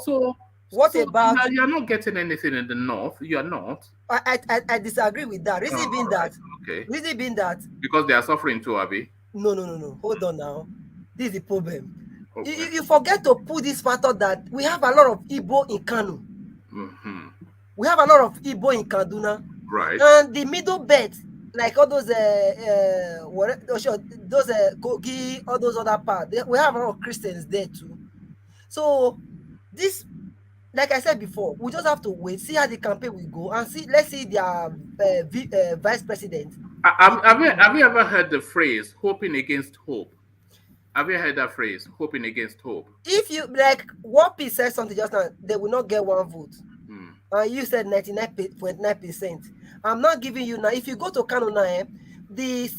What about you're not getting anything in the north? You're not. I disagree with that. Reason being that because they are suffering too, Abi. No. Hold on now. This is the problem. Okay. You forget to put this factor that we have a lot of Igbo in Kano. Mm-hmm. We have a lot of Igbo in Kaduna. Right. And the middle belt, like all those Kogi, all those other parts, we have a lot of Christians there too. So this, like I said before, we just have to wait, see how the campaign will go, and see. Let's see their vice president. Have you ever heard the phrase "hoping against hope"? Have you heard that phrase, "hoping against hope"? If you like, Wapi said something just now, they will not get one vote. And you said 99.9%. I'm not giving you now. If you go to Kano now, the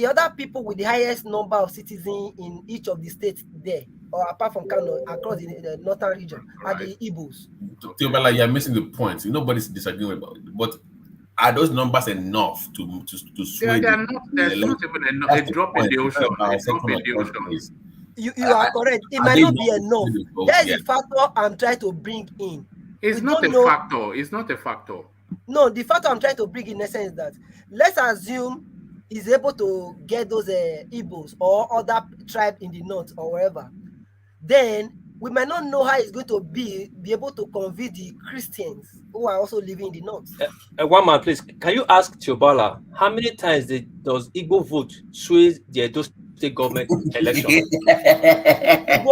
other people with the highest number of citizens in each of the states there, or apart from Kano, across the northern region, are the Igbos. Teobala, you're missing the point. Nobody's disagreeing about it. But are those numbers enough to sway? There's not even a drop in the ocean. You are correct. It might not be enough. That is the factor I'm trying to bring in. It's not a factor. It's not a factor. No, the factor I'm trying to bring in essence is that let's assume he's able to get those Igbos or other tribe in the north or wherever. Then we might not know how he's going to be able to convince the Christians who are also living in the north. One man, please. Can you ask Teobala how many times does Igbo vote sway the Edo State government election? I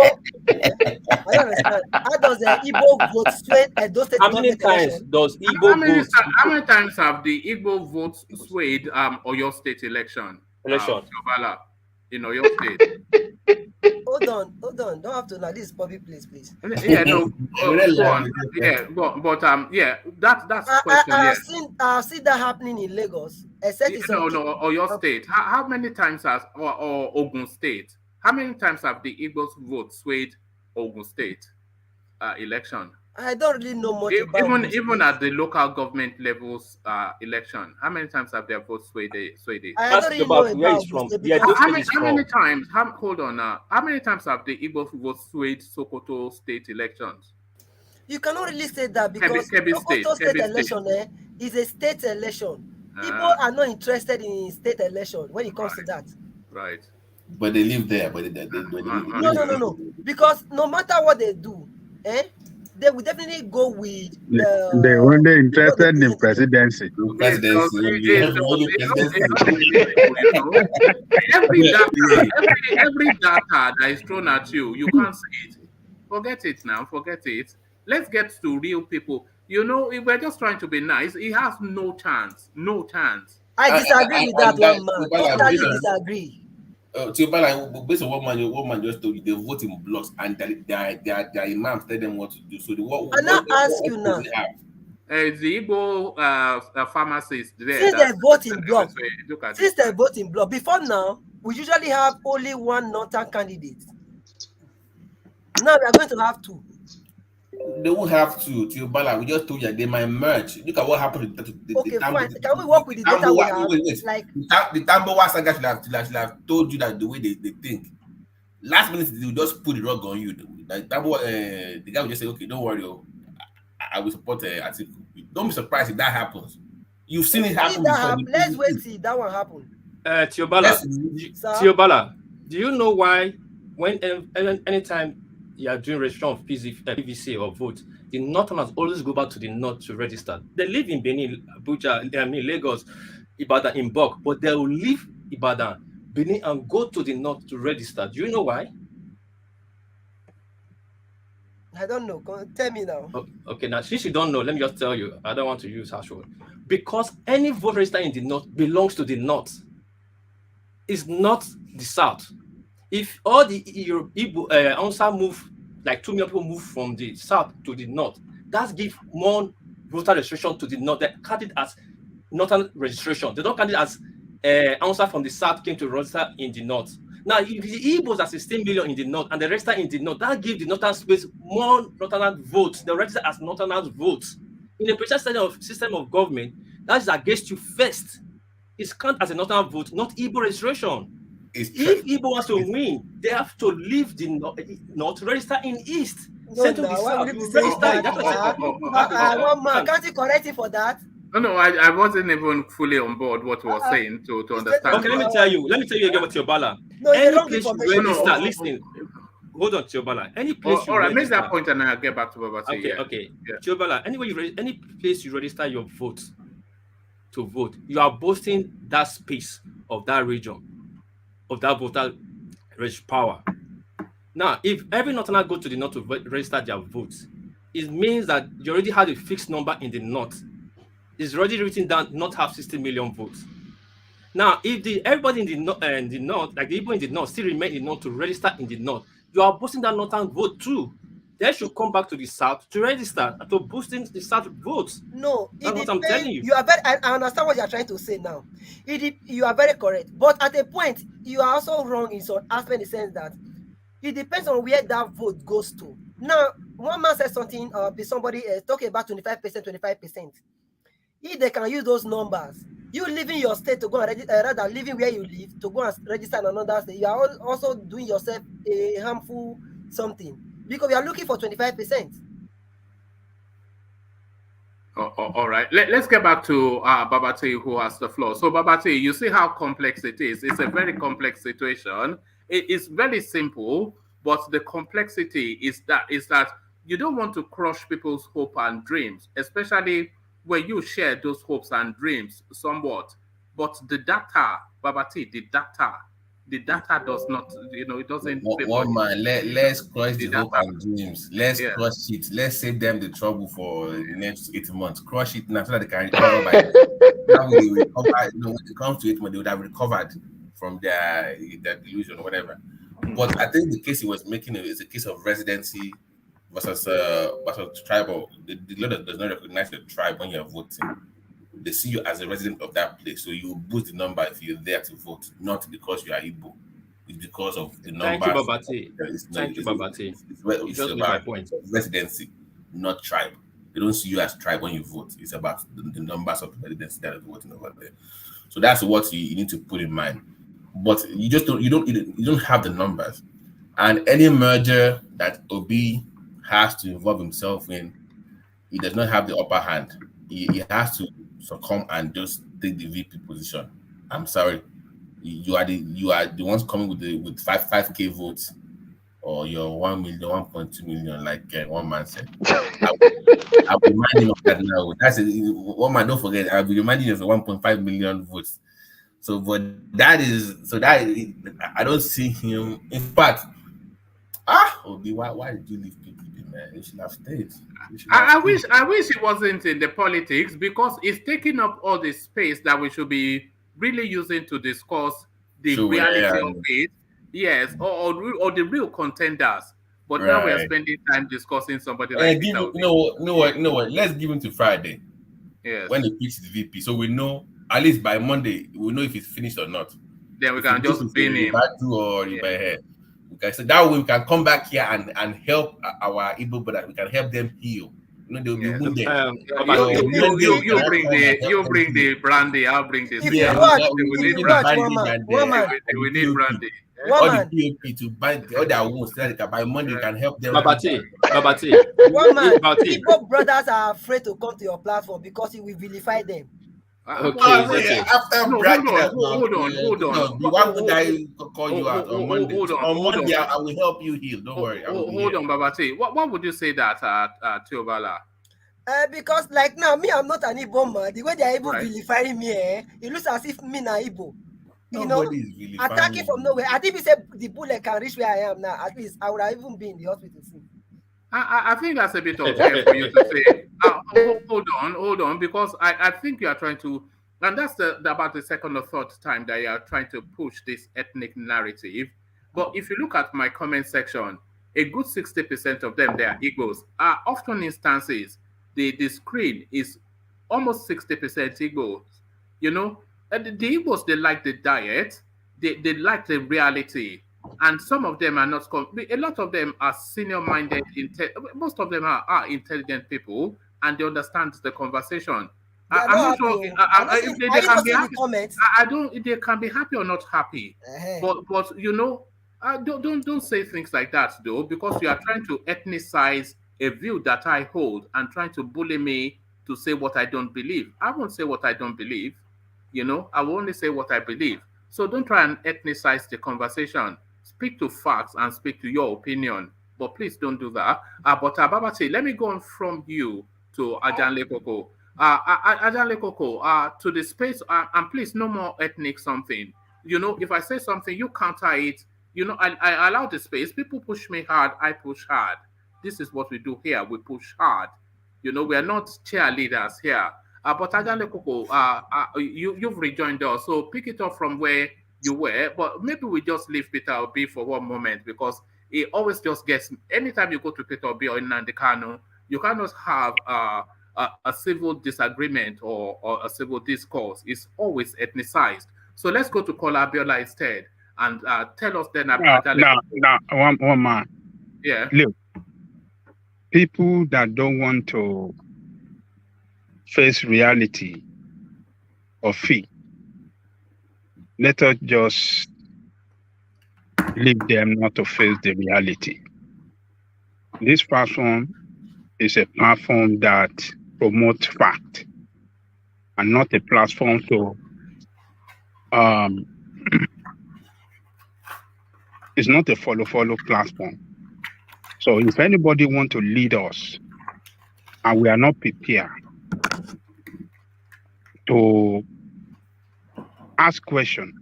don't understand. How does the Igbo vote sway Edo State government election? Does Igbo vote? How many times have the Igbo votes swayed Oyo State election? Teobala, in Oyo State. Hold on. Don't have to now. This is public place, please. Yeah, no. Go on. Yeah, but that's question. I've seen that happening in Lagos. Oyo State. How many times has or Ogun State? How many times have the Igbos vote swayed Ogun State election? I don't really know much about even at the local government levels election. How many times have their votes swayed it? I don't really know where he's from. How many times? Hold on now. How many times have the Igbo votes swayed Sokoto state elections? You cannot really say that because Sokoto state election is a state election. People are not interested in state election when it comes to that. Right. But they live there. But No. Because no matter what they do, they will definitely go with they're only interested in presidency. Every data that is thrown at you, you can't see it. Forget it now. Forget it. Let's get to real people. You know, if we're just trying to be nice, he has no chance. No chance. I disagree with that one, man. Totally disagree. based on what man just told you, they vote in blocks, and their imams tell them what to do. So I now ask you now. The Igbo pharmacist there. Since they vote in block, look at before now, we usually have only one northern candidate. Now we are going to have two. They won't have to. Tiobala, we just told you they might merge. Look at what happened to the fine. Can we work with the data we have? Like the Tambowa saga should have told you that the way they think. Last minute they will just put the rug on you. Like Tambowa, the guy will just say, "Okay, don't worry, I will support Atiku." Don't be surprised if that happens. You've seen it happen before. Let's wait see that one happen. Tiobala, do you know why when anytime you are doing registration of PVC or vote, the northerners always go back to the north to register? They live in Benin, Abuja, Lagos, Ibadan, in bulk, but they will leave Ibadan, Benin, and go to the north to register. Do you know why? I don't know. Tell me now. Okay, now since you don't know, let me just tell you. I don't want to use harsh word. Because any vote register in the north belongs to the north. It's not the south. If all the Igbo Hausa move, like 2 million people move from the south to the north, that gives more voter registration to the north. They count it as northern registration. They don't count it as Hausa from the south came to register in the north. Now, if the Igbos are 16 million in the north and they register in the north, that gives the northern space more northern votes. They register as northern votes. In a precise system of government, that is against you first. It's counted as a northern vote, not Igbo registration. If Igbo wants to win, they have to leave the north, register in east. Send to the south. One man, can't you correct it for that? No, I wasn't even fully on board what he was saying to understand. Okay, let me tell you again what Tiobala. No, any place you register, listen. Hold on, Tiobala. Any place all right, make that point and I'll get back to Babati. Okay. Yeah. Tiobala, any place you register your vote to vote, you are boasting that space of that region, of that voter power. Now, if every northerner go to the north to register their votes, it means that you already have a fixed number in the north. It's already written down not have 60 million votes. Now, if everybody in the north, like the people in the north, still remain in the north to register in the north, you are boosting that northern vote too. They should come back to the south to register, to boosting the south votes. No, that's what I'm telling you. I understand what you are trying to say now. You are very correct, but at a point, you are also wrong in some aspect, in the sense that it depends on where that vote goes to. Now, one man said something, somebody talking about 25%. If they can use those numbers, you leaving your state to go and register, rather leaving where you live to go and register in another state, you are also doing yourself a harmful something, because we are looking for 25%. All right, let's get back to Babati, who has the floor. So Babati, you see how complex it is. It's a very complex situation. It is very simple, but the complexity is that you don't want to crush people's hope and dreams, especially when you share those hopes and dreams somewhat. But the data, Babati, the data does not, it doesn't. One man, let's crush the hope and dreams. Let's crush it. Let's save them the trouble for the next 8 months. Crush it now so that they can recover by now they will recover. When it comes to 8 months, they would have recovered from their delusion or whatever. But I think the case he was making is a case of residency versus tribal. The law does not recognize your tribe when you're voting. They see you as a resident of that place, so you boost the number if you're there to vote, not because you are Igbo. It's because of the number. Thank you, Babati. It's about residency, not tribe. They don't see you as tribe when you vote. It's about the numbers of residents that are voting over there. So that's what you need to put in mind. But you don't have the numbers, and any merger that Obi has to involve himself in, he does not have the upper hand. He has to succumb and just take the VP position. I'm sorry, you are the ones coming with 5K votes, or your 1 million, 1.2 million, like one man said. I'll be reminding of that now. That's one man. Don't forget, I'll be reminding you of the 1.5 million votes. So, but that I don't see him. In fact, Obi, why did you leave PPP, man? You should have stayed. I wish he wasn't in the politics, because it's taking up all the space that we should be really using to discuss the reality of it. Yes, or the real contenders. But now we are spending time discussing somebody like give, Peter. you know what? Let's give him to Friday. Yes. When he picks the VP, so we know at least by Monday we know if it's finished or not. Then we can just bin him. Or head. Okay, so that way we can come back here and help our Igbo brothers. We can help them heal. You know, they'll be wounded. You bring the brandy. I'll bring this. We need brandy. All the POP to bind the other wounds so that by Monday you can help them. Babati. One man, Igbo brothers are afraid to come to your platform because you will vilify them. Okay. After hold on. The one guy call you out on Monday. On Monday, I will help you heal. Don't worry. Hold on, Babati. What would you say that Tiobala? Because like now, me, I'm not an Igbo man. The way they are Igbo vilifying me, it looks as if me na Igbo. You know, attacking from nowhere. I think we said the bullet can reach where I am now. At least I would have even been in the hospital soon. I think that's a bit unfair for you to say. Hold on, because I think you are trying to, and that's about the second or third time that you are trying to push this ethnic narrative. But if you look at my comment section, a good 60% of them, they are Igbos. Often instances, the screen is almost 60% Igbos. You know, and the Igbos, they like the diet, they like the reality. And some of them are not, a lot of them are senior-minded, most of them are intelligent people, and they understand the conversation. I'm not sure if they can be happy. They can be happy or not happy. But you know, don't say things like that though, because you are trying to ethnicize a view that I hold and trying to bully me to say what I don't believe. I won't say what I don't believe. You know, I will only say what I believe. So don't try and ethnicize the conversation. Speak to facts and speak to your opinion, but please don't do that. But Babati, let me go on from you to Ajan Lekoko. Ajan Lekoko, to the space, and please no more ethnic something. You know, if I say something, you counter it. You know, I allow the space. People push me hard, I push hard. This is what we do here. We push hard. You know, we are not cheerleaders here. But Ajan Lekoko, you've rejoined us, so pick it up from where you were, but maybe we just leave Peter Obi for one moment, because it always just gets, anytime you go to Peter Obi or Nnamdi Kanu, you cannot have a civil disagreement or a civil discourse. It's always ethnicized. So let's go to Kola Abiola instead and tell us then about one man. Yeah. Look, people that don't want to face reality or fear, let us just leave them not to face the reality. This platform is a platform that promotes fact and not a platform to it's not a follow platform. So if anybody want to lead us and we are not prepared to ask questions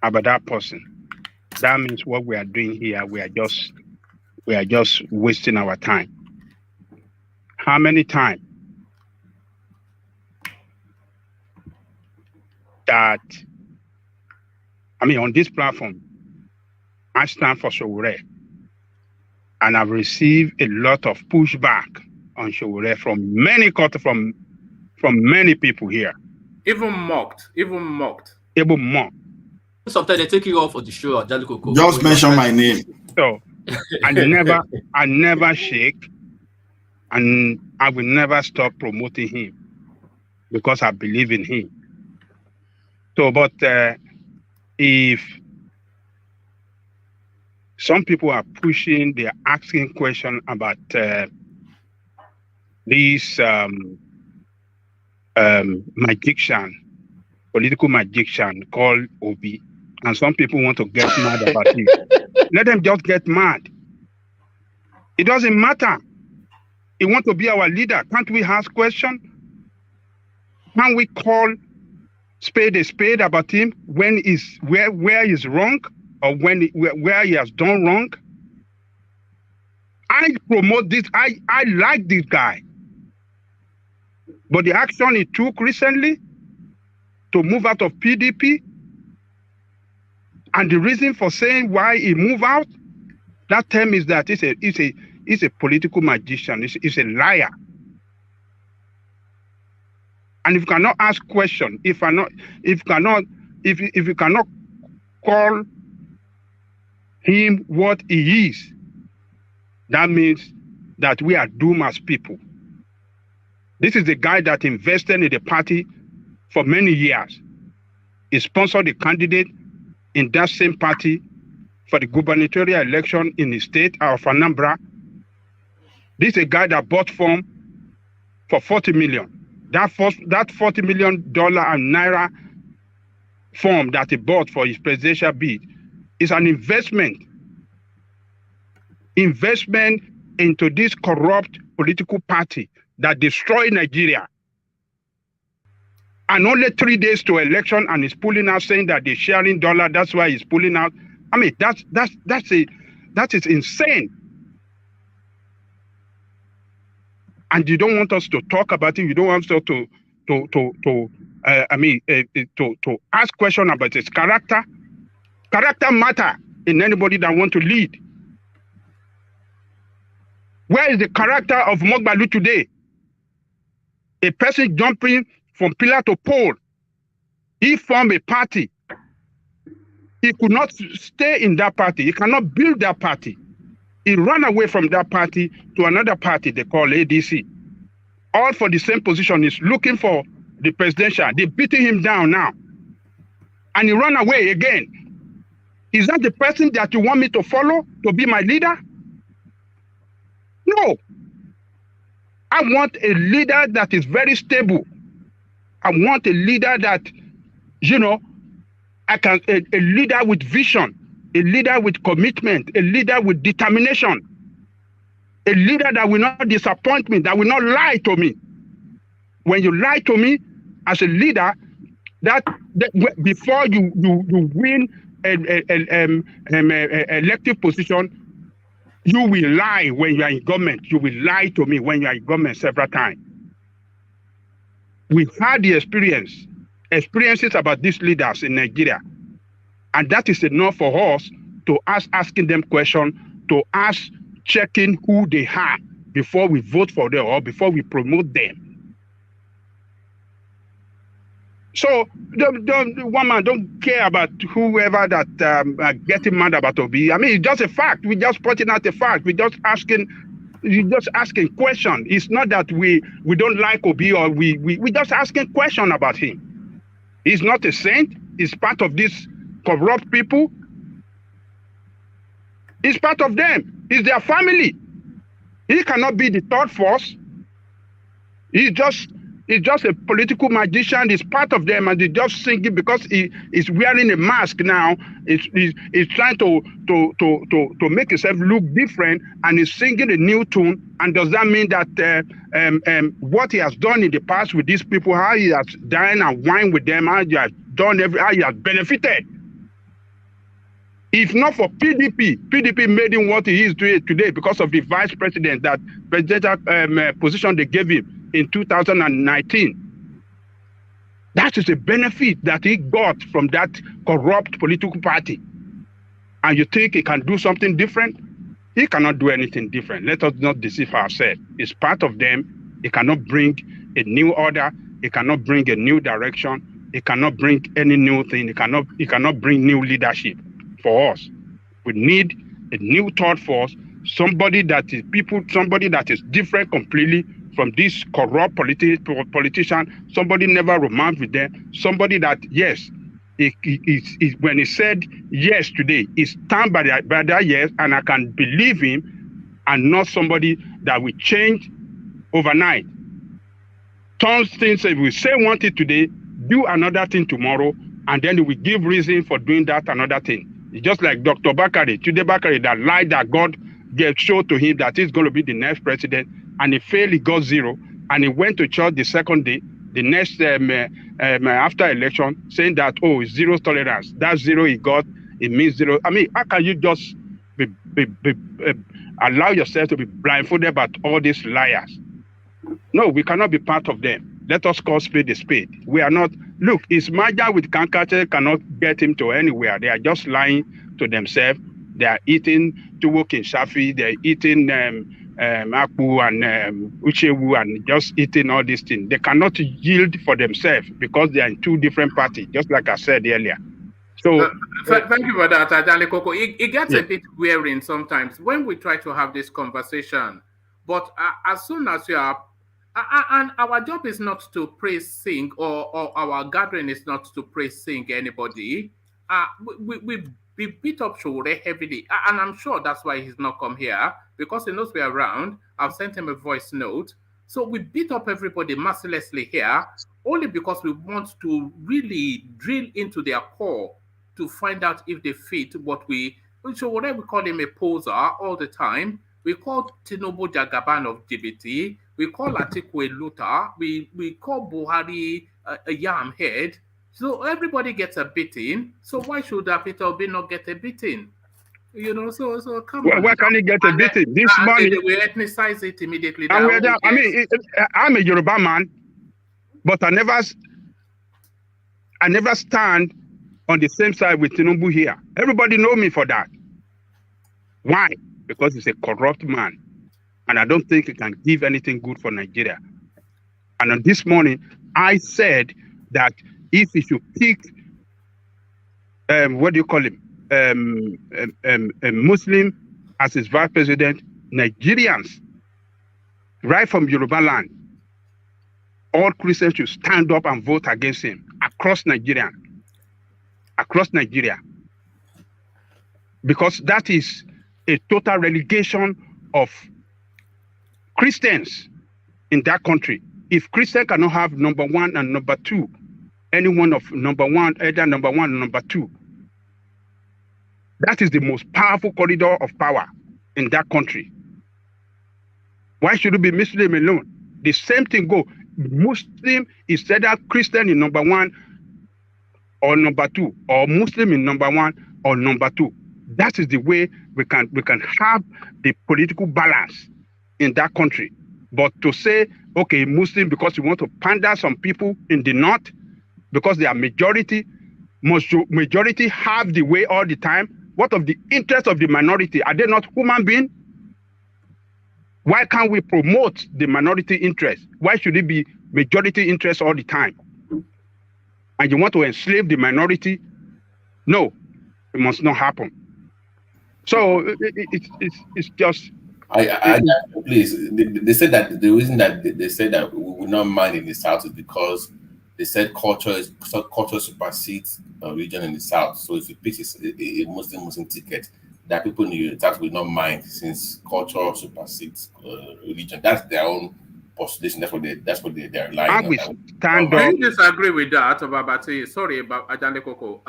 about that person, that means what we are doing here, we are just wasting our time. How many times that, I mean, on this platform, I stand for Showore, and I've received a lot of pushback on Showore from many from many people here. Even mocked. Sometimes they take you off of the show. Just mention my name. So I never shake, and I will never stop promoting him because I believe in him. So, but if some people are pushing, they're asking questions about this political magician called Obi, and some people want to get mad about it. Let them just get mad. It doesn't matter. He wants to be our leader. Can't we ask questions? Can't we call spade a spade about him when where he's wrong or where he has done wrong? I promote this. I like this guy. But the action he took recently, to move out of PDP. And the reason for saying why he moved out, that term is that he's a political magician. He's a liar. And if you cannot ask questions, if you cannot call him what he is, that means that we are doomed as people. This is the guy that invested in the party for many years. He sponsored the candidate in that same party for the gubernatorial election in the state of Anambra. This is a guy that bought form for 40 million. That $40 million and naira form that he bought for his presidential bid is an investment into this corrupt political party that destroyed Nigeria. And only 3 days to election, and he's pulling out, saying that they're sharing dollar. That's why he's pulling out. I mean, that is insane. And you don't want us to talk about it. You don't want us to ask questions about his character. Character matter in anybody that want to lead. Where is the character of Moghalu today? A person jumping from pillar to pole. He formed a party. He could not stay in that party. He cannot build that party. He ran away from that party to another party they call ADC. All for the same position. He's looking for the presidential. They're beating him down now. And he ran away again. Is that the person that you want me to follow to be my leader? No. I want a leader that is very stable. I want a leader that, a leader with vision, a leader with commitment, a leader with determination, a leader that will not disappoint me, that will not lie to me. When you lie to me as a leader, that before you win an elective position, you will lie when you are in government. You will lie to me when you are in government several times. We've had the experiences about these leaders in Nigeria. And that is enough for us to asking them questions, to checking who they are before we vote for them or before we promote them. So don't care about whoever that getting mad about Obi. I mean, it's just a fact. We just putting out a fact. We just asking questions. It's not that we don't like Obi or we just asking questions about him. He's not a saint. He's part of this corrupt people. He's part of them. He's their family. He cannot be the third force. He's just a political magician. He's part of them, and he's just singing because he's wearing a mask now. He's trying to make himself look different, and he's singing a new tune. And does that mean that what he has done in the past with these people, how he has dined and wined with them, how he has done how he has benefited? If not for PDP made him what he is doing today because of the vice president, that presidential position they gave him in 2019. That is a benefit that he got from that corrupt political party. And you think he can do something different? He cannot do anything different. Let us not deceive ourselves. It's part of them. He cannot bring a new order. He cannot bring a new direction. He cannot bring any new thing. He cannot bring new leadership for us. We need a new third force, somebody that is different completely from this corrupt politician, somebody never romanced with them, somebody that, yes, when he said yes today, he stand by that yes, and I can believe him, and not somebody that will change overnight. Turn things, if we say one thing today, do another thing tomorrow, and then we give reason for doing that another thing. It's just like Dr. Tude Bakari, that lied that God showed to him that he's going to be the next president, and he failed, he got 0, and he went to church the second day, the next after election, saying that, oh, it's 0 tolerance. That 0 he got, it means 0. I mean, how can you just allow yourself to be blindfolded by all these liars? No, we cannot be part of them. Let us call spade a spade. We are not Look, Ismaja with Kankache cannot get him to anywhere. They are just lying to themselves. They are eating Tuwo Kinshafi. They are eating Akpu and Uchewu and just eating all these things. They cannot yield for themselves because they are in two different parties, just like I said earlier. So thank you for that, Ajale Koko. It gets a bit wearing sometimes when we try to have this conversation. But as soon as you are, and our job is not to praise sing, or our gathering is not to praise sing anybody. We beat up Shore heavily, and I'm sure that's why he's not come here, because he knows we're around. I've sent him a voice note. So we beat up everybody mercilessly here, only because we want to really drill into their core to find out if they fit what we, so whatever we call him a poser all the time. We call Tinubu Jagaban of GBT. We call Atiku a looter. We call Buhari a yam head. So everybody gets a beating. So why should Peter Obi not get a beating? You know, so come on. Why can't he get a beating? This money. We ethnicize it immediately. And I mean, I'm a Yoruba man, but I never stand on the same side with Tinubu here. Everybody know me for that. Why? Because he's a corrupt man. And I don't think he can give anything good for Nigeria. And on this morning, I said that if he should pick, what do you call him? A Muslim as his vice president, Nigerians, right from Yoruba land, all Christians should stand up and vote against him across Nigeria. Across Nigeria. Because that is a total relegation of Christians in that country. If Christians cannot have number one and number two, anyone of number one, either number one or number two, that is the most powerful corridor of power in that country. Why should it be Muslim alone? The same thing go. Muslim is either Christian in number one or number two, or Muslim in number one or number two. That is the way we can have the political balance in that country. But to say, okay, Muslim because you want to pander some people in the north, because they are majority, must majority have the way all the time? What of the interest of the minority? Are they not human beings? Why can't we promote the minority interest? Why should it be majority interest all the time? And you want to enslave the minority? No, it must not happen. So it's just. Please. They said that the reason that they said that we will not mind in the south is because they said culture supersedes a region in the south. So if you pick a Muslim ticket, that people in the south will not mind since culture supersedes religion. That's their own postulation. That's what they're lying on. Do you disagree with that, Babati? Sorry about Ajale Koko.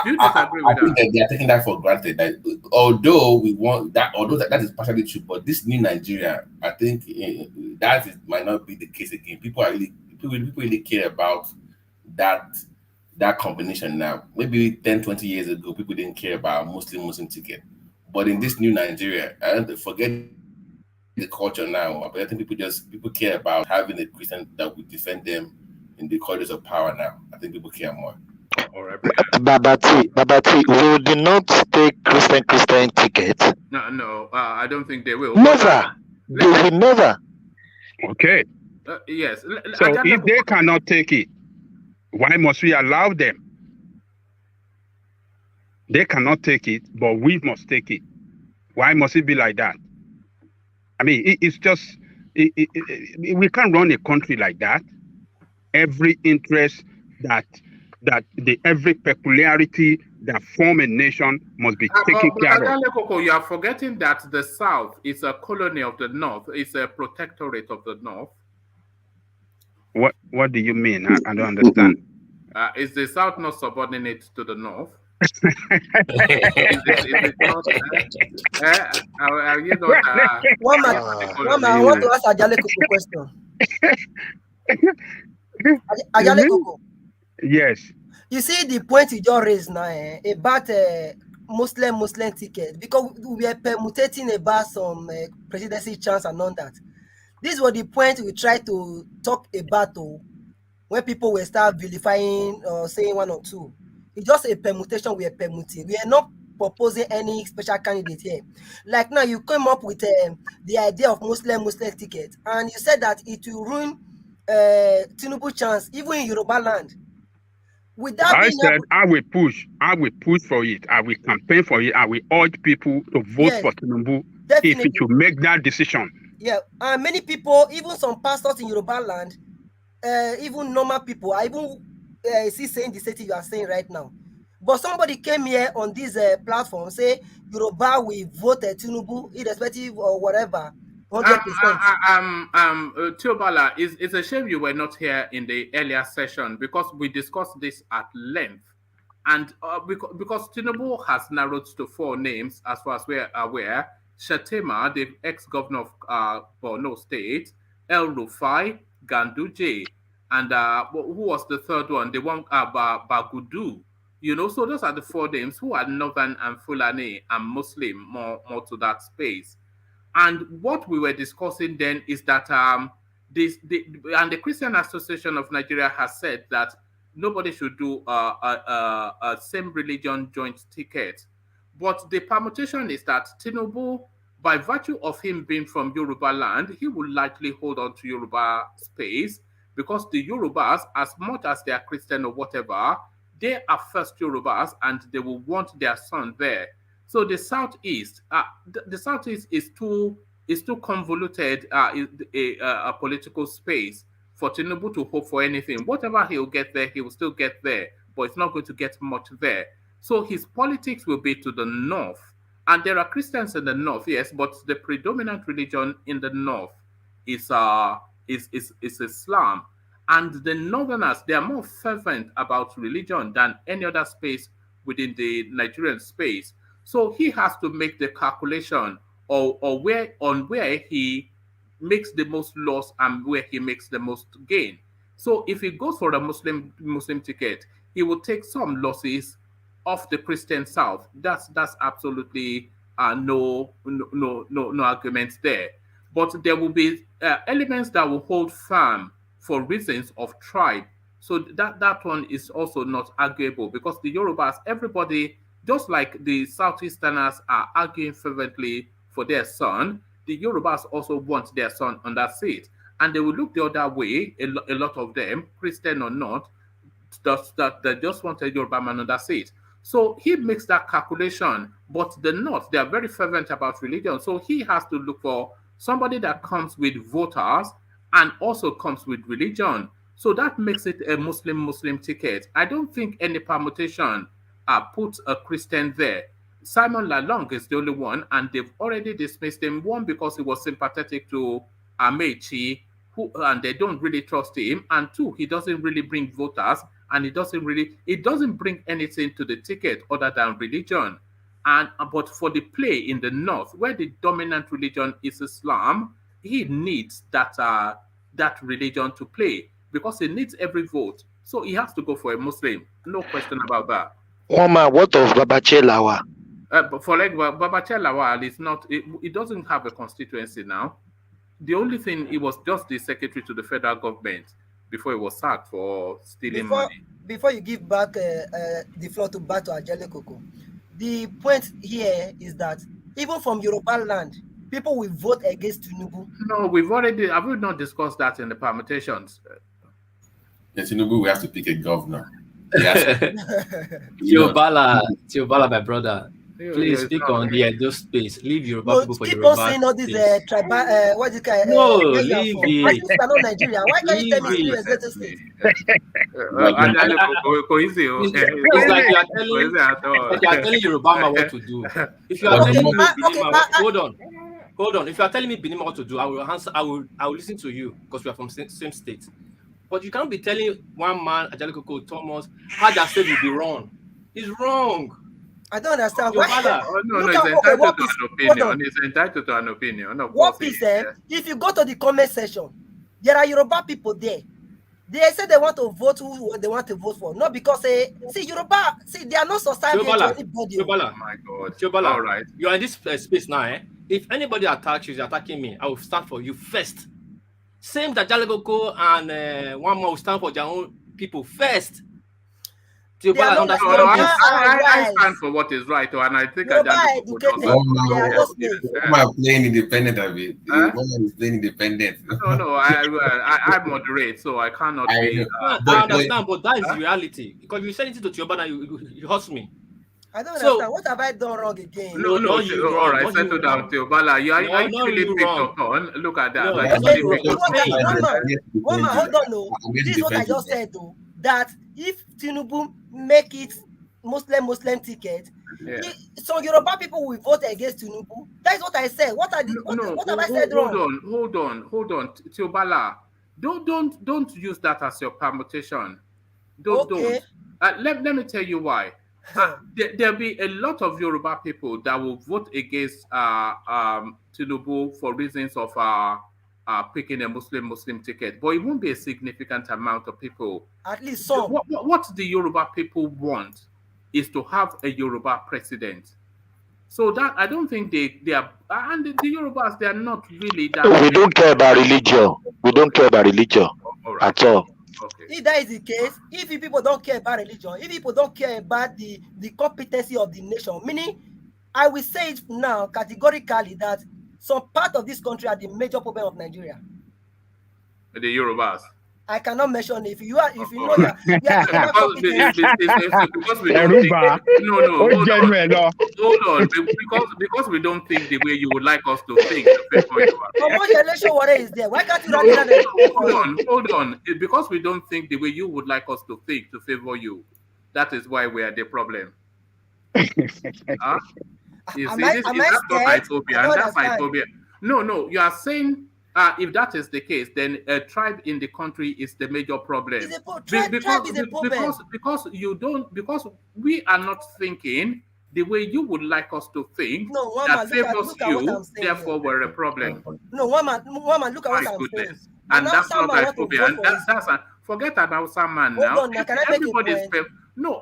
Do you disagree with that? They are taking that for granted. That although that is partially true, but this new Nigeria, I think might not be the case again. People really care about that combination now. Maybe 10, 20 years ago, people didn't care about Muslim ticket. But in this new Nigeria, I don't forget the culture now. But I think people care about having a Christian that will defend them in the corridors of power now. I think people care more. Babati, will they not take Christian ticket? No, I don't think they will. Never. They will never. Okay. Yes. So if they cannot take it, why must we allow them? They cannot take it, but we must take it. Why must it be like that? I mean, it's just, we can't run a country like that. Every interest every peculiarity that form a nation must be taken care of. You are forgetting that the South is a colony of the North. It's a protectorate of the North. What do you mean? I don't understand. Is the South not subordinate to the North? I want to ask Ajale Koko a question. Ajale Koko. Yes. You see the point you just raised now about Muslim ticket, because we are permutating about some presidency chance and all that. This was the point we tried to talk about. when people will start vilifying or saying one or two. It's just a permutation we are permuting. We are not proposing any special candidate here. Like now, you came up with the idea of Muslim ticket, and you said that it will ruin Tinubu chance, even in Yoruba land. Without I being said able, I will push for it. I will campaign for it. I will urge people to vote yes, for Tinubu if definitely. it should make that decision. Yeah, and many people, even some pastors in Yoruba land, even normal people, are even see saying the same you are saying right now. But somebody came here on this platform, say Yoruba will vote Tinubu, irrespective or whatever, 100%. Tiobala, it's a shame you were not here in the earlier session because we discussed this at length. And because Tinubu has narrowed to 4 names, as far as we're aware: Shettima, the ex-governor of Borno State; El Rufai, Ganduje, and who was the third one? The one Bagudu. You know, so those are the 4 names who are Northern and Fulani and Muslim, more to that space. And what we were discussing then is that the Christian Association of Nigeria has said that nobody should do a same religion joint ticket. But the permutation is that Tinubu, by virtue of him being from Yoruba land, he will likely hold on to Yoruba space because the Yorubas, as much as they are Christian or whatever, they are first Yorubas and they will want their son there. So the Southeast, is too convoluted a political space for Tinubu to hope for anything. Whatever he'll get there, he will still get there, but it's not going to get much there. So his politics will be to the north, and there are Christians in the north, yes, but the predominant religion in the north is Islam. And the Northerners, they are more fervent about religion than any other space within the Nigerian space. So he has to make the calculation or where he makes the most loss and where he makes the most gain. So if he goes for a Muslim ticket, he will take some losses off the Christian South. That's absolutely no arguments there. But there will be elements that will hold firm for reasons of tribe. So that one is also not arguable because the Yorubas, everybody, just like the Southeasterners are arguing fervently for their son, the Yorubas also want their son on that seat. And they will look the other way, a lot of them, Christian or not, that they just want a Yoruba man on that seat. So he makes that calculation, but the North, they are very fervent about religion. So he has to look for somebody that comes with voters and also comes with religion. So that makes it a Muslim ticket. I don't think any permutation puts a Christian there. Simon Lalong is the only one, and they've already dismissed him. One, because he was sympathetic to Amechi, and they don't really trust him. And 2, he doesn't really bring voters, and it doesn't bring anything to the ticket other than religion. But for the play in the North, where the dominant religion is Islam, he needs that religion to play because he needs every vote. So he has to go for a Muslim. No question about that. Oma, what of Babache Lawa? But for like Babache Lawal is not. It doesn't have a constituency now. The only thing, he was just the secretary to the federal government before he was sacked for stealing money. Before you give back the floor to Ajele Koko, the point here is that even from Yoruba land, people will vote against Tinubu. No, have we not discussed that in the permutations? Yes, Tinubu, we have to pick a governor. Tiobala, my brother. Please speak on the Edo space. Leave Yoruba people for keep Yoruba. Keep on saying all these tribal, what you call no, leave it. Why you not Nigeria? Why can't you tell me you exist to state? It's like you are telling Yoruba what to do. If you are telling me hold on. If you are telling me Binima what to do, I will answer. I will listen to you because we are from same state. But you can't be telling one man, Ajale Koko, Thomas, how that state will be wrong. It's wrong. I don't understand. Why? No, he's entitled to an opinion. He's entitled to an opinion. What is if you go to the comment section, there are Yoruba people there. They say they want to vote who they want to vote for. Not because Yoruba, they are not society to anybody. Oh my God. All right. You are in this space now. If anybody attacks you, is attacking me, I will stand for you first. Same that Jalagoko and one more will stand for their own people first. I stand for what is right, and I think I playing independent of it. One is playing independent. No, I moderate, so I cannot be. I understand, but that is reality. Because you said it to Tioba and you hurt me. I don't understand. What have I done wrong again? No, all right, settle down, Teobala. You are really picked up on. Look at that. One man, hold on, no. This is what I just said, though. That if Tinubu make it Muslim ticket, some Yoruba people will vote against Tinubu. That is what I said. What have I said wrong? Hold on, Teobala. Don't use that as your permutation. Don't. Let me tell you why. There'll be a lot of Yoruba people that will vote against Tinubu for reasons of picking a Muslim ticket, but it won't be a significant amount of people. At least some. What the Yoruba people want is to have a Yoruba president. So that I don't think they are, and the Yorubas, they are not really that. We don't care about religion. We don't care about religion at all. Okay. If that is the case, if people don't care about religion, if people don't care about the competency of the nation, meaning, I will say it now categorically that some part of this country are the major problem of Nigeria. The Yorubas. I cannot mention if you know that because we don't think, hold on, because we don't think the way you would like us to think. What is there? Why can't you hold on. Because we don't think the way you would like us to think to favor you. That is why we are the problem. You see, that's No, you are saying if that is the case, then a tribe in the country is the major problem. Because we are not thinking the way you would like us to think that favors you, therefore we're a problem. No, one man, look at what I'm saying. And that's not a phobia. Forget about some man now.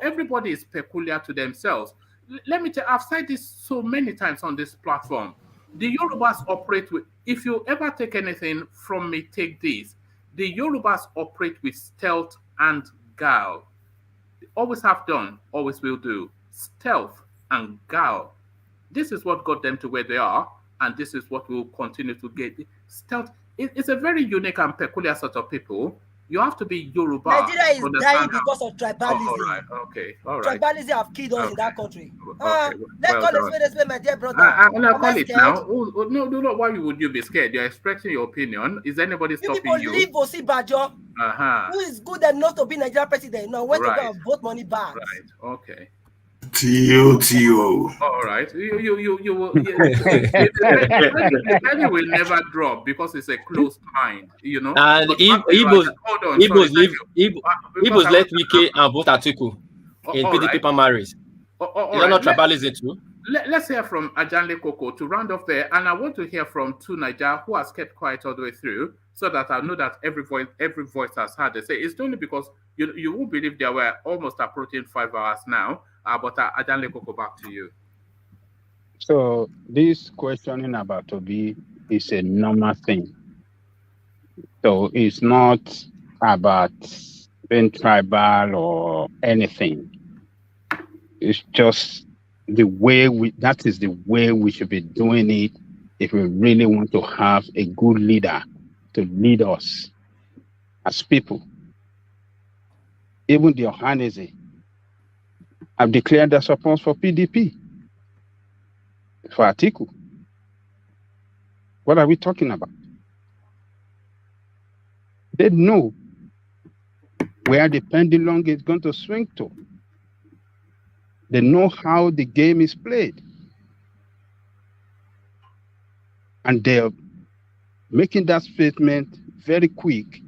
Everybody is peculiar to themselves. Let me tell you, I've said this so many times on this platform. The Yorubas operate with, if you ever take anything from me, take this. The Yorubas operate with stealth and guile. They always have done, always will do. Stealth and guile. This is what got them to where they are, and this is what will continue to get. Stealth, it's a very unique and peculiar sort of people. You have to be Yoruba. Nigeria is dying because of tribalism. All right. Tribalism have killed us in that country. Let's call it, my dear brother. I'll call it now. No, why would you be scared? You're expressing your opinion. Is anybody stopping you? Leave Osibajo, who is good enough to be Nigerian president. Now, when to go and vote money back. Right, okay. Tio. All right. You will. The penny will never drop because it's a closed mind, you know. And Igbos let Wike and vote Atiku in PDP primaries. Is that not tribalism too? Let's hear from Ajanle Koko to round off there, and I want to hear from two Naija who has kept quiet all the way through, so that I know that every voice has had to say. It's only because you won't believe there were almost approaching 5 hours now. But Ajanle Koko, back to you. So this questioning about Obi is a normal thing. So it's not about being tribal or anything. It's just the way that is the way we should be doing it if we really want to have a good leader to lead us as people. Even the Ohanese have declared their support for PDP, for Atiku. What are we talking about? They know where the pendulum is going to swing to. They know how the game is played. And they're making that statement very quick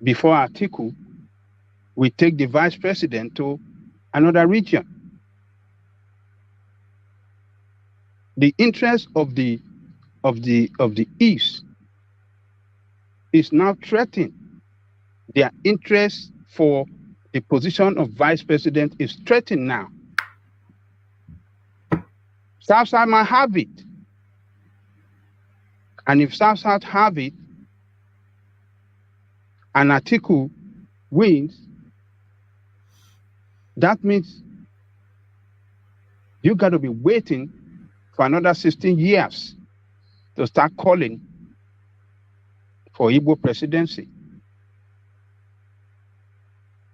before Atiku will take the vice president to another region. The interest of the East is now threatened. Their interest for the position of vice president is threatened now. Southside might have it. And if Southside have it, and Atiku wins, that means you got to be waiting for another 16 years to start calling for Igbo presidency.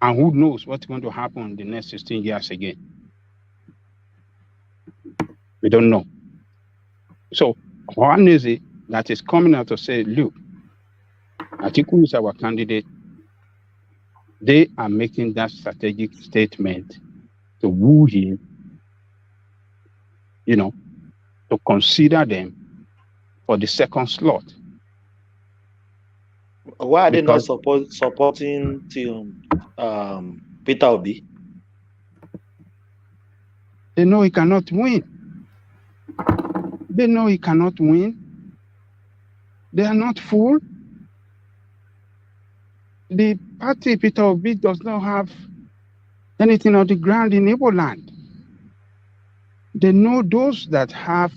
And who knows what's going to happen in the next 16 years again. We don't know. So one is it that is coming out to say, look, Atiku is our candidate. They are making that strategic statement to woo him, you know, to consider them for the second slot. Why are they not supporting Peter Obi? They know he cannot win. They know he cannot win. They are not fooled. The party Peter Obi does not have anything on the ground in Igbo land. They know those that have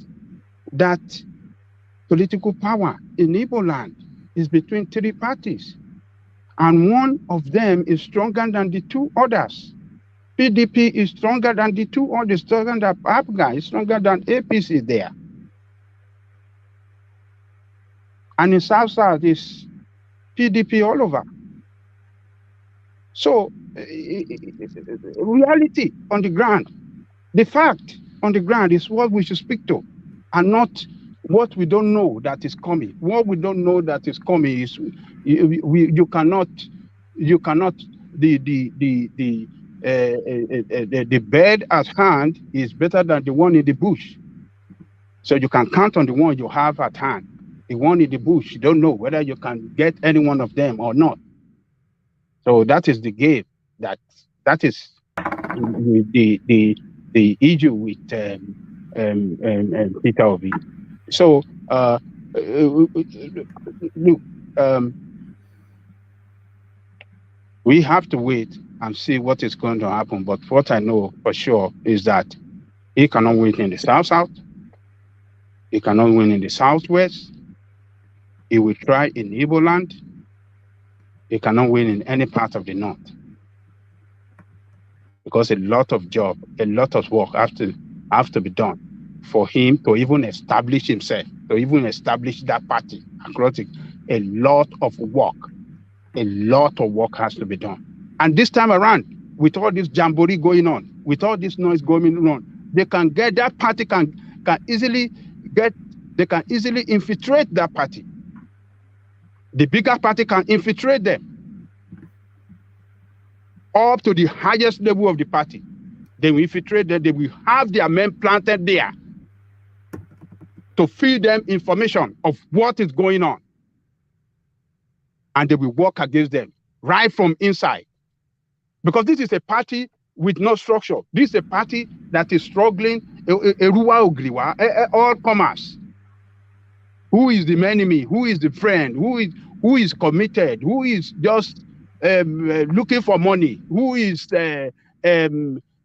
that political power in Igbo land is between 3 parties. And one of them is stronger than the 2 others. PDP is stronger than the 2 others, stronger than APGA, is stronger than APC there. And in South is PDP all over. So, reality on the ground, the fact on the ground is what we should speak to, and not what we don't know that is coming. What we don't know that is coming is you cannot the bird at hand is better than the one in the bush. So you can count on the one you have at hand. The one in the bush, you don't know whether you can get any one of them or not. So that is the game. That is the issue with Peter Obi. So look, we have to wait and see what is going to happen. But what I know for sure is that he cannot win in the South. He cannot win in the Southwest. He will try in Igbo land. He cannot win in any part of the North. Because a lot of job, a lot of work have to be done for him to even establish himself, to even establish that party across it. A lot of work has to be done. And this time around, with all this jamboree going on, with all this noise going on, they can get that party can easily infiltrate that party. The bigger party can infiltrate them up to the highest level of the party. They will infiltrate them. They will have their men planted there to feed them information of what is going on. And they will work against them right from inside. Because this is a party with no structure. This is a party that is struggling, all comers. Who is the enemy? Who is the friend? Who is committed? Who is just looking for money? Who is who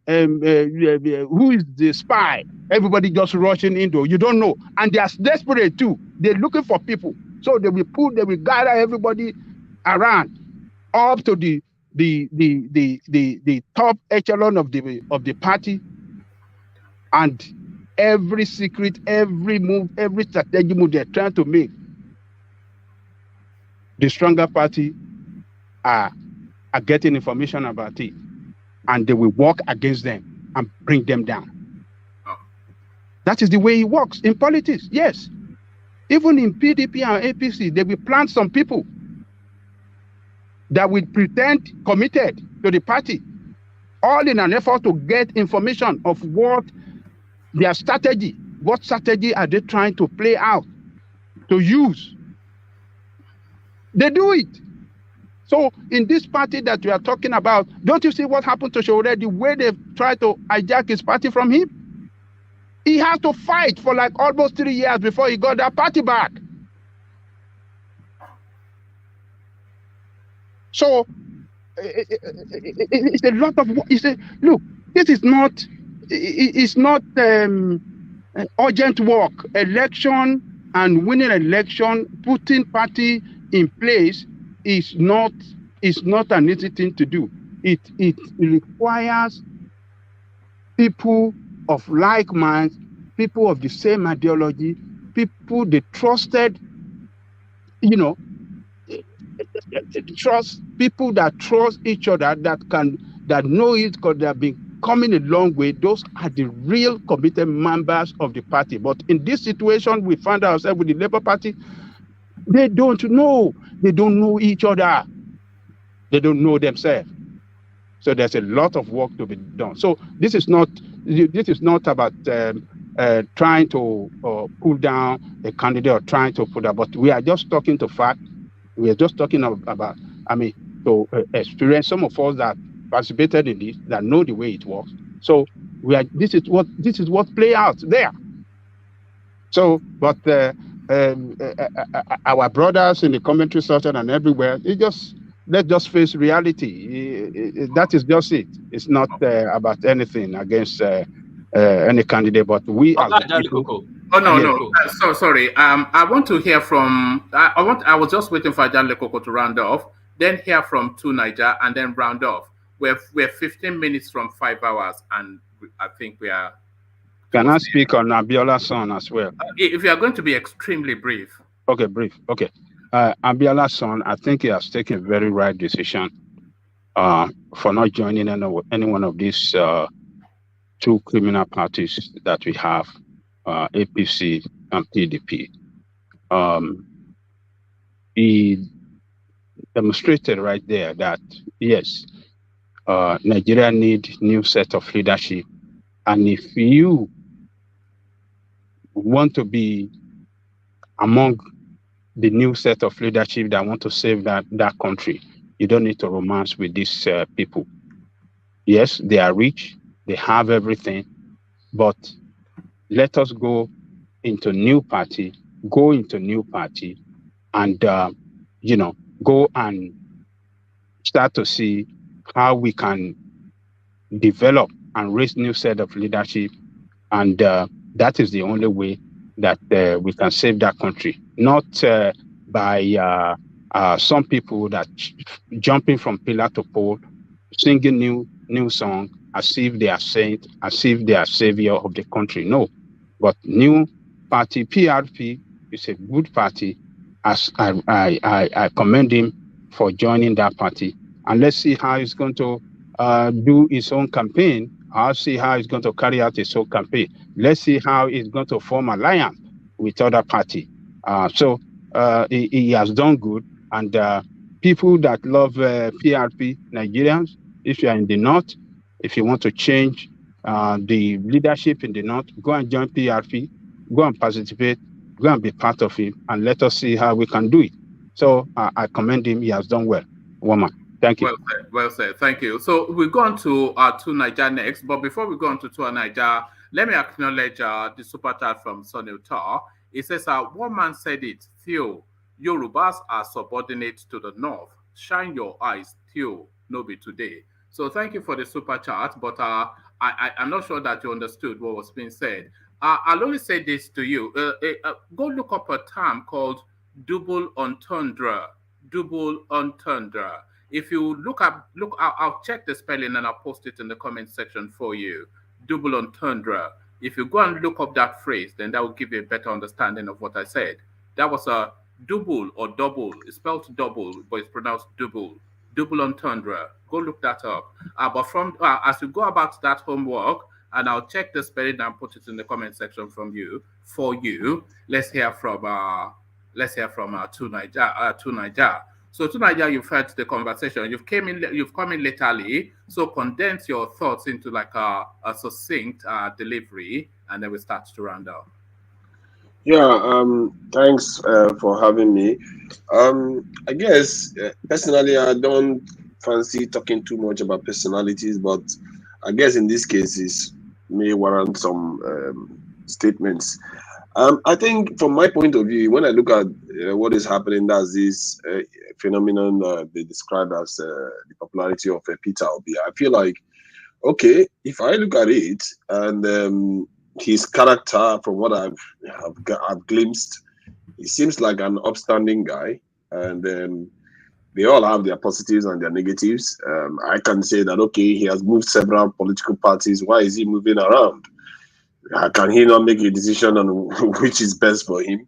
is the spy? Everybody just rushing into. You don't know, and they are desperate too. They're looking for people, so they will gather everybody around up to the top echelon of the party, and every secret, every move, every strategy move they're trying to make, the stronger party are getting information about it, and they will work against them and bring them down. That is the way it works in politics. Yes, even in PDP and APC, they will plant some people that will pretend committed to the party, all in an effort to get information of what their strategy, what strategy are they trying to play out, to use. They do it. So in this party that we are talking about, don't you see what happened to Showore, the way they tried to hijack his party from him? He had to fight for like almost 3 years before he got that party back. So it's a lot of, look, this is not, it's not urgent work. Election and winning election, putting party in place is not an easy thing to do. It requires people of like minds, people of the same ideology, people they trusted, trust people that trust each other, that know it because they have been coming a long way. Those are the real committed members of the party. But in this situation, we find ourselves with the Labour Party. They don't know each other. They don't know themselves. So there's a lot of work to be done. So this is not about trying to pull down a candidate or trying to put that, but we are just talking to fact. We are just talking about, to experience. Some of us that participated in this, that know the way it works. So this is what play out there. So, but our brothers in the commentary section and everywhere, let's just face reality. That is just it. It's not about anything against any candidate, but we as the people. Oh no. So sorry. I want to hear from. I was just waiting for Ajahn Lekoko to round off, then hear from 2Naija, and then round off. We're 15 minutes from 5 hours, and I think we are. Can I speak on Abiola's son as well? If you are going to be extremely brief. Okay, brief. Okay. Abiola's son, I think he has taken a very right decision for not joining any one of these two criminal parties that we have, APC and PDP. He demonstrated right there that, yes, Nigeria needs new set of leadership. And if you want to be among the new set of leadership that want to save that country, you don't need to romance with these people. Yes, they are rich, they have everything, but let us go into new party, and go and start to see how we can develop and raise new set of leadership, and that is the only way that we can save that country. Not by some people that jumping from pillar to pole, singing new song as if they are saint, as if they are savior of the country. No, but new party, PRP is a good party. As I commend him for joining that party, and let's see how he's going to do his own campaign. I'll see how he's going to carry out his own campaign. Let's see how he's going to form alliance with other party. So he has done good, and people that love PRP, Nigerians, if you are in the north, if you want to change the leadership in the north, go and join PRP, go and participate, go and be part of it, and let us see how we can do it. So I commend him. He has done well. Woman. Thank you. Well said. Thank you. So we go on to 2Naija next. But before we go on to 2Naija, let me acknowledge the super chat from Sonny Utar. It says, one man said it, Theo, Yorubas are subordinate to the North. Shine your eyes, Theo, no be today. So thank you for the super chat, but I'm not sure that you understood what was being said. I'll only say this to you. Go look up a term called double entendre. Double entendre. If you look, I'll check the spelling and I'll post it in the comment section for you. Double entendre. If you go and look up that phrase, then that will give you a better understanding of what I said. That was a double or double. It's spelled double, but it's pronounced double. Double entendre. Go look that up. But from as you go about that homework, and I'll check the spelling and put it in the comment section for you. Let's hear from 2Naija. So 2Naija, you've heard the conversation. You've come in lately. So condense your thoughts into like a succinct delivery, and then we start to round up. Yeah. Thanks for having me. I guess personally, I don't fancy talking too much about personalities, but I guess in this case, it may warrant some statements. I think from my point of view, when I look at what is happening, that's this phenomenon they describe as the popularity of Peter Obi. I feel like, okay, if I look at it and his character, from what I've glimpsed, he seems like an upstanding guy. And they all have their positives and their negatives. I can say that, okay, he has moved several political parties. Why is he moving around? Can he not make a decision on which is best for him?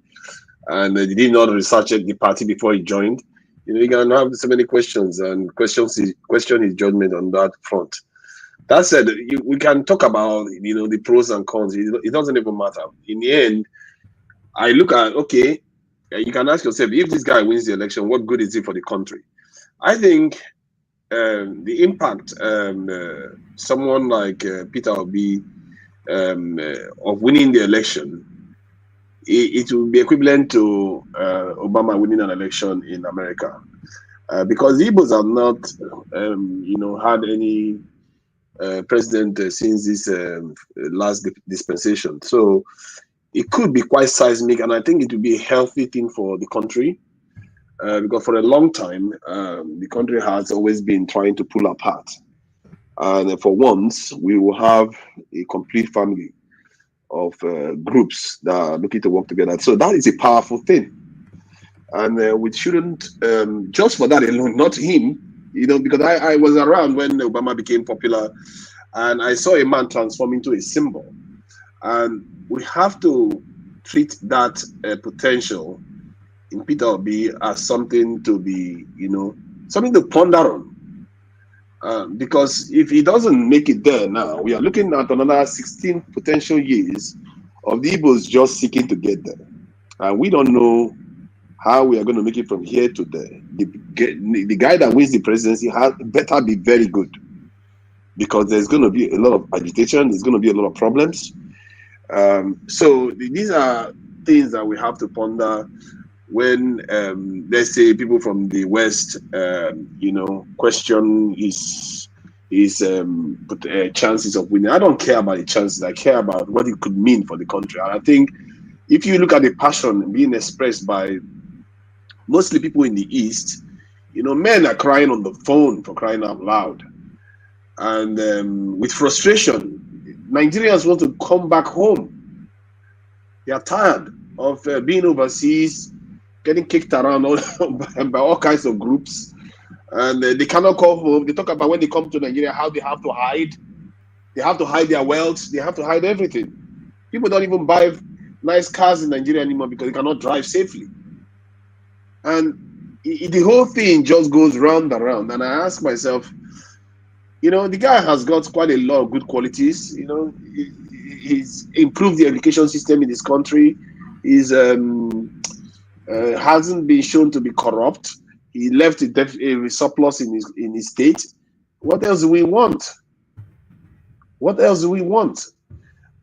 And did he not research the party before he joined? You can have so many questions and question his judgment on that front. That said, we can talk about the pros and cons. It doesn't even matter. In the end, I look at, okay, you can ask yourself, if this guy wins the election, what good is it for the country? I think the impact someone like Peter Obi of winning the election, it will be equivalent to Obama winning an election in America, because the Igbos have not, had any president since this last dispensation. So it could be quite seismic, and I think it will be a healthy thing for the country, because for a long time, the country has always been trying to pull apart. And for once, we will have a complete family of groups that are looking to work together. So that is a powerful thing. And we shouldn't, just for that alone, not him, because I was around when Obama became popular, and I saw a man transform into a symbol. And we have to treat that potential in Peter Obi as something to be, something to ponder on. Because if he doesn't make it there now, we are looking at another 16 potential years of the Igbos just seeking to get there. And we don't know how we are going to make it from here to there. The guy that wins the presidency better be very good, because there's going to be a lot of agitation, there's going to be a lot of problems. So these are things that we have to ponder when, let's say, people from the West, question his chances of winning. I don't care about the chances. I care about what it could mean for the country. And I think if you look at the passion being expressed by mostly people in the East, men are crying on the phone, for crying out loud. And with frustration, Nigerians want to come back home. They are tired of being overseas, getting kicked around by all kinds of groups. And they cannot come home. They talk about when they come to Nigeria, how they have to hide. They have to hide their wealth. They have to hide everything. People don't even buy nice cars in Nigeria anymore because they cannot drive safely. And the whole thing just goes round and round. And I ask myself, the guy has got quite a lot of good qualities. He's improved the education system in this country. He's hasn't been shown to be corrupt. He left a surplus in his state. What else do we want? What else do we want?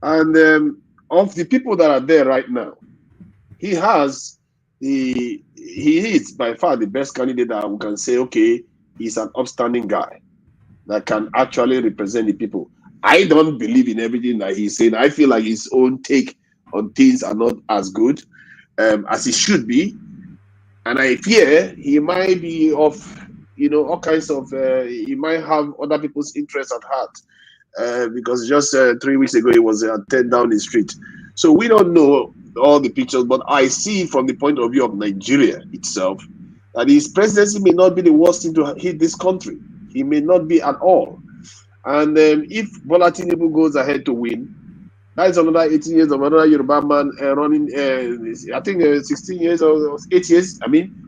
And of the people that are there right now, he is by far the best candidate that we can say, okay, he's an upstanding guy that can actually represent the people. I don't believe in everything that he's saying. I feel like his own take on things are not as good as it should be. And I fear he might be of, all kinds of, he might have other people's interests at heart. Because just 3 weeks ago, he was turned down the street. So we don't know all the pictures, but I see from the point of view of Nigeria itself, that his presidency may not be the worst thing to hit this country. He may not be at all. And if Bola Tinubu goes ahead to win, that is another 18 years of another Yoruba man running, I think 16 years or 8 years,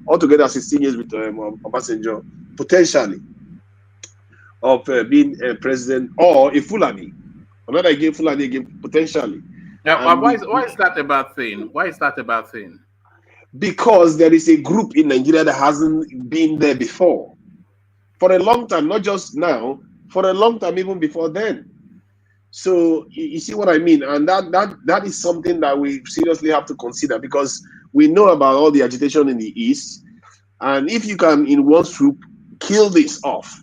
altogether 16 years with Obasanjo, potentially, of being president, or a Fulani. Another again, Fulani again, potentially. Now, why is that a bad thing? Why is that a bad thing? Because there is a group in Nigeria that hasn't been there before. For a long time, not just now, for a long time, even before then. So you see what I mean? And that is something that we seriously have to consider, because we know about all the agitation in the East. And if you can, in one swoop, kill this off.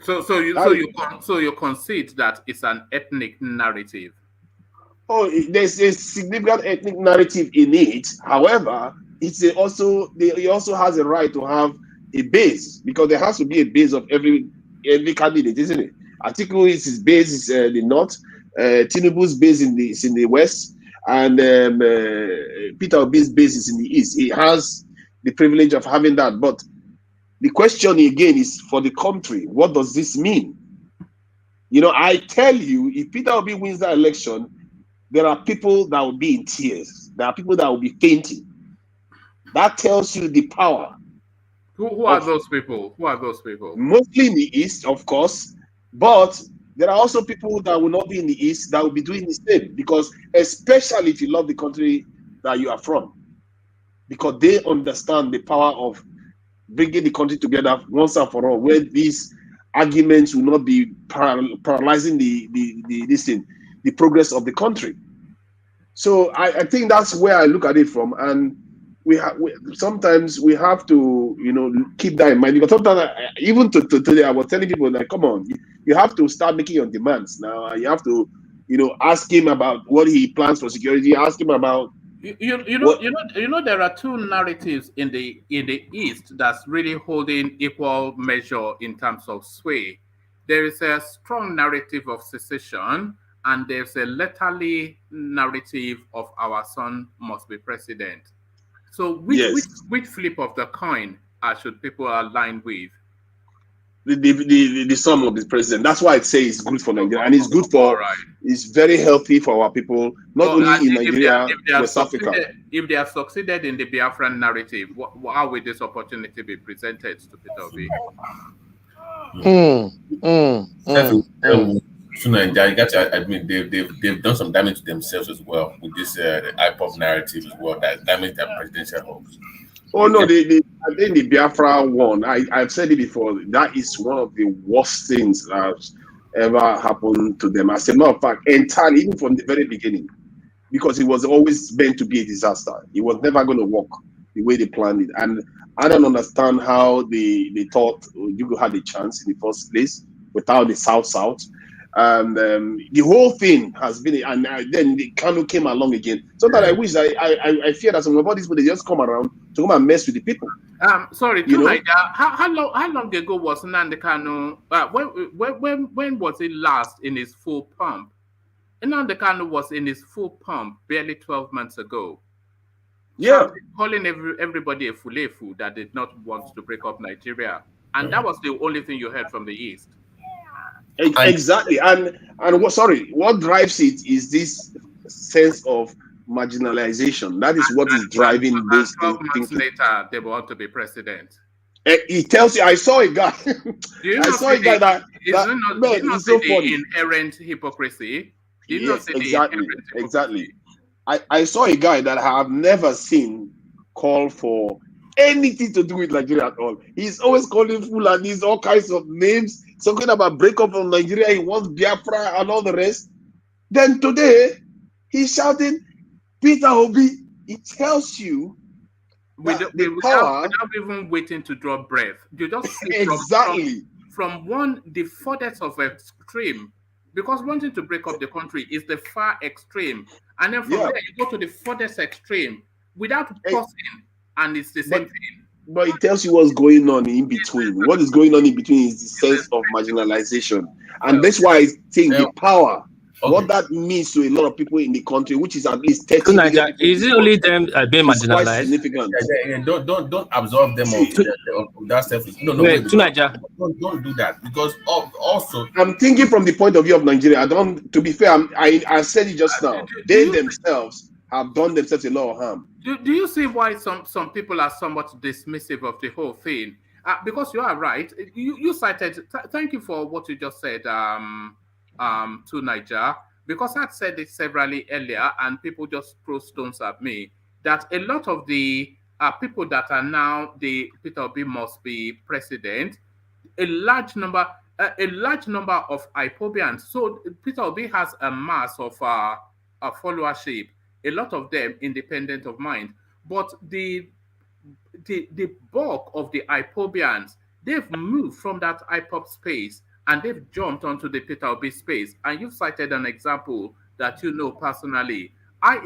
So you concede that it's an ethnic narrative. Oh, there's a significant ethnic narrative in it. However, he also has a right to have a base, because there has to be a base of every candidate, isn't it? Atiku his base is the north, Tinubu's base is in the west, and Peter Obi's base is in the east. He has the privilege of having that, but The question again is for the country. What does this mean? You know, I tell you, if Peter Obi wins that election, there are people that will be in tears. There are people that will be fainting. That tells you the power. Who are those people? Who are those people? Mostly in the East, of course, but there are also people that will not be in the East that will be doing the same, because especially if you love the country that you are from, because they understand the power of bringing the country together once and for all, where these arguments will not be paralyzing the progress of the country. So I think that's where I look at it from, and sometimes we have to, you know, keep that in mind, because sometimes even today I was telling people that, come on, you have to start making your demands now, and you have to, you know, ask him about what he plans for security, ask him about you know there are two narratives in the East that's really holding equal measure in terms of sway. There is a strong narrative of secession, and there's a letterly narrative of our son must be president. So which flip of the coin should people align with? The son of the president. That's why I say it's good for Nigeria, and it's good for, it's very healthy for our people, not only in Nigeria, West Africa. If they have succeeded in the Biafran narrative, how will this opportunity be presented to Peter Obi? To Nigeria, you got to admit they've done some damage to themselves as well with this IPOP narrative as well that damaged their presidential hopes. Oh no, I think the Biafra one, I've said it before, that is one of the worst things that has ever happened to them. As a matter of fact, entirely, even from the very beginning, because it was always meant to be a disaster. It was never going to work the way they planned it. And I don't understand how they thought you had a chance in the first place without the South. And the whole thing has been, and then the Kanu came along again. Sometimes I wish, I fear that some of these people, they just come around to come and mess with the people. Sorry, how long ago was Nnamdi Kanu? When was it last in his full pump? Nnamdi Kanu was in his full pump barely 12 months ago. Yeah, calling everybody a fulefu that did not want to break up Nigeria, and that was the only thing you heard from the East. Exactly, and what drives it is this sense of marginalization. That is what is driving those 12 months later, they want to be president. It tells you. I saw a guy. I saw a guy that man, it's so funny. Inherent hypocrisy. Yes, exactly. I saw a guy that I have never seen call for anything to do with Nigeria at all. He's always calling Fulani, all kinds of names, talking about breakup of Nigeria. He wants Biafra and all the rest. Then today, he's shouting, Peter Obi. It tells you without even waiting to draw breath. You just see from the furthest of extreme, because wanting to break up the country is the far extreme, and then from there you go to the furthest extreme without pausing. And it's the same thing. But it tells you what's going on in between. What is going on in between is the sense of marginalization. And that's why I think the power, what that means to a lot of people in the country, which is at least 30 million. Is it only them being marginalized? Significant. Don't absorb them of that stuff. No, don't do that, because also I'm thinking from the point of view of Nigeria. To be fair, I said it just now. They themselves have done themselves a lot of harm. Do you see why some people are somewhat dismissive of the whole thing? Because you are right. You cited. Thank you for what you just said to Niger, because I'd said it severally earlier, and people just throw stones at me. That a lot of the people that are now the Peter Obi must be president, a large number of IPOBians. So Peter Obi has a mass of followership. A lot of them independent of mind, but the bulk of the IPOBians, they've moved from that IPOB space and they've jumped onto the Peter Obi space. And you've cited an example that you know personally. I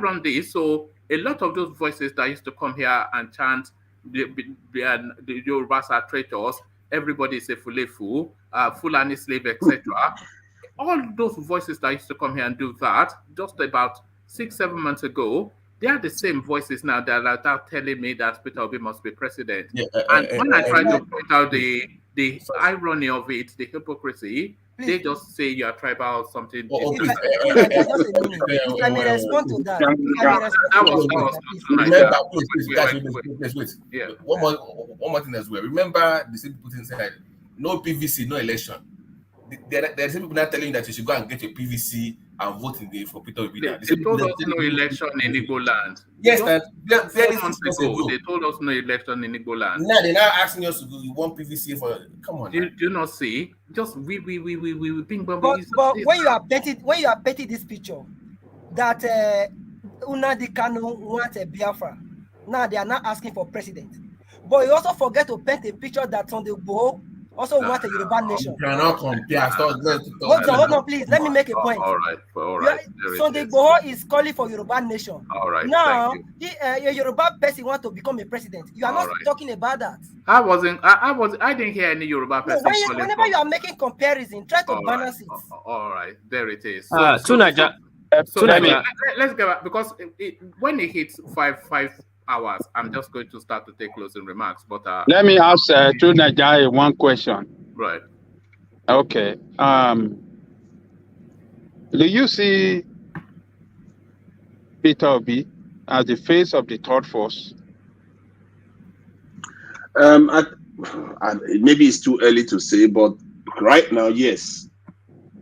run this, so a lot of those voices that used to come here and chant the Yorubas are traitors, everybody is a fulefu, Fulani slave, etc. All those voices that used to come here and do that, just about 6-7 months ago, They are the same voices now that are telling me that Peter Obi must be president. Yeah, and when I try to point out the irony of it, the hypocrisy, they just say you are tribal or something. Just a minute. If I may respond to that. Remember, wait. Yeah. One more thing as well. Remember the same people inside. No PVC, no election. There are some people now telling you that you should go and get your PVC and vote for Peter Obi. They told us no election in Igbo land. Yes, they told us no election in Igbo land. Now they're now asking us to do one PVC for. Come on. Do you not see? Just we think. But when you are painting this picture, that Nnamdi Kanu wants a Biafra. Now they are not asking for president. But you also forget to paint a picture that on the Igbo also want a Yoruba nation. You cannot compare. Hold on, please. Let me make a point. All right. Sunday Igboho is calling for Yoruba nation. All right. Now, a Yoruba person want to become a president. You are not talking about that. I didn't hear any Yoruba person. Whenever you are making comparison, try to balance it. All right. There it is. Let's get back, because when it hits 5 hours, I'm just going to start to take closing remarks. But let me ask Tunajai one question. Right. Okay. Do you see Peter Obi as the face of the third force? Maybe it's too early to say, but right now, yes.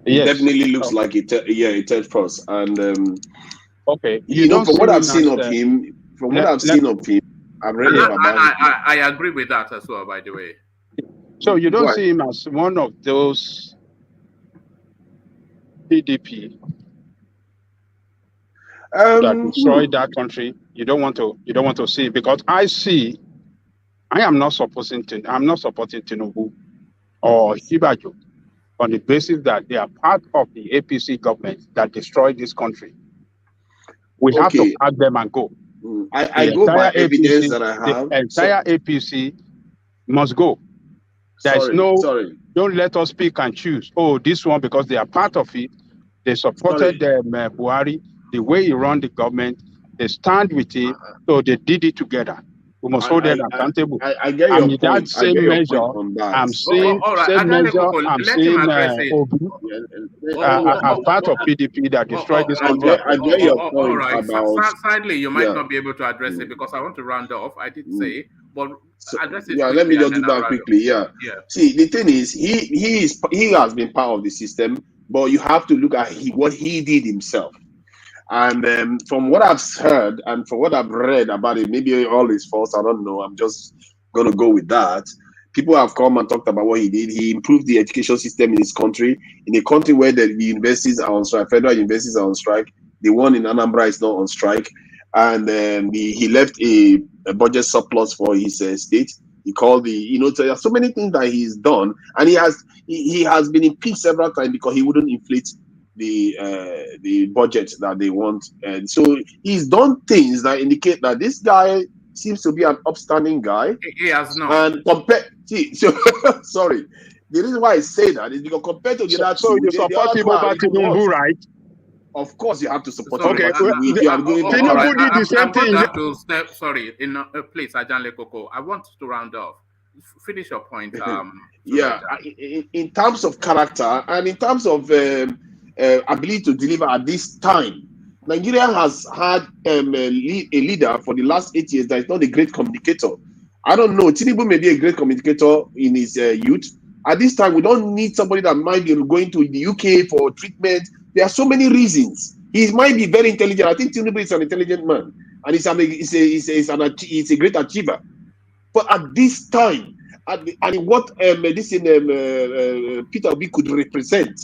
It definitely looks like a third force. And okay, from what I've seen of him. From what I've seen of him, I've read about him. I agree with that as well, by the way. So you don't see him as one of those PDP that destroyed that country. You don't want to see, because I am not supporting Tinubu or ASIWAJU on the basis that they are part of the APC government that destroyed this country. We have to pack them and go. I go by evidence that I have. The entire APC must go. Don't let us pick and choose. Oh, this one, because they are part of it. They supported Buhari, the way he ran the government. They stand with it, so they did it together. We must hold them accountable. I get your point. That same measure, I'm seeing Obi as part of PDP that destroyed this country. I get your point about. Sadly, you might not be able to address it because I want to round off. I did say, but address it. Yeah, let me just do that quickly. Yeah. See, the thing is, he has been part of the system, but you have to look at what he did himself. And from what I've heard and from what I've read about it, maybe all is false. I don't know. I'm just going to go with that. People have come and talked about what he did. He improved the education system in his country, in a country where the universities are on strike, federal universities are on strike. The one in Anambra is not on strike. And he left a budget surplus for his state. He called there are so many things that he's done. And he has been impeached several times because he wouldn't inflate the budget that they want, and so he's done things that indicate that this guy seems to be an upstanding guy. He has not. And sorry, the reason why I say that is because compared to the other two, you support him over Tinubu, right? Of course, you have to support. Okay, Tinubu did the same thing. Sorry, please, Ajan Lekoko, I want to round off. Finish your point. In terms of character and in terms of ability to deliver at this time, Nigeria has had a leader for the last 8 years that is not a great communicator. I don't know. Tinubu may be a great communicator in his youth. At this time, we don't need somebody that might be going to the UK for treatment. There are so many reasons. He might be very intelligent. I think Tinubu is an intelligent man, and he's a great achiever. But at this time, and what Peter Obi could represent,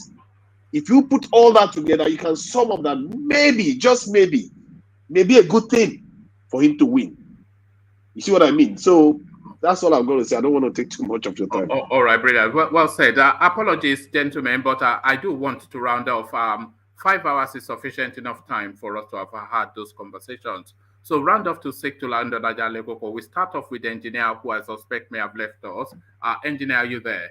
if you put all that together, you can sum up that maybe, just maybe a good thing for him to win. You see what I mean? So that's all I'm going to say. I don't want to take too much of your time. All right, brilliant. Well said. Apologies, gentlemen, but I do want to round off. 5 hours is sufficient enough time for us to have had those conversations. So round off to Sektola under Najalekoko. We start off with the engineer who I suspect may have left us. Engineer, are you there?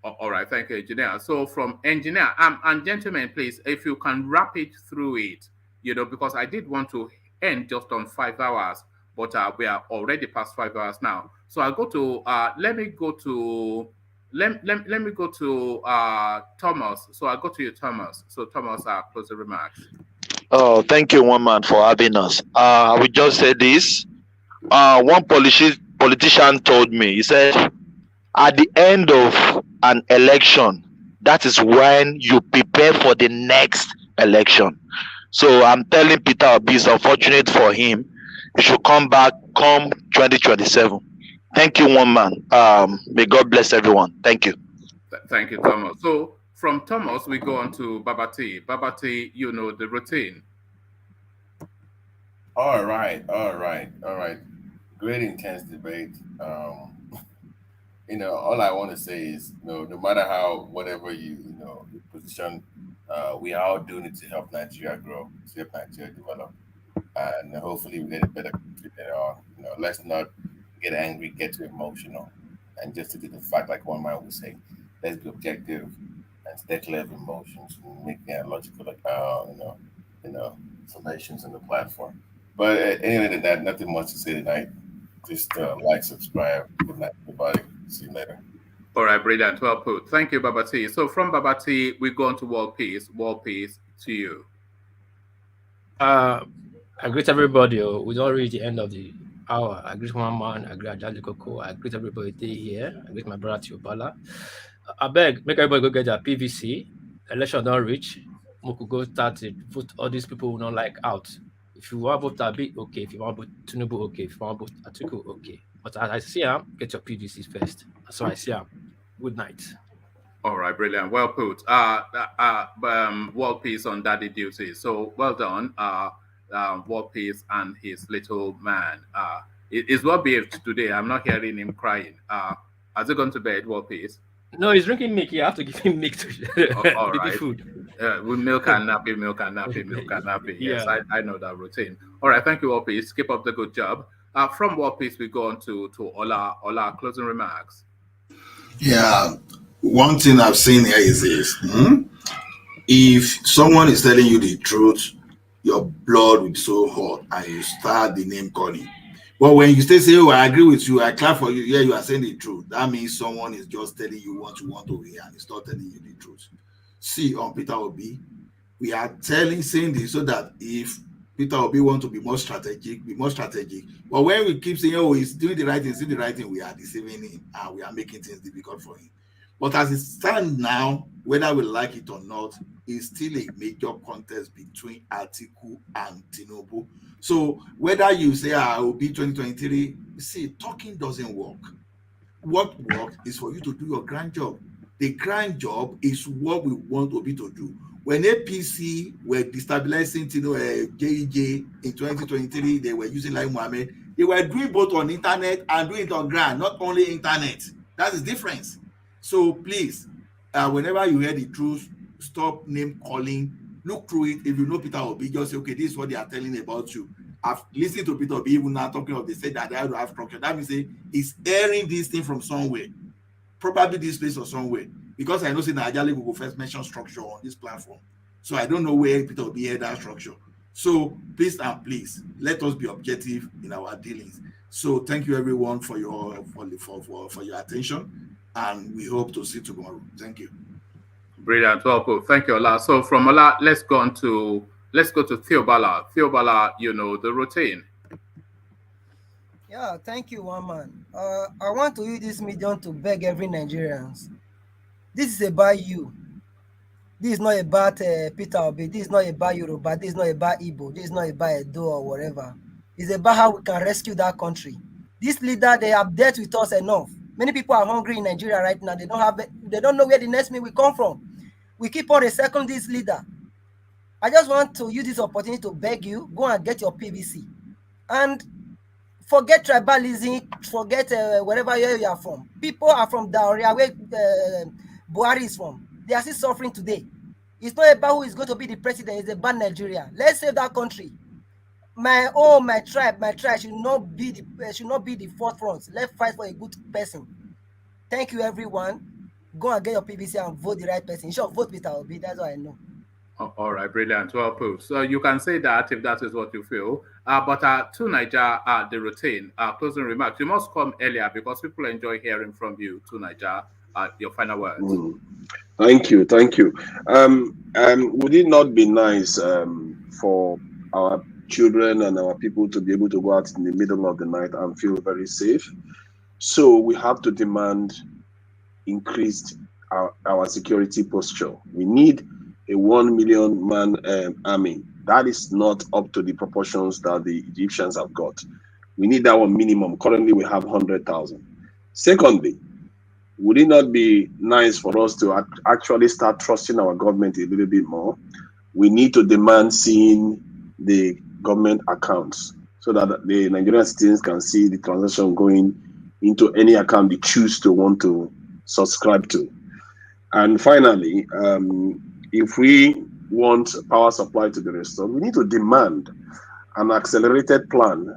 All right, thank you, engineer. So from engineer, and gentlemen, please, if you can wrap it through it, because I did want to end just on 5 hours, but we are already past 5 hours now. So I'll go to, let me go to Thomas. So I'll go to you, Thomas. So Thomas, closing remarks. Oh, thank you, one man, for having us. I will just say this. One politician told me, he said, at the end of an election, that is when you prepare for the next election. So I'm telling Peter Obi, it's unfortunate for him. He should come back come 2027. Thank you, one man. May God bless everyone. Thank you. Thank you, Thomas. So from Thomas, we go on to Babati. Babati, the routine. All right. Great intense debate. All I want to say is, no matter whatever you position, we are all doing it to help Nigeria grow, to help Nigeria develop, and hopefully we get a better country later on. Let's not get angry, get too emotional, and just to do the fact, like one man would say, let's be objective and stay clear of emotions and make logical, summations on the platform. But anyway, than that, nothing much to say tonight. Just like, subscribe. Good night, everybody. See you later. All right, brilliant. Well put. Thank you, Babati. So from Babati, we go on to World Peace. World Peace to you. I greet everybody. We don't reach the end of the hour. I greet one man. I greet Ajali Koko. I greet everybody here. I greet my brother Tiobala. I beg, make everybody go get their PVC. Election don't reach. We could go start it. Vote all these people who don't like out. If you want to vote Abi, okay. If you want to vote Tinubu, okay. If you want to vote Atiku, okay. But as I see him, get your PVCs first. So I see him. Good night. All right, brilliant. Well put. World Peace on daddy duty. So well done, World Peace and his little man. He's well behaved today. I'm not hearing him crying. Has he gone to bed, World Peace? No, he's drinking milk. You have to give him milk to all right. food. With milk and nappy. Yes, yeah. I know that routine. All right, thank you, World Peace. Keep up the good job. From World Peace, we go on to Ola, closing remarks. Yeah, one thing I've seen here is this. If someone is telling you the truth, your blood will be so hot and you start the name calling. But when you say, oh, I agree with you, I clap for you, yeah, you are saying the truth. That means someone is just telling you what you want to hear and it's not telling you the truth. See, on Peter Obi, we are saying this so that if Peter Obi wants to be more strategic, be more strategic. But when we keep saying, oh, he's doing the right thing, we are deceiving him and we are making things difficult for him. But as it stands now, whether we like it or not, it's still a major contest between Atiku and Tinubu. So whether you say I will be 2023, see, talking doesn't work. What works is for you to do your grand job. The grand job is what we want Obi to do. When APC were destabilizing JEJ in 2023, they were using Lai Mohammed. They were doing both on internet and doing it on ground, not only internet. That is the difference. So please, whenever you hear the truth, stop name calling. Look through it. If you know Peter Obi, just say, okay, this is what they are telling about you. I've listened to Peter Obi even now talking of, they said that they have to have structure. That means he's airing this thing from somewhere, probably this place or somewhere. Because I know say Ajali will first mention structure on this platform. So I don't know where Peter Obi had that structure. So please and please, let us be objective in our dealings. So thank you everyone for your attention, and we hope to see you tomorrow. Thank you. Brilliant. Well put. Thank you, Ola. So from Ola, let's go to Theobala. Theobala, the routine. Yeah, thank you, one man. I want to use this medium to beg every Nigerians. This is about you. This is not about Peter Obi. This is not about Yoruba. This is not about Igbo. This is not about Edo or whatever. It's about how we can rescue that country. This leader, they have dealt with us enough. Many people are hungry in Nigeria right now. They don't know where the next meal will come from. We keep on recycling this leader. I just want to use this opportunity to beg you, go and get your PVC. And forget tribalism, forget wherever you are from. People are from Dauria, where Buhari is from. They are still suffering today. It's not about who is going to be the president, it's about Nigeria. Let's save that country. My tribe should not be the forefront. Let's fight for a good person. Thank you, everyone. Go and get your PVC and vote the right person. You should vote Peter Obi. That's what I know. All right, brilliant. Well put. So you can say that if that is what you feel. But to Niger, the routine, closing remarks. You must come earlier because people enjoy hearing from you. To Niger, your final words. Thank you. Would it not be nice for our children and our people to be able to go out in the middle of the night and feel very safe? So we have to demand increased our security posture. We need a 1 million man army. That is not up to the proportions that the Egyptians have got. We need that one minimum. Currently, we have 100,000. Secondly, would it not be nice for us to actually start trusting our government a little bit more? We need to demand seeing the government accounts so that the Nigerian citizens can see the transaction going into any account they choose to want to subscribe to. And finally, if we want power supply to be restored, we need to demand an accelerated plan,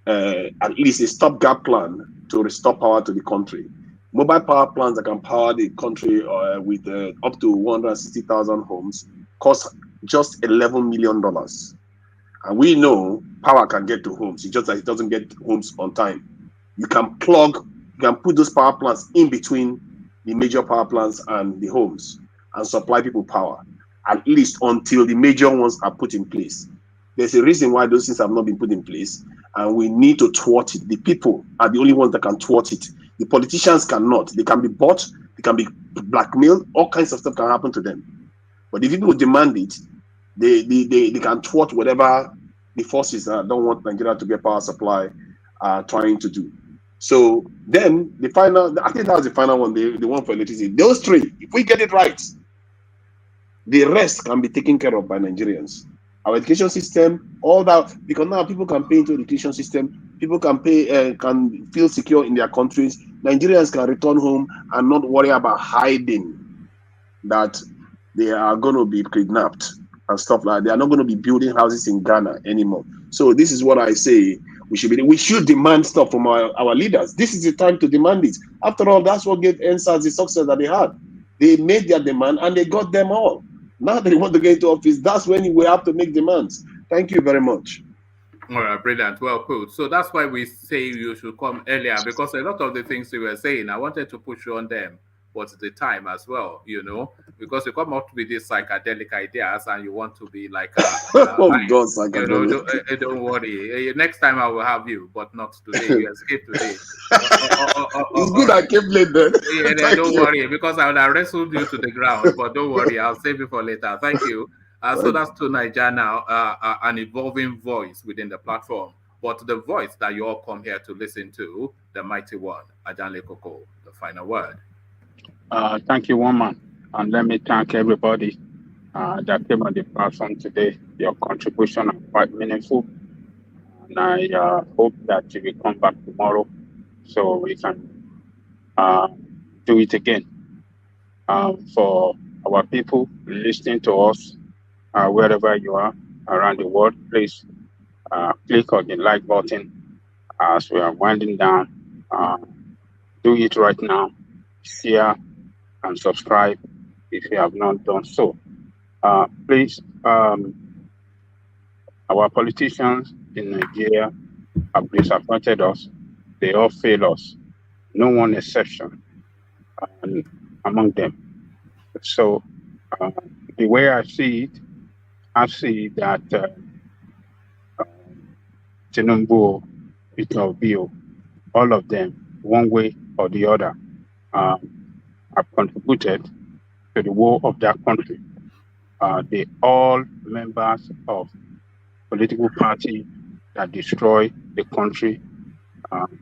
at least a stopgap plan to restore power to the country. Mobile power plants that can power the country with up to 160,000 homes cost just $11 million. And we know power can get to homes. It's just that it doesn't get homes on time. You can put those power plants in between the major power plants and the homes and supply people power, at least until the major ones are put in place. There's a reason why those things have not been put in place, and we need to thwart it. The people are the only ones that can thwart it. The politicians cannot. They can be bought, they can be blackmailed, all kinds of stuff can happen to them. But if people demand it, they can thwart whatever the forces that don't want Nigeria to get power supply are trying to do. So then the final, I think that was the final one, the one for electricity. Those three, if we get it right, the rest can be taken care of by Nigerians. Our education system, all that, because now people can pay into the education system, people can pay, can feel secure in their countries. Nigerians can return home and not worry about hiding that they are going to be kidnapped and stuff like that. They are not going to be building houses in Ghana anymore. So this is what I say. We should demand stuff from our leaders. This is the time to demand it. After all, that's what gave NSAS the success that they had. They made their demand and they got them all. Now they want to get into office. That's when we have to make demands. Thank you very much. All right, brilliant. Well put. So that's why we say you should come earlier, because a lot of the things you were saying, I wanted to push you on them. What's the time as well, because you come up with these psychedelic ideas and you want to be like oh God, psychedelic. Don't worry, next time I will have you, but not today. You escaped today. It's good I came late then. Yeah, don't worry, because I would have wrestled you to the ground, but don't worry, I'll save you for later. Thank you. So that's to Niger now, an evolving voice within the platform, but the voice that you all come here to listen to, the mighty one, Ajanle Koko, the final word. Thank you, woman. And let me thank everybody that came on the platform today. Your contribution are quite meaningful. And I hope that you will come back tomorrow so we can do it again. For our people listening to us, wherever you are around the world, please click on the like button as we are winding down. Do it right now. Share and subscribe if you have not done so. Please, our politicians in Nigeria have disappointed us. They all fail us. No one exception among them. So the way I see it, I see that Tinubu, Peter Obi, all of them, one way or the other, have contributed to the woe of that country. They all members of political party that destroy the country.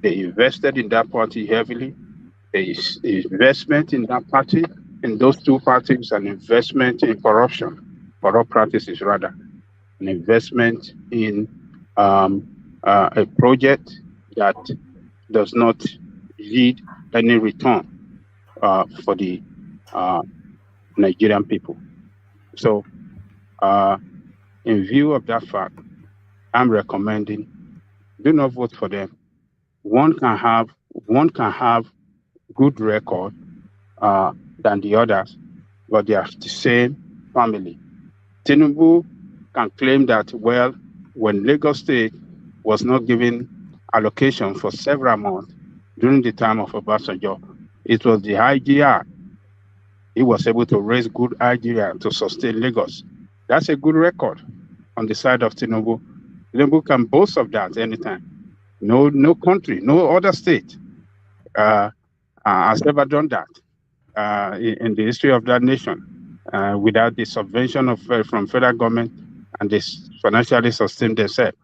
They invested in that party heavily. There is investment in that party, in those two parties, an investment in corruption, corrupt practices rather, an investment in a project that does not yield any return for the Nigerian people. So in view of that fact, I'm recommending do not vote for them. One can have good record than the others, but they are the same family. Tinubu can claim that, well, when Lagos State was not given allocation for several months during the time of Obasanjo, it was the IGR. He was able to raise good IGR to sustain Lagos. That's a good record on the side of Tinubu. Tinubu can boast of that anytime. No country, no other state has ever done that in the history of that nation without the subvention of from federal government, and they financially sustain themselves.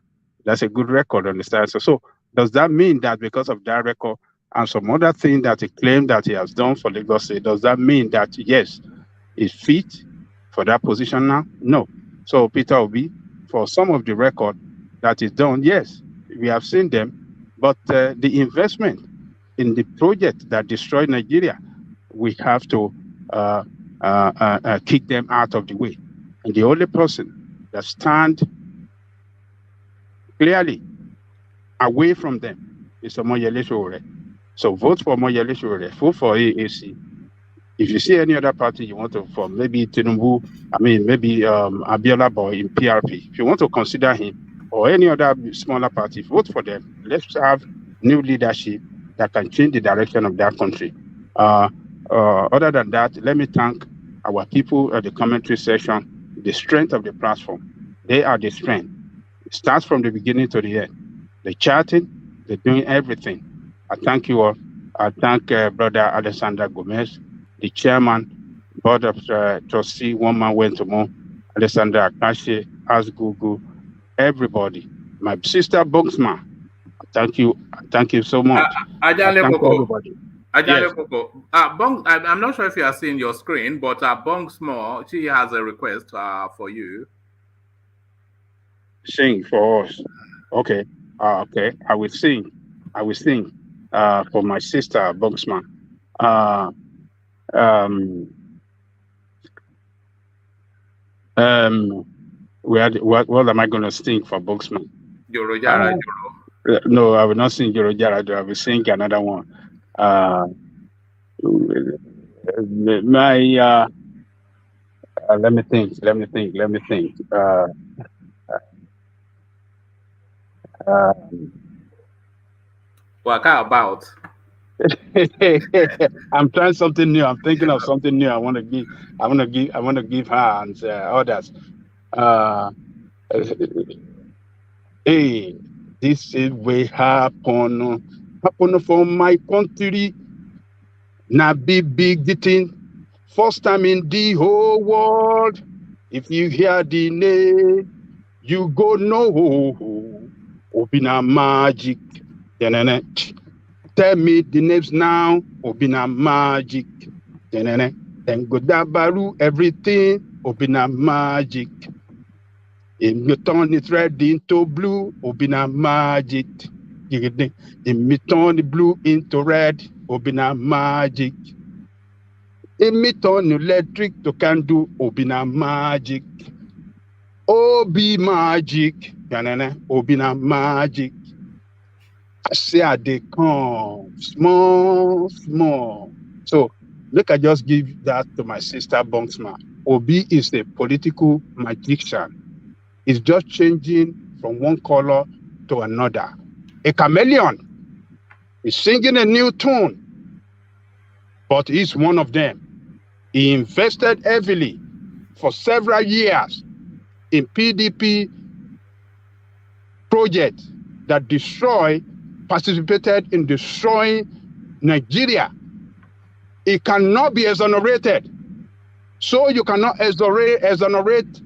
That's a good record on the side. So does that mean that because of that record and some other thing that he claimed that he has done for Lagos State, does that mean that yes, he's fit for that position now? No. So Peter Obi, for some of the record that is done, yes, we have seen them, but the investment in the project that destroyed Nigeria, we have to kick them out of the way. And the only person that stands clearly away from them is Omoyele Sowore. So vote for Omoyele Sowore, vote for AAC. If you see any other party you want to form, maybe Tinubu, maybe Abiola Boy in PRP, if you want to consider him or any other smaller party, vote for them. Let's have new leadership that can change the direction of that country. Other than that, let me thank our people at the commentary section, the strength of the platform. They are the strength. It starts from the beginning to the end. They're chatting, they're doing everything. I thank you all. I thank Brother Alexander Gomez, the chairman, board of trustee, one man went to more, Alexander Akashi, Asgugu, everybody. My sister Boxman, thank you so much. I thank everybody. Yes. I'm not sure if you are seeing your screen, but Bong Small, she has a request for you. Sing for us. Okay. Okay. I will sing for my sister Boxman. What am I going to sing for Boxman? Yorojara. No, I will not sing Yorojara. I will sing another one. Let me think. What about? I'm trying something new. I'm thinking of something new. I want to give her and others. Hey, this is way happen for my country. Na big thing. First time in the whole world. If you hear the name, you go know. Obina magic. Tell me the names now. Obina magic. Then go dabaru everything. Obina magic. In you turn it red into blue. Obina magic. In me turn the blue into red. Obina magic. In me turn electric to candle. Obina magic. Obi magic. Obina magic. See how they come small. So look, I just give that to my sister Bonksman. Obi is a political magician. It's just changing from one color to another. A chameleon is singing a new tune, but he's one of them. He invested heavily for several years in PDP projects that participated in destroying Nigeria. It cannot be exonerated. So you cannot exonerate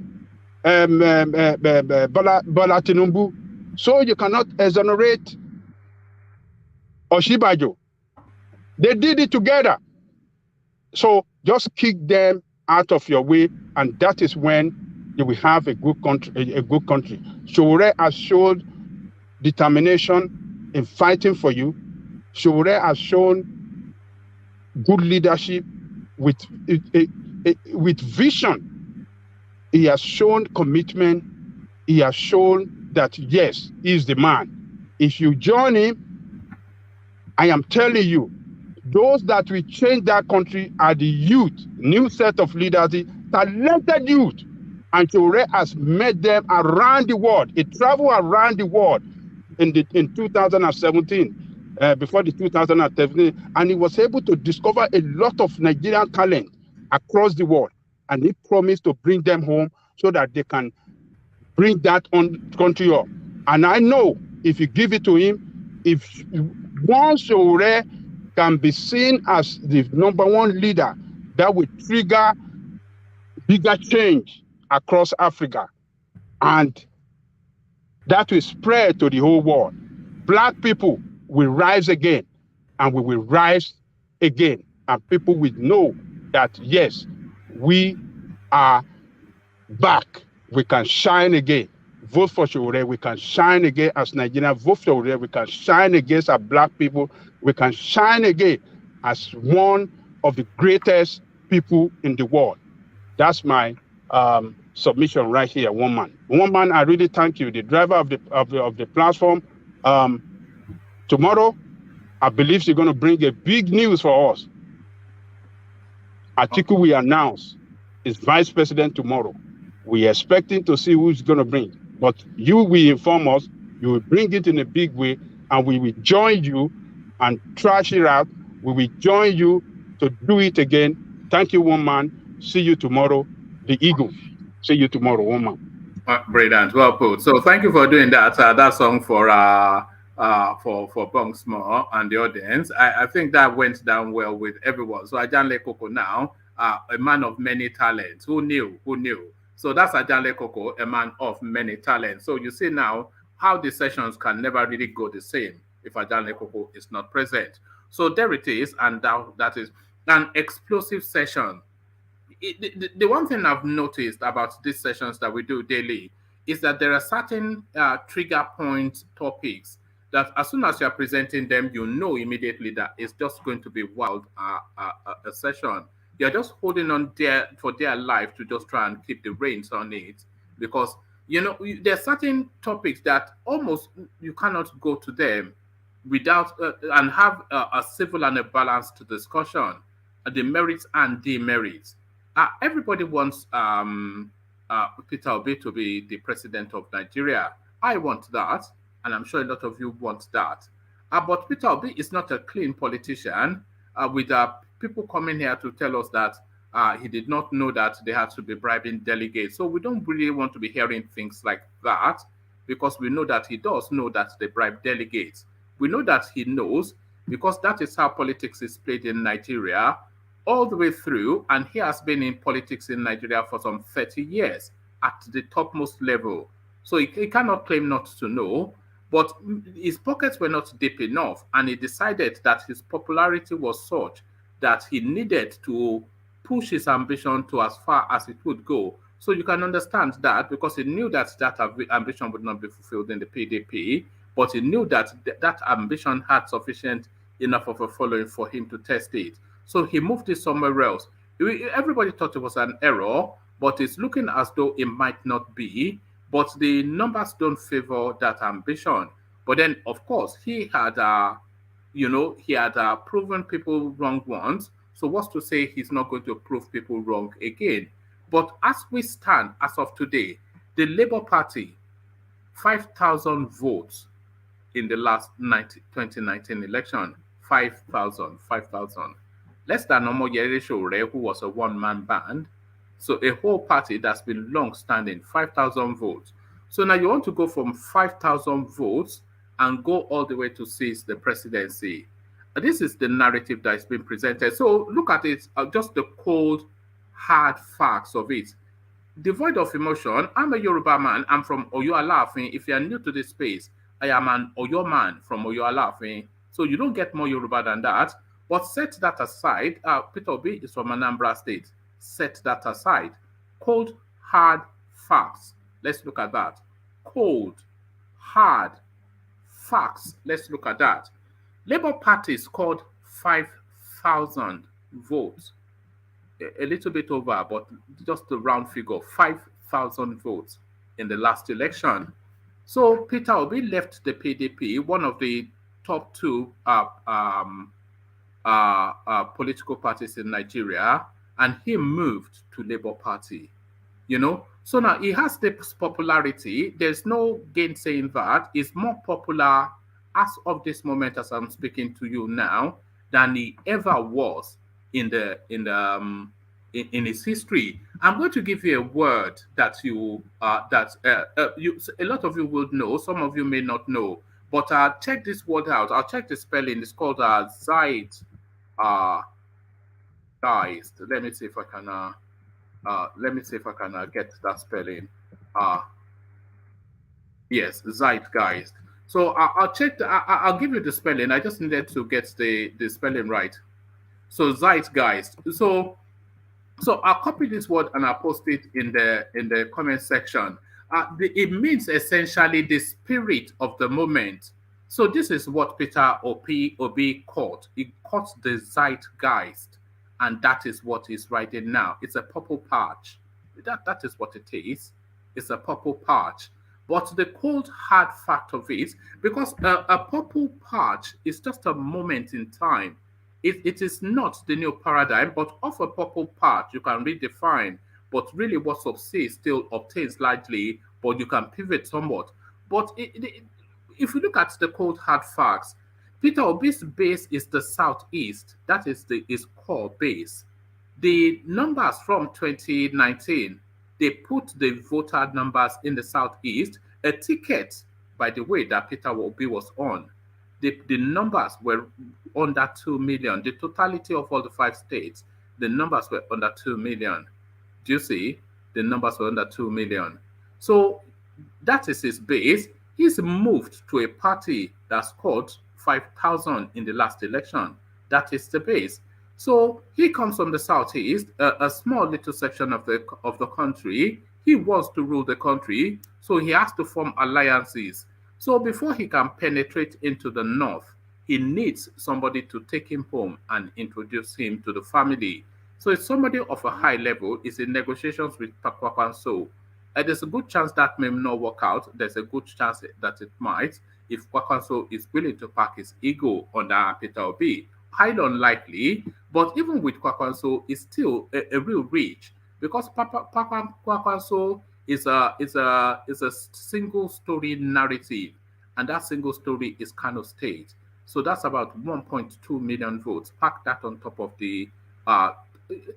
Bola Tinubu. So you cannot exonerate ASIWAJU. They did it together. So just kick them out of your way, and that is when you will have a good country. Sowore has showed determination in fighting for you. Sowore has shown good leadership with vision. He has shown commitment. He has shown that, yes, he's the man. If you join him, I am telling you, those that will change that country are the youth, new set of leaders, talented youth. And Traore has met them around the world. He traveled around the world in 2017, before the 2017, and he was able to discover a lot of Nigerian talent across the world. And he promised to bring them home so that they can bring that country up. And I know if you give it to him, if once Traore can be seen as the #1 leader, that will trigger bigger change across Africa. And that will spread to the whole world. Black people will rise again, and we will rise again. And people will know that, yes, we are back. We can shine again. Vote for Traore. We can shine again as Nigeria. Vote for Traore. We can shine against our black people. We can shine again as one of the greatest people in the world. That's my submission right here. One man. I really thank you, the driver of the platform. Tomorrow, I believe you're going to bring a big news for us. Atiku we announce is vice president tomorrow. We are expecting to see who's going to bring, but you will inform us. You will bring it in a big way, and we will join you and trash it out. We will join you to do it again. Thank you, one man. See you tomorrow. The Eagle. See you tomorrow, one man. Brilliant, well put. So thank you for doing that. That song for Bonksmore and the audience. I think that went down well with everyone. So Ajanle Koko now, a man of many talents. Who knew? So that's Ajanle Koko, a man of many talents. So you see now how the sessions can never really go the same if Ajanle Koko is not present. So there it is, and that is an explosive session. The one thing I've noticed about these sessions that we do daily is that there are certain trigger point topics that as soon as you're presenting them, you know immediately that it's just going to be wild a session. They're just holding on for their life to just try and keep the reins on it, because there are certain topics that almost you cannot go to them without and have a civil and a balanced discussion, the merits and demerits. Everybody wants Peter Obi to be the president of Nigeria. I want that, and I'm sure a lot of you want that. But Peter Obi is not a clean politician with people coming here to tell us that he did not know that they had to be bribing delegates. So we don't really want to be hearing things like that, because we know that he does know that they bribe delegates. We know that he knows, because that is how politics is played in Nigeria all the way through, and he has been in politics in Nigeria for some 30 years at the topmost level. So he cannot claim not to know, but his pockets were not deep enough, and he decided that his popularity was such that he needed to push his ambition to as far as it would go. So you can understand that, because he knew that that ambition would not be fulfilled in the PDP, but he knew that that ambition had sufficient enough of a following for him to test it. So he moved it somewhere else. Everybody thought it was an error, but it's looking as though it might not be. But the numbers don't favor that ambition. But then, of course, he had, proven people wrong once. So what's to say he's not going to prove people wrong again? But as we stand, as of today, the Labour Party, 5,000 votes in the last 2019 election. 5,000. Less than Omoyele Sowore, who was a one-man band. So a whole party that's been long-standing, 5,000 votes. So now you want to go from 5,000 votes and go all the way to seize the presidency. This is the narrative that is being presented. So look at it, just the cold, hard facts of it. Devoid of emotion. I'm a Yoruba man. I'm from Oyo Alaafin. If you're new to this space, I am an Oyo man from Oyo Alaafin. So you don't get more Yoruba than that. But set that aside. Peter Obi is from Anambra State. Set that aside. Cold, hard facts. Let's look at that. Cold, hard facts. Let's look at that. Labour Party scored 5,000 votes. A little bit over, but just a round figure, 5,000 votes in the last election. So Peter Obi left the PDP, one of the top two political parties in Nigeria, and he moved to Labour Party. So now he has this popularity. There's no gainsaying that. He's more popular as of this moment, as I'm speaking to you now, than he ever was in in his history. I'm going to give you a word that you a lot of you will know. Some of you may not know, but check this word out. I'll check the spelling. It's called Zeit. Guys, let me see if I can. Let me see if I can get that spelling. Yes, zeitgeist. So I'll check. I'll give you the spelling. I just needed to get the spelling right. So zeitgeist. So I'll copy this word and I'll post it in the comment section. It means essentially the spirit of the moment. So this is what Peter Obi caught. He caught the zeitgeist, and that is what he's writing now. It's a purple patch. That is what it is. It's a purple patch. But the cold hard fact of it, because a purple patch is just a moment in time. It is not the new paradigm, but of a purple patch you can redefine. But really, what subsists still obtains largely, but you can pivot somewhat. But if you look at the cold hard facts, Peter Obi's base is the southeast. That is his core base. The numbers from 2019, they put the voter numbers in the southeast. A ticket, by the way, that Peter Obi was on, the numbers were under 2 million. The totality of all the 5 states, the numbers were under 2 million. Do you see? The numbers were under 2 million. So that is his base. He's moved to a party that scored 5,000 in the last election. That is the base. So he comes from the southeast, a small little section of the country. He wants to rule the country, so he has to form alliances. So before he can penetrate into the north, he needs somebody to take him home and introduce him to the family. So if somebody of a high level is in negotiations with Kwakwanso, there's a good chance that may not work out. There's a good chance that it might, if Kwakwanso is willing to pack his ego under Peter Obi. Highly unlikely, but even with Kwakwanso, it's still a real reach, because Kwakwanso is a single story narrative, and that single story is Kano State. So that's about 1.2 million votes. Pack that on top of the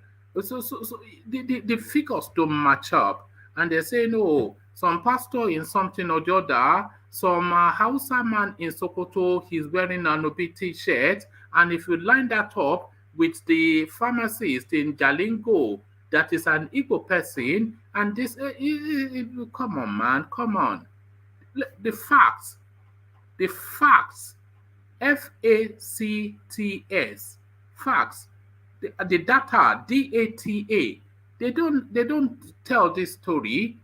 the figures don't match up, and they say no. Some pastor in something or the other, some Hausa man in Sokoto, he's wearing an Obi t-shirt, and if you line that up with the pharmacist in Jalingo, that is an Igbo person, and this, come on, man, come on. The facts, F-A-C-T-S, facts, the data, D-A-T-A, they don't tell this story.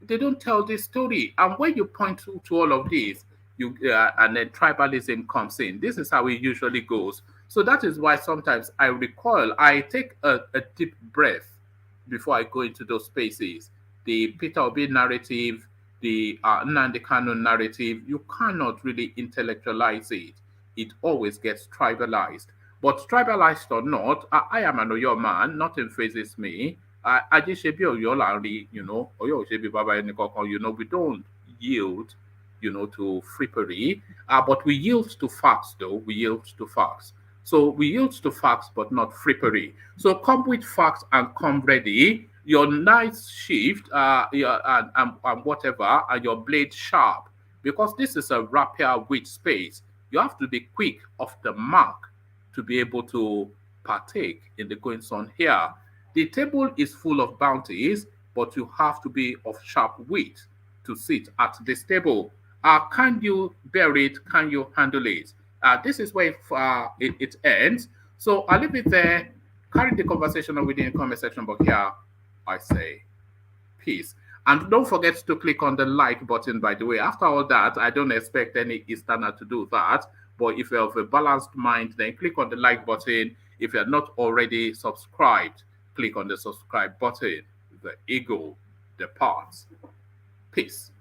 They don't tell this story. And when you point to all of this, and then tribalism comes in. This is how it usually goes. So that is why sometimes I recoil. I take a deep breath before I go into those spaces. The Peter Obi narrative, the Nnamdi Kanu narrative, you cannot really intellectualize it. It always gets tribalized. But tribalized or not, I am an Oyo man. Nothing phases me. I just say, you know, we don't yield, to frippery, but we yield to facts, though. We yield to facts. So we yield to facts, but not frippery. So come with facts and come ready. Your knife shift, and whatever, and your blade sharp, because this is a rapier witch space. You have to be quick off the mark to be able to partake in the goings on here. The table is full of bounties, but you have to be of sharp wit to sit at this table. Can you bear it? Can you handle it? This is where it ends. So I'll leave it there. Carry the conversation on within the comment section, but here I say peace. And don't forget to click on the like button, by the way. After all that, I don't expect any Easterner to do that. But if you have a balanced mind, then click on the like button. If you're not already subscribed, click on the subscribe button. The ego departs. Peace.